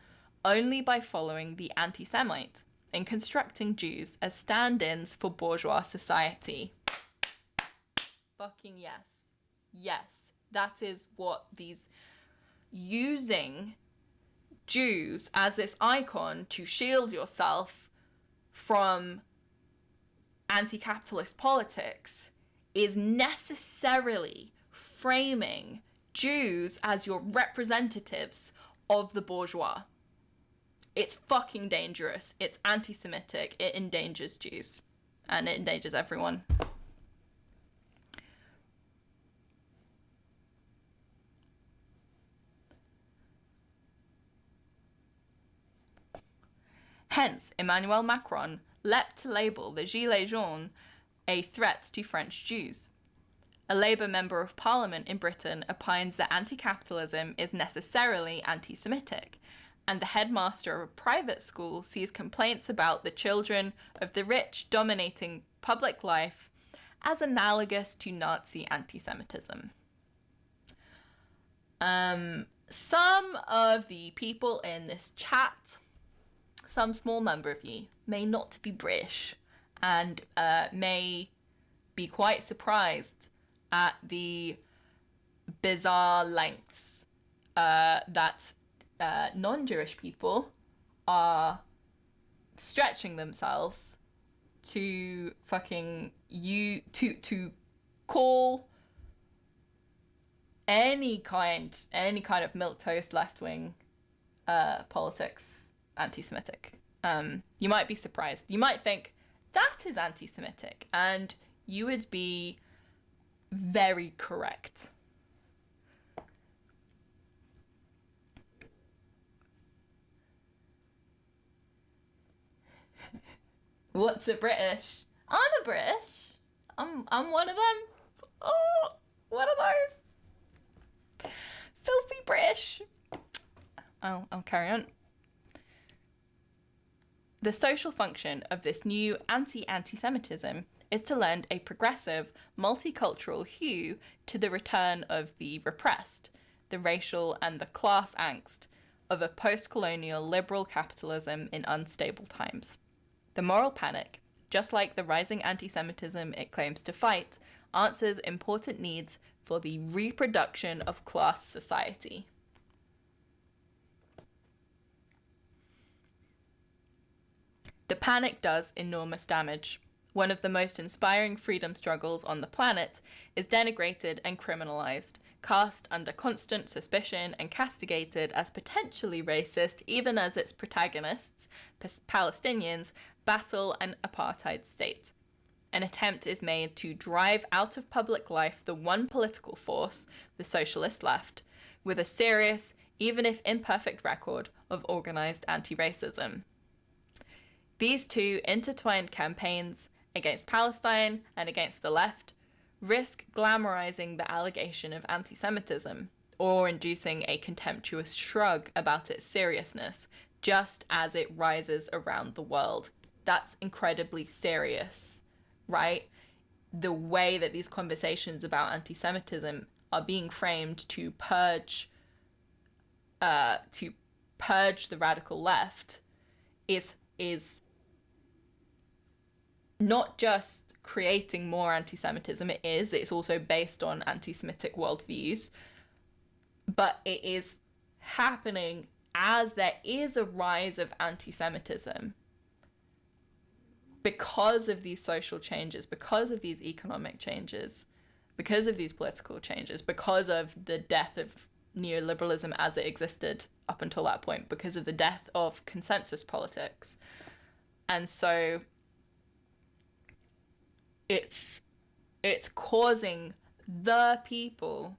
only by following the anti-Semite and constructing Jews as stand-ins for bourgeois society. Fucking yes. Yes. That is what these... Using Jews as this icon to shield yourself from anti-capitalist politics is necessarily framing Jews as your representatives of the bourgeois. It's fucking dangerous. It's anti-Semitic. It endangers Jews. And it endangers everyone. Hence, Emmanuel Macron leapt to label the Gilets jaunes a threat to French Jews. A Labour Member of Parliament in Britain opines that anti-capitalism is necessarily anti-Semitic, and the headmaster of a private school sees complaints about the children of the rich dominating public life as analogous to Nazi anti-Semitism. Some of the people in this chat, some small number of you, may not be British and may be quite surprised at the bizarre lengths that non-Jewish people are stretching themselves to fucking to call any kind of milquetoast left-wing politics anti-Semitic. You might be surprised. You might think that is anti-Semitic, and you would be very correct. What's a British? I'm a British. I'm one of them. Oh, one of those. Filthy British. I'll carry on. The social function of this new anti-Semitism is to lend a progressive, multicultural hue to the return of the repressed, the racial and the class angst of a post-colonial liberal capitalism in unstable times. The moral panic, just like the rising anti-Semitism it claims to fight, answers important needs for the reproduction of class society. The panic does enormous damage. One of the most inspiring freedom struggles on the planet is denigrated and criminalized, cast under constant suspicion and castigated as potentially racist even as its protagonists, Palestinians, battle an apartheid state. An attempt is made to drive out of public life the one political force, the socialist left, with a serious, even if imperfect record of organized anti-racism. These two intertwined campaigns against Palestine and against the left risk glamorizing the allegation of anti-Semitism or inducing a contemptuous shrug about its seriousness, just as it rises around the world. That's incredibly serious, right? The way that these conversations about anti-Semitism are being framed to purge the radical left is not just creating more anti-Semitism. It's also based on anti-Semitic worldviews, but it is happening as there is a rise of anti-Semitism because of these social changes, because of these economic changes, because of these political changes, because of the death of neoliberalism as it existed up until that point, because of the death of consensus politics. And so it's causing the people,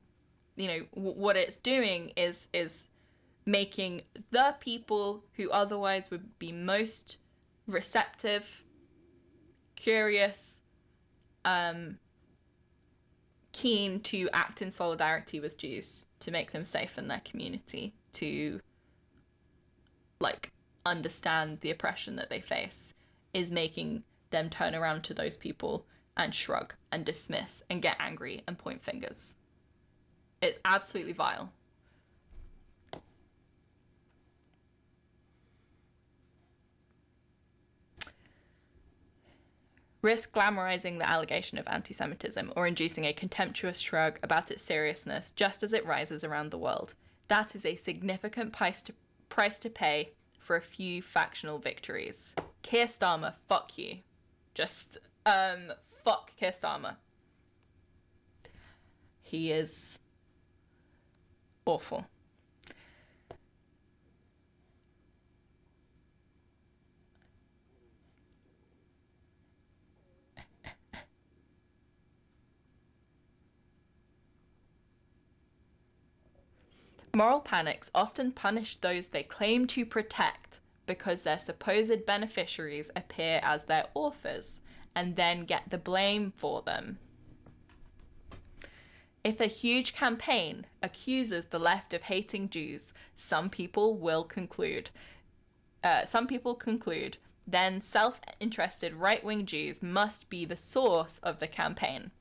what it's doing is making the people who otherwise would be most receptive, curious, keen to act in solidarity with Jews to make them safe in their community, to like understand the oppression that they face, is making them turn around to those people and shrug and dismiss and get angry and point fingers. It's absolutely vile. Risk glamorizing the allegation of anti-Semitism or inducing a contemptuous shrug about its seriousness just as it rises around the world. That is a significant price to pay for a few factional victories. Keir Starmer, fuck you. Just, fuck Keir Starmer. He is awful. Moral panics often punish those they claim to protect because their supposed beneficiaries appear as their authors and then get the blame for them. If a huge campaign accuses the left of hating Jews, some people conclude, then self-interested right-wing Jews must be the source of the campaign.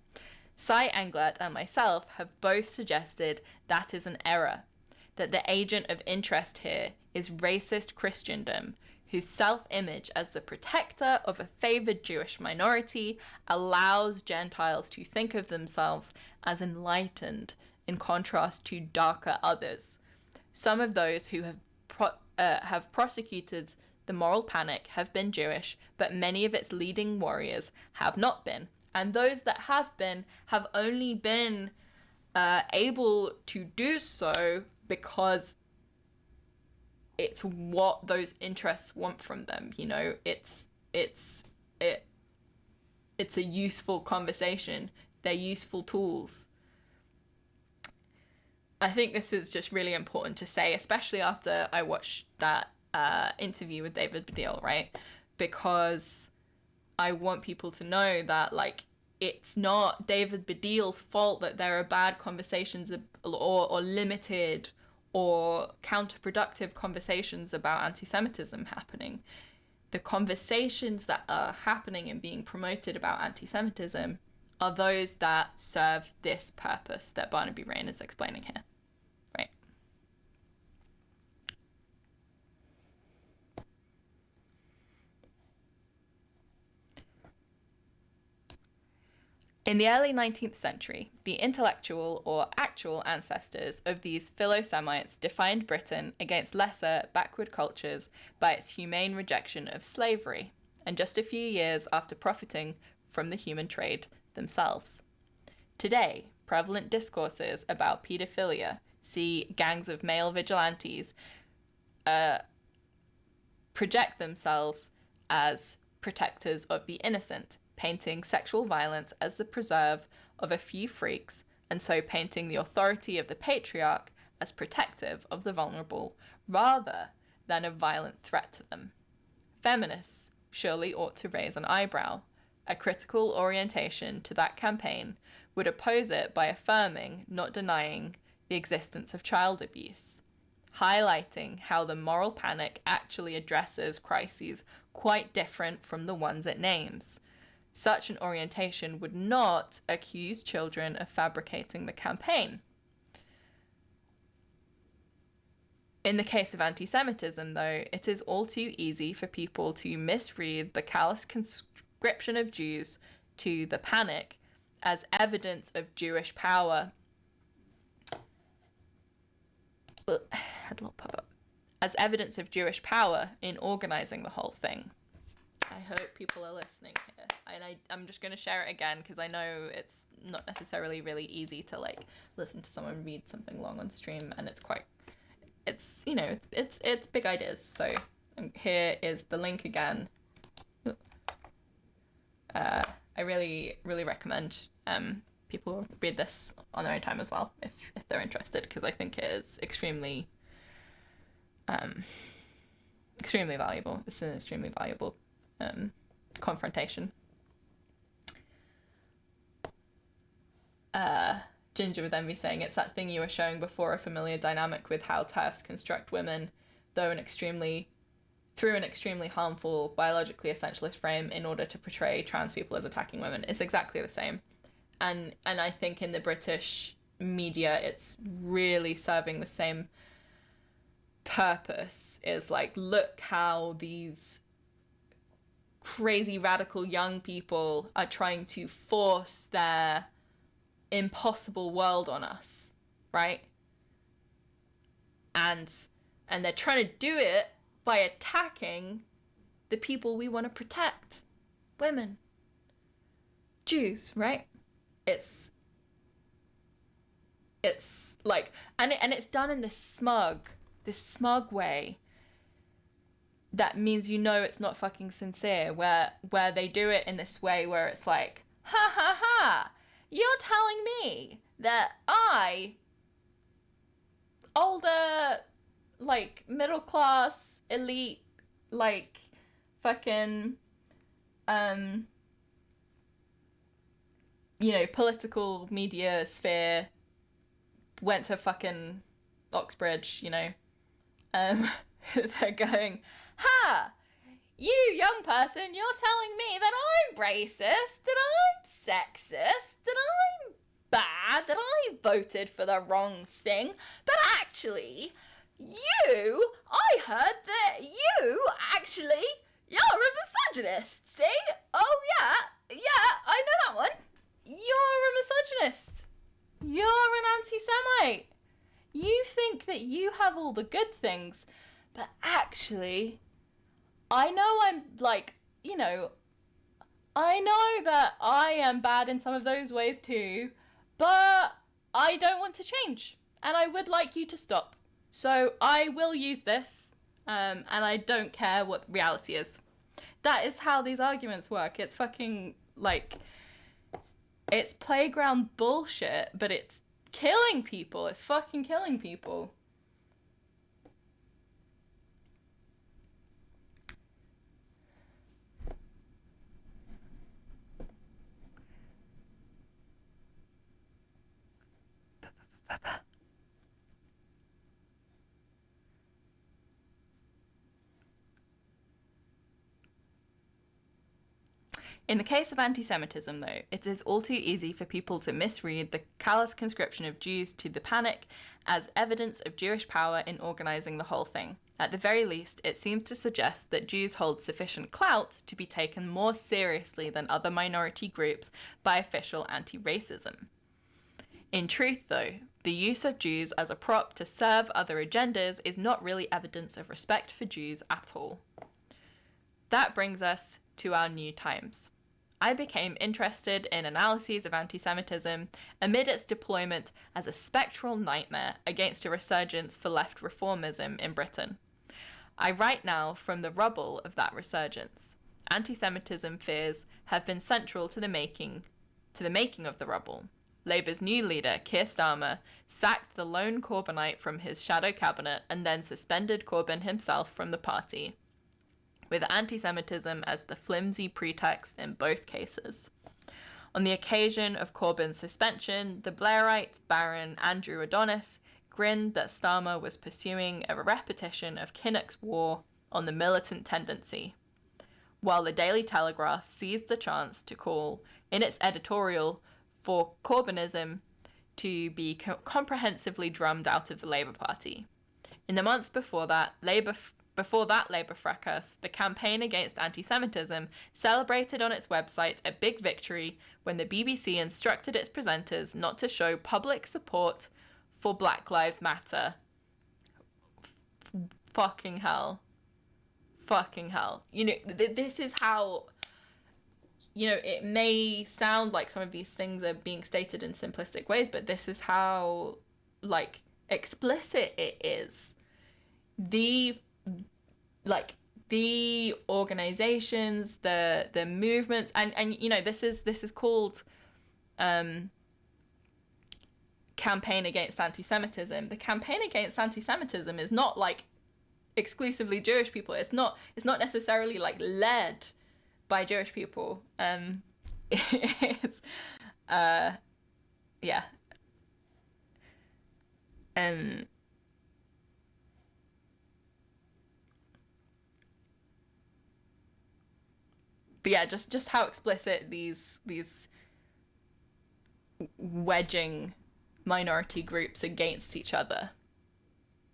Cy Englert and myself have both suggested that is an error, that the agent of interest here is racist Christendom, whose self-image as the protector of a favored Jewish minority allows Gentiles to think of themselves as enlightened in contrast to darker others. Some of those who have prosecuted the moral panic have been Jewish, but many of its leading warriors have not been. And those that have been have only been able to do so because it's what those interests want from them. You know, it's a useful conversation. They're useful tools. I think this is just really important to say, especially after I watched that interview with David Baddiel, right? Because I want people to know that, like, it's not David Baddiel's fault that there are bad conversations or limited or counterproductive conversations about anti-Semitism happening. The conversations that are happening and being promoted about anti-Semitism are those that serve this purpose that Barnaby Rain is explaining here, right? In the early 19th century, the intellectual or actual ancestors of these Philo-Semites defined Britain against lesser, backward cultures by its humane rejection of slavery, and just a few years after profiting from the human trade themselves. Today, prevalent discourses about paedophilia, see gangs of male vigilantes, project themselves as protectors of the innocent, painting sexual violence as the preserve of a few freaks, and so painting the authority of the patriarch as protective of the vulnerable, rather than a violent threat to them. Feminists surely ought to raise an eyebrow. A critical orientation to that campaign would oppose it by affirming, not denying, the existence of child abuse, highlighting how the moral panic actually addresses crises quite different from the ones it names. Such an orientation would not accuse children of fabricating the campaign. In the case of anti-Semitism, though, it is all too easy for people to misread the callous conscription of Jews to the panic as evidence of Jewish power. As evidence of Jewish power in organizing the whole thing. I hope people are listening here. And I'm just going to share it again because I know it's not necessarily really easy to, like, listen to someone read something long on stream, and it's big ideas. So here is the link again. I really, really recommend people read this on their own time as well if they're interested, because I think it is extremely valuable. It's an extremely valuable confrontation. Ginger with Envy saying it's that thing you were showing before, a familiar dynamic with how TERFs construct women, through an extremely harmful, biologically essentialist frame in order to portray trans people as attacking women. It's exactly the same. And I think in the British media, it's really serving the same purpose. Is like, look how these crazy radical young people are trying to force their impossible world on us, right? And they're trying to do it by attacking the people we want to protect. Women. Jews, right? It's like, and it's done in this smug way that means it's not fucking sincere, where they do it in this way where it's like, ha ha ha, you're telling me that I, older, like, middle class, elite, like, fucking, political media sphere, went to fucking Oxbridge, they're going, ha, you young person, you're telling me that I'm racist, that I'm sexist, that I'm bad, that I voted for the wrong thing, but actually, I heard that you're a misogynist, see? Oh yeah, I know that one. You're a misogynist. You're an anti-Semite. You think that you have all the good things, but actually, I know I'm like, I know that I am bad in some of those ways too, but I don't want to change, and I would like you to stop. So I will use this, and I don't care what reality is. That is how these arguments work. It's fucking, like, it's playground bullshit, but it's killing people. It's fucking killing people. In the case of anti-Semitism, though, it is all too easy for people to misread the callous conscription of Jews to the panic as evidence of Jewish power in organising the whole thing. At the very least, it seems to suggest that Jews hold sufficient clout to be taken more seriously than other minority groups by official anti-racism. In truth, though, the use of Jews as a prop to serve other agendas is not really evidence of respect for Jews at all. That brings us to our new times. I became interested in analyses of anti-Semitism amid its deployment as a spectral nightmare against a resurgence for left reformism in Britain. I write now from the rubble of that resurgence. Anti-Semitism fears have been central to the making of the rubble. Labour's new leader, Keir Starmer, sacked the lone Corbynite from his shadow cabinet and then suspended Corbyn himself from the party, with anti-Semitism as the flimsy pretext in both cases. On the occasion of Corbyn's suspension, the Blairite Baron Andrew Adonis grinned that Starmer was pursuing a repetition of Kinnock's war on the militant tendency, while the Daily Telegraph seized the chance to call, in its editorial, for Corbynism to be comprehensively drummed out of the Labour Party. In the months before that Labour fracas, the Campaign Against Anti-Semitism celebrated on its website a big victory when the BBC instructed its presenters not to show public support for Black Lives Matter. Fucking hell. This is how, it may sound like some of these things are being stated in simplistic ways, but this is how, explicit it is. The organizations, the movements, and this is called Campaign Against Anti-Semitism. The Campaign Against Anti-Semitism is not exclusively Jewish people. It's not necessarily led by Jewish people. It's yeah. But yeah, just how explicit these wedging minority groups against each other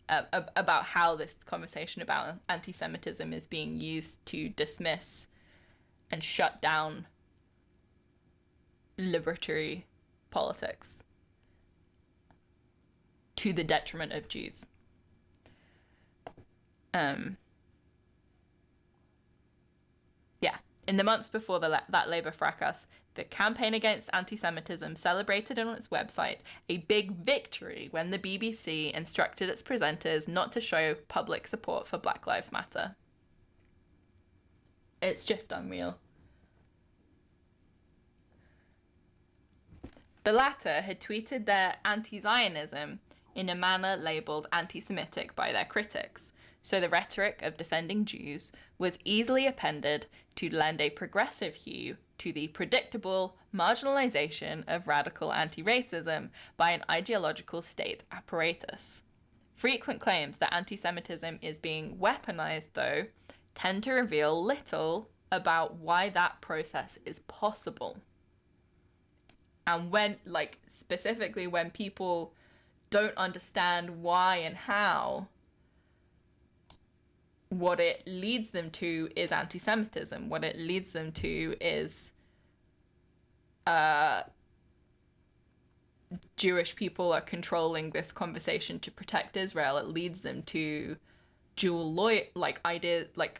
about how this conversation about anti-Semitism is being used to dismiss and shut down liberatory politics to the detriment of Jews. Yeah. In the months before that Labour fracas, the Campaign Against Anti-Semitism celebrated on its website a big victory when the BBC instructed its presenters not to show public support for Black Lives Matter. It's just unreal. The latter had tweeted their anti-Zionism in a manner labelled anti-Semitic by their critics, so the rhetoric of defending Jews was easily appended to lend a progressive hue to the predictable marginalisation of radical anti-racism by an ideological state apparatus. Frequent claims that anti-Semitism is being weaponised, though, tend to reveal little about why that process is possible. And when, like, specifically when people don't understand why and how, what it leads them to is anti-Semitism. What it leads them to is Jewish people are controlling this conversation to protect Israel. It leads them to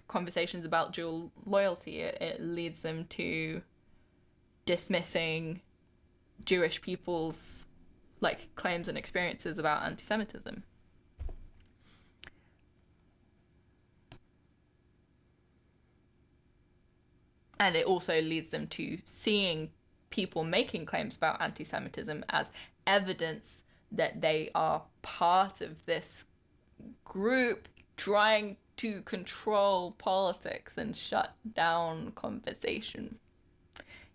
conversations about dual loyalty. It leads them to dismissing Jewish people's claims and experiences about anti-Semitism. And it also leads them to seeing people making claims about anti-Semitism as evidence that they are part of this group trying to control politics and shut down conversation.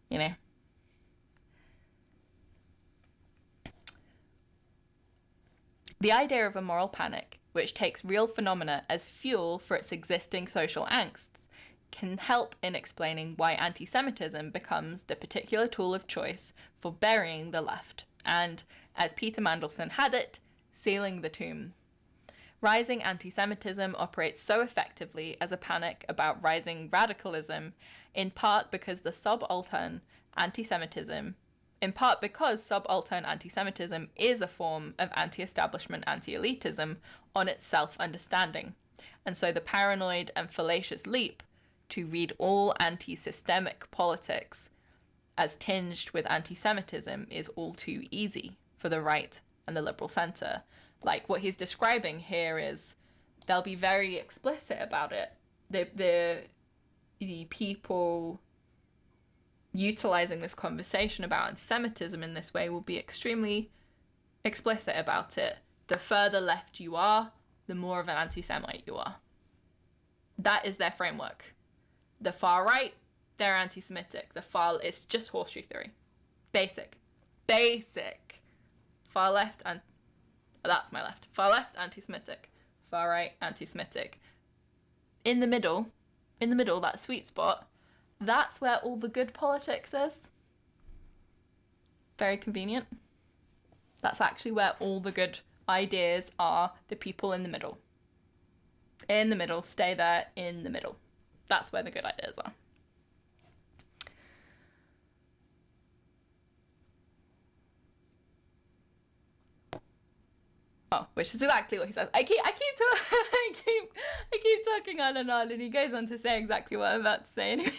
You know? The idea of a moral panic, which takes real phenomena as fuel for its existing social angsts, can help in explaining why anti-Semitism becomes the particular tool of choice for burying the left, and, as Peter Mandelson had it, sealing the tomb. Rising anti-Semitism operates so effectively as a panic about rising radicalism, in part because subaltern anti-Semitism is a form of anti-establishment anti-elitism on its self-understanding, and so the paranoid and fallacious leap to read all anti-systemic politics as tinged with anti-Semitism is all too easy for the right and the liberal centre. Like, what he's describing here is they'll be very explicit about it. The people utilising this conversation about anti-Semitism in this way will be extremely explicit about it. The further left you are, the more of an anti-Semite you are. That is their framework. The far right, they're anti-Semitic. It's just horseshoe theory. Basic. Far left, and that's my left. Far left, anti-Semitic. Far right, anti-Semitic. In the middle, that sweet spot, that's where all the good politics is. Very convenient. That's actually where all the good ideas are, the people in the middle. In the middle, stay there, in the middle. That's where the good ideas are. Oh, which is exactly what he says. I keep talking on, and he goes on to say exactly what I'm about to say anyway.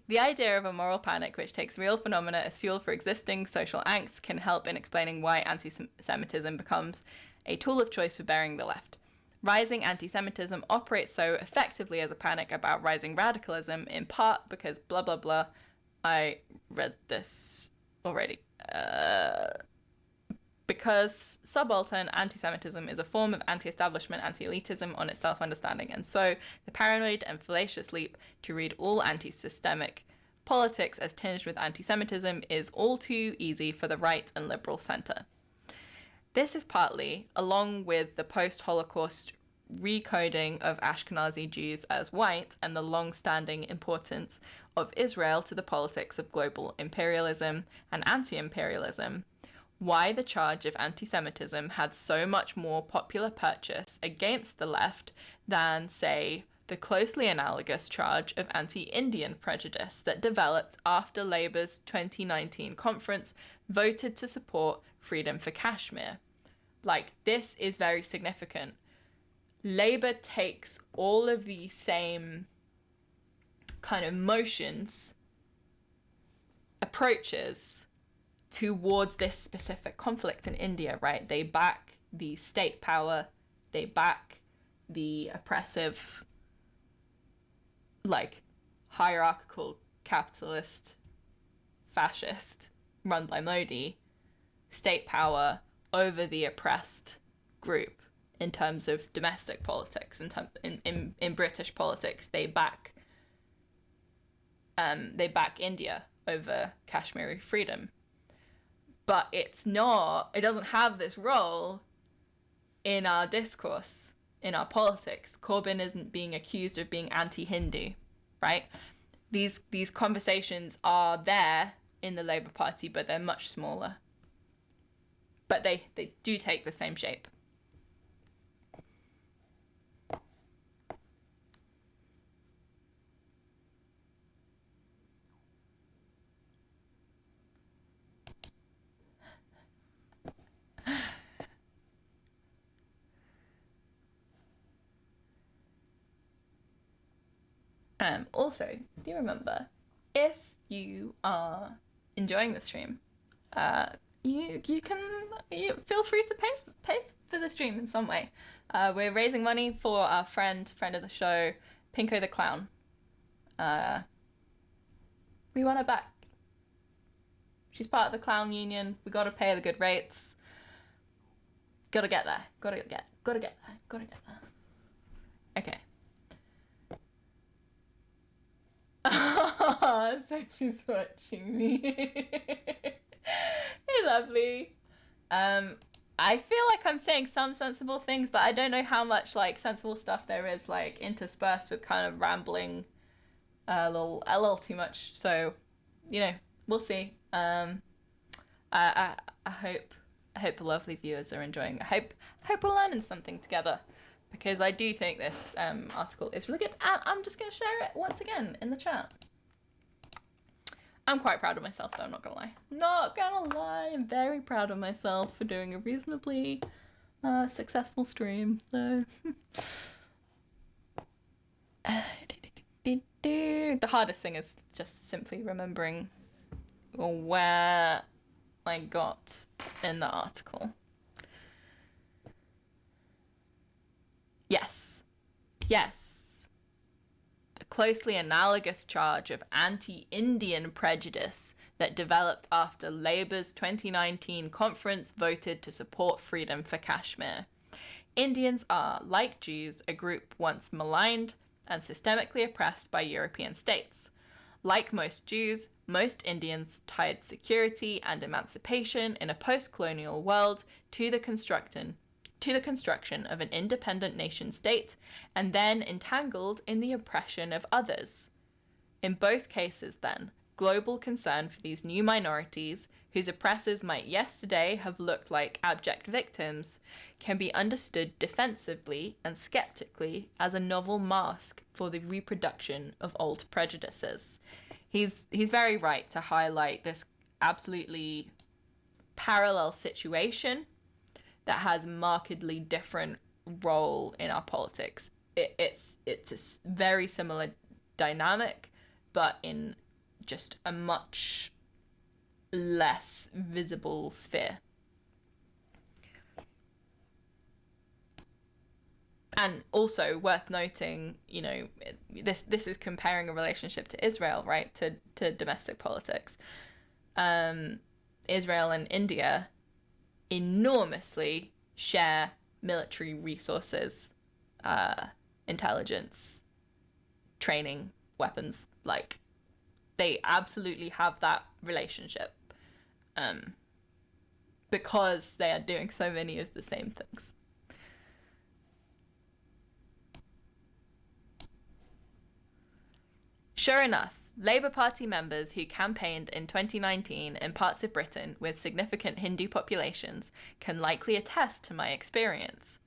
The idea of a moral panic which takes real phenomena as fuel for existing social angst can help in explaining why anti-Semitism becomes a tool of choice for burying the left. Rising anti-Semitism operates so effectively as a panic about rising radicalism, in part because blah blah blah. I read this already. Because subaltern anti-Semitism is a form of anti-establishment anti-elitism on its self-understanding, and so the paranoid and fallacious leap to read all anti-systemic politics as tinged with anti-Semitism is all too easy for the right and liberal centre. This is partly, along with the post-Holocaust recoding of Ashkenazi Jews as white and the long-standing importance of Israel to the politics of global imperialism and anti-imperialism, why the charge of anti-Semitism had so much more popular purchase against the left than, say, the closely analogous charge of anti-Indian prejudice that developed after Labour's 2019 conference voted to support freedom for Kashmir. Like, this is very significant. Labour takes all of these same kind of motions, approaches towards this specific conflict in India, right? They back the state power, they back the oppressive, like, hierarchical, capitalist, fascist, run by Modi, state power over the oppressed group in terms of domestic politics. In British politics, they back India over Kashmiri freedom. But it doesn't have this role in our discourse, in our politics. Corbyn isn't being accused of being anti-Hindu, right? These conversations are there in the Labour Party, but they're much smaller. But they do take the same shape. Also, do you remember, if you are enjoying the stream, you feel free to pay for the stream in some way. We're raising money for our friend of the show, Pinko the Clown. We want her back. She's part of the clown union. We gotta pay the good rates. Gotta get there. Gotta get there. Okay. Sophie's watching me. Hey, lovely. I feel like I'm saying some sensible things, but I don't know how much like sensible stuff there is like interspersed with kind of rambling a little too much. So, you know, we'll see. I hope the lovely viewers are enjoying. I hope we're learning something together, because I do think this article is really good, and I'm just going to share it once again in the chat. I'm quite proud of myself, though, I'm not going to lie. I'm very proud of myself for doing a reasonably successful stream. So. The hardest thing is just simply remembering where I got in the article. Yes. The closely analogous charge of anti-Indian prejudice that developed after Labour's 2019 conference voted to support freedom for Kashmir. Indians are, like Jews, a group once maligned and systemically oppressed by European states. Like most Jews, most Indians tied security and emancipation in a post-colonial world to the construction of an independent nation-state, and then entangled in the oppression of others. In both cases, then, global concern for these new minorities, whose oppressors might yesterday have looked like abject victims, can be understood defensively and skeptically as a novel mask for the reproduction of old prejudices. He's very right to highlight this absolutely parallel situation that has markedly different role in our politics. It's a very similar dynamic, but in just a much less visible sphere. And also worth noting, you know, this is comparing a relationship to Israel, right, to domestic politics. Israel and India enormously share military resources, intelligence, training, weapons. Like, they absolutely have that relationship, because they are doing so many of the same things. Sure enough, Labour Party members who campaigned in 2019 in parts of Britain with significant Hindu populations can likely attest to my experience.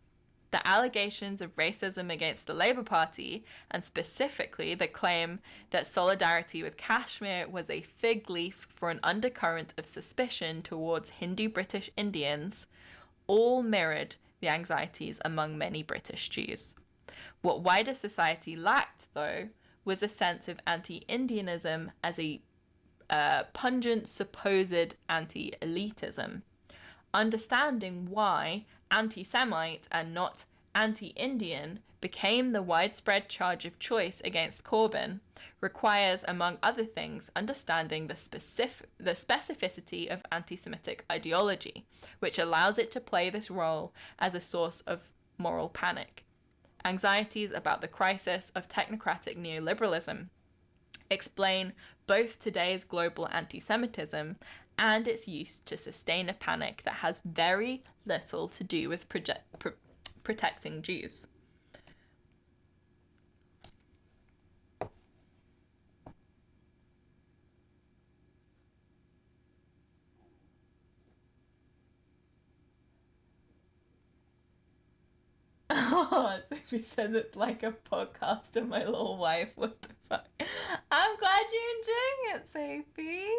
The allegations of racism against the Labour Party, and specifically the claim that solidarity with Kashmir was a fig leaf for an undercurrent of suspicion towards Hindu British Indians, all mirrored the anxieties among many British Jews. What wider society lacked, though, was a sense of anti-Indianism as a pungent supposed anti-elitism. Understanding why anti-Semite and not anti-Indian became the widespread charge of choice against Corbyn requires, among other things, understanding the specificity of anti-Semitic ideology, which allows it to play this role as a source of moral panic. Anxieties about the crisis of technocratic neoliberalism explain both today's global anti-Semitism and its use to sustain a panic that has very little to do with protecting Jews. Oh, Sophie says it's like a podcast of my little wife. What the fuck? I'm glad you're enjoying it, Sophie.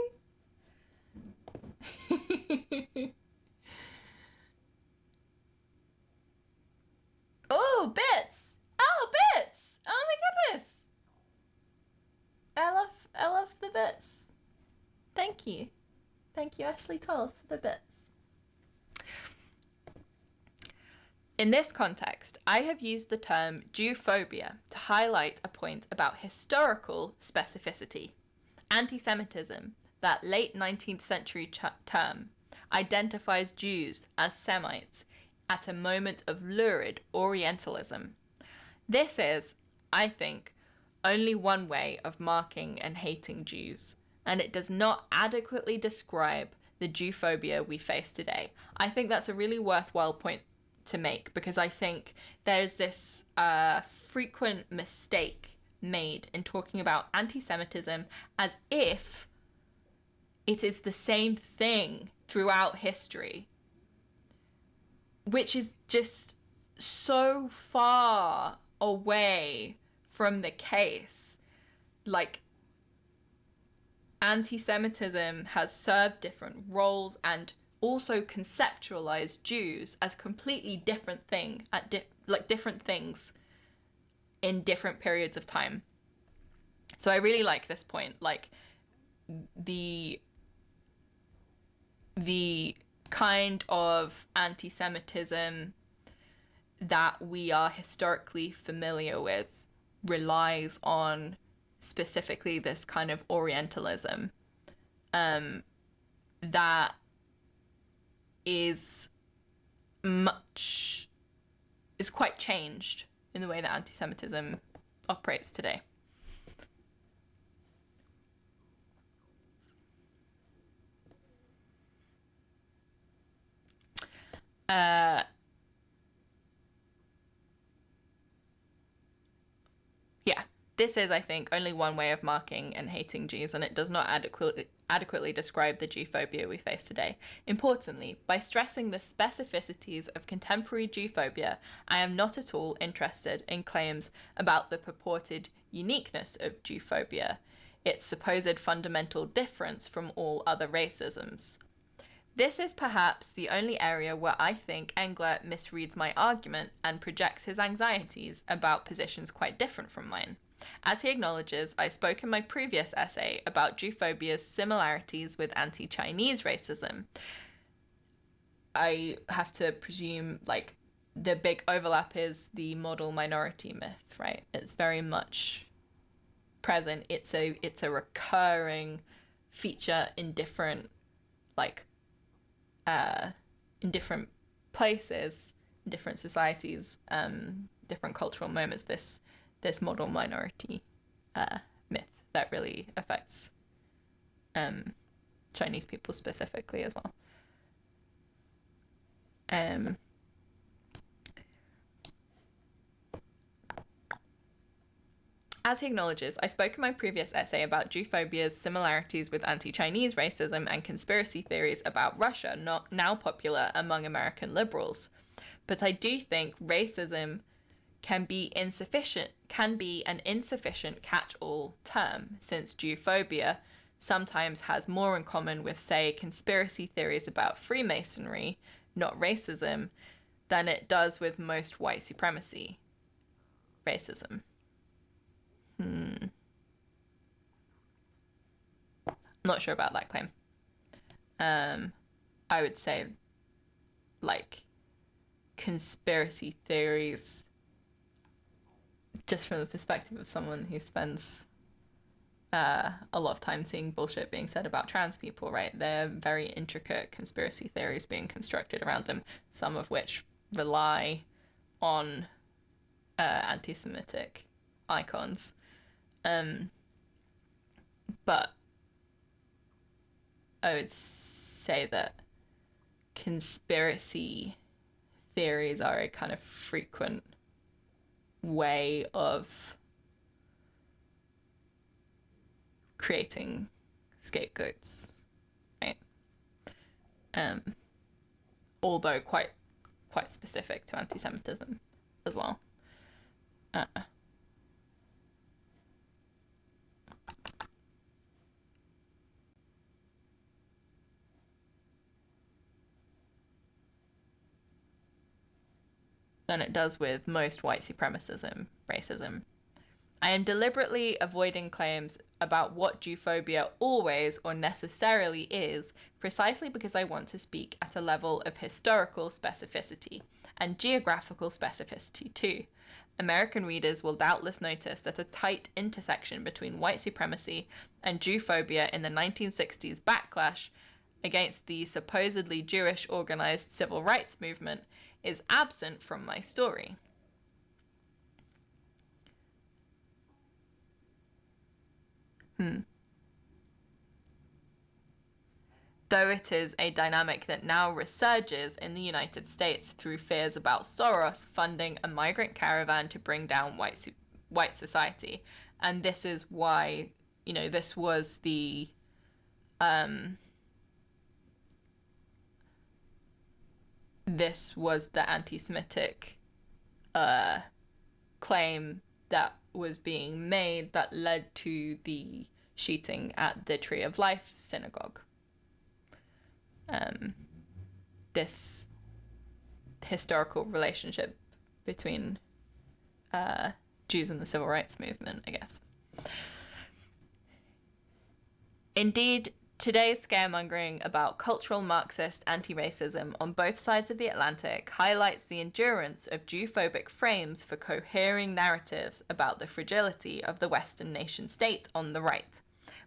Oh, bits! Oh, bits! Oh my goodness! I love the bits. Thank you. Thank you, Ashley Toll, for the bits. In this context, I have used the term Jewphobia to highlight a point about historical specificity. Anti-Semitism, that late 19th century term, identifies Jews as Semites at a moment of lurid Orientalism. This is, I think, only one way of marking and hating Jews, and it does not adequately describe the Jewphobia we face today. I think that's a really worthwhile point to make, because I think there's this frequent mistake made in talking about anti-Semitism as if it is the same thing throughout history, which is just so far away from the case. Like, anti-Semitism has served different roles and also conceptualized Jews as completely different different things in different periods of time. So I really like this point, like the kind of anti-Semitism that we are historically familiar with relies on specifically this kind of Orientalism that is quite changed in the way that anti-Semitism operates today. Yeah, this is, I think, only one way of marking and hating Jews, and it does not adequately describe the Jewphobia we face today. Importantly, by stressing the specificities of contemporary Jewphobia, I am not at all interested in claims about the purported uniqueness of Jewphobia, its supposed fundamental difference from all other racisms. This is perhaps the only area where I think Engler misreads my argument and projects his anxieties about positions quite different from mine. As he acknowledges, I spoke in my previous essay about Jewphobia's similarities with anti-Chinese racism. I have to presume, like, the big overlap is the model minority myth, right? It's very much present. It's a recurring feature in different, in different places, in different societies, different cultural moments, this model minority myth that really affects Chinese people specifically as well. As he acknowledges, I spoke in my previous essay about Jewphobia's similarities with anti-Chinese racism and conspiracy theories about Russia, not now popular among American liberals. But I do think racism can be an insufficient catch-all term, since Jewphobia sometimes has more in common with, say, conspiracy theories about Freemasonry, not racism, than it does with most white supremacy racism. I'm not sure about that claim. I would say, like, conspiracy theories, just from the perspective of someone who spends a lot of time seeing bullshit being said about trans people, right? They're very intricate conspiracy theories being constructed around them, some of which rely on anti-Semitic icons. But I would say that conspiracy theories are a kind of frequent way of creating scapegoats, right? Although quite specific to anti-Semitism as well. Than it does with most white supremacism, racism. I am deliberately avoiding claims about what Jewphobia always or necessarily is, precisely because I want to speak at a level of historical specificity, and geographical specificity too. American readers will doubtless notice that a tight intersection between white supremacy and Jewphobia in the 1960s backlash against the supposedly Jewish organized civil rights movement is absent from my story. Though it is a dynamic that now resurges in the United States through fears about Soros funding a migrant caravan to bring down white society. And this is why, this was the anti-Semitic claim that was being made that led to the shooting at the Tree of Life synagogue. This historical relationship between Jews and the civil rights movement, I guess. Indeed, today's scaremongering about cultural Marxist anti-racism on both sides of the Atlantic highlights the endurance of Jewphobic frames for cohering narratives about the fragility of the Western nation state on the right.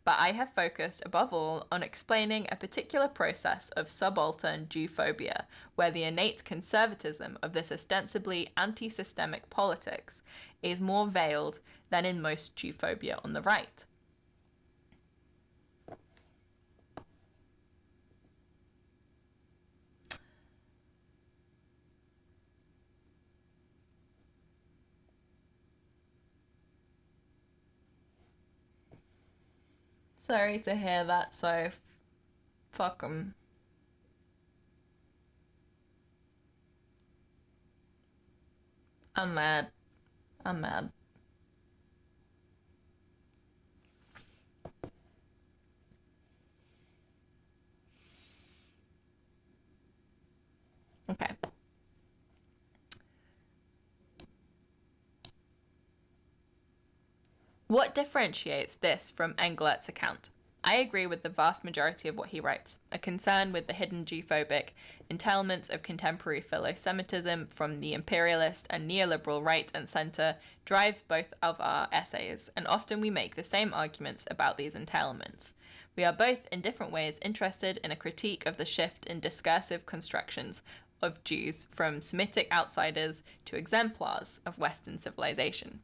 But I have focused above all on explaining a particular process of subaltern Jewphobia, where the innate conservatism of this ostensibly anti-systemic politics is more veiled than in most Jewphobia on the right. Sorry to hear that, so fuck 'em. I'm mad. Okay. What differentiates this from Englert's account? I agree with the vast majority of what he writes. A concern with the hidden Jewphobic entailments of contemporary philo-Semitism from the imperialist and neoliberal right and centre drives both of our essays, and often we make the same arguments about these entailments. We are both, in different ways, interested in a critique of the shift in discursive constructions of Jews from Semitic outsiders to exemplars of Western civilization.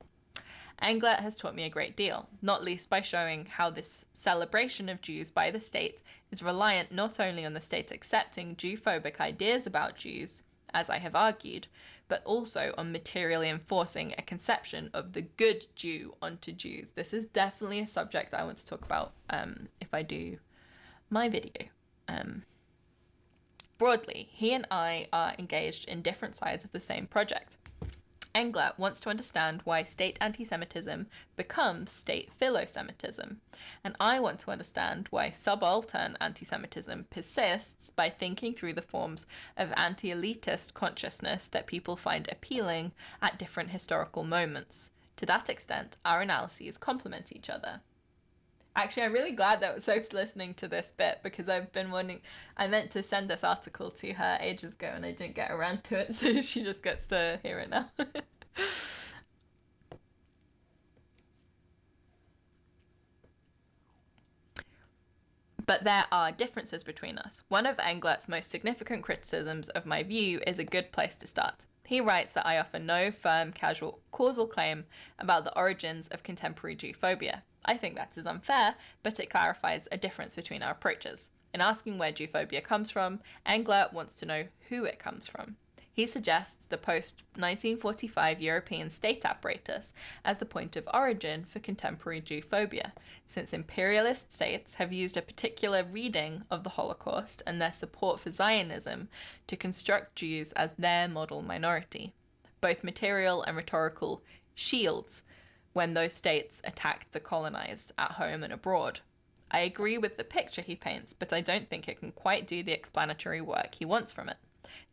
Englert has taught me a great deal, not least by showing how this celebration of Jews by the state is reliant not only on the state accepting Jew-phobic ideas about Jews, as I have argued, but also on materially enforcing a conception of the good Jew onto Jews. This is definitely a subject I want to talk about if I do my video. Broadly, he and I are engaged in different sides of the same project. Englert wants to understand why state anti-Semitism becomes state philo-Semitism, and I want to understand why subaltern anti-Semitism persists by thinking through the forms of anti-elitist consciousness that people find appealing at different historical moments. To that extent, our analyses complement each other. Actually, I'm really glad that Soph's listening to this bit, because I've been wanting... I meant to send this article to her ages ago and I didn't get around to it, so she just gets to hear it now. But there are differences between us. One of Englert's most significant criticisms of my view is a good place to start. He writes that I offer no firm causal claim about the origins of contemporary Jew-phobia. I think that is unfair, but it clarifies a difference between our approaches. In asking where Jew-phobia comes from, Englert wants to know who it comes from. He suggests the post-1945 European state apparatus as the point of origin for contemporary Jew-phobia, since imperialist states have used a particular reading of the Holocaust and their support for Zionism to construct Jews as their model minority, both material and rhetorical shields when those states attacked the colonized at home and abroad. I agree with the picture he paints, but I don't think it can quite do the explanatory work he wants from it.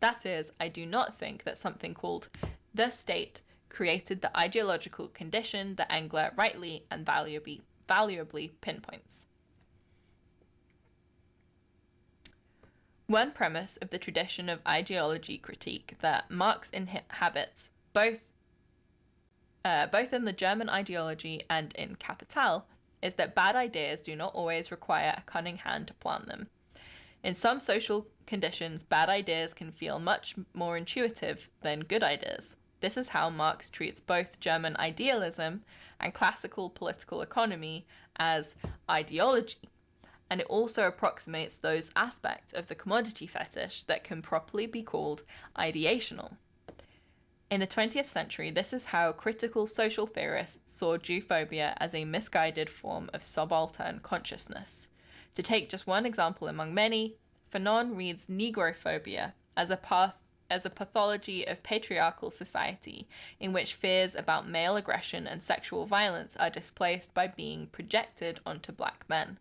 That is, I do not think that something called the state created the ideological condition that Englert rightly and valuably pinpoints. One premise of the tradition of ideology critique that Marx inhabits, both in the German ideology and in Kapital, is that bad ideas do not always require a cunning hand to plant them. In some social conditions, bad ideas can feel much more intuitive than good ideas. This is how Marx treats both German idealism and classical political economy as ideology, and it also approximates those aspects of the commodity fetish that can properly be called ideational. In the 20th century, this is how critical social theorists saw Jew-phobia as a misguided form of subaltern consciousness. To take just one example among many, Fanon reads Negrophobia as a pathology of patriarchal society in which fears about male aggression and sexual violence are displaced by being projected onto black men.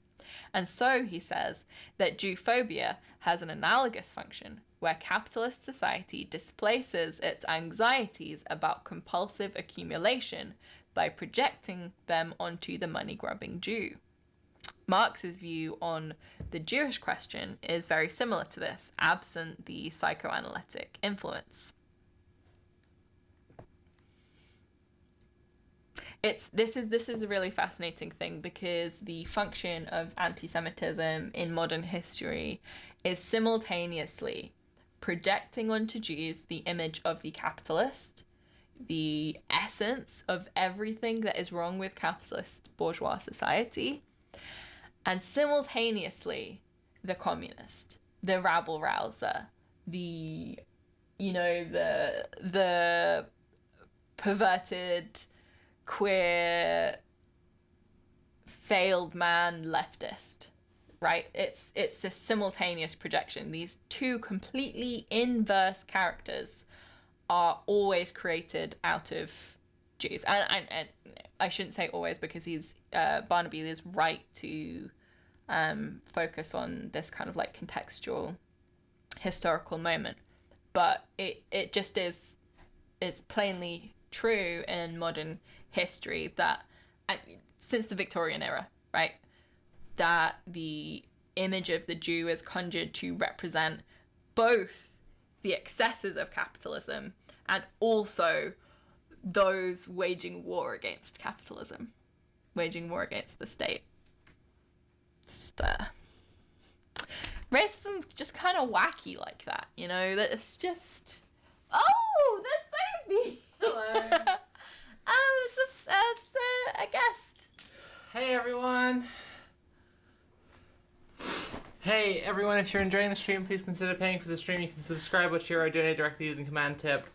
And so he says that Jew-phobia has an analogous function, where capitalist society displaces its anxieties about compulsive accumulation by projecting them onto the money-grubbing Jew. Marx's view on the Jewish question is very similar to this, absent the psychoanalytic influence. This is a really fascinating thing, because the function of anti-Semitism in modern history is simultaneously projecting onto Jews the image of the capitalist, the essence of everything that is wrong with capitalist bourgeois society, and simultaneously the communist, the rabble-rouser, the perverted, queer, failed man leftist, right? It's this simultaneous projection. These two completely inverse characters are always created out of Jews. And I shouldn't say always, because Barnaby is right to focus on this kind of like contextual historical moment. But it just is, it's plainly true in modern history that since the Victorian era, right, that the image of the Jew is conjured to represent both the excesses of capitalism and also those waging war against capitalism, waging war against the state. Racism's just kind of wacky like that, that it's just, oh, there's Sophie! Hello. as a guest. Hey everyone! Hey everyone, if you're enjoying the stream, please consider paying for the stream. You can subscribe, watch here, or donate directly using Command Tip.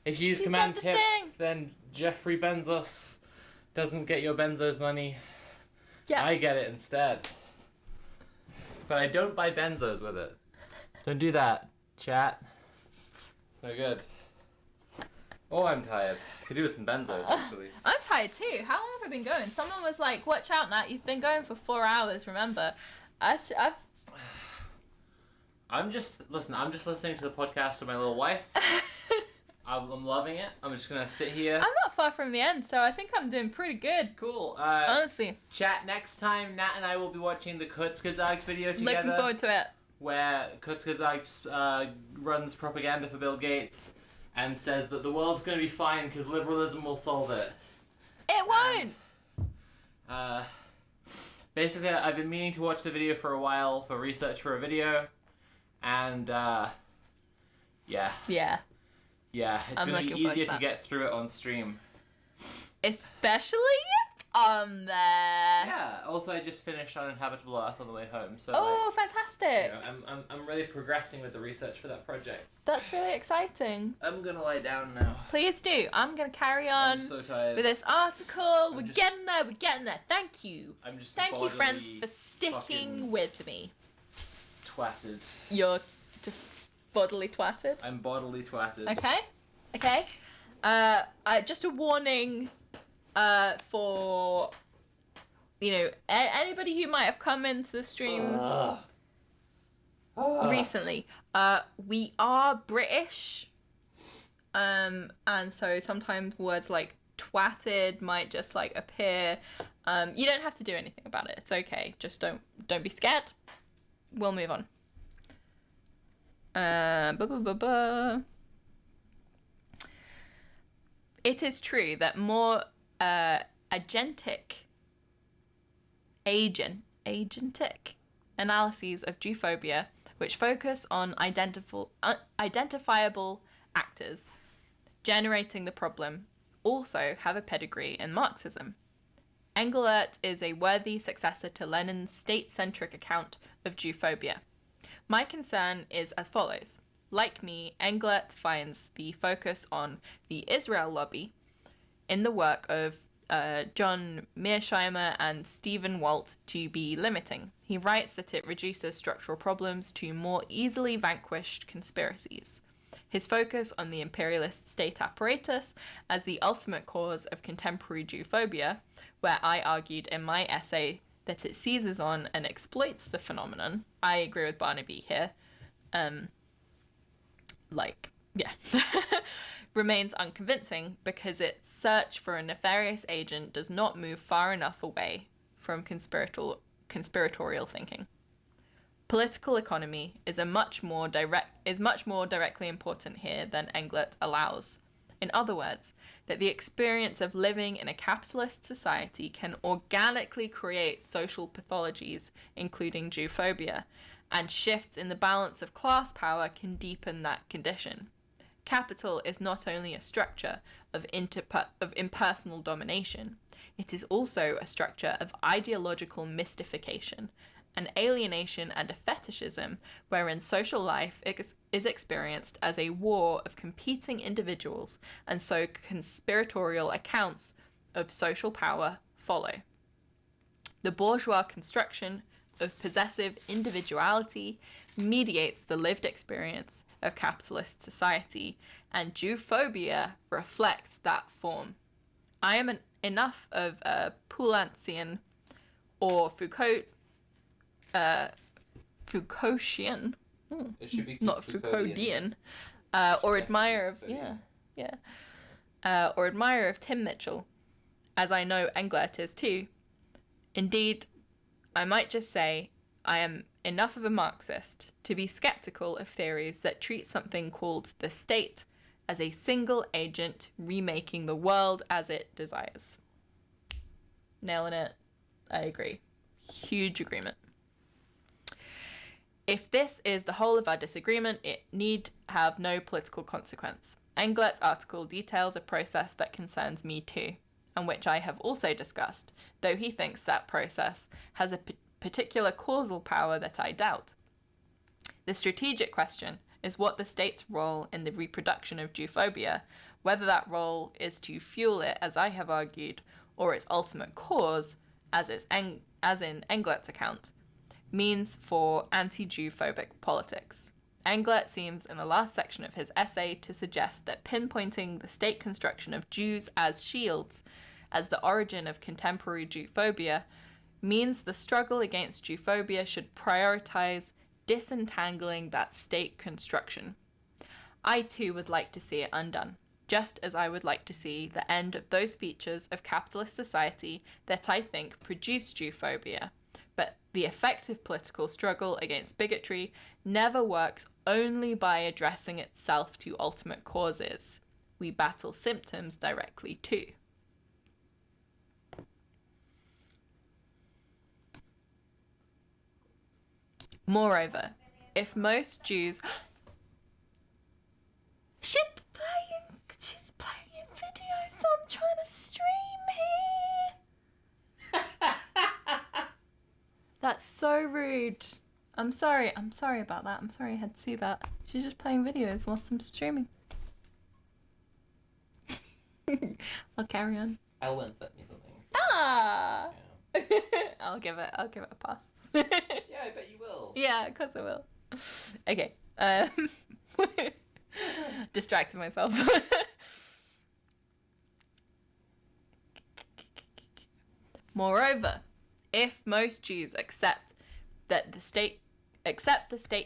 If you use She Command said the Tip, thing. then Jeffrey Benzos doesn't get your Benzos money. Yeah. I get it instead. But I don't buy Benzos with it. Don't do that, chat. It's no good. Oh, I'm tired. Could do with some Benzos, actually. I'm tired too. How long have I been going? Someone was like, watch out, Nat. You've been going for 4 hours, remember? I'm just listening to the podcast with my little wife. I'm loving it. I'm just gonna sit here. I'm not far from the end, so I think I'm doing pretty good. Cool. Honestly. Chat, next time Nat and I will be watching the Kurzgesagt video together. Looking forward to it. Where Kurzgesagt runs propaganda for Bill Gates and says that the world's gonna be fine because liberalism will solve it. It won't! Basically, I've been meaning to watch the video for a while for research for a video, and yeah. Yeah. Yeah, it's I'm gonna be looking forward easier to to that. get through it on stream. Especially on there. Yeah. Also, I just finished Uninhabitable Earth on the way home, so Oh, fantastic. I'm really progressing with the research for that project. That's really exciting. I'm gonna lie down now. Please do. I'm going to carry on I'm so tired. with this article. We're just- getting there. We're getting there. Thank you. I'm just Thank you, friends, bodily for sticking fucking with me. twatted. You're just bodily twatted. I'm bodily twatted. Okay. Okay. Just a warning for, anybody who might have come into the stream recently. We are British. And so sometimes words like twatted might just appear. You don't have to do anything about it. It's okay. Just don't be scared. We'll move on. It is true that more agentic analyses of Jewphobia, which focus on identifiable actors generating the problem, also have a pedigree in Marxism. Englert is a worthy successor to Lenin's state-centric account of Jewphobia. My concern is as follows. Like me, Englert finds the focus on the Israel lobby in the work of John Mearsheimer and Stephen Walt to be limiting. He writes that it reduces structural problems to more easily vanquished conspiracies. His focus on the imperialist state apparatus as the ultimate cause of contemporary Jewphobia, where I argued in my essay that it seizes on and exploits the phenomenon. I agree with Barnaby here. Remains unconvincing because its search for a nefarious agent does not move far enough away from conspiratorial thinking. Political economy is much more directly important here than Englert allows. In other words, that the experience of living in a capitalist society can organically create social pathologies, including Jewphobia, and shifts in the balance of class power can deepen that condition. Capital is not only a structure of impersonal domination, it is also a structure of ideological mystification, an alienation and a fetishism wherein social life is experienced as a war of competing individuals, and so conspiratorial accounts of social power follow. The bourgeois construction of possessive individuality mediates the lived experience of capitalist society, and Jewphobia reflects that form. I am enough of a Poulantsian or Foucaultian, It should be not Foucauldian, or admirer of Tim Mitchell, as I know Englert is too. Indeed, I might just say I am enough of a Marxist to be skeptical of theories that treat something called the state as a single agent remaking the world as it desires. Nailing it. I agree. Huge agreement. If this is the whole of our disagreement, it need have no political consequence. Englert's article details a process that concerns me too, and which I have also discussed, though he thinks that process has a particular causal power that I doubt. The strategic question is what the state's role in the reproduction of Jewphobia, whether that role is to fuel it, as I have argued, or its ultimate cause, as in Englert's account, means for anti-Jew-phobic politics. Englert seems in the last section of his essay to suggest that pinpointing the state construction of Jews as shields as the origin of contemporary Jewphobia means the struggle against Jewphobia should prioritize disentangling that state construction. I too would like to see it undone, just as I would like to see the end of those features of capitalist society that I think produce Jewphobia. But the effective political struggle against bigotry never works only by addressing itself to ultimate causes. We battle symptoms directly too. Moreover, if most Jews... She's playing videos, so I'm trying to stream here. That's so rude. I'm sorry about that. I'm sorry I had to see that. She's just playing videos whilst I'm streaming. I'll carry on. Ellen sent me something. Ah! Yeah. I'll give it a pass. Yeah, I bet you will. Yeah, of course I will. Okay. Distracted myself. Moreover, if most Jews accept the state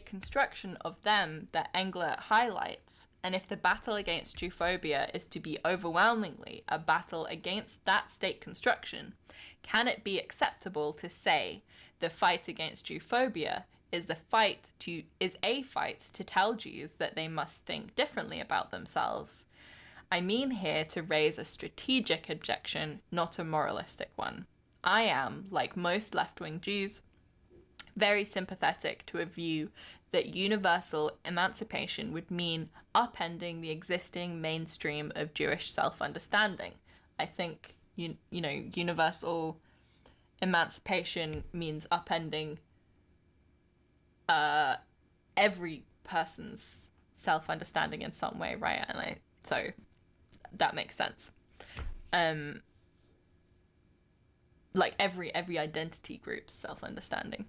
construction of them that Englert highlights, and if the battle against Jewphobia is to be overwhelmingly a battle against that state construction, can it be acceptable to say the fight against Jewphobia is a fight to tell Jews that they must think differently about themselves? I mean here to raise a strategic objection, not a moralistic one. I am, like most left-wing Jews, very sympathetic to a view that universal emancipation would mean upending the existing mainstream of Jewish self-understanding. I think, universal emancipation means upending every person's self-understanding in some way, right? So that makes sense. Like every identity group's self-understanding.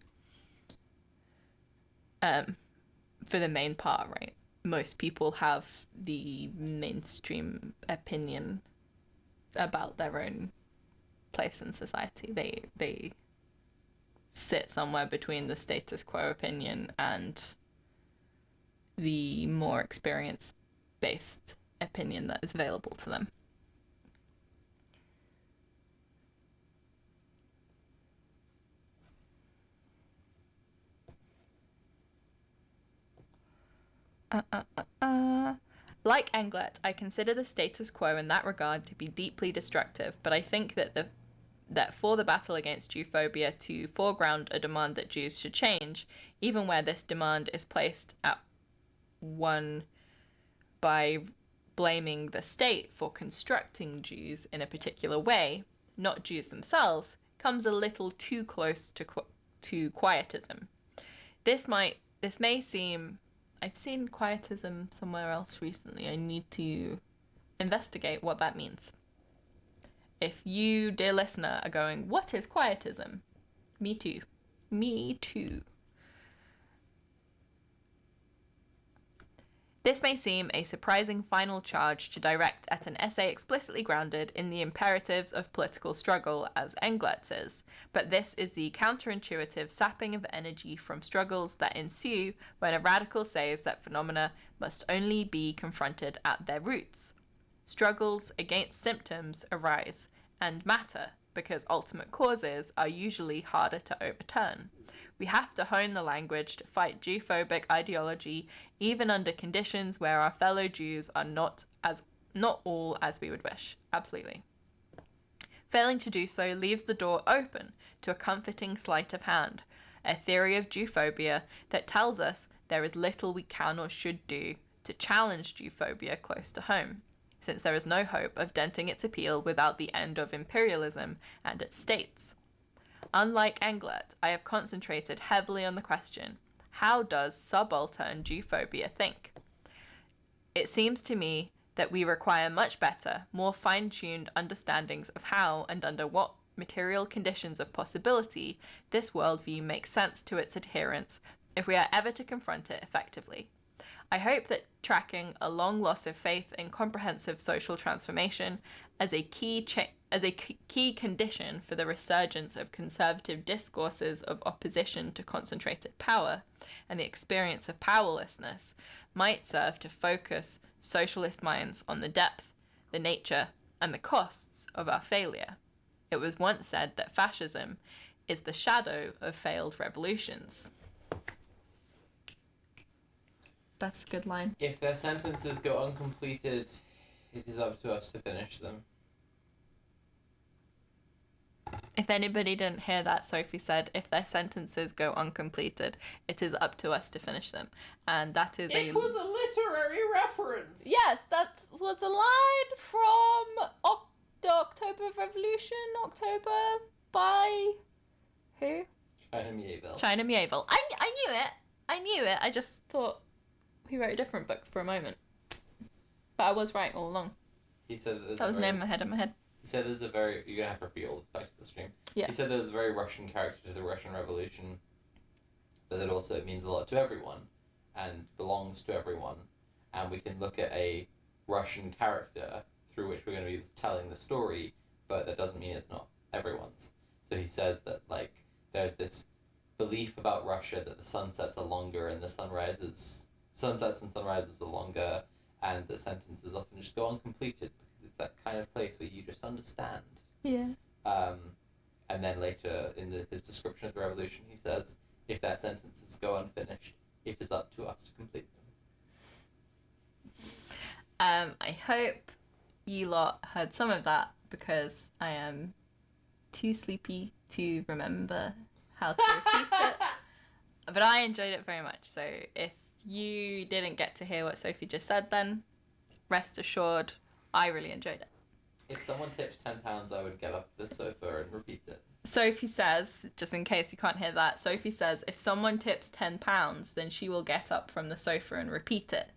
For the main part, right? Most people have the mainstream opinion about their own place in society. They sit somewhere between the status quo opinion and the more experience-based opinion that is available to them. Like Englert, I consider the status quo in that regard to be deeply destructive, but I think that for the battle against Jewphobia to foreground a demand that Jews should change, even where this demand is placed at one by blaming the state for constructing Jews in a particular way, not Jews themselves, comes a little too close to quietism. This may seem... I've seen quietism somewhere else recently. I need to investigate what that means. If you, dear listener, are going, what is quietism? Me too. Me too. This may seem a surprising final charge to direct at an essay explicitly grounded in the imperatives of political struggle, as Englert says, but this is the counterintuitive sapping of energy from struggles that ensue when a radical says that phenomena must only be confronted at their roots. Struggles against symptoms arise and matter because ultimate causes are usually harder to overturn. We have to hone the language to fight Jewphobic ideology even under conditions where our fellow Jews are not all as we would wish. Absolutely. Failing to do so leaves the door open to a comforting sleight of hand, a theory of Jewphobia that tells us there is little we can or should do to challenge Jewphobia close to home, since there is no hope of denting its appeal without the end of imperialism and its states. Unlike Englert, I have concentrated heavily on the question, how does subaltern Jewphobia think? It seems to me that we require much better, more fine-tuned understandings of how and under what material conditions of possibility this worldview makes sense to its adherents if we are ever to confront it effectively. I hope that tracking a long loss of faith in comprehensive social transformation as a key condition for the resurgence of conservative discourses of opposition to concentrated power and the experience of powerlessness might serve to focus socialist minds on the depth, the nature, and the costs of our failure. It was once said that fascism is the shadow of failed revolutions. That's a good line. If their sentences go uncompleted, it is up to us to finish them. If anybody didn't hear that, Sophie said, if their sentences go uncompleted, it is up to us to finish them. And that is It was a literary reference! Yes, that was a line from the October Revolution, October, by who? China Mieville. China Mieville. I knew it. I just thought he wrote a different book for a moment. But I was right all along. He said that was the name in my head. He said there's a very... You're going to have to repeat all this back to the stream. Yeah. He said there was a very Russian character to the Russian Revolution, but that also it means a lot to everyone and belongs to everyone. And we can look at a Russian character through which we're going to be telling the story, but that doesn't mean it's not everyone's. So he says that, like, there's this belief about Russia that the sunsets are longer and the sunsets and sunrises are longer, and the sentences often just go uncompleted because it's that kind of place where you just understand. Yeah. And then later in his description of the revolution, he says, if their sentences go unfinished, it is up to us to complete them. I hope you lot heard some of that because I am too sleepy to remember how to repeat it. But I enjoyed it very much. So if you didn't get to hear what Sophie just said, then rest assured, I really enjoyed it. If someone tipped £10, I would get up the sofa and repeat it. Sophie says, just in case you can't hear that, Sophie says if someone tips £10, then she will get up from the sofa and repeat it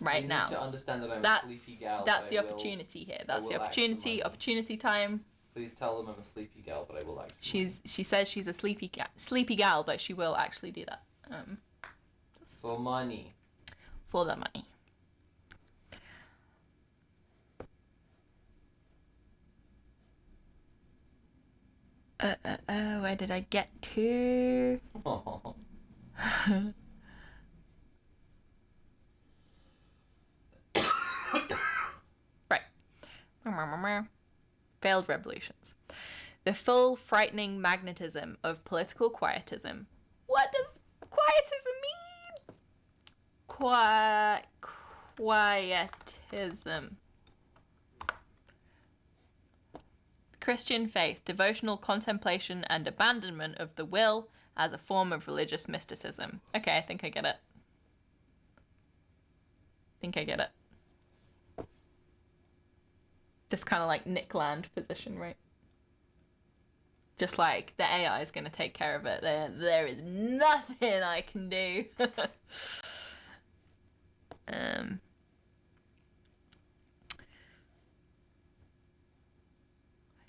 right now. You need to understand that I'm that's, a sleepy gal. That's the opportunity here. That's the opportunity time. Please tell them I'm a sleepy gal, but I will actually. She says she's a sleepy gal, but she will actually do that. For money. For the money. Where did I get to? Right. Failed revolutions. The full frightening magnetism of political quietism. What does quietism mean? Quietism. Christian faith, devotional contemplation and abandonment of the will as a form of religious mysticism. Okay, I think I get it. This kind of like Nick Land position, right? Just like the AI is going to take care of it. There is nothing I can do.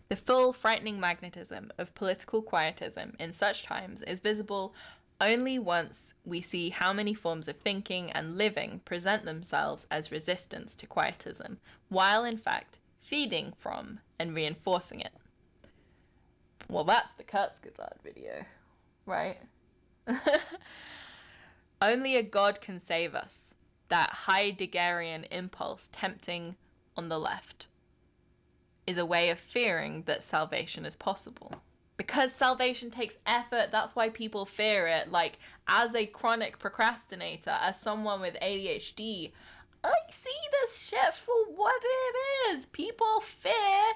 The full frightening magnetism of political quietism in such times is visible only once we see how many forms of thinking and living present themselves as resistance to quietism, while in fact feeding from and reinforcing it. Well, that's the Kurzgesagt video, right? Only a God can save us, that Heideggerian impulse tempting on the left, is a way of fearing that salvation is possible. Because salvation takes effort, that's why people fear it. Like, as a chronic procrastinator, as someone with ADHD, I see this shit for what it is. People fear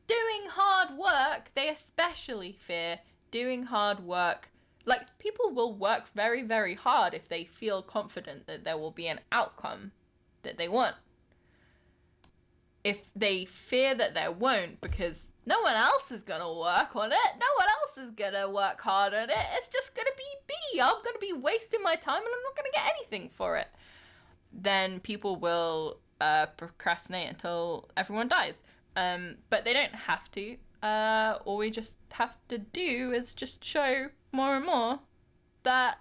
doing hard work. They especially fear doing hard work. Like, people will work very, very hard if they feel confident that there will be an outcome that they want. If they fear that there won't because no one else is going to work on it, no one else is going to work hard on it, it's just going to be me. I'm going to be wasting my time and I'm not going to get anything for it. Then people will procrastinate until everyone dies. But they don't have to. All we just have to do is just show more and more that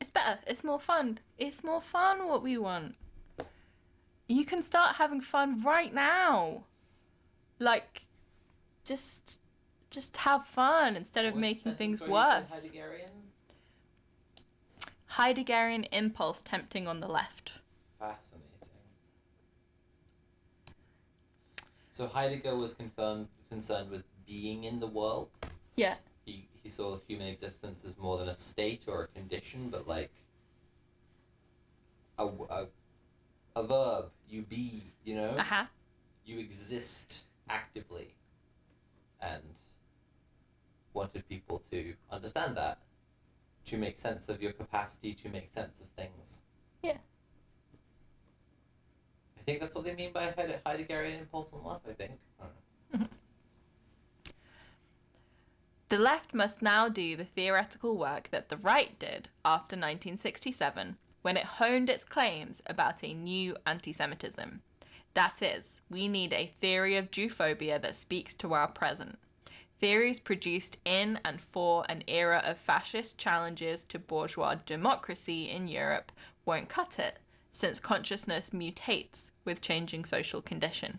it's better, it's more fun. It's more fun what we want. You can start having fun right now. Like, just have fun instead of making things worse. Heideggerian? Heideggerian impulse tempting on the left. Fascinating. So Heidegger was concerned with being in the world. Yeah. He saw human existence as more than a state or a condition, but like a verb. You be, you know? Uh-huh. You exist actively. And wanted people to understand that. To make sense of your capacity to make sense of things. Yeah. I think that's what they mean by Heideggerian impulse on left, I think. I don't know. The left must now do the theoretical work that the right did after 1967, when it honed its claims about a new anti-Semitism. That is, we need a theory of Jewphobia that speaks to our present. Theories produced in and for an era of fascist challenges to bourgeois democracy in Europe won't cut it, since consciousness mutates with changing social condition.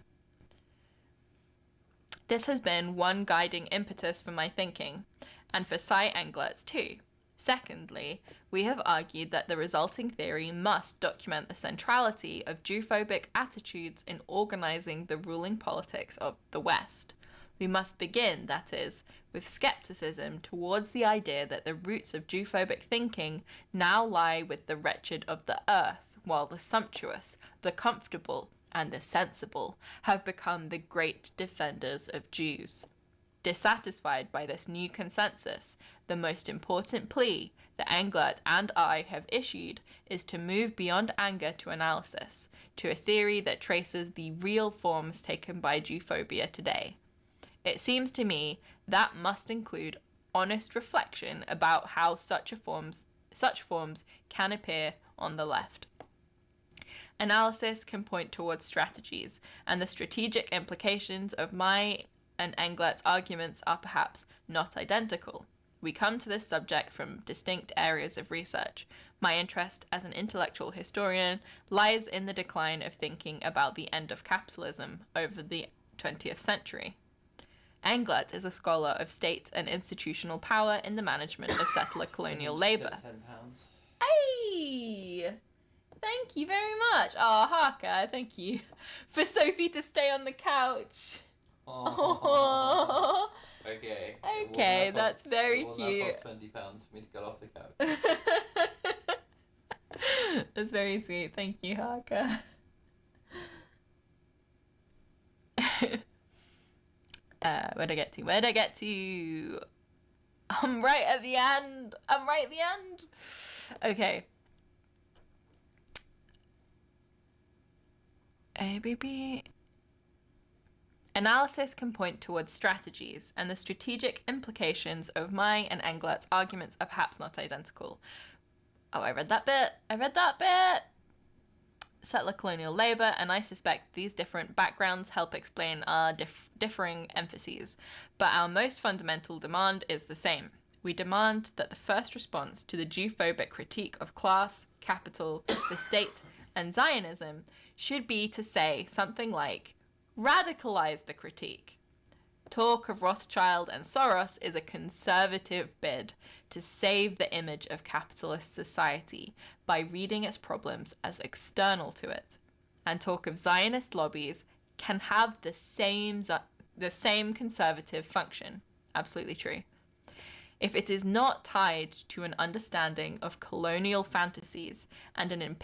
This has been one guiding impetus for my thinking, and for Cy Englert's too. Secondly, we have argued that the resulting theory must document the centrality of Jewphobic attitudes in organising the ruling politics of the West. We must begin, that is, with scepticism towards the idea that the roots of Jewphobic thinking now lie with the wretched of the earth, while the sumptuous, the comfortable, and the sensible have become the great defenders of Jews. Dissatisfied by this new consensus, the most important plea that Englert and I have issued is to move beyond anger to analysis, to a theory that traces the real forms taken by Jewphobia today. It seems to me that must include honest reflection about how such forms can appear on the left. Analysis can point towards strategies, and the strategic implications of my and Englert's arguments are perhaps not identical. We come to this subject from distinct areas of research. My interest as an intellectual historian lies in the decline of thinking about the end of capitalism over the 20th century. Englert is a scholar of state and institutional power in the management of settler colonial labour. £10. Hey! Thank you very much. Oh, Harker, thank you for Sophie to stay on the couch. Oh. Okay. Okay, that's very cute. It will now cost £20 for me to get off the couch. That's very sweet. Thank you, Harker. Where'd I get to? I'm right at the end. Okay. ABB. Analysis can point towards strategies, and the strategic implications of my and Englert's arguments are perhaps not identical. Oh, I read that bit. Settler colonial labour, and I suspect these different backgrounds help explain our differing emphases. But our most fundamental demand is the same. We demand that the first response to the Jewphobic critique of class, capital, the state, and Zionism should be to say something like, radicalize the critique. Talk of Rothschild and Soros is a conservative bid to save the image of capitalist society by reading its problems as external to it. And talk of Zionist lobbies can have the same conservative function. Absolutely true. If it is not tied to an understanding of colonial fantasies and an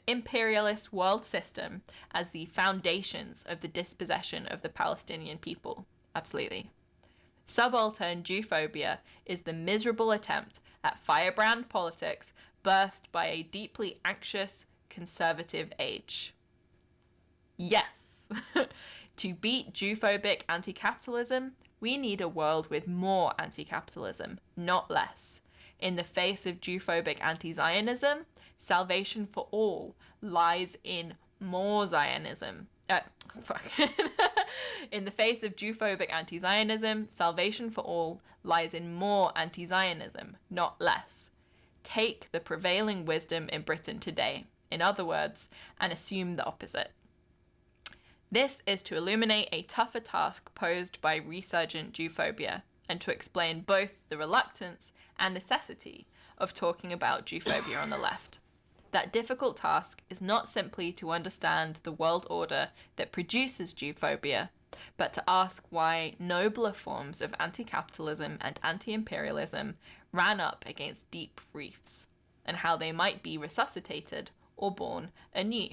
imperialist world system as the foundations of the dispossession of the Palestinian people. Absolutely. Subaltern Jewphobia is the miserable attempt at firebrand politics birthed by a deeply anxious, conservative age. Yes. To beat Jewphobic anti-capitalism, we need a world with more anti-capitalism, not less. In the face of Jewphobic anti-Zionism, salvation for all lies in more Zionism. In the face of Jewphobic anti-Zionism, salvation for all lies in more anti-Zionism, not less. Take the prevailing wisdom in Britain today, in other words, and assume the opposite. This is to illuminate a tougher task posed by resurgent Jewphobia, and to explain both the reluctance and necessity of talking about Jewphobia on the left. That difficult task is not simply to understand the world order that produces Jewphobia, but to ask why nobler forms of anti-capitalism and anti-imperialism ran up against deep reefs, and how they might be resuscitated or born anew.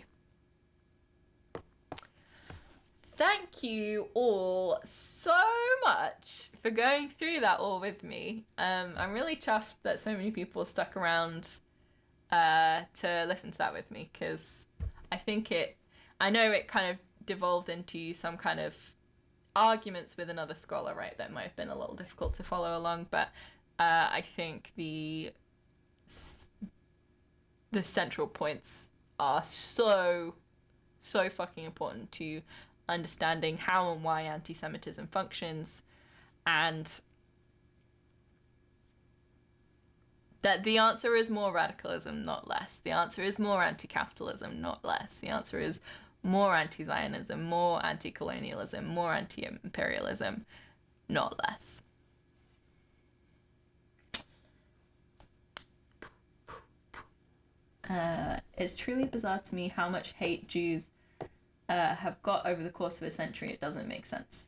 Thank you all so much for going through that all with me. I'm really chuffed that so many people stuck around to listen to that with me, because I know it kind of devolved into some kind of arguments with another scholar, right, that might have been a little difficult to follow along, but I think the central points are so fucking important to understanding how and why anti-Semitism functions, and that the answer is more radicalism, not less. The answer is more anti-capitalism, not less. The answer is more anti-Zionism, more anti-colonialism, more anti-imperialism, not less. It's truly bizarre to me how much hate Jews have got over the course of a century. It doesn't make sense.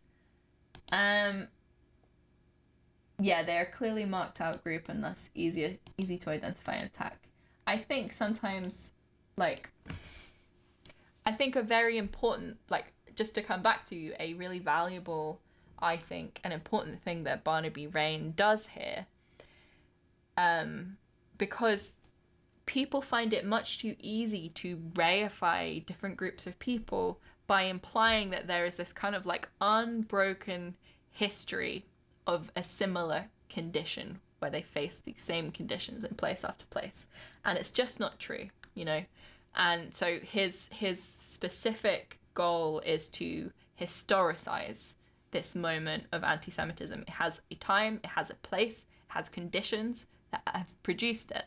Yeah, they're a clearly marked out group, and thus easy to identify and attack. I think sometimes, a very important, just to come back to a really valuable, I think, an important thing that Barnaby Raine does here, because people find it much too easy to reify different groups of people by implying that there is this kind of unbroken history of a similar condition where they face the same conditions in place after place. And it's just not true, And so his specific goal is to historicize this moment of anti-Semitism. It has a time, it has a place, it has conditions that have produced it.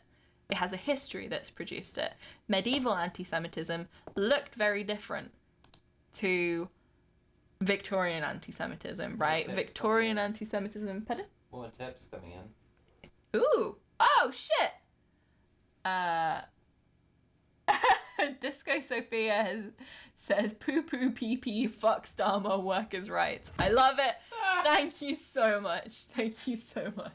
It has a history that's produced it. Medieval anti-Semitism looked very different to Victorian anti-Semitism, right? Victorian anti-Semitism, pardon? More tips coming in. Ooh! Oh, shit! Disco Sophia says, poo-poo, pee-pee, fuck Starmer, workers' rights. I love it! Thank you so much. Thank you so much.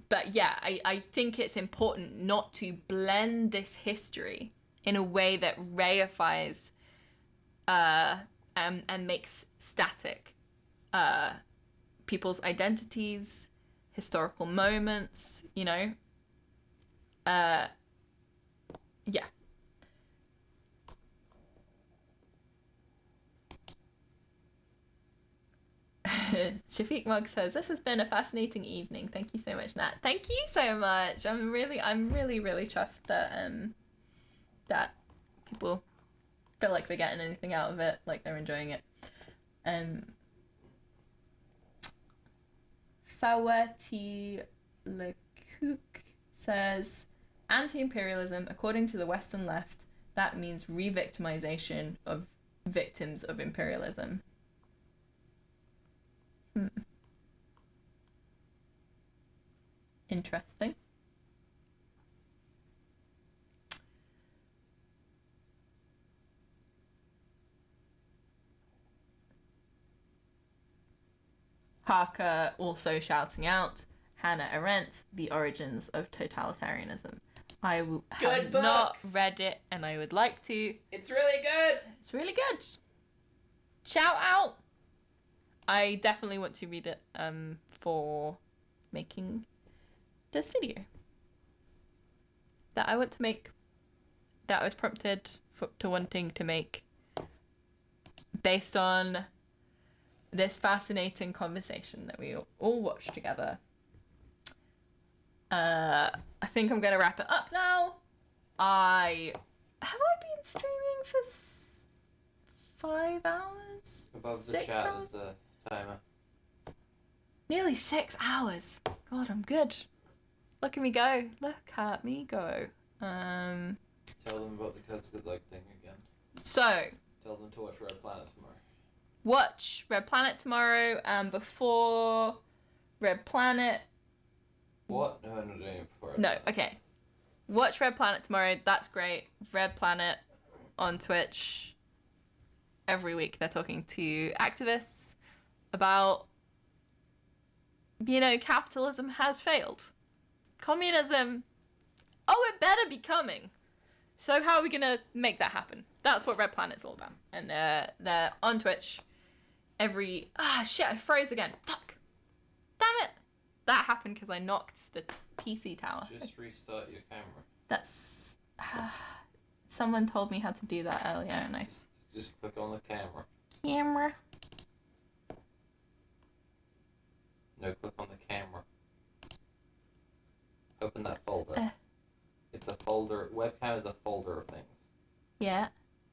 But yeah, I think it's important not to blend this history in a way that reifies and makes static people's identities, historical moments, Yeah. Shafiq Mugg says, this has been a fascinating evening. Thank you so much, Nat. Thank you so much. I'm really chuffed that that people feel like they're getting anything out of it, like they're enjoying it. Fawati Lecouk says, anti-imperialism, according to the Western left, that means re-victimization of victims of imperialism. Interesting. Harker also shouting out Hannah Arendt, The Origins of Totalitarianism. I have not read it, and I would like to. It's really good. It's really good. Shout out. I definitely want to read it for making this video. that I want to make, that I was prompted to wanting to make based on this fascinating conversation that we all watched together. I think I'm going to wrap it up now. Have I been streaming for 5 hours? Above the 6 chat hours? is the timer. Nearly 6 hours. God, I'm good. Look at me go. Look at me go. Tell them about the Kuzkazug thing again. So, Tell them to watch Red Planet tomorrow. watch Red Planet tomorrow, and before Red Planet. What? No, doing it before. No, okay. Watch Red Planet tomorrow. That's great. Red Planet on Twitch. Every week they're talking to activists about, capitalism has failed. Communism, it better be coming. So how are we gonna make that happen? That's what Red Planet's all about. And they're on Twitch every... shit, I froze again. Fuck. Damn it. That happened because I knocked the PC tower. Just restart your camera. That's... someone told me how to do that earlier, and I... Just click on the camera. Camera. No, click on the camera. Open that folder. It's a folder. Webcam is a folder of things. Yeah.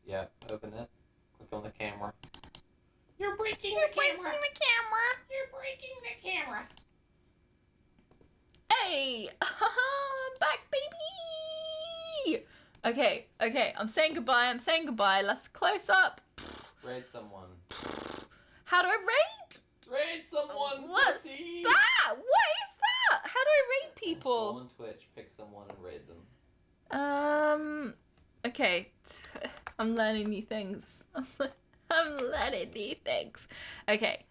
Yeah, open it. Click on the camera. You're breaking the camera. You're breaking the camera. Hey! I'm back, baby! Okay. I'm saying goodbye. Let's close up. Raid someone. How do I raid? Raid someone! What's pussy! that? What is that? How do I raid Go people? on Twitch, pick someone and raid them. Okay. I'm learning new things. I'm learning new things. Okay.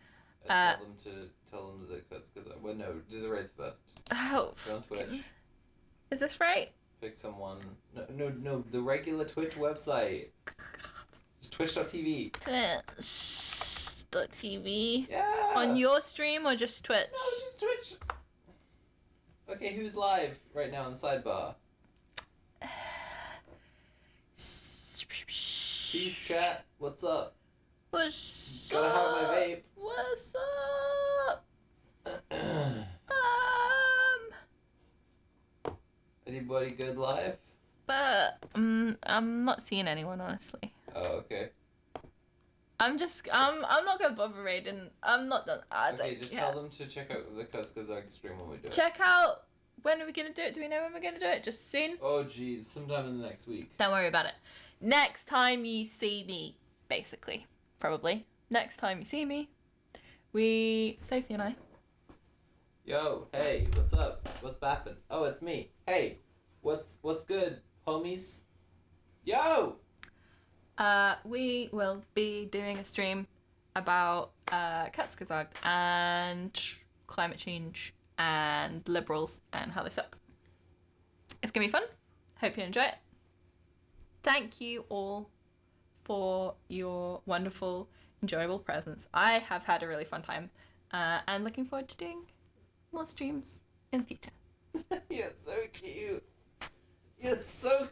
Tell them to the cuts, because no, do the raids first. Oh, Go on Twitch. Is this right? Pick someone. No, the regular Twitch website. Just twitch.tv. Twitch.tv. Yeah. On your stream or just Twitch? No, just Twitch. Okay, who's live right now in the sidebar? Peace chat. What's up? What's Gotta have my vape. What's up? Anybody good live? But I'm not seeing anyone, honestly. Oh, okay. I'm not gonna bother raiding. I'm not done. Okay, just tell them to check out the Kuzkazug stream when we do it. Check out, when are we gonna do it? Do we know when we're gonna do it? Just soon? Oh, geez, sometime in the next week. Don't worry about it. Next time you see me, basically. Probably. Next time you see me, Sophie and I. Yo, hey, what's up? What's bappin'? Oh, it's me. Hey, what's good, homies? Yo! We will be doing a stream about Kuzkazug and climate change and liberals and how they suck. It's gonna be fun. Hope you enjoy it. Thank you all for your wonderful, enjoyable presence. I have had a really fun time, and looking forward to doing more streams in the future. You're so cute. You're so